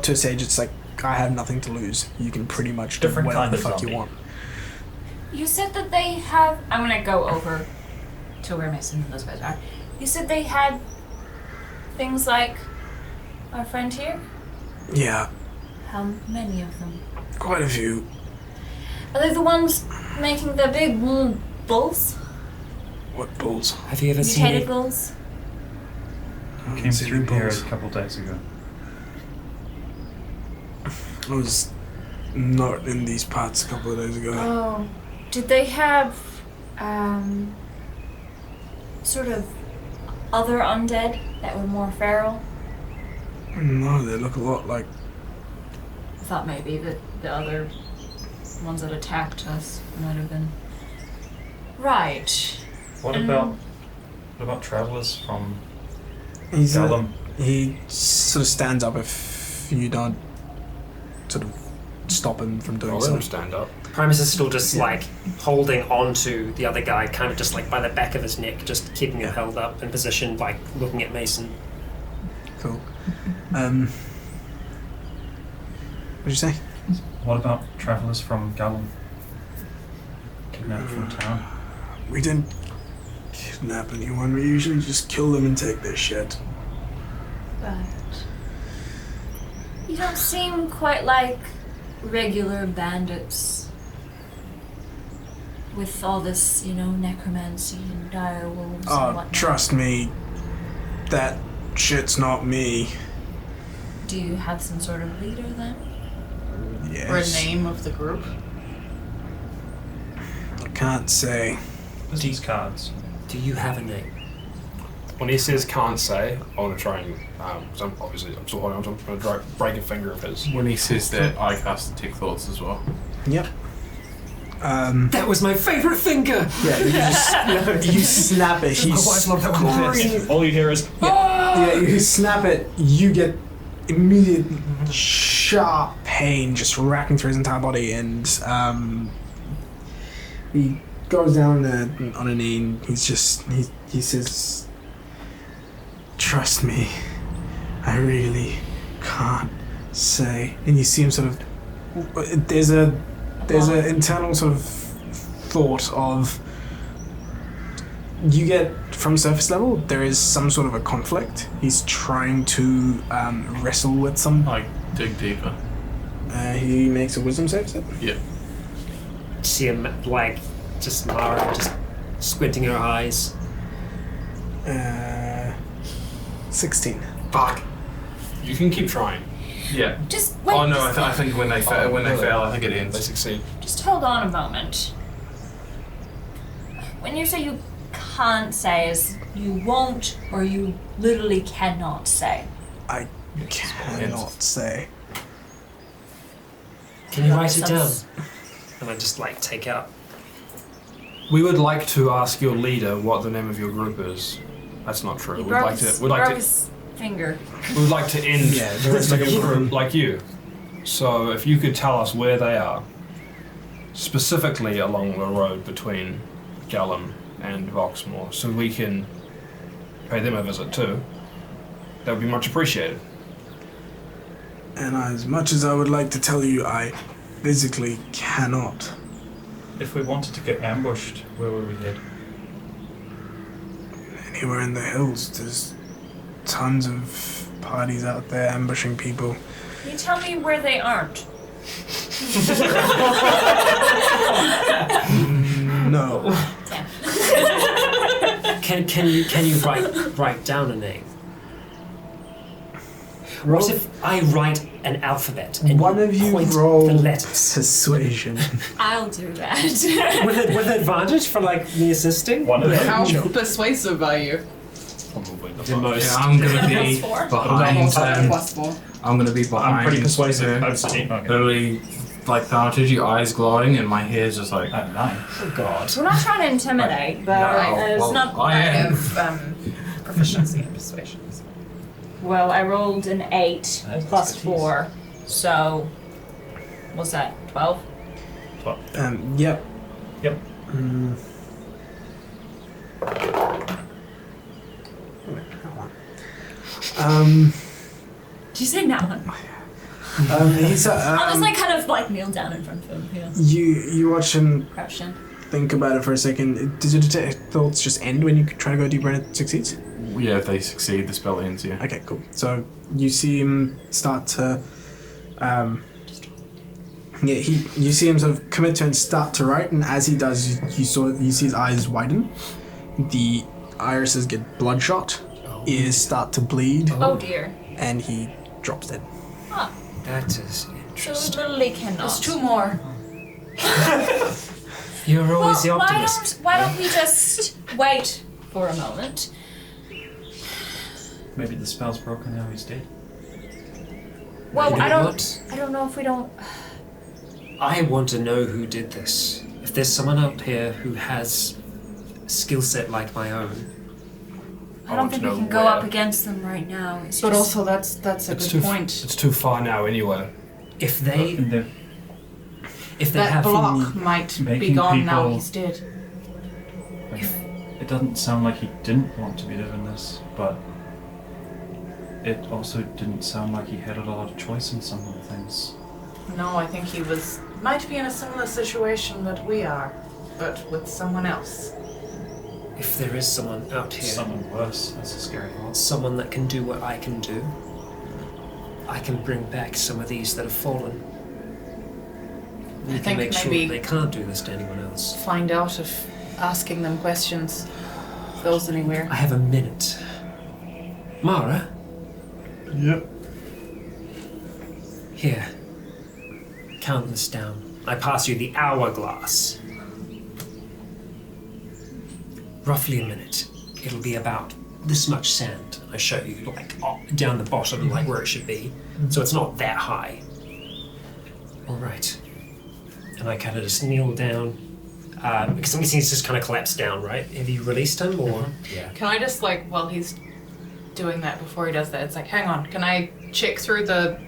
to a stage it's like, I have nothing to lose. You can pretty much do Different whatever kind the of fuck zombie. you want. You said that they have. I'm gonna go over to where Mason and those guys are. You said they had things like our friend here? Yeah, How many of them? quite a few. Are they the ones making the big bulls? What bulls? Have you ever seen Mutated it? bulls? Came through here a couple days ago. I was not in these parts a couple of days ago. Oh. Did they have sort of other undead that were more feral? No, they look a lot like. I thought maybe that the other ones that attacked us might have been. Right. What about travelers from He's Gallum? he sort of stands up if you don't sort of stop him from doing I'll so. let him stand up. Primus is still just like holding on to the other guy, kind of just like by the back of his neck, just keeping him held up in position, like looking at Mason. Cool. What'd you say? What about travelers from Gallum? Kidnapped from town? We didn't kidnap anyone. We usually just kill them and take their shit. Right. You don't seem quite like regular bandits with all this, necromancy and dire wolves and Oh, whatnot. trust me, that shit's not me. Do you have some sort of leader then? Yes. Or a name of the group. I can't say. Business cards. Do you have a name? When he says can't say, I want to try and, because I'm still holding on, so I'm going to break a finger of his. When he says that, I cast Detect Thoughts as well. Yep. That was my favourite finger! Yeah, you just you snap it. He's screaming. All you hear is, Yeah, you snap it. You get immediate sharp pain just racking through his entire body, and he goes down on a knee. And he says, "Trust me, I really can't say." And you see him sort of. There's an internal sort of thought of. You get from surface level, there is some sort of a conflict. He's trying to wrestle with some. Like, dig deeper. He makes a wisdom save set. Yeah. See him like just Mara just squinting her eyes. 16. Fuck. You can keep trying. Yeah. Just wait. Oh no, I think when they fail, I think it They ends. succeed. Just hold on a moment. When you say you can't say, is you won't or you literally cannot say? I cannot say. Can you write it down? Sounds- And I just like take out. We would like to ask your leader what the name of your group is. That's not true. He We'd broke like his, to. We'd like broke to. his finger. We would like to end Yeah, the rest of the group like you. So if you could tell us where they are, specifically along the road between Gallum and Voxmore, so we can pay them a visit too, that would be much appreciated. And as much as I would like to tell you, I physically cannot. If we wanted to get ambushed, where would we head? Anywhere in the hills, there's tons of parties out there ambushing people. Can you tell me where they aren't? No. Can you write down a name? What if I write an alphabet and One of you point roll the letters persuasion. I'll do that. with advantage for like me assisting? one of them. How persuasive are you? Probably the The most. Yeah, I'm gonna be +4. behind. +4. I'm gonna be behind. I'm pretty persuasive. her. Okay. Literally like thaumaturgy, eyes glowing, and my hair's just like. Oh, nice. Oh God. We're not trying to intimidate, but it's well, not. I am. Proficiency in persuasion. Well, I rolled an 8 That's plus expertise. 4, so what's that? 12. Yep. Yep. Did you say that one? He's, I'll just like kind of like kneel down in front of him. Yeah. you watch him Crouch in. think about it for a second. Does your thoughts just end when you try to go deeper and it succeeds? Yeah, if they succeed, the spell ends. Yeah. Okay, cool. So you see him start to, you see him sort of commit to and start to write, and as he does, you see his eyes widen, the irises get bloodshot, ears start to bleed, Oh dear. and he drops dead. That is So interesting. literally cannot. There's 2 more. You're Well, always the optimist. why don't we just wait for a moment? Maybe the spell's broken now he's dead. Well, You know I don't know if we don't. I want to know who did this. If there's someone up here who has a skill set like my own, I don't think we can go up against them right now. It's But just, also, that's a It's good too point. It's too far now anyway. if they And they're That have block might be making gone now people- he's dead. It doesn't sound like he didn't want to be doing this, but it also didn't sound like he had a lot of choice in some of the things. No, I think he might be in a similar situation that we are, but with someone else. if there is someone out here, Someone worse. That's a scary thought. someone that can do what I can do, I can bring back some of these that have fallen. We I can think make sure maybe- they can't do this to anyone else. Find out if asking them questions goes anywhere. I have a minute. Mara, Yep. here. Count this down. I pass you the hourglass. Roughly a minute. It'll be about this much sand. I show you like down the bottom, like where it should be. So it's not that high. All right. And I kind of just kneel down. Because I'm guessing he's just kind of collapsed down, right? Have you released him or? Yeah. Can I just while he's doing that, before he does that, it's like, hang on, can I check through the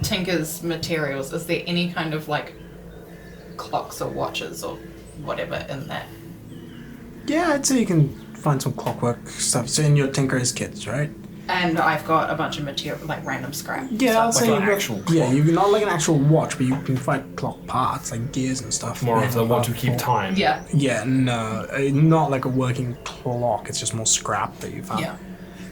Tinker's materials? Is there any kind of clocks or watches or whatever in that? Yeah, I'd say you can find some clockwork stuff. So in your Tinker's kits, right? And I've got a bunch of material, random scrap. Yeah, I'd stuff. say Like an you've got, actual yeah, clock. you not like an actual watch, but you can find clock parts like gears and stuff. More Yeah. of the one to keep time. Yeah, Yeah, no, not like a working clock. It's just more scrap that you found. yeah.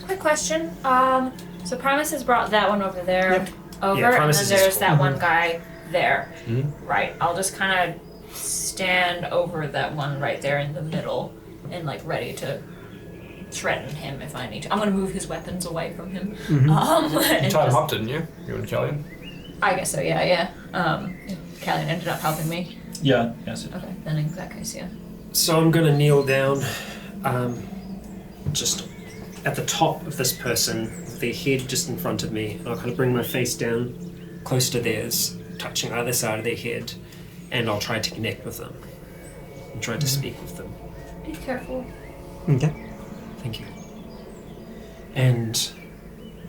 quick question. So Primus has brought that one over there, Yep. over, Yeah, and Primus then is there's just- that one guy there. Mhm. Right. I'll just kind of stand over that one right there in the middle, and ready to threaten him if I need to. I'm gonna move his weapons away from him. You And tied him just- up, didn't you? You and Callian? I guess so. Yeah. Callian ended up helping me. Yeah, yes. Okay. Then in that case, yeah. So I'm gonna kneel down, just at the top of this person, with their head just in front of me. And I'll kind of bring my face down close to theirs, touching either side of their head, and I'll try to connect with them and try to speak with them. Be careful. Okay. Thank you. And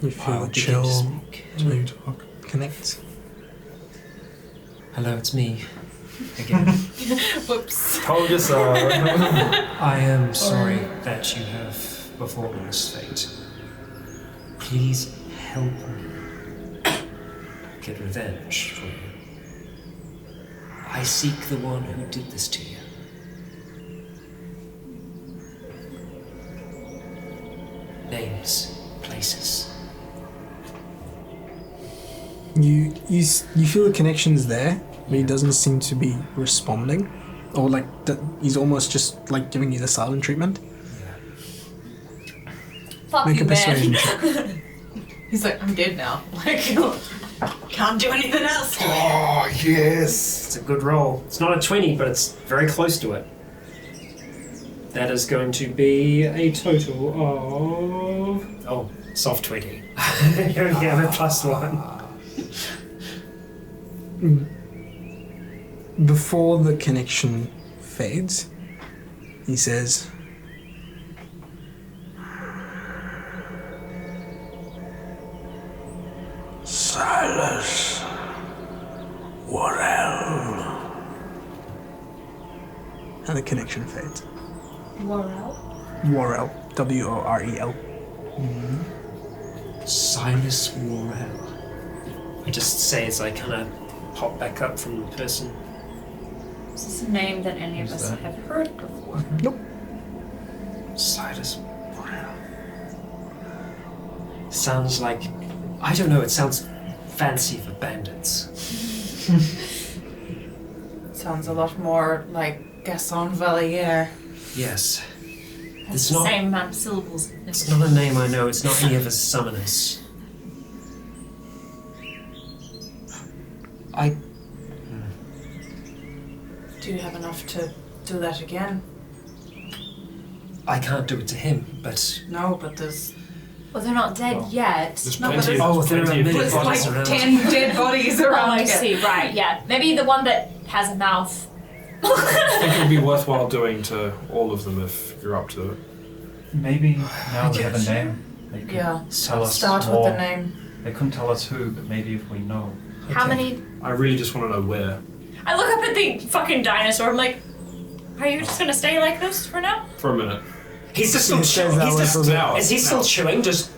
You feel I'll a begin chill. to speak. You talk, connect. Hello, it's me again. Whoops. Told you so. I am sorry that you have befallen this fate. Please help me get revenge for you. I seek the one who did this to you. Names, places. You feel the connection's there, but he doesn't seem to be responding, or he's almost just giving you the silent treatment. Fuck Make you, a persuasion check. He's like, I'm dead now. Can't do anything else to me. Oh, yes. It's a good roll. It's not a 20, but it's very close to it. That is going to be a total of... Oh, soft 20. You only have a +1. before the connection fades, he says, Silas Worrell. And the connection fades. Worrell? Worrell. W-O-R-E-L. Silas Worrell. I just say as I kind of pop back up from the person. Is this a name that any of Who's us that? have heard before? Nope. Silas Worrell. Sounds like, I don't know, it sounds fancy for bandits. Sounds a lot more like Gaston Valliere. Yes. It's It's the not, same amount of syllables. it's not a name I know, it's not any of his summoners. Do you have enough to do that again? I can't do it to him, but No, but there's Well, they're not dead yet. There's No, but plenty, there's- Oh, there are plenty of many dead there's bodies like around. 10 dead bodies Oh, around I here. see. Right, yeah. Maybe the one that has a mouth. I think it would be worthwhile doing to all of them if you're up to it. Maybe now we have a name. They could Yeah. tell us Start more. with the name. They couldn't tell us who, but maybe if we know. How many? I really just want to know where. I look up at the fucking dinosaur. I'm like, are you just gonna stay like this for now? For a minute. he's just still He stays chewing. that He's way just, for a bit. is he still No. chewing? Just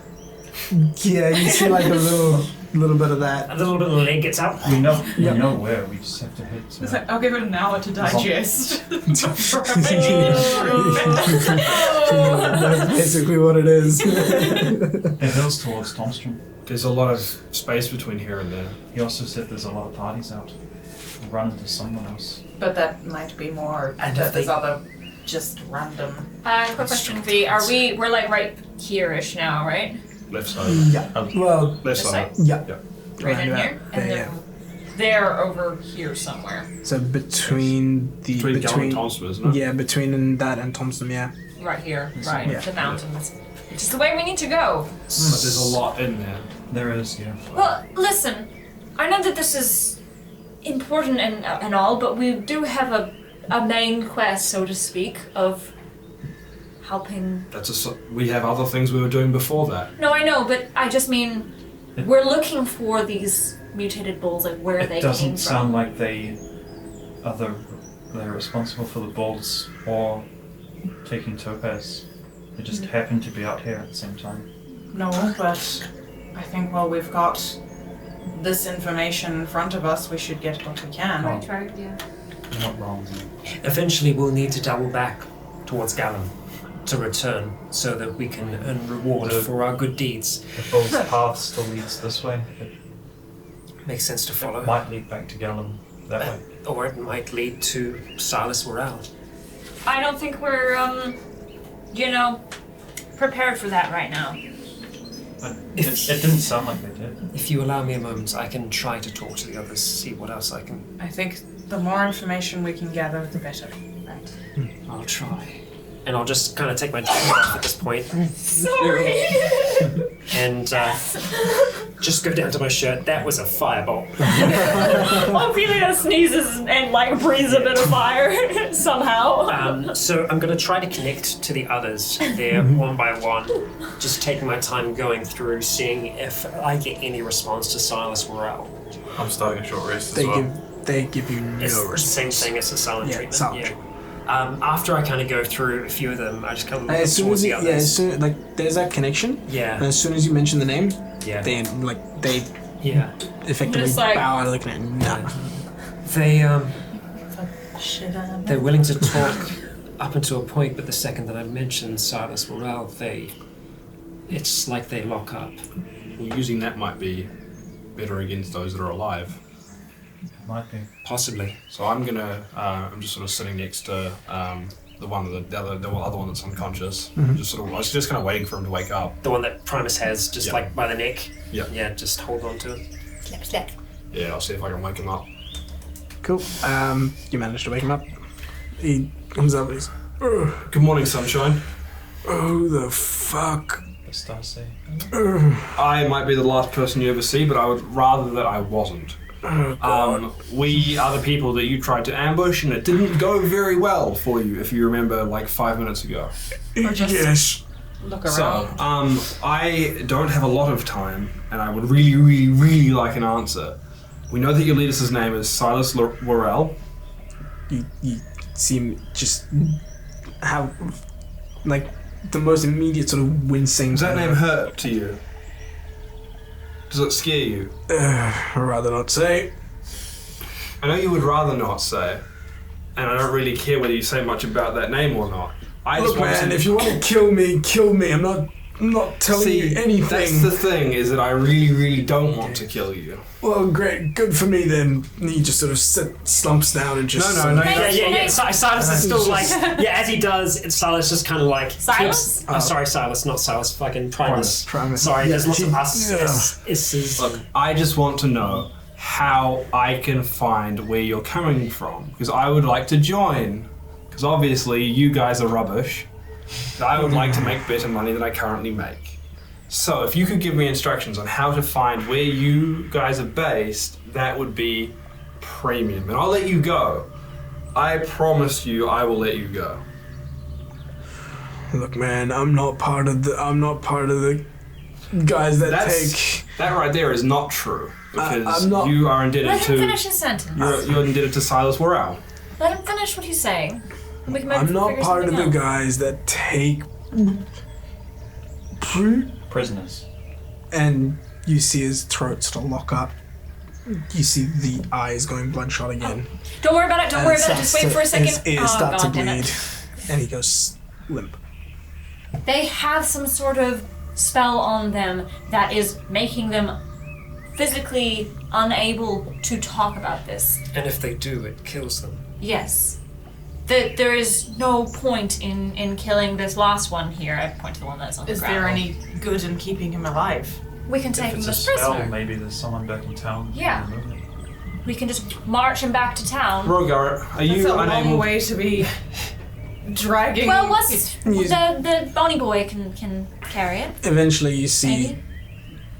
Yeah, you see like a little bit of that. a little bit of the leg gets out. We know, Yeah. we know where. We just have to hit. It's like, I'll give it an hour to digest. That's basically what it is. It hills towards Tomstrom. There's a lot of space between here and there. He also said there's a lot of parties out. We'll run into someone else. But that might be more. And that if there's they- other just random. Quick question, V. We're like right here-ish now, right? Left side. Yeah. Well, Left This side. side? yeah. Right in Around here? about And there, then they're over here somewhere. So between Between Gallon and Thompson, isn't it? yeah, between that and Thompson, yeah. Right here, right. Yeah. The mountains. Which is the way we need to go. But there's a lot in there. There is, yeah. Well, listen. I know that this is important and all, but we do have a main quest, so to speak, of helping. We have other things we were doing before that. No, I know, but I just mean we're looking for these mutated bulls, like where they It came doesn't from. sound like they're responsible for the bulls or taking Topaz. They just happen to be out here at the same time. No, but I think while we've got this information in front of us, we should get what we can. Oh. Right, yeah. You're not wrong. Eventually, we'll need to double back towards Gallon to return, so that we can earn reward for our good deeds. The bull's path still leads this way. It Makes sense to follow. might lead back to Gallon that way. Or it might lead to Silas Worrell. I don't think we're, prepared for that right now. But it didn't sound like they did. If you allow me a moment, I can try to talk to the others, see what else I can. I think the more information we can gather, the better. I'll try. And I'll just kind of take my jacket off at this point Sorry. and just go down to my shirt. That was a firebolt. Ophelia sneezes and like breathes a bit of fire somehow. So I'm going to try to connect to the others there one by one, just taking my time going through, seeing if I get any response to Silas Worrell. I'm starting a short rest as They well. give you no It's the response. same thing as the silent Yeah, treatment. silent yeah. treatment. After I kind of go through a few of them, I just kind of look As soon towards as the you, others. yeah, as soon like there's that connection, and Yeah, as soon as you mention the name, yeah, they yeah. effectively Just like- bow out of the connection. No. They're willing to talk up until a point, but the second that I mention Silas Worrell, it's like they lock up. Well, using that might be better against those that are alive. Might be. Possibly. So I'm I'm just sort of sitting next to the other one that's unconscious. I was just kind of waiting for him to wake up. The one that Primus has, just Yeah. like by the neck. Yeah. Yeah, just hold on to it. Slap, slap. Yeah, I'll see if I can wake him up. Cool. You managed to wake him up. He comes up. He's, Good morning, sunshine. oh the fuck. The stars say. I might be the last person you ever see, but I would rather that I wasn't. We are the people that you tried to ambush, and it didn't go very well for you, if you remember, like 5 minutes ago. Or just Yes. look So, around. I don't have a lot of time, and I would really, really, really like an answer. We know that your leader's name is Silas Worrell. You seem just have like the most immediate sort of wincing. Does that name hurt to you? Does it scare you? I'd rather not say. I know you would rather not say, and I don't really care whether you say much about that name or not. I Look, just want man, to... if you want to kill me, kill me. I'm not telling you anything. That's the thing, is that I really, really don't want to kill you. Well, great, good for me then. He just sort of slumps down and just. No. Yeah. Silas is still like, as he does, Silas just kind of like. Silas? Sorry, Silas, not Silas, fucking Primus. Primus. Sorry, there's lots of Yeah. us. Look, I just want to know how I can find where you're coming from, because I would like to join. Because obviously you guys are rubbish. I would like to make better money than I currently make. So if you could give me instructions on how to find where you guys are based, that would be premium. And I'll let you go. I promise you I will let you go. Look, man, I'm not part of the guys that take. That right there is not true. Because I'm not- you are indebted Let him to... finish his sentence. You're indebted to Silas Worrell. Let him finish what he's saying. We can I'm not figure part of something the out. guys that take. Prisoners. And you see his throat sort of lock up. You see the eyes going bloodshot again. Don't worry about it. Don't And worry it about it. Just starts wait for a second. His ears Oh, start to God damn bleed, it. and he goes limp. They have some sort of spell on them that is making them physically unable to talk about this. And if they do, it kills them. Yes. There is no point in killing this last one here. I point to the one that's on the Is ground. there any good in keeping him alive? We can take If him it's a as spell, prisoner. maybe there's someone back in town. who Yeah. can remove it. We can just march him back to town. Rogar, are That's you a long unable... way to be dragging. Well, the bony boy can carry it. Eventually, you see Maybe.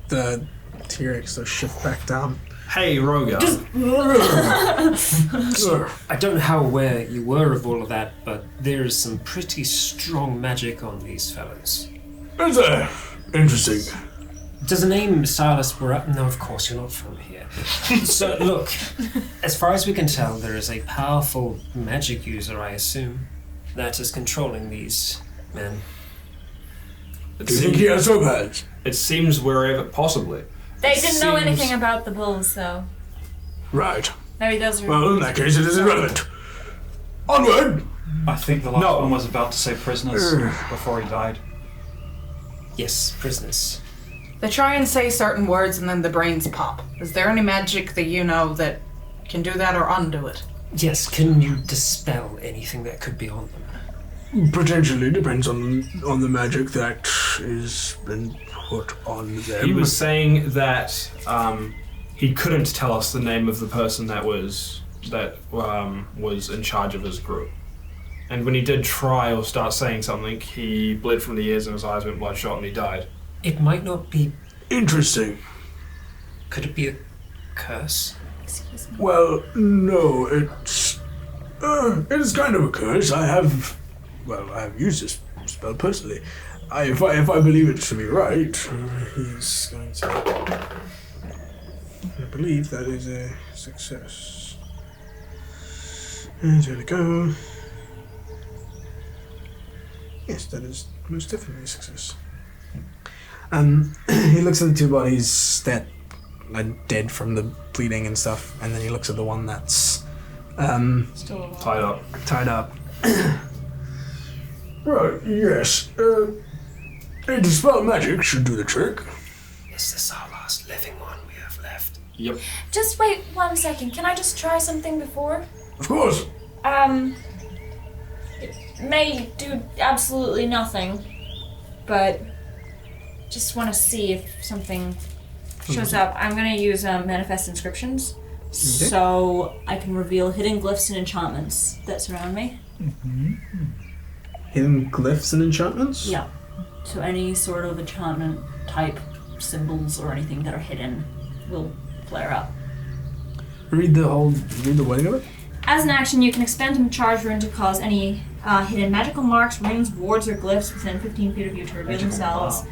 the T-Rex sort of shift back down. Hey, Rogar. I don't know how aware you were of all of that, but there is some pretty strong magic on these fellows. Is there? Interesting. Does the name Silas Worrell? No, of course you're not from here. So look, as far as we can tell, there is a powerful magic user, I assume, that is controlling these men. It Do you think he has topaz? It seems wherever possibly. They didn't know Seems- anything about the bulls, though. Right. Maybe those are. Well, in that case, it is irrelevant. Onward! I think the last No. one was about to say prisoners before he died. Yes, prisoners. They try and say certain words and then the brains pop. Is there any magic that you know that can do that or undo it? Yes, can you dispel anything that could be on them? Potentially depends on the magic that is been put on them. He was saying that he couldn't tell us the name of the person that was in charge of his group. And when he did try or start saying something, he bled from the ears and his eyes went bloodshot and he died. It might not be. Interesting. Could it be a curse? Excuse me. Well, no, it is kind of a curse. I have used this spell personally. If I believe it to be right, he's going to. I believe that is a success. And there we go. Yes, that is most definitely a success. He looks at the two bodies that are dead from the bleeding and stuff, and then he looks at the one that's Still alive. Tied up. tied up. Right, yes. A dispel magic should do the trick. Is this our last living one we have left? Yep. Just wait 1 second. Can I just try something before? Of course. It may do absolutely nothing, but just want to see if something shows up. I'm gonna use manifest inscriptions, so I can reveal hidden glyphs and enchantments that surround me. Hidden glyphs and enchantments? Yeah. So any sort of enchantment type symbols or anything that are hidden will flare up. read the wording of it. As an action, you can expend a charge rune to cause any hidden magical marks, runes, wards, or glyphs within 15 feet of you to reveal themselves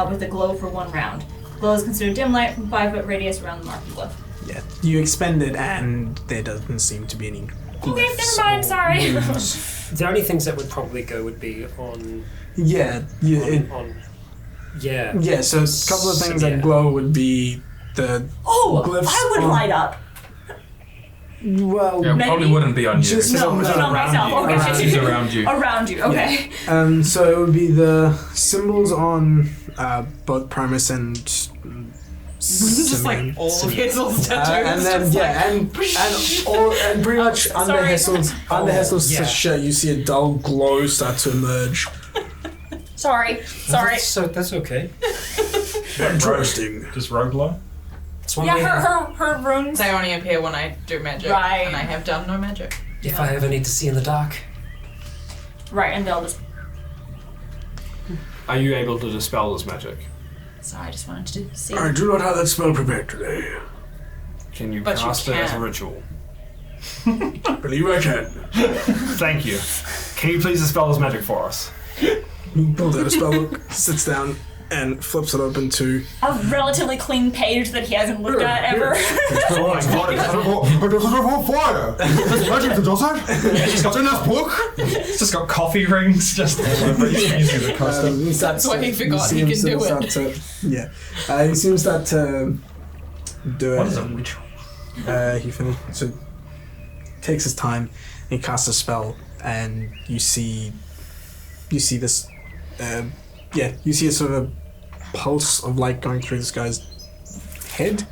with a glow for 1 round. Glow is considered dim light from 5-foot radius around the marked glyph. Yeah, you expend it, and there doesn't seem to be any. Okay, never mind. Sorry. The only things that would probably go would be on. Yeah, Yeah. Yeah, so a couple of things that glow would be the glyphs. I would light up. Well, Yeah, it probably wouldn't be on you. Just No, not myself. Okay. It's around you. Around you. Okay. so it would be the symbols on both Primus and Just like all of Hazel's tattoos. and then and pretty much under Hessel's shirt, you see a dull glow start to emerge. Sorry. That's okay. Interesting. Just rogue glow? It's one Yeah, way. her runes. They only appear when I do magic. Right. And I have done no magic. If I ever need to see in the dark. Right, and they'll just. Are you able to dispel this magic? Sorry, I just wanted to see. I do not have that spell prepared today. Can you But you cast it as a can. ritual? Believe I can. Thank you. Can you please dispel this magic for us? He pulls out a spell book, sits down, and flips it open to. A relatively clean page that he hasn't looked at ever. Oh my god, It's just got book. It's just got coffee rings just all over. He's using the custom. That's why he forgot he can do it. He seems that to do it. What is a ritual? He finished. So takes his time. He casts a spell, and you see this. You see a sort of pulse of light going through this guy's head,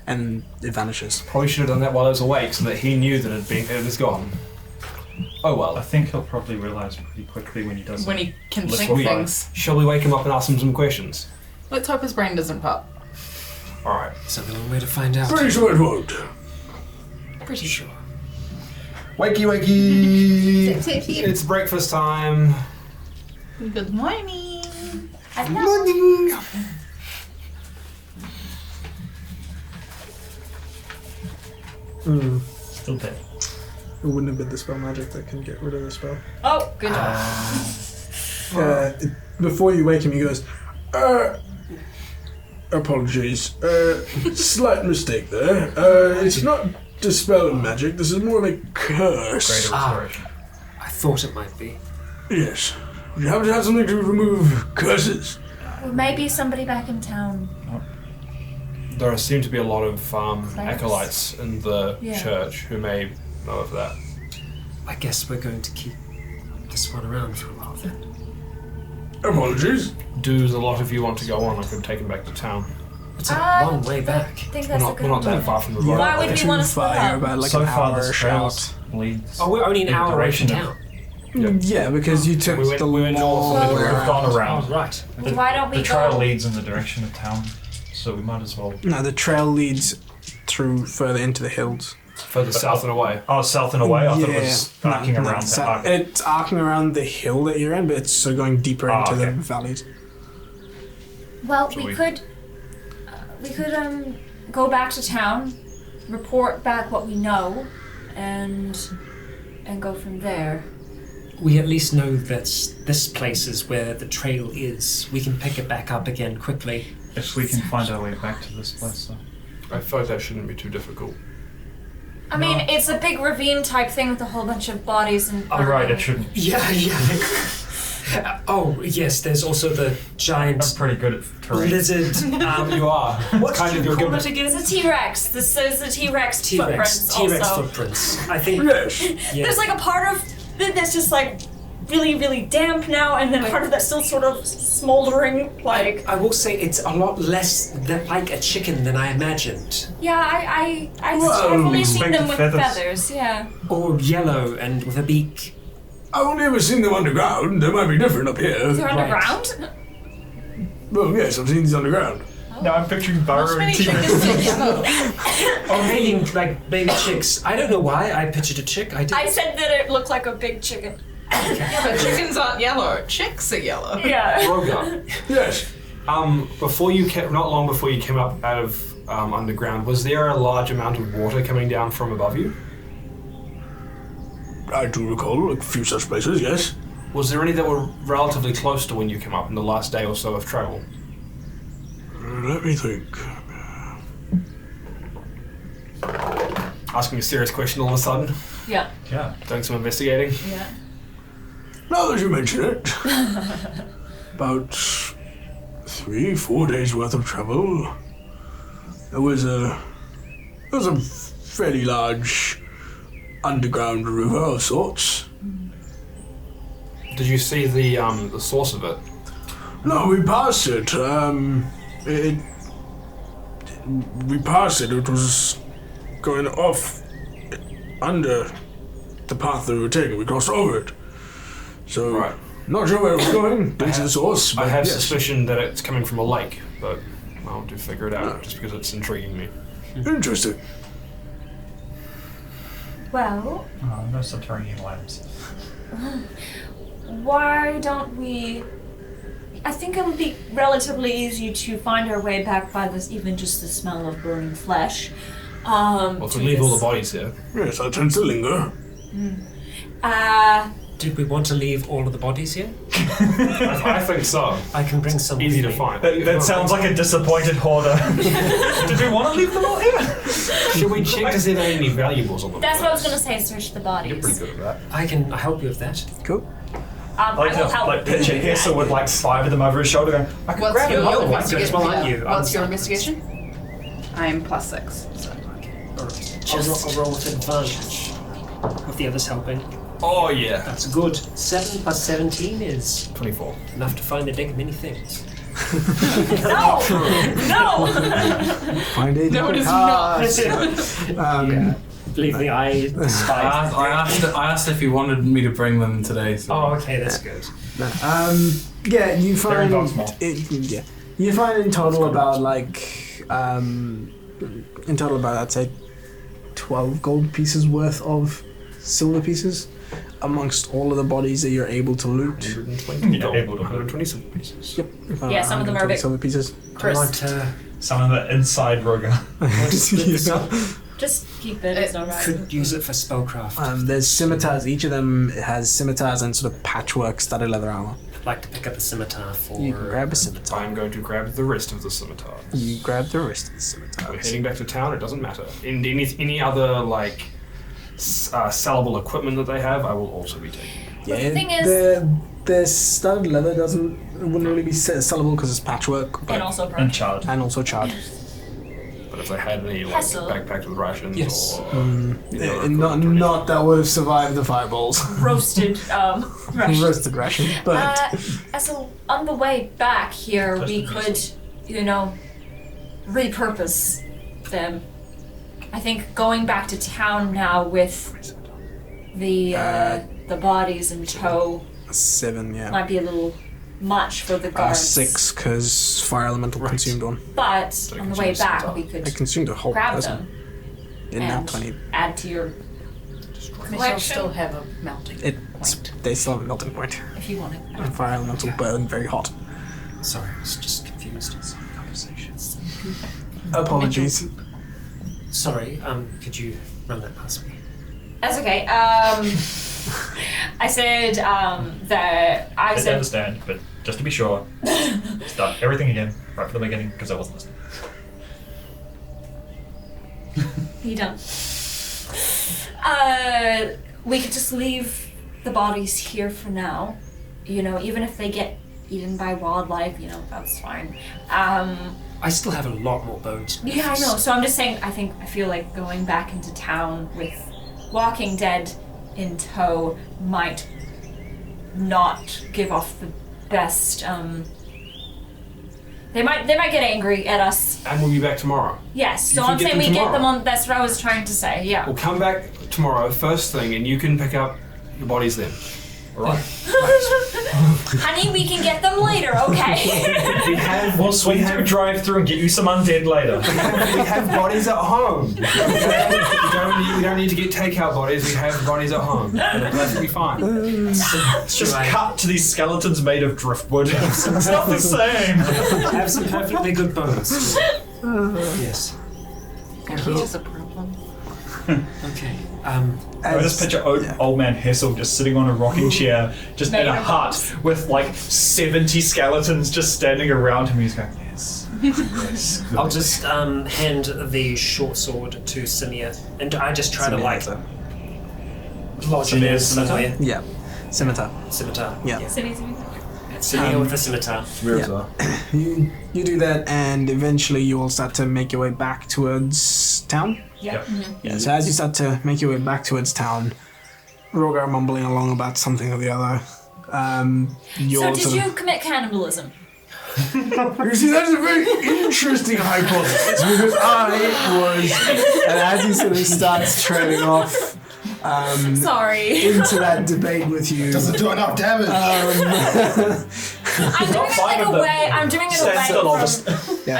and it vanishes. Probably should have done that while I was awake so that he knew that it was gone. Oh well. I think he'll probably realise pretty quickly when he does When it. he can Let's think go. things. Shall we wake him up and ask him some questions? Let's hope his brain doesn't pop. Alright. It's only one way to find out. Pretty sure it won't. Pretty sure. Wakey wakey! It's breakfast time. Good morning. Good morning! Still dead. It wouldn't have been the spell magic that can get rid of the spell. Oh, good job. Before you wake him, he goes, apologies. Slight mistake there. It's not dispelling magic. This is more of a curse. Greater restoration. I thought it might be. Yes. You have to have something to remove curses. Well, maybe somebody back in town. There seem to be a lot of acolytes in the church who may know of that. I guess we're going to keep this one around for a while then. Apologies. Do a lot of you want to go on? I could take him back to town. It's a long way back. I think We're that's a not, good we're not that idea. far from the road. Why would we want to split up? About like so an far, hour this shout. trail leads. Oh, we're only an in the hour away from direction of- town. Yeah, because you took We went- the we went north long and way then We've gone Oh, around. right. Why don't we The trail go? leads in the direction of town, so we might as well. No, the trail leads through further into the hills. Further south and away. Oh, south and away? I thought it was arcing around so the arc. it's arcing around the hill that you're in, but it's sort of going deeper Ah, into the okay. valleys. Well, Shall we we- could go back to town, report back what we know, and go from there. We at least know that this place is where the trail is. We can pick it back up again quickly. If we can find our way back to this place, though. I feel like that shouldn't be too difficult. I mean, it's a big ravine type thing with a whole bunch of bodies and. Oh, right, it shouldn't. Yeah. Oh, yes, there's also the giant I'm pretty good at terrain. lizard. You are. What kind did of you your call gimmick. it again? It's a T-Rex. This is the T-Rex T-Rex. footprints T-Rex also. footprints. I think. Yes. Yeah. There's like a part of that's just like really, really damp now, and then part of that's still sort of smoldering. Like I will say it's a lot less like a chicken than I imagined. Yeah, I've Well, only seen expected them with feathers. feathers. Yeah. Or yellow and with a beak. I've only ever seen them underground. They might be different up They're here. underground. Well, yes, I've seen these underground. Now I'm picturing Not burrowing many T-Rex. chickens are yellow. Or maybe like baby chicks. I don't know why I pictured a chick. I did. I said that it looked like a big chicken. Yeah, but chickens aren't yellow. Chicks are yellow. Yeah. Rogar. Yes. Before you came, not long before you came up out of underground, was there a large amount of water coming down from above you? I do recall a few such places, yes. Was there any that were relatively close to when you came up in the last day or so of travel? Let me think. Asking a serious question all of a sudden. Yeah. Yeah. Doing some investigating. Yeah. Now that you mention it, about 3-4 days worth of travel. There was a fairly large underground river of sorts. Did you see the source of it? No, we passed it. We passed it. It was going off under the path that we were taking. We crossed over it. So, Right. not sure where it was going. Been to the source, but I have yes. suspicion that it's coming from a lake, but I'll do figure it out just because it's intriguing me. Interesting. Well, Oh, no subterranean labs. why don't we... I think it would be relatively easy to find our way back by this, even just the smell of burning flesh. Well, if to we leave all this- the bodies here. Yes, I tend to linger. Did we want to leave all of the bodies here? I think so. I can bring some. Easy with to me. find. That sounds like a disappointed hoarder. Did we want to leave them all here? Should we check to see if there are any valuables on them? That's what I was going to say, search the bodies. You're pretty good at that. I can help you with that. Cool. I will help. Like picture Hessa with like 5 of them over his shoulder going, I could What's grab your another one. investigation? Well, aren't you? What's your I'm- investigation? I am +6. So. I'll roll with advantage. With the others helping. Oh yeah. That's good. 7 plus 17 is 24. enough to find a dig of many things. No! No! Find it. No, it is not. Believe me, I despise I asked if you wanted me to bring them today. So. Oh, okay, that's good. Yeah, you They're find in Boxmore. yeah, you find in total about I'd say 12 gold pieces worth of silver pieces amongst all of the bodies that you're able to loot. 120 Yeah, able to 120 silver pieces. Yep. Yeah, some of them are a bit- silver pieces. I want Some of the inside Roga. split this up. Just keep it. It's alright. Could use it for spellcraft. There's scimitars. Each of them has scimitars and sort of patchwork studded leather armor. I'd like to pick up a scimitar for. You can grab a scimitar. I'm going to grab the rest of the scimitars. You grab the rest of the We're scimitars. heading back to town. It doesn't matter. In any other like sellable equipment that they have, I will also be taking. Yeah, the thing is- the studded leather wouldn't really be sellable because it's patchwork, but, And also And burn. charred. and also charred. But if they had any like Hustle. backpacks with rations Yes. or Not that would have survived the fireballs. Roasted Russian. Roasted ration, but So on the way back here, we could, repurpose them. I think going back to town now with the bodies in tow 7, yeah. might be a little much for the guards. 6 because fire elemental consumed one. But on the way consume back, some we It could consumed a whole grab person. them Didn't have and 20. add to your They shall still have a melting point They still have a melting point. if you want it. And fire elemental burn very hot. Sorry, I was just confused. It's conversations. Apologies. Sorry, could you run that past me? That's okay. I said that I I said understand, but just to be sure, start everything again, right from the beginning, because I wasn't listening. he done. We could just leave the bodies here for now. Even if they get eaten by wildlife, that's fine. I still have a lot more bones. to Yeah, I use. know. So I'm just saying, I feel like going back into town with Walking Dead in tow might not give off the best. They might get angry at us. And we'll be back tomorrow. Yes. You So can I'm get saying them we get them tomorrow. on. That's what I was trying to say. Yeah. We'll come back tomorrow first thing, and you can pick up your bodies then. All right. Honey, we can get them later. Okay. We'll swing through drive-through and get you some undead later. We have bodies at home. We don't need to get takeout bodies. We have bodies at home. They're perfectly fine. It's just cut to these skeletons made of driftwood. It's not the same. I have some perfectly good bones. Yes. Yeah, he is a problem. Okay. I just picture old man Hessel just sitting on a rocking chair, just in a hut with like 70 skeletons just standing around him. He's going, yes, yes. Good. I'll just hand the short sword to Simia, and I just try to like lodge it in somewhere. Yeah. Scimitar. Scimitar. Yeah. Simia with the scimitar. You do that, and eventually you all start to make your way back towards town. Yep. Yeah. So as you start to make your way back towards town, Rogar mumbling along about something or the other. So did you commit cannibalism? You see, that's a very interesting hypothesis because I was, and as he sort of starts trailing off. Sorry. Into that debate with you. Doesn't do enough damage. I'm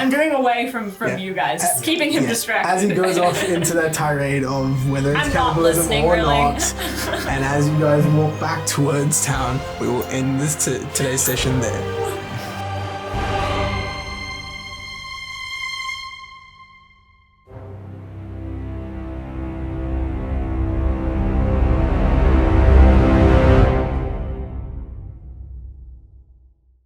doing it away from you guys, just keeping him distracted. As he goes off into that tirade of whether it's cannibalism or not, and as you guys walk back towards town, we will end this today's session there.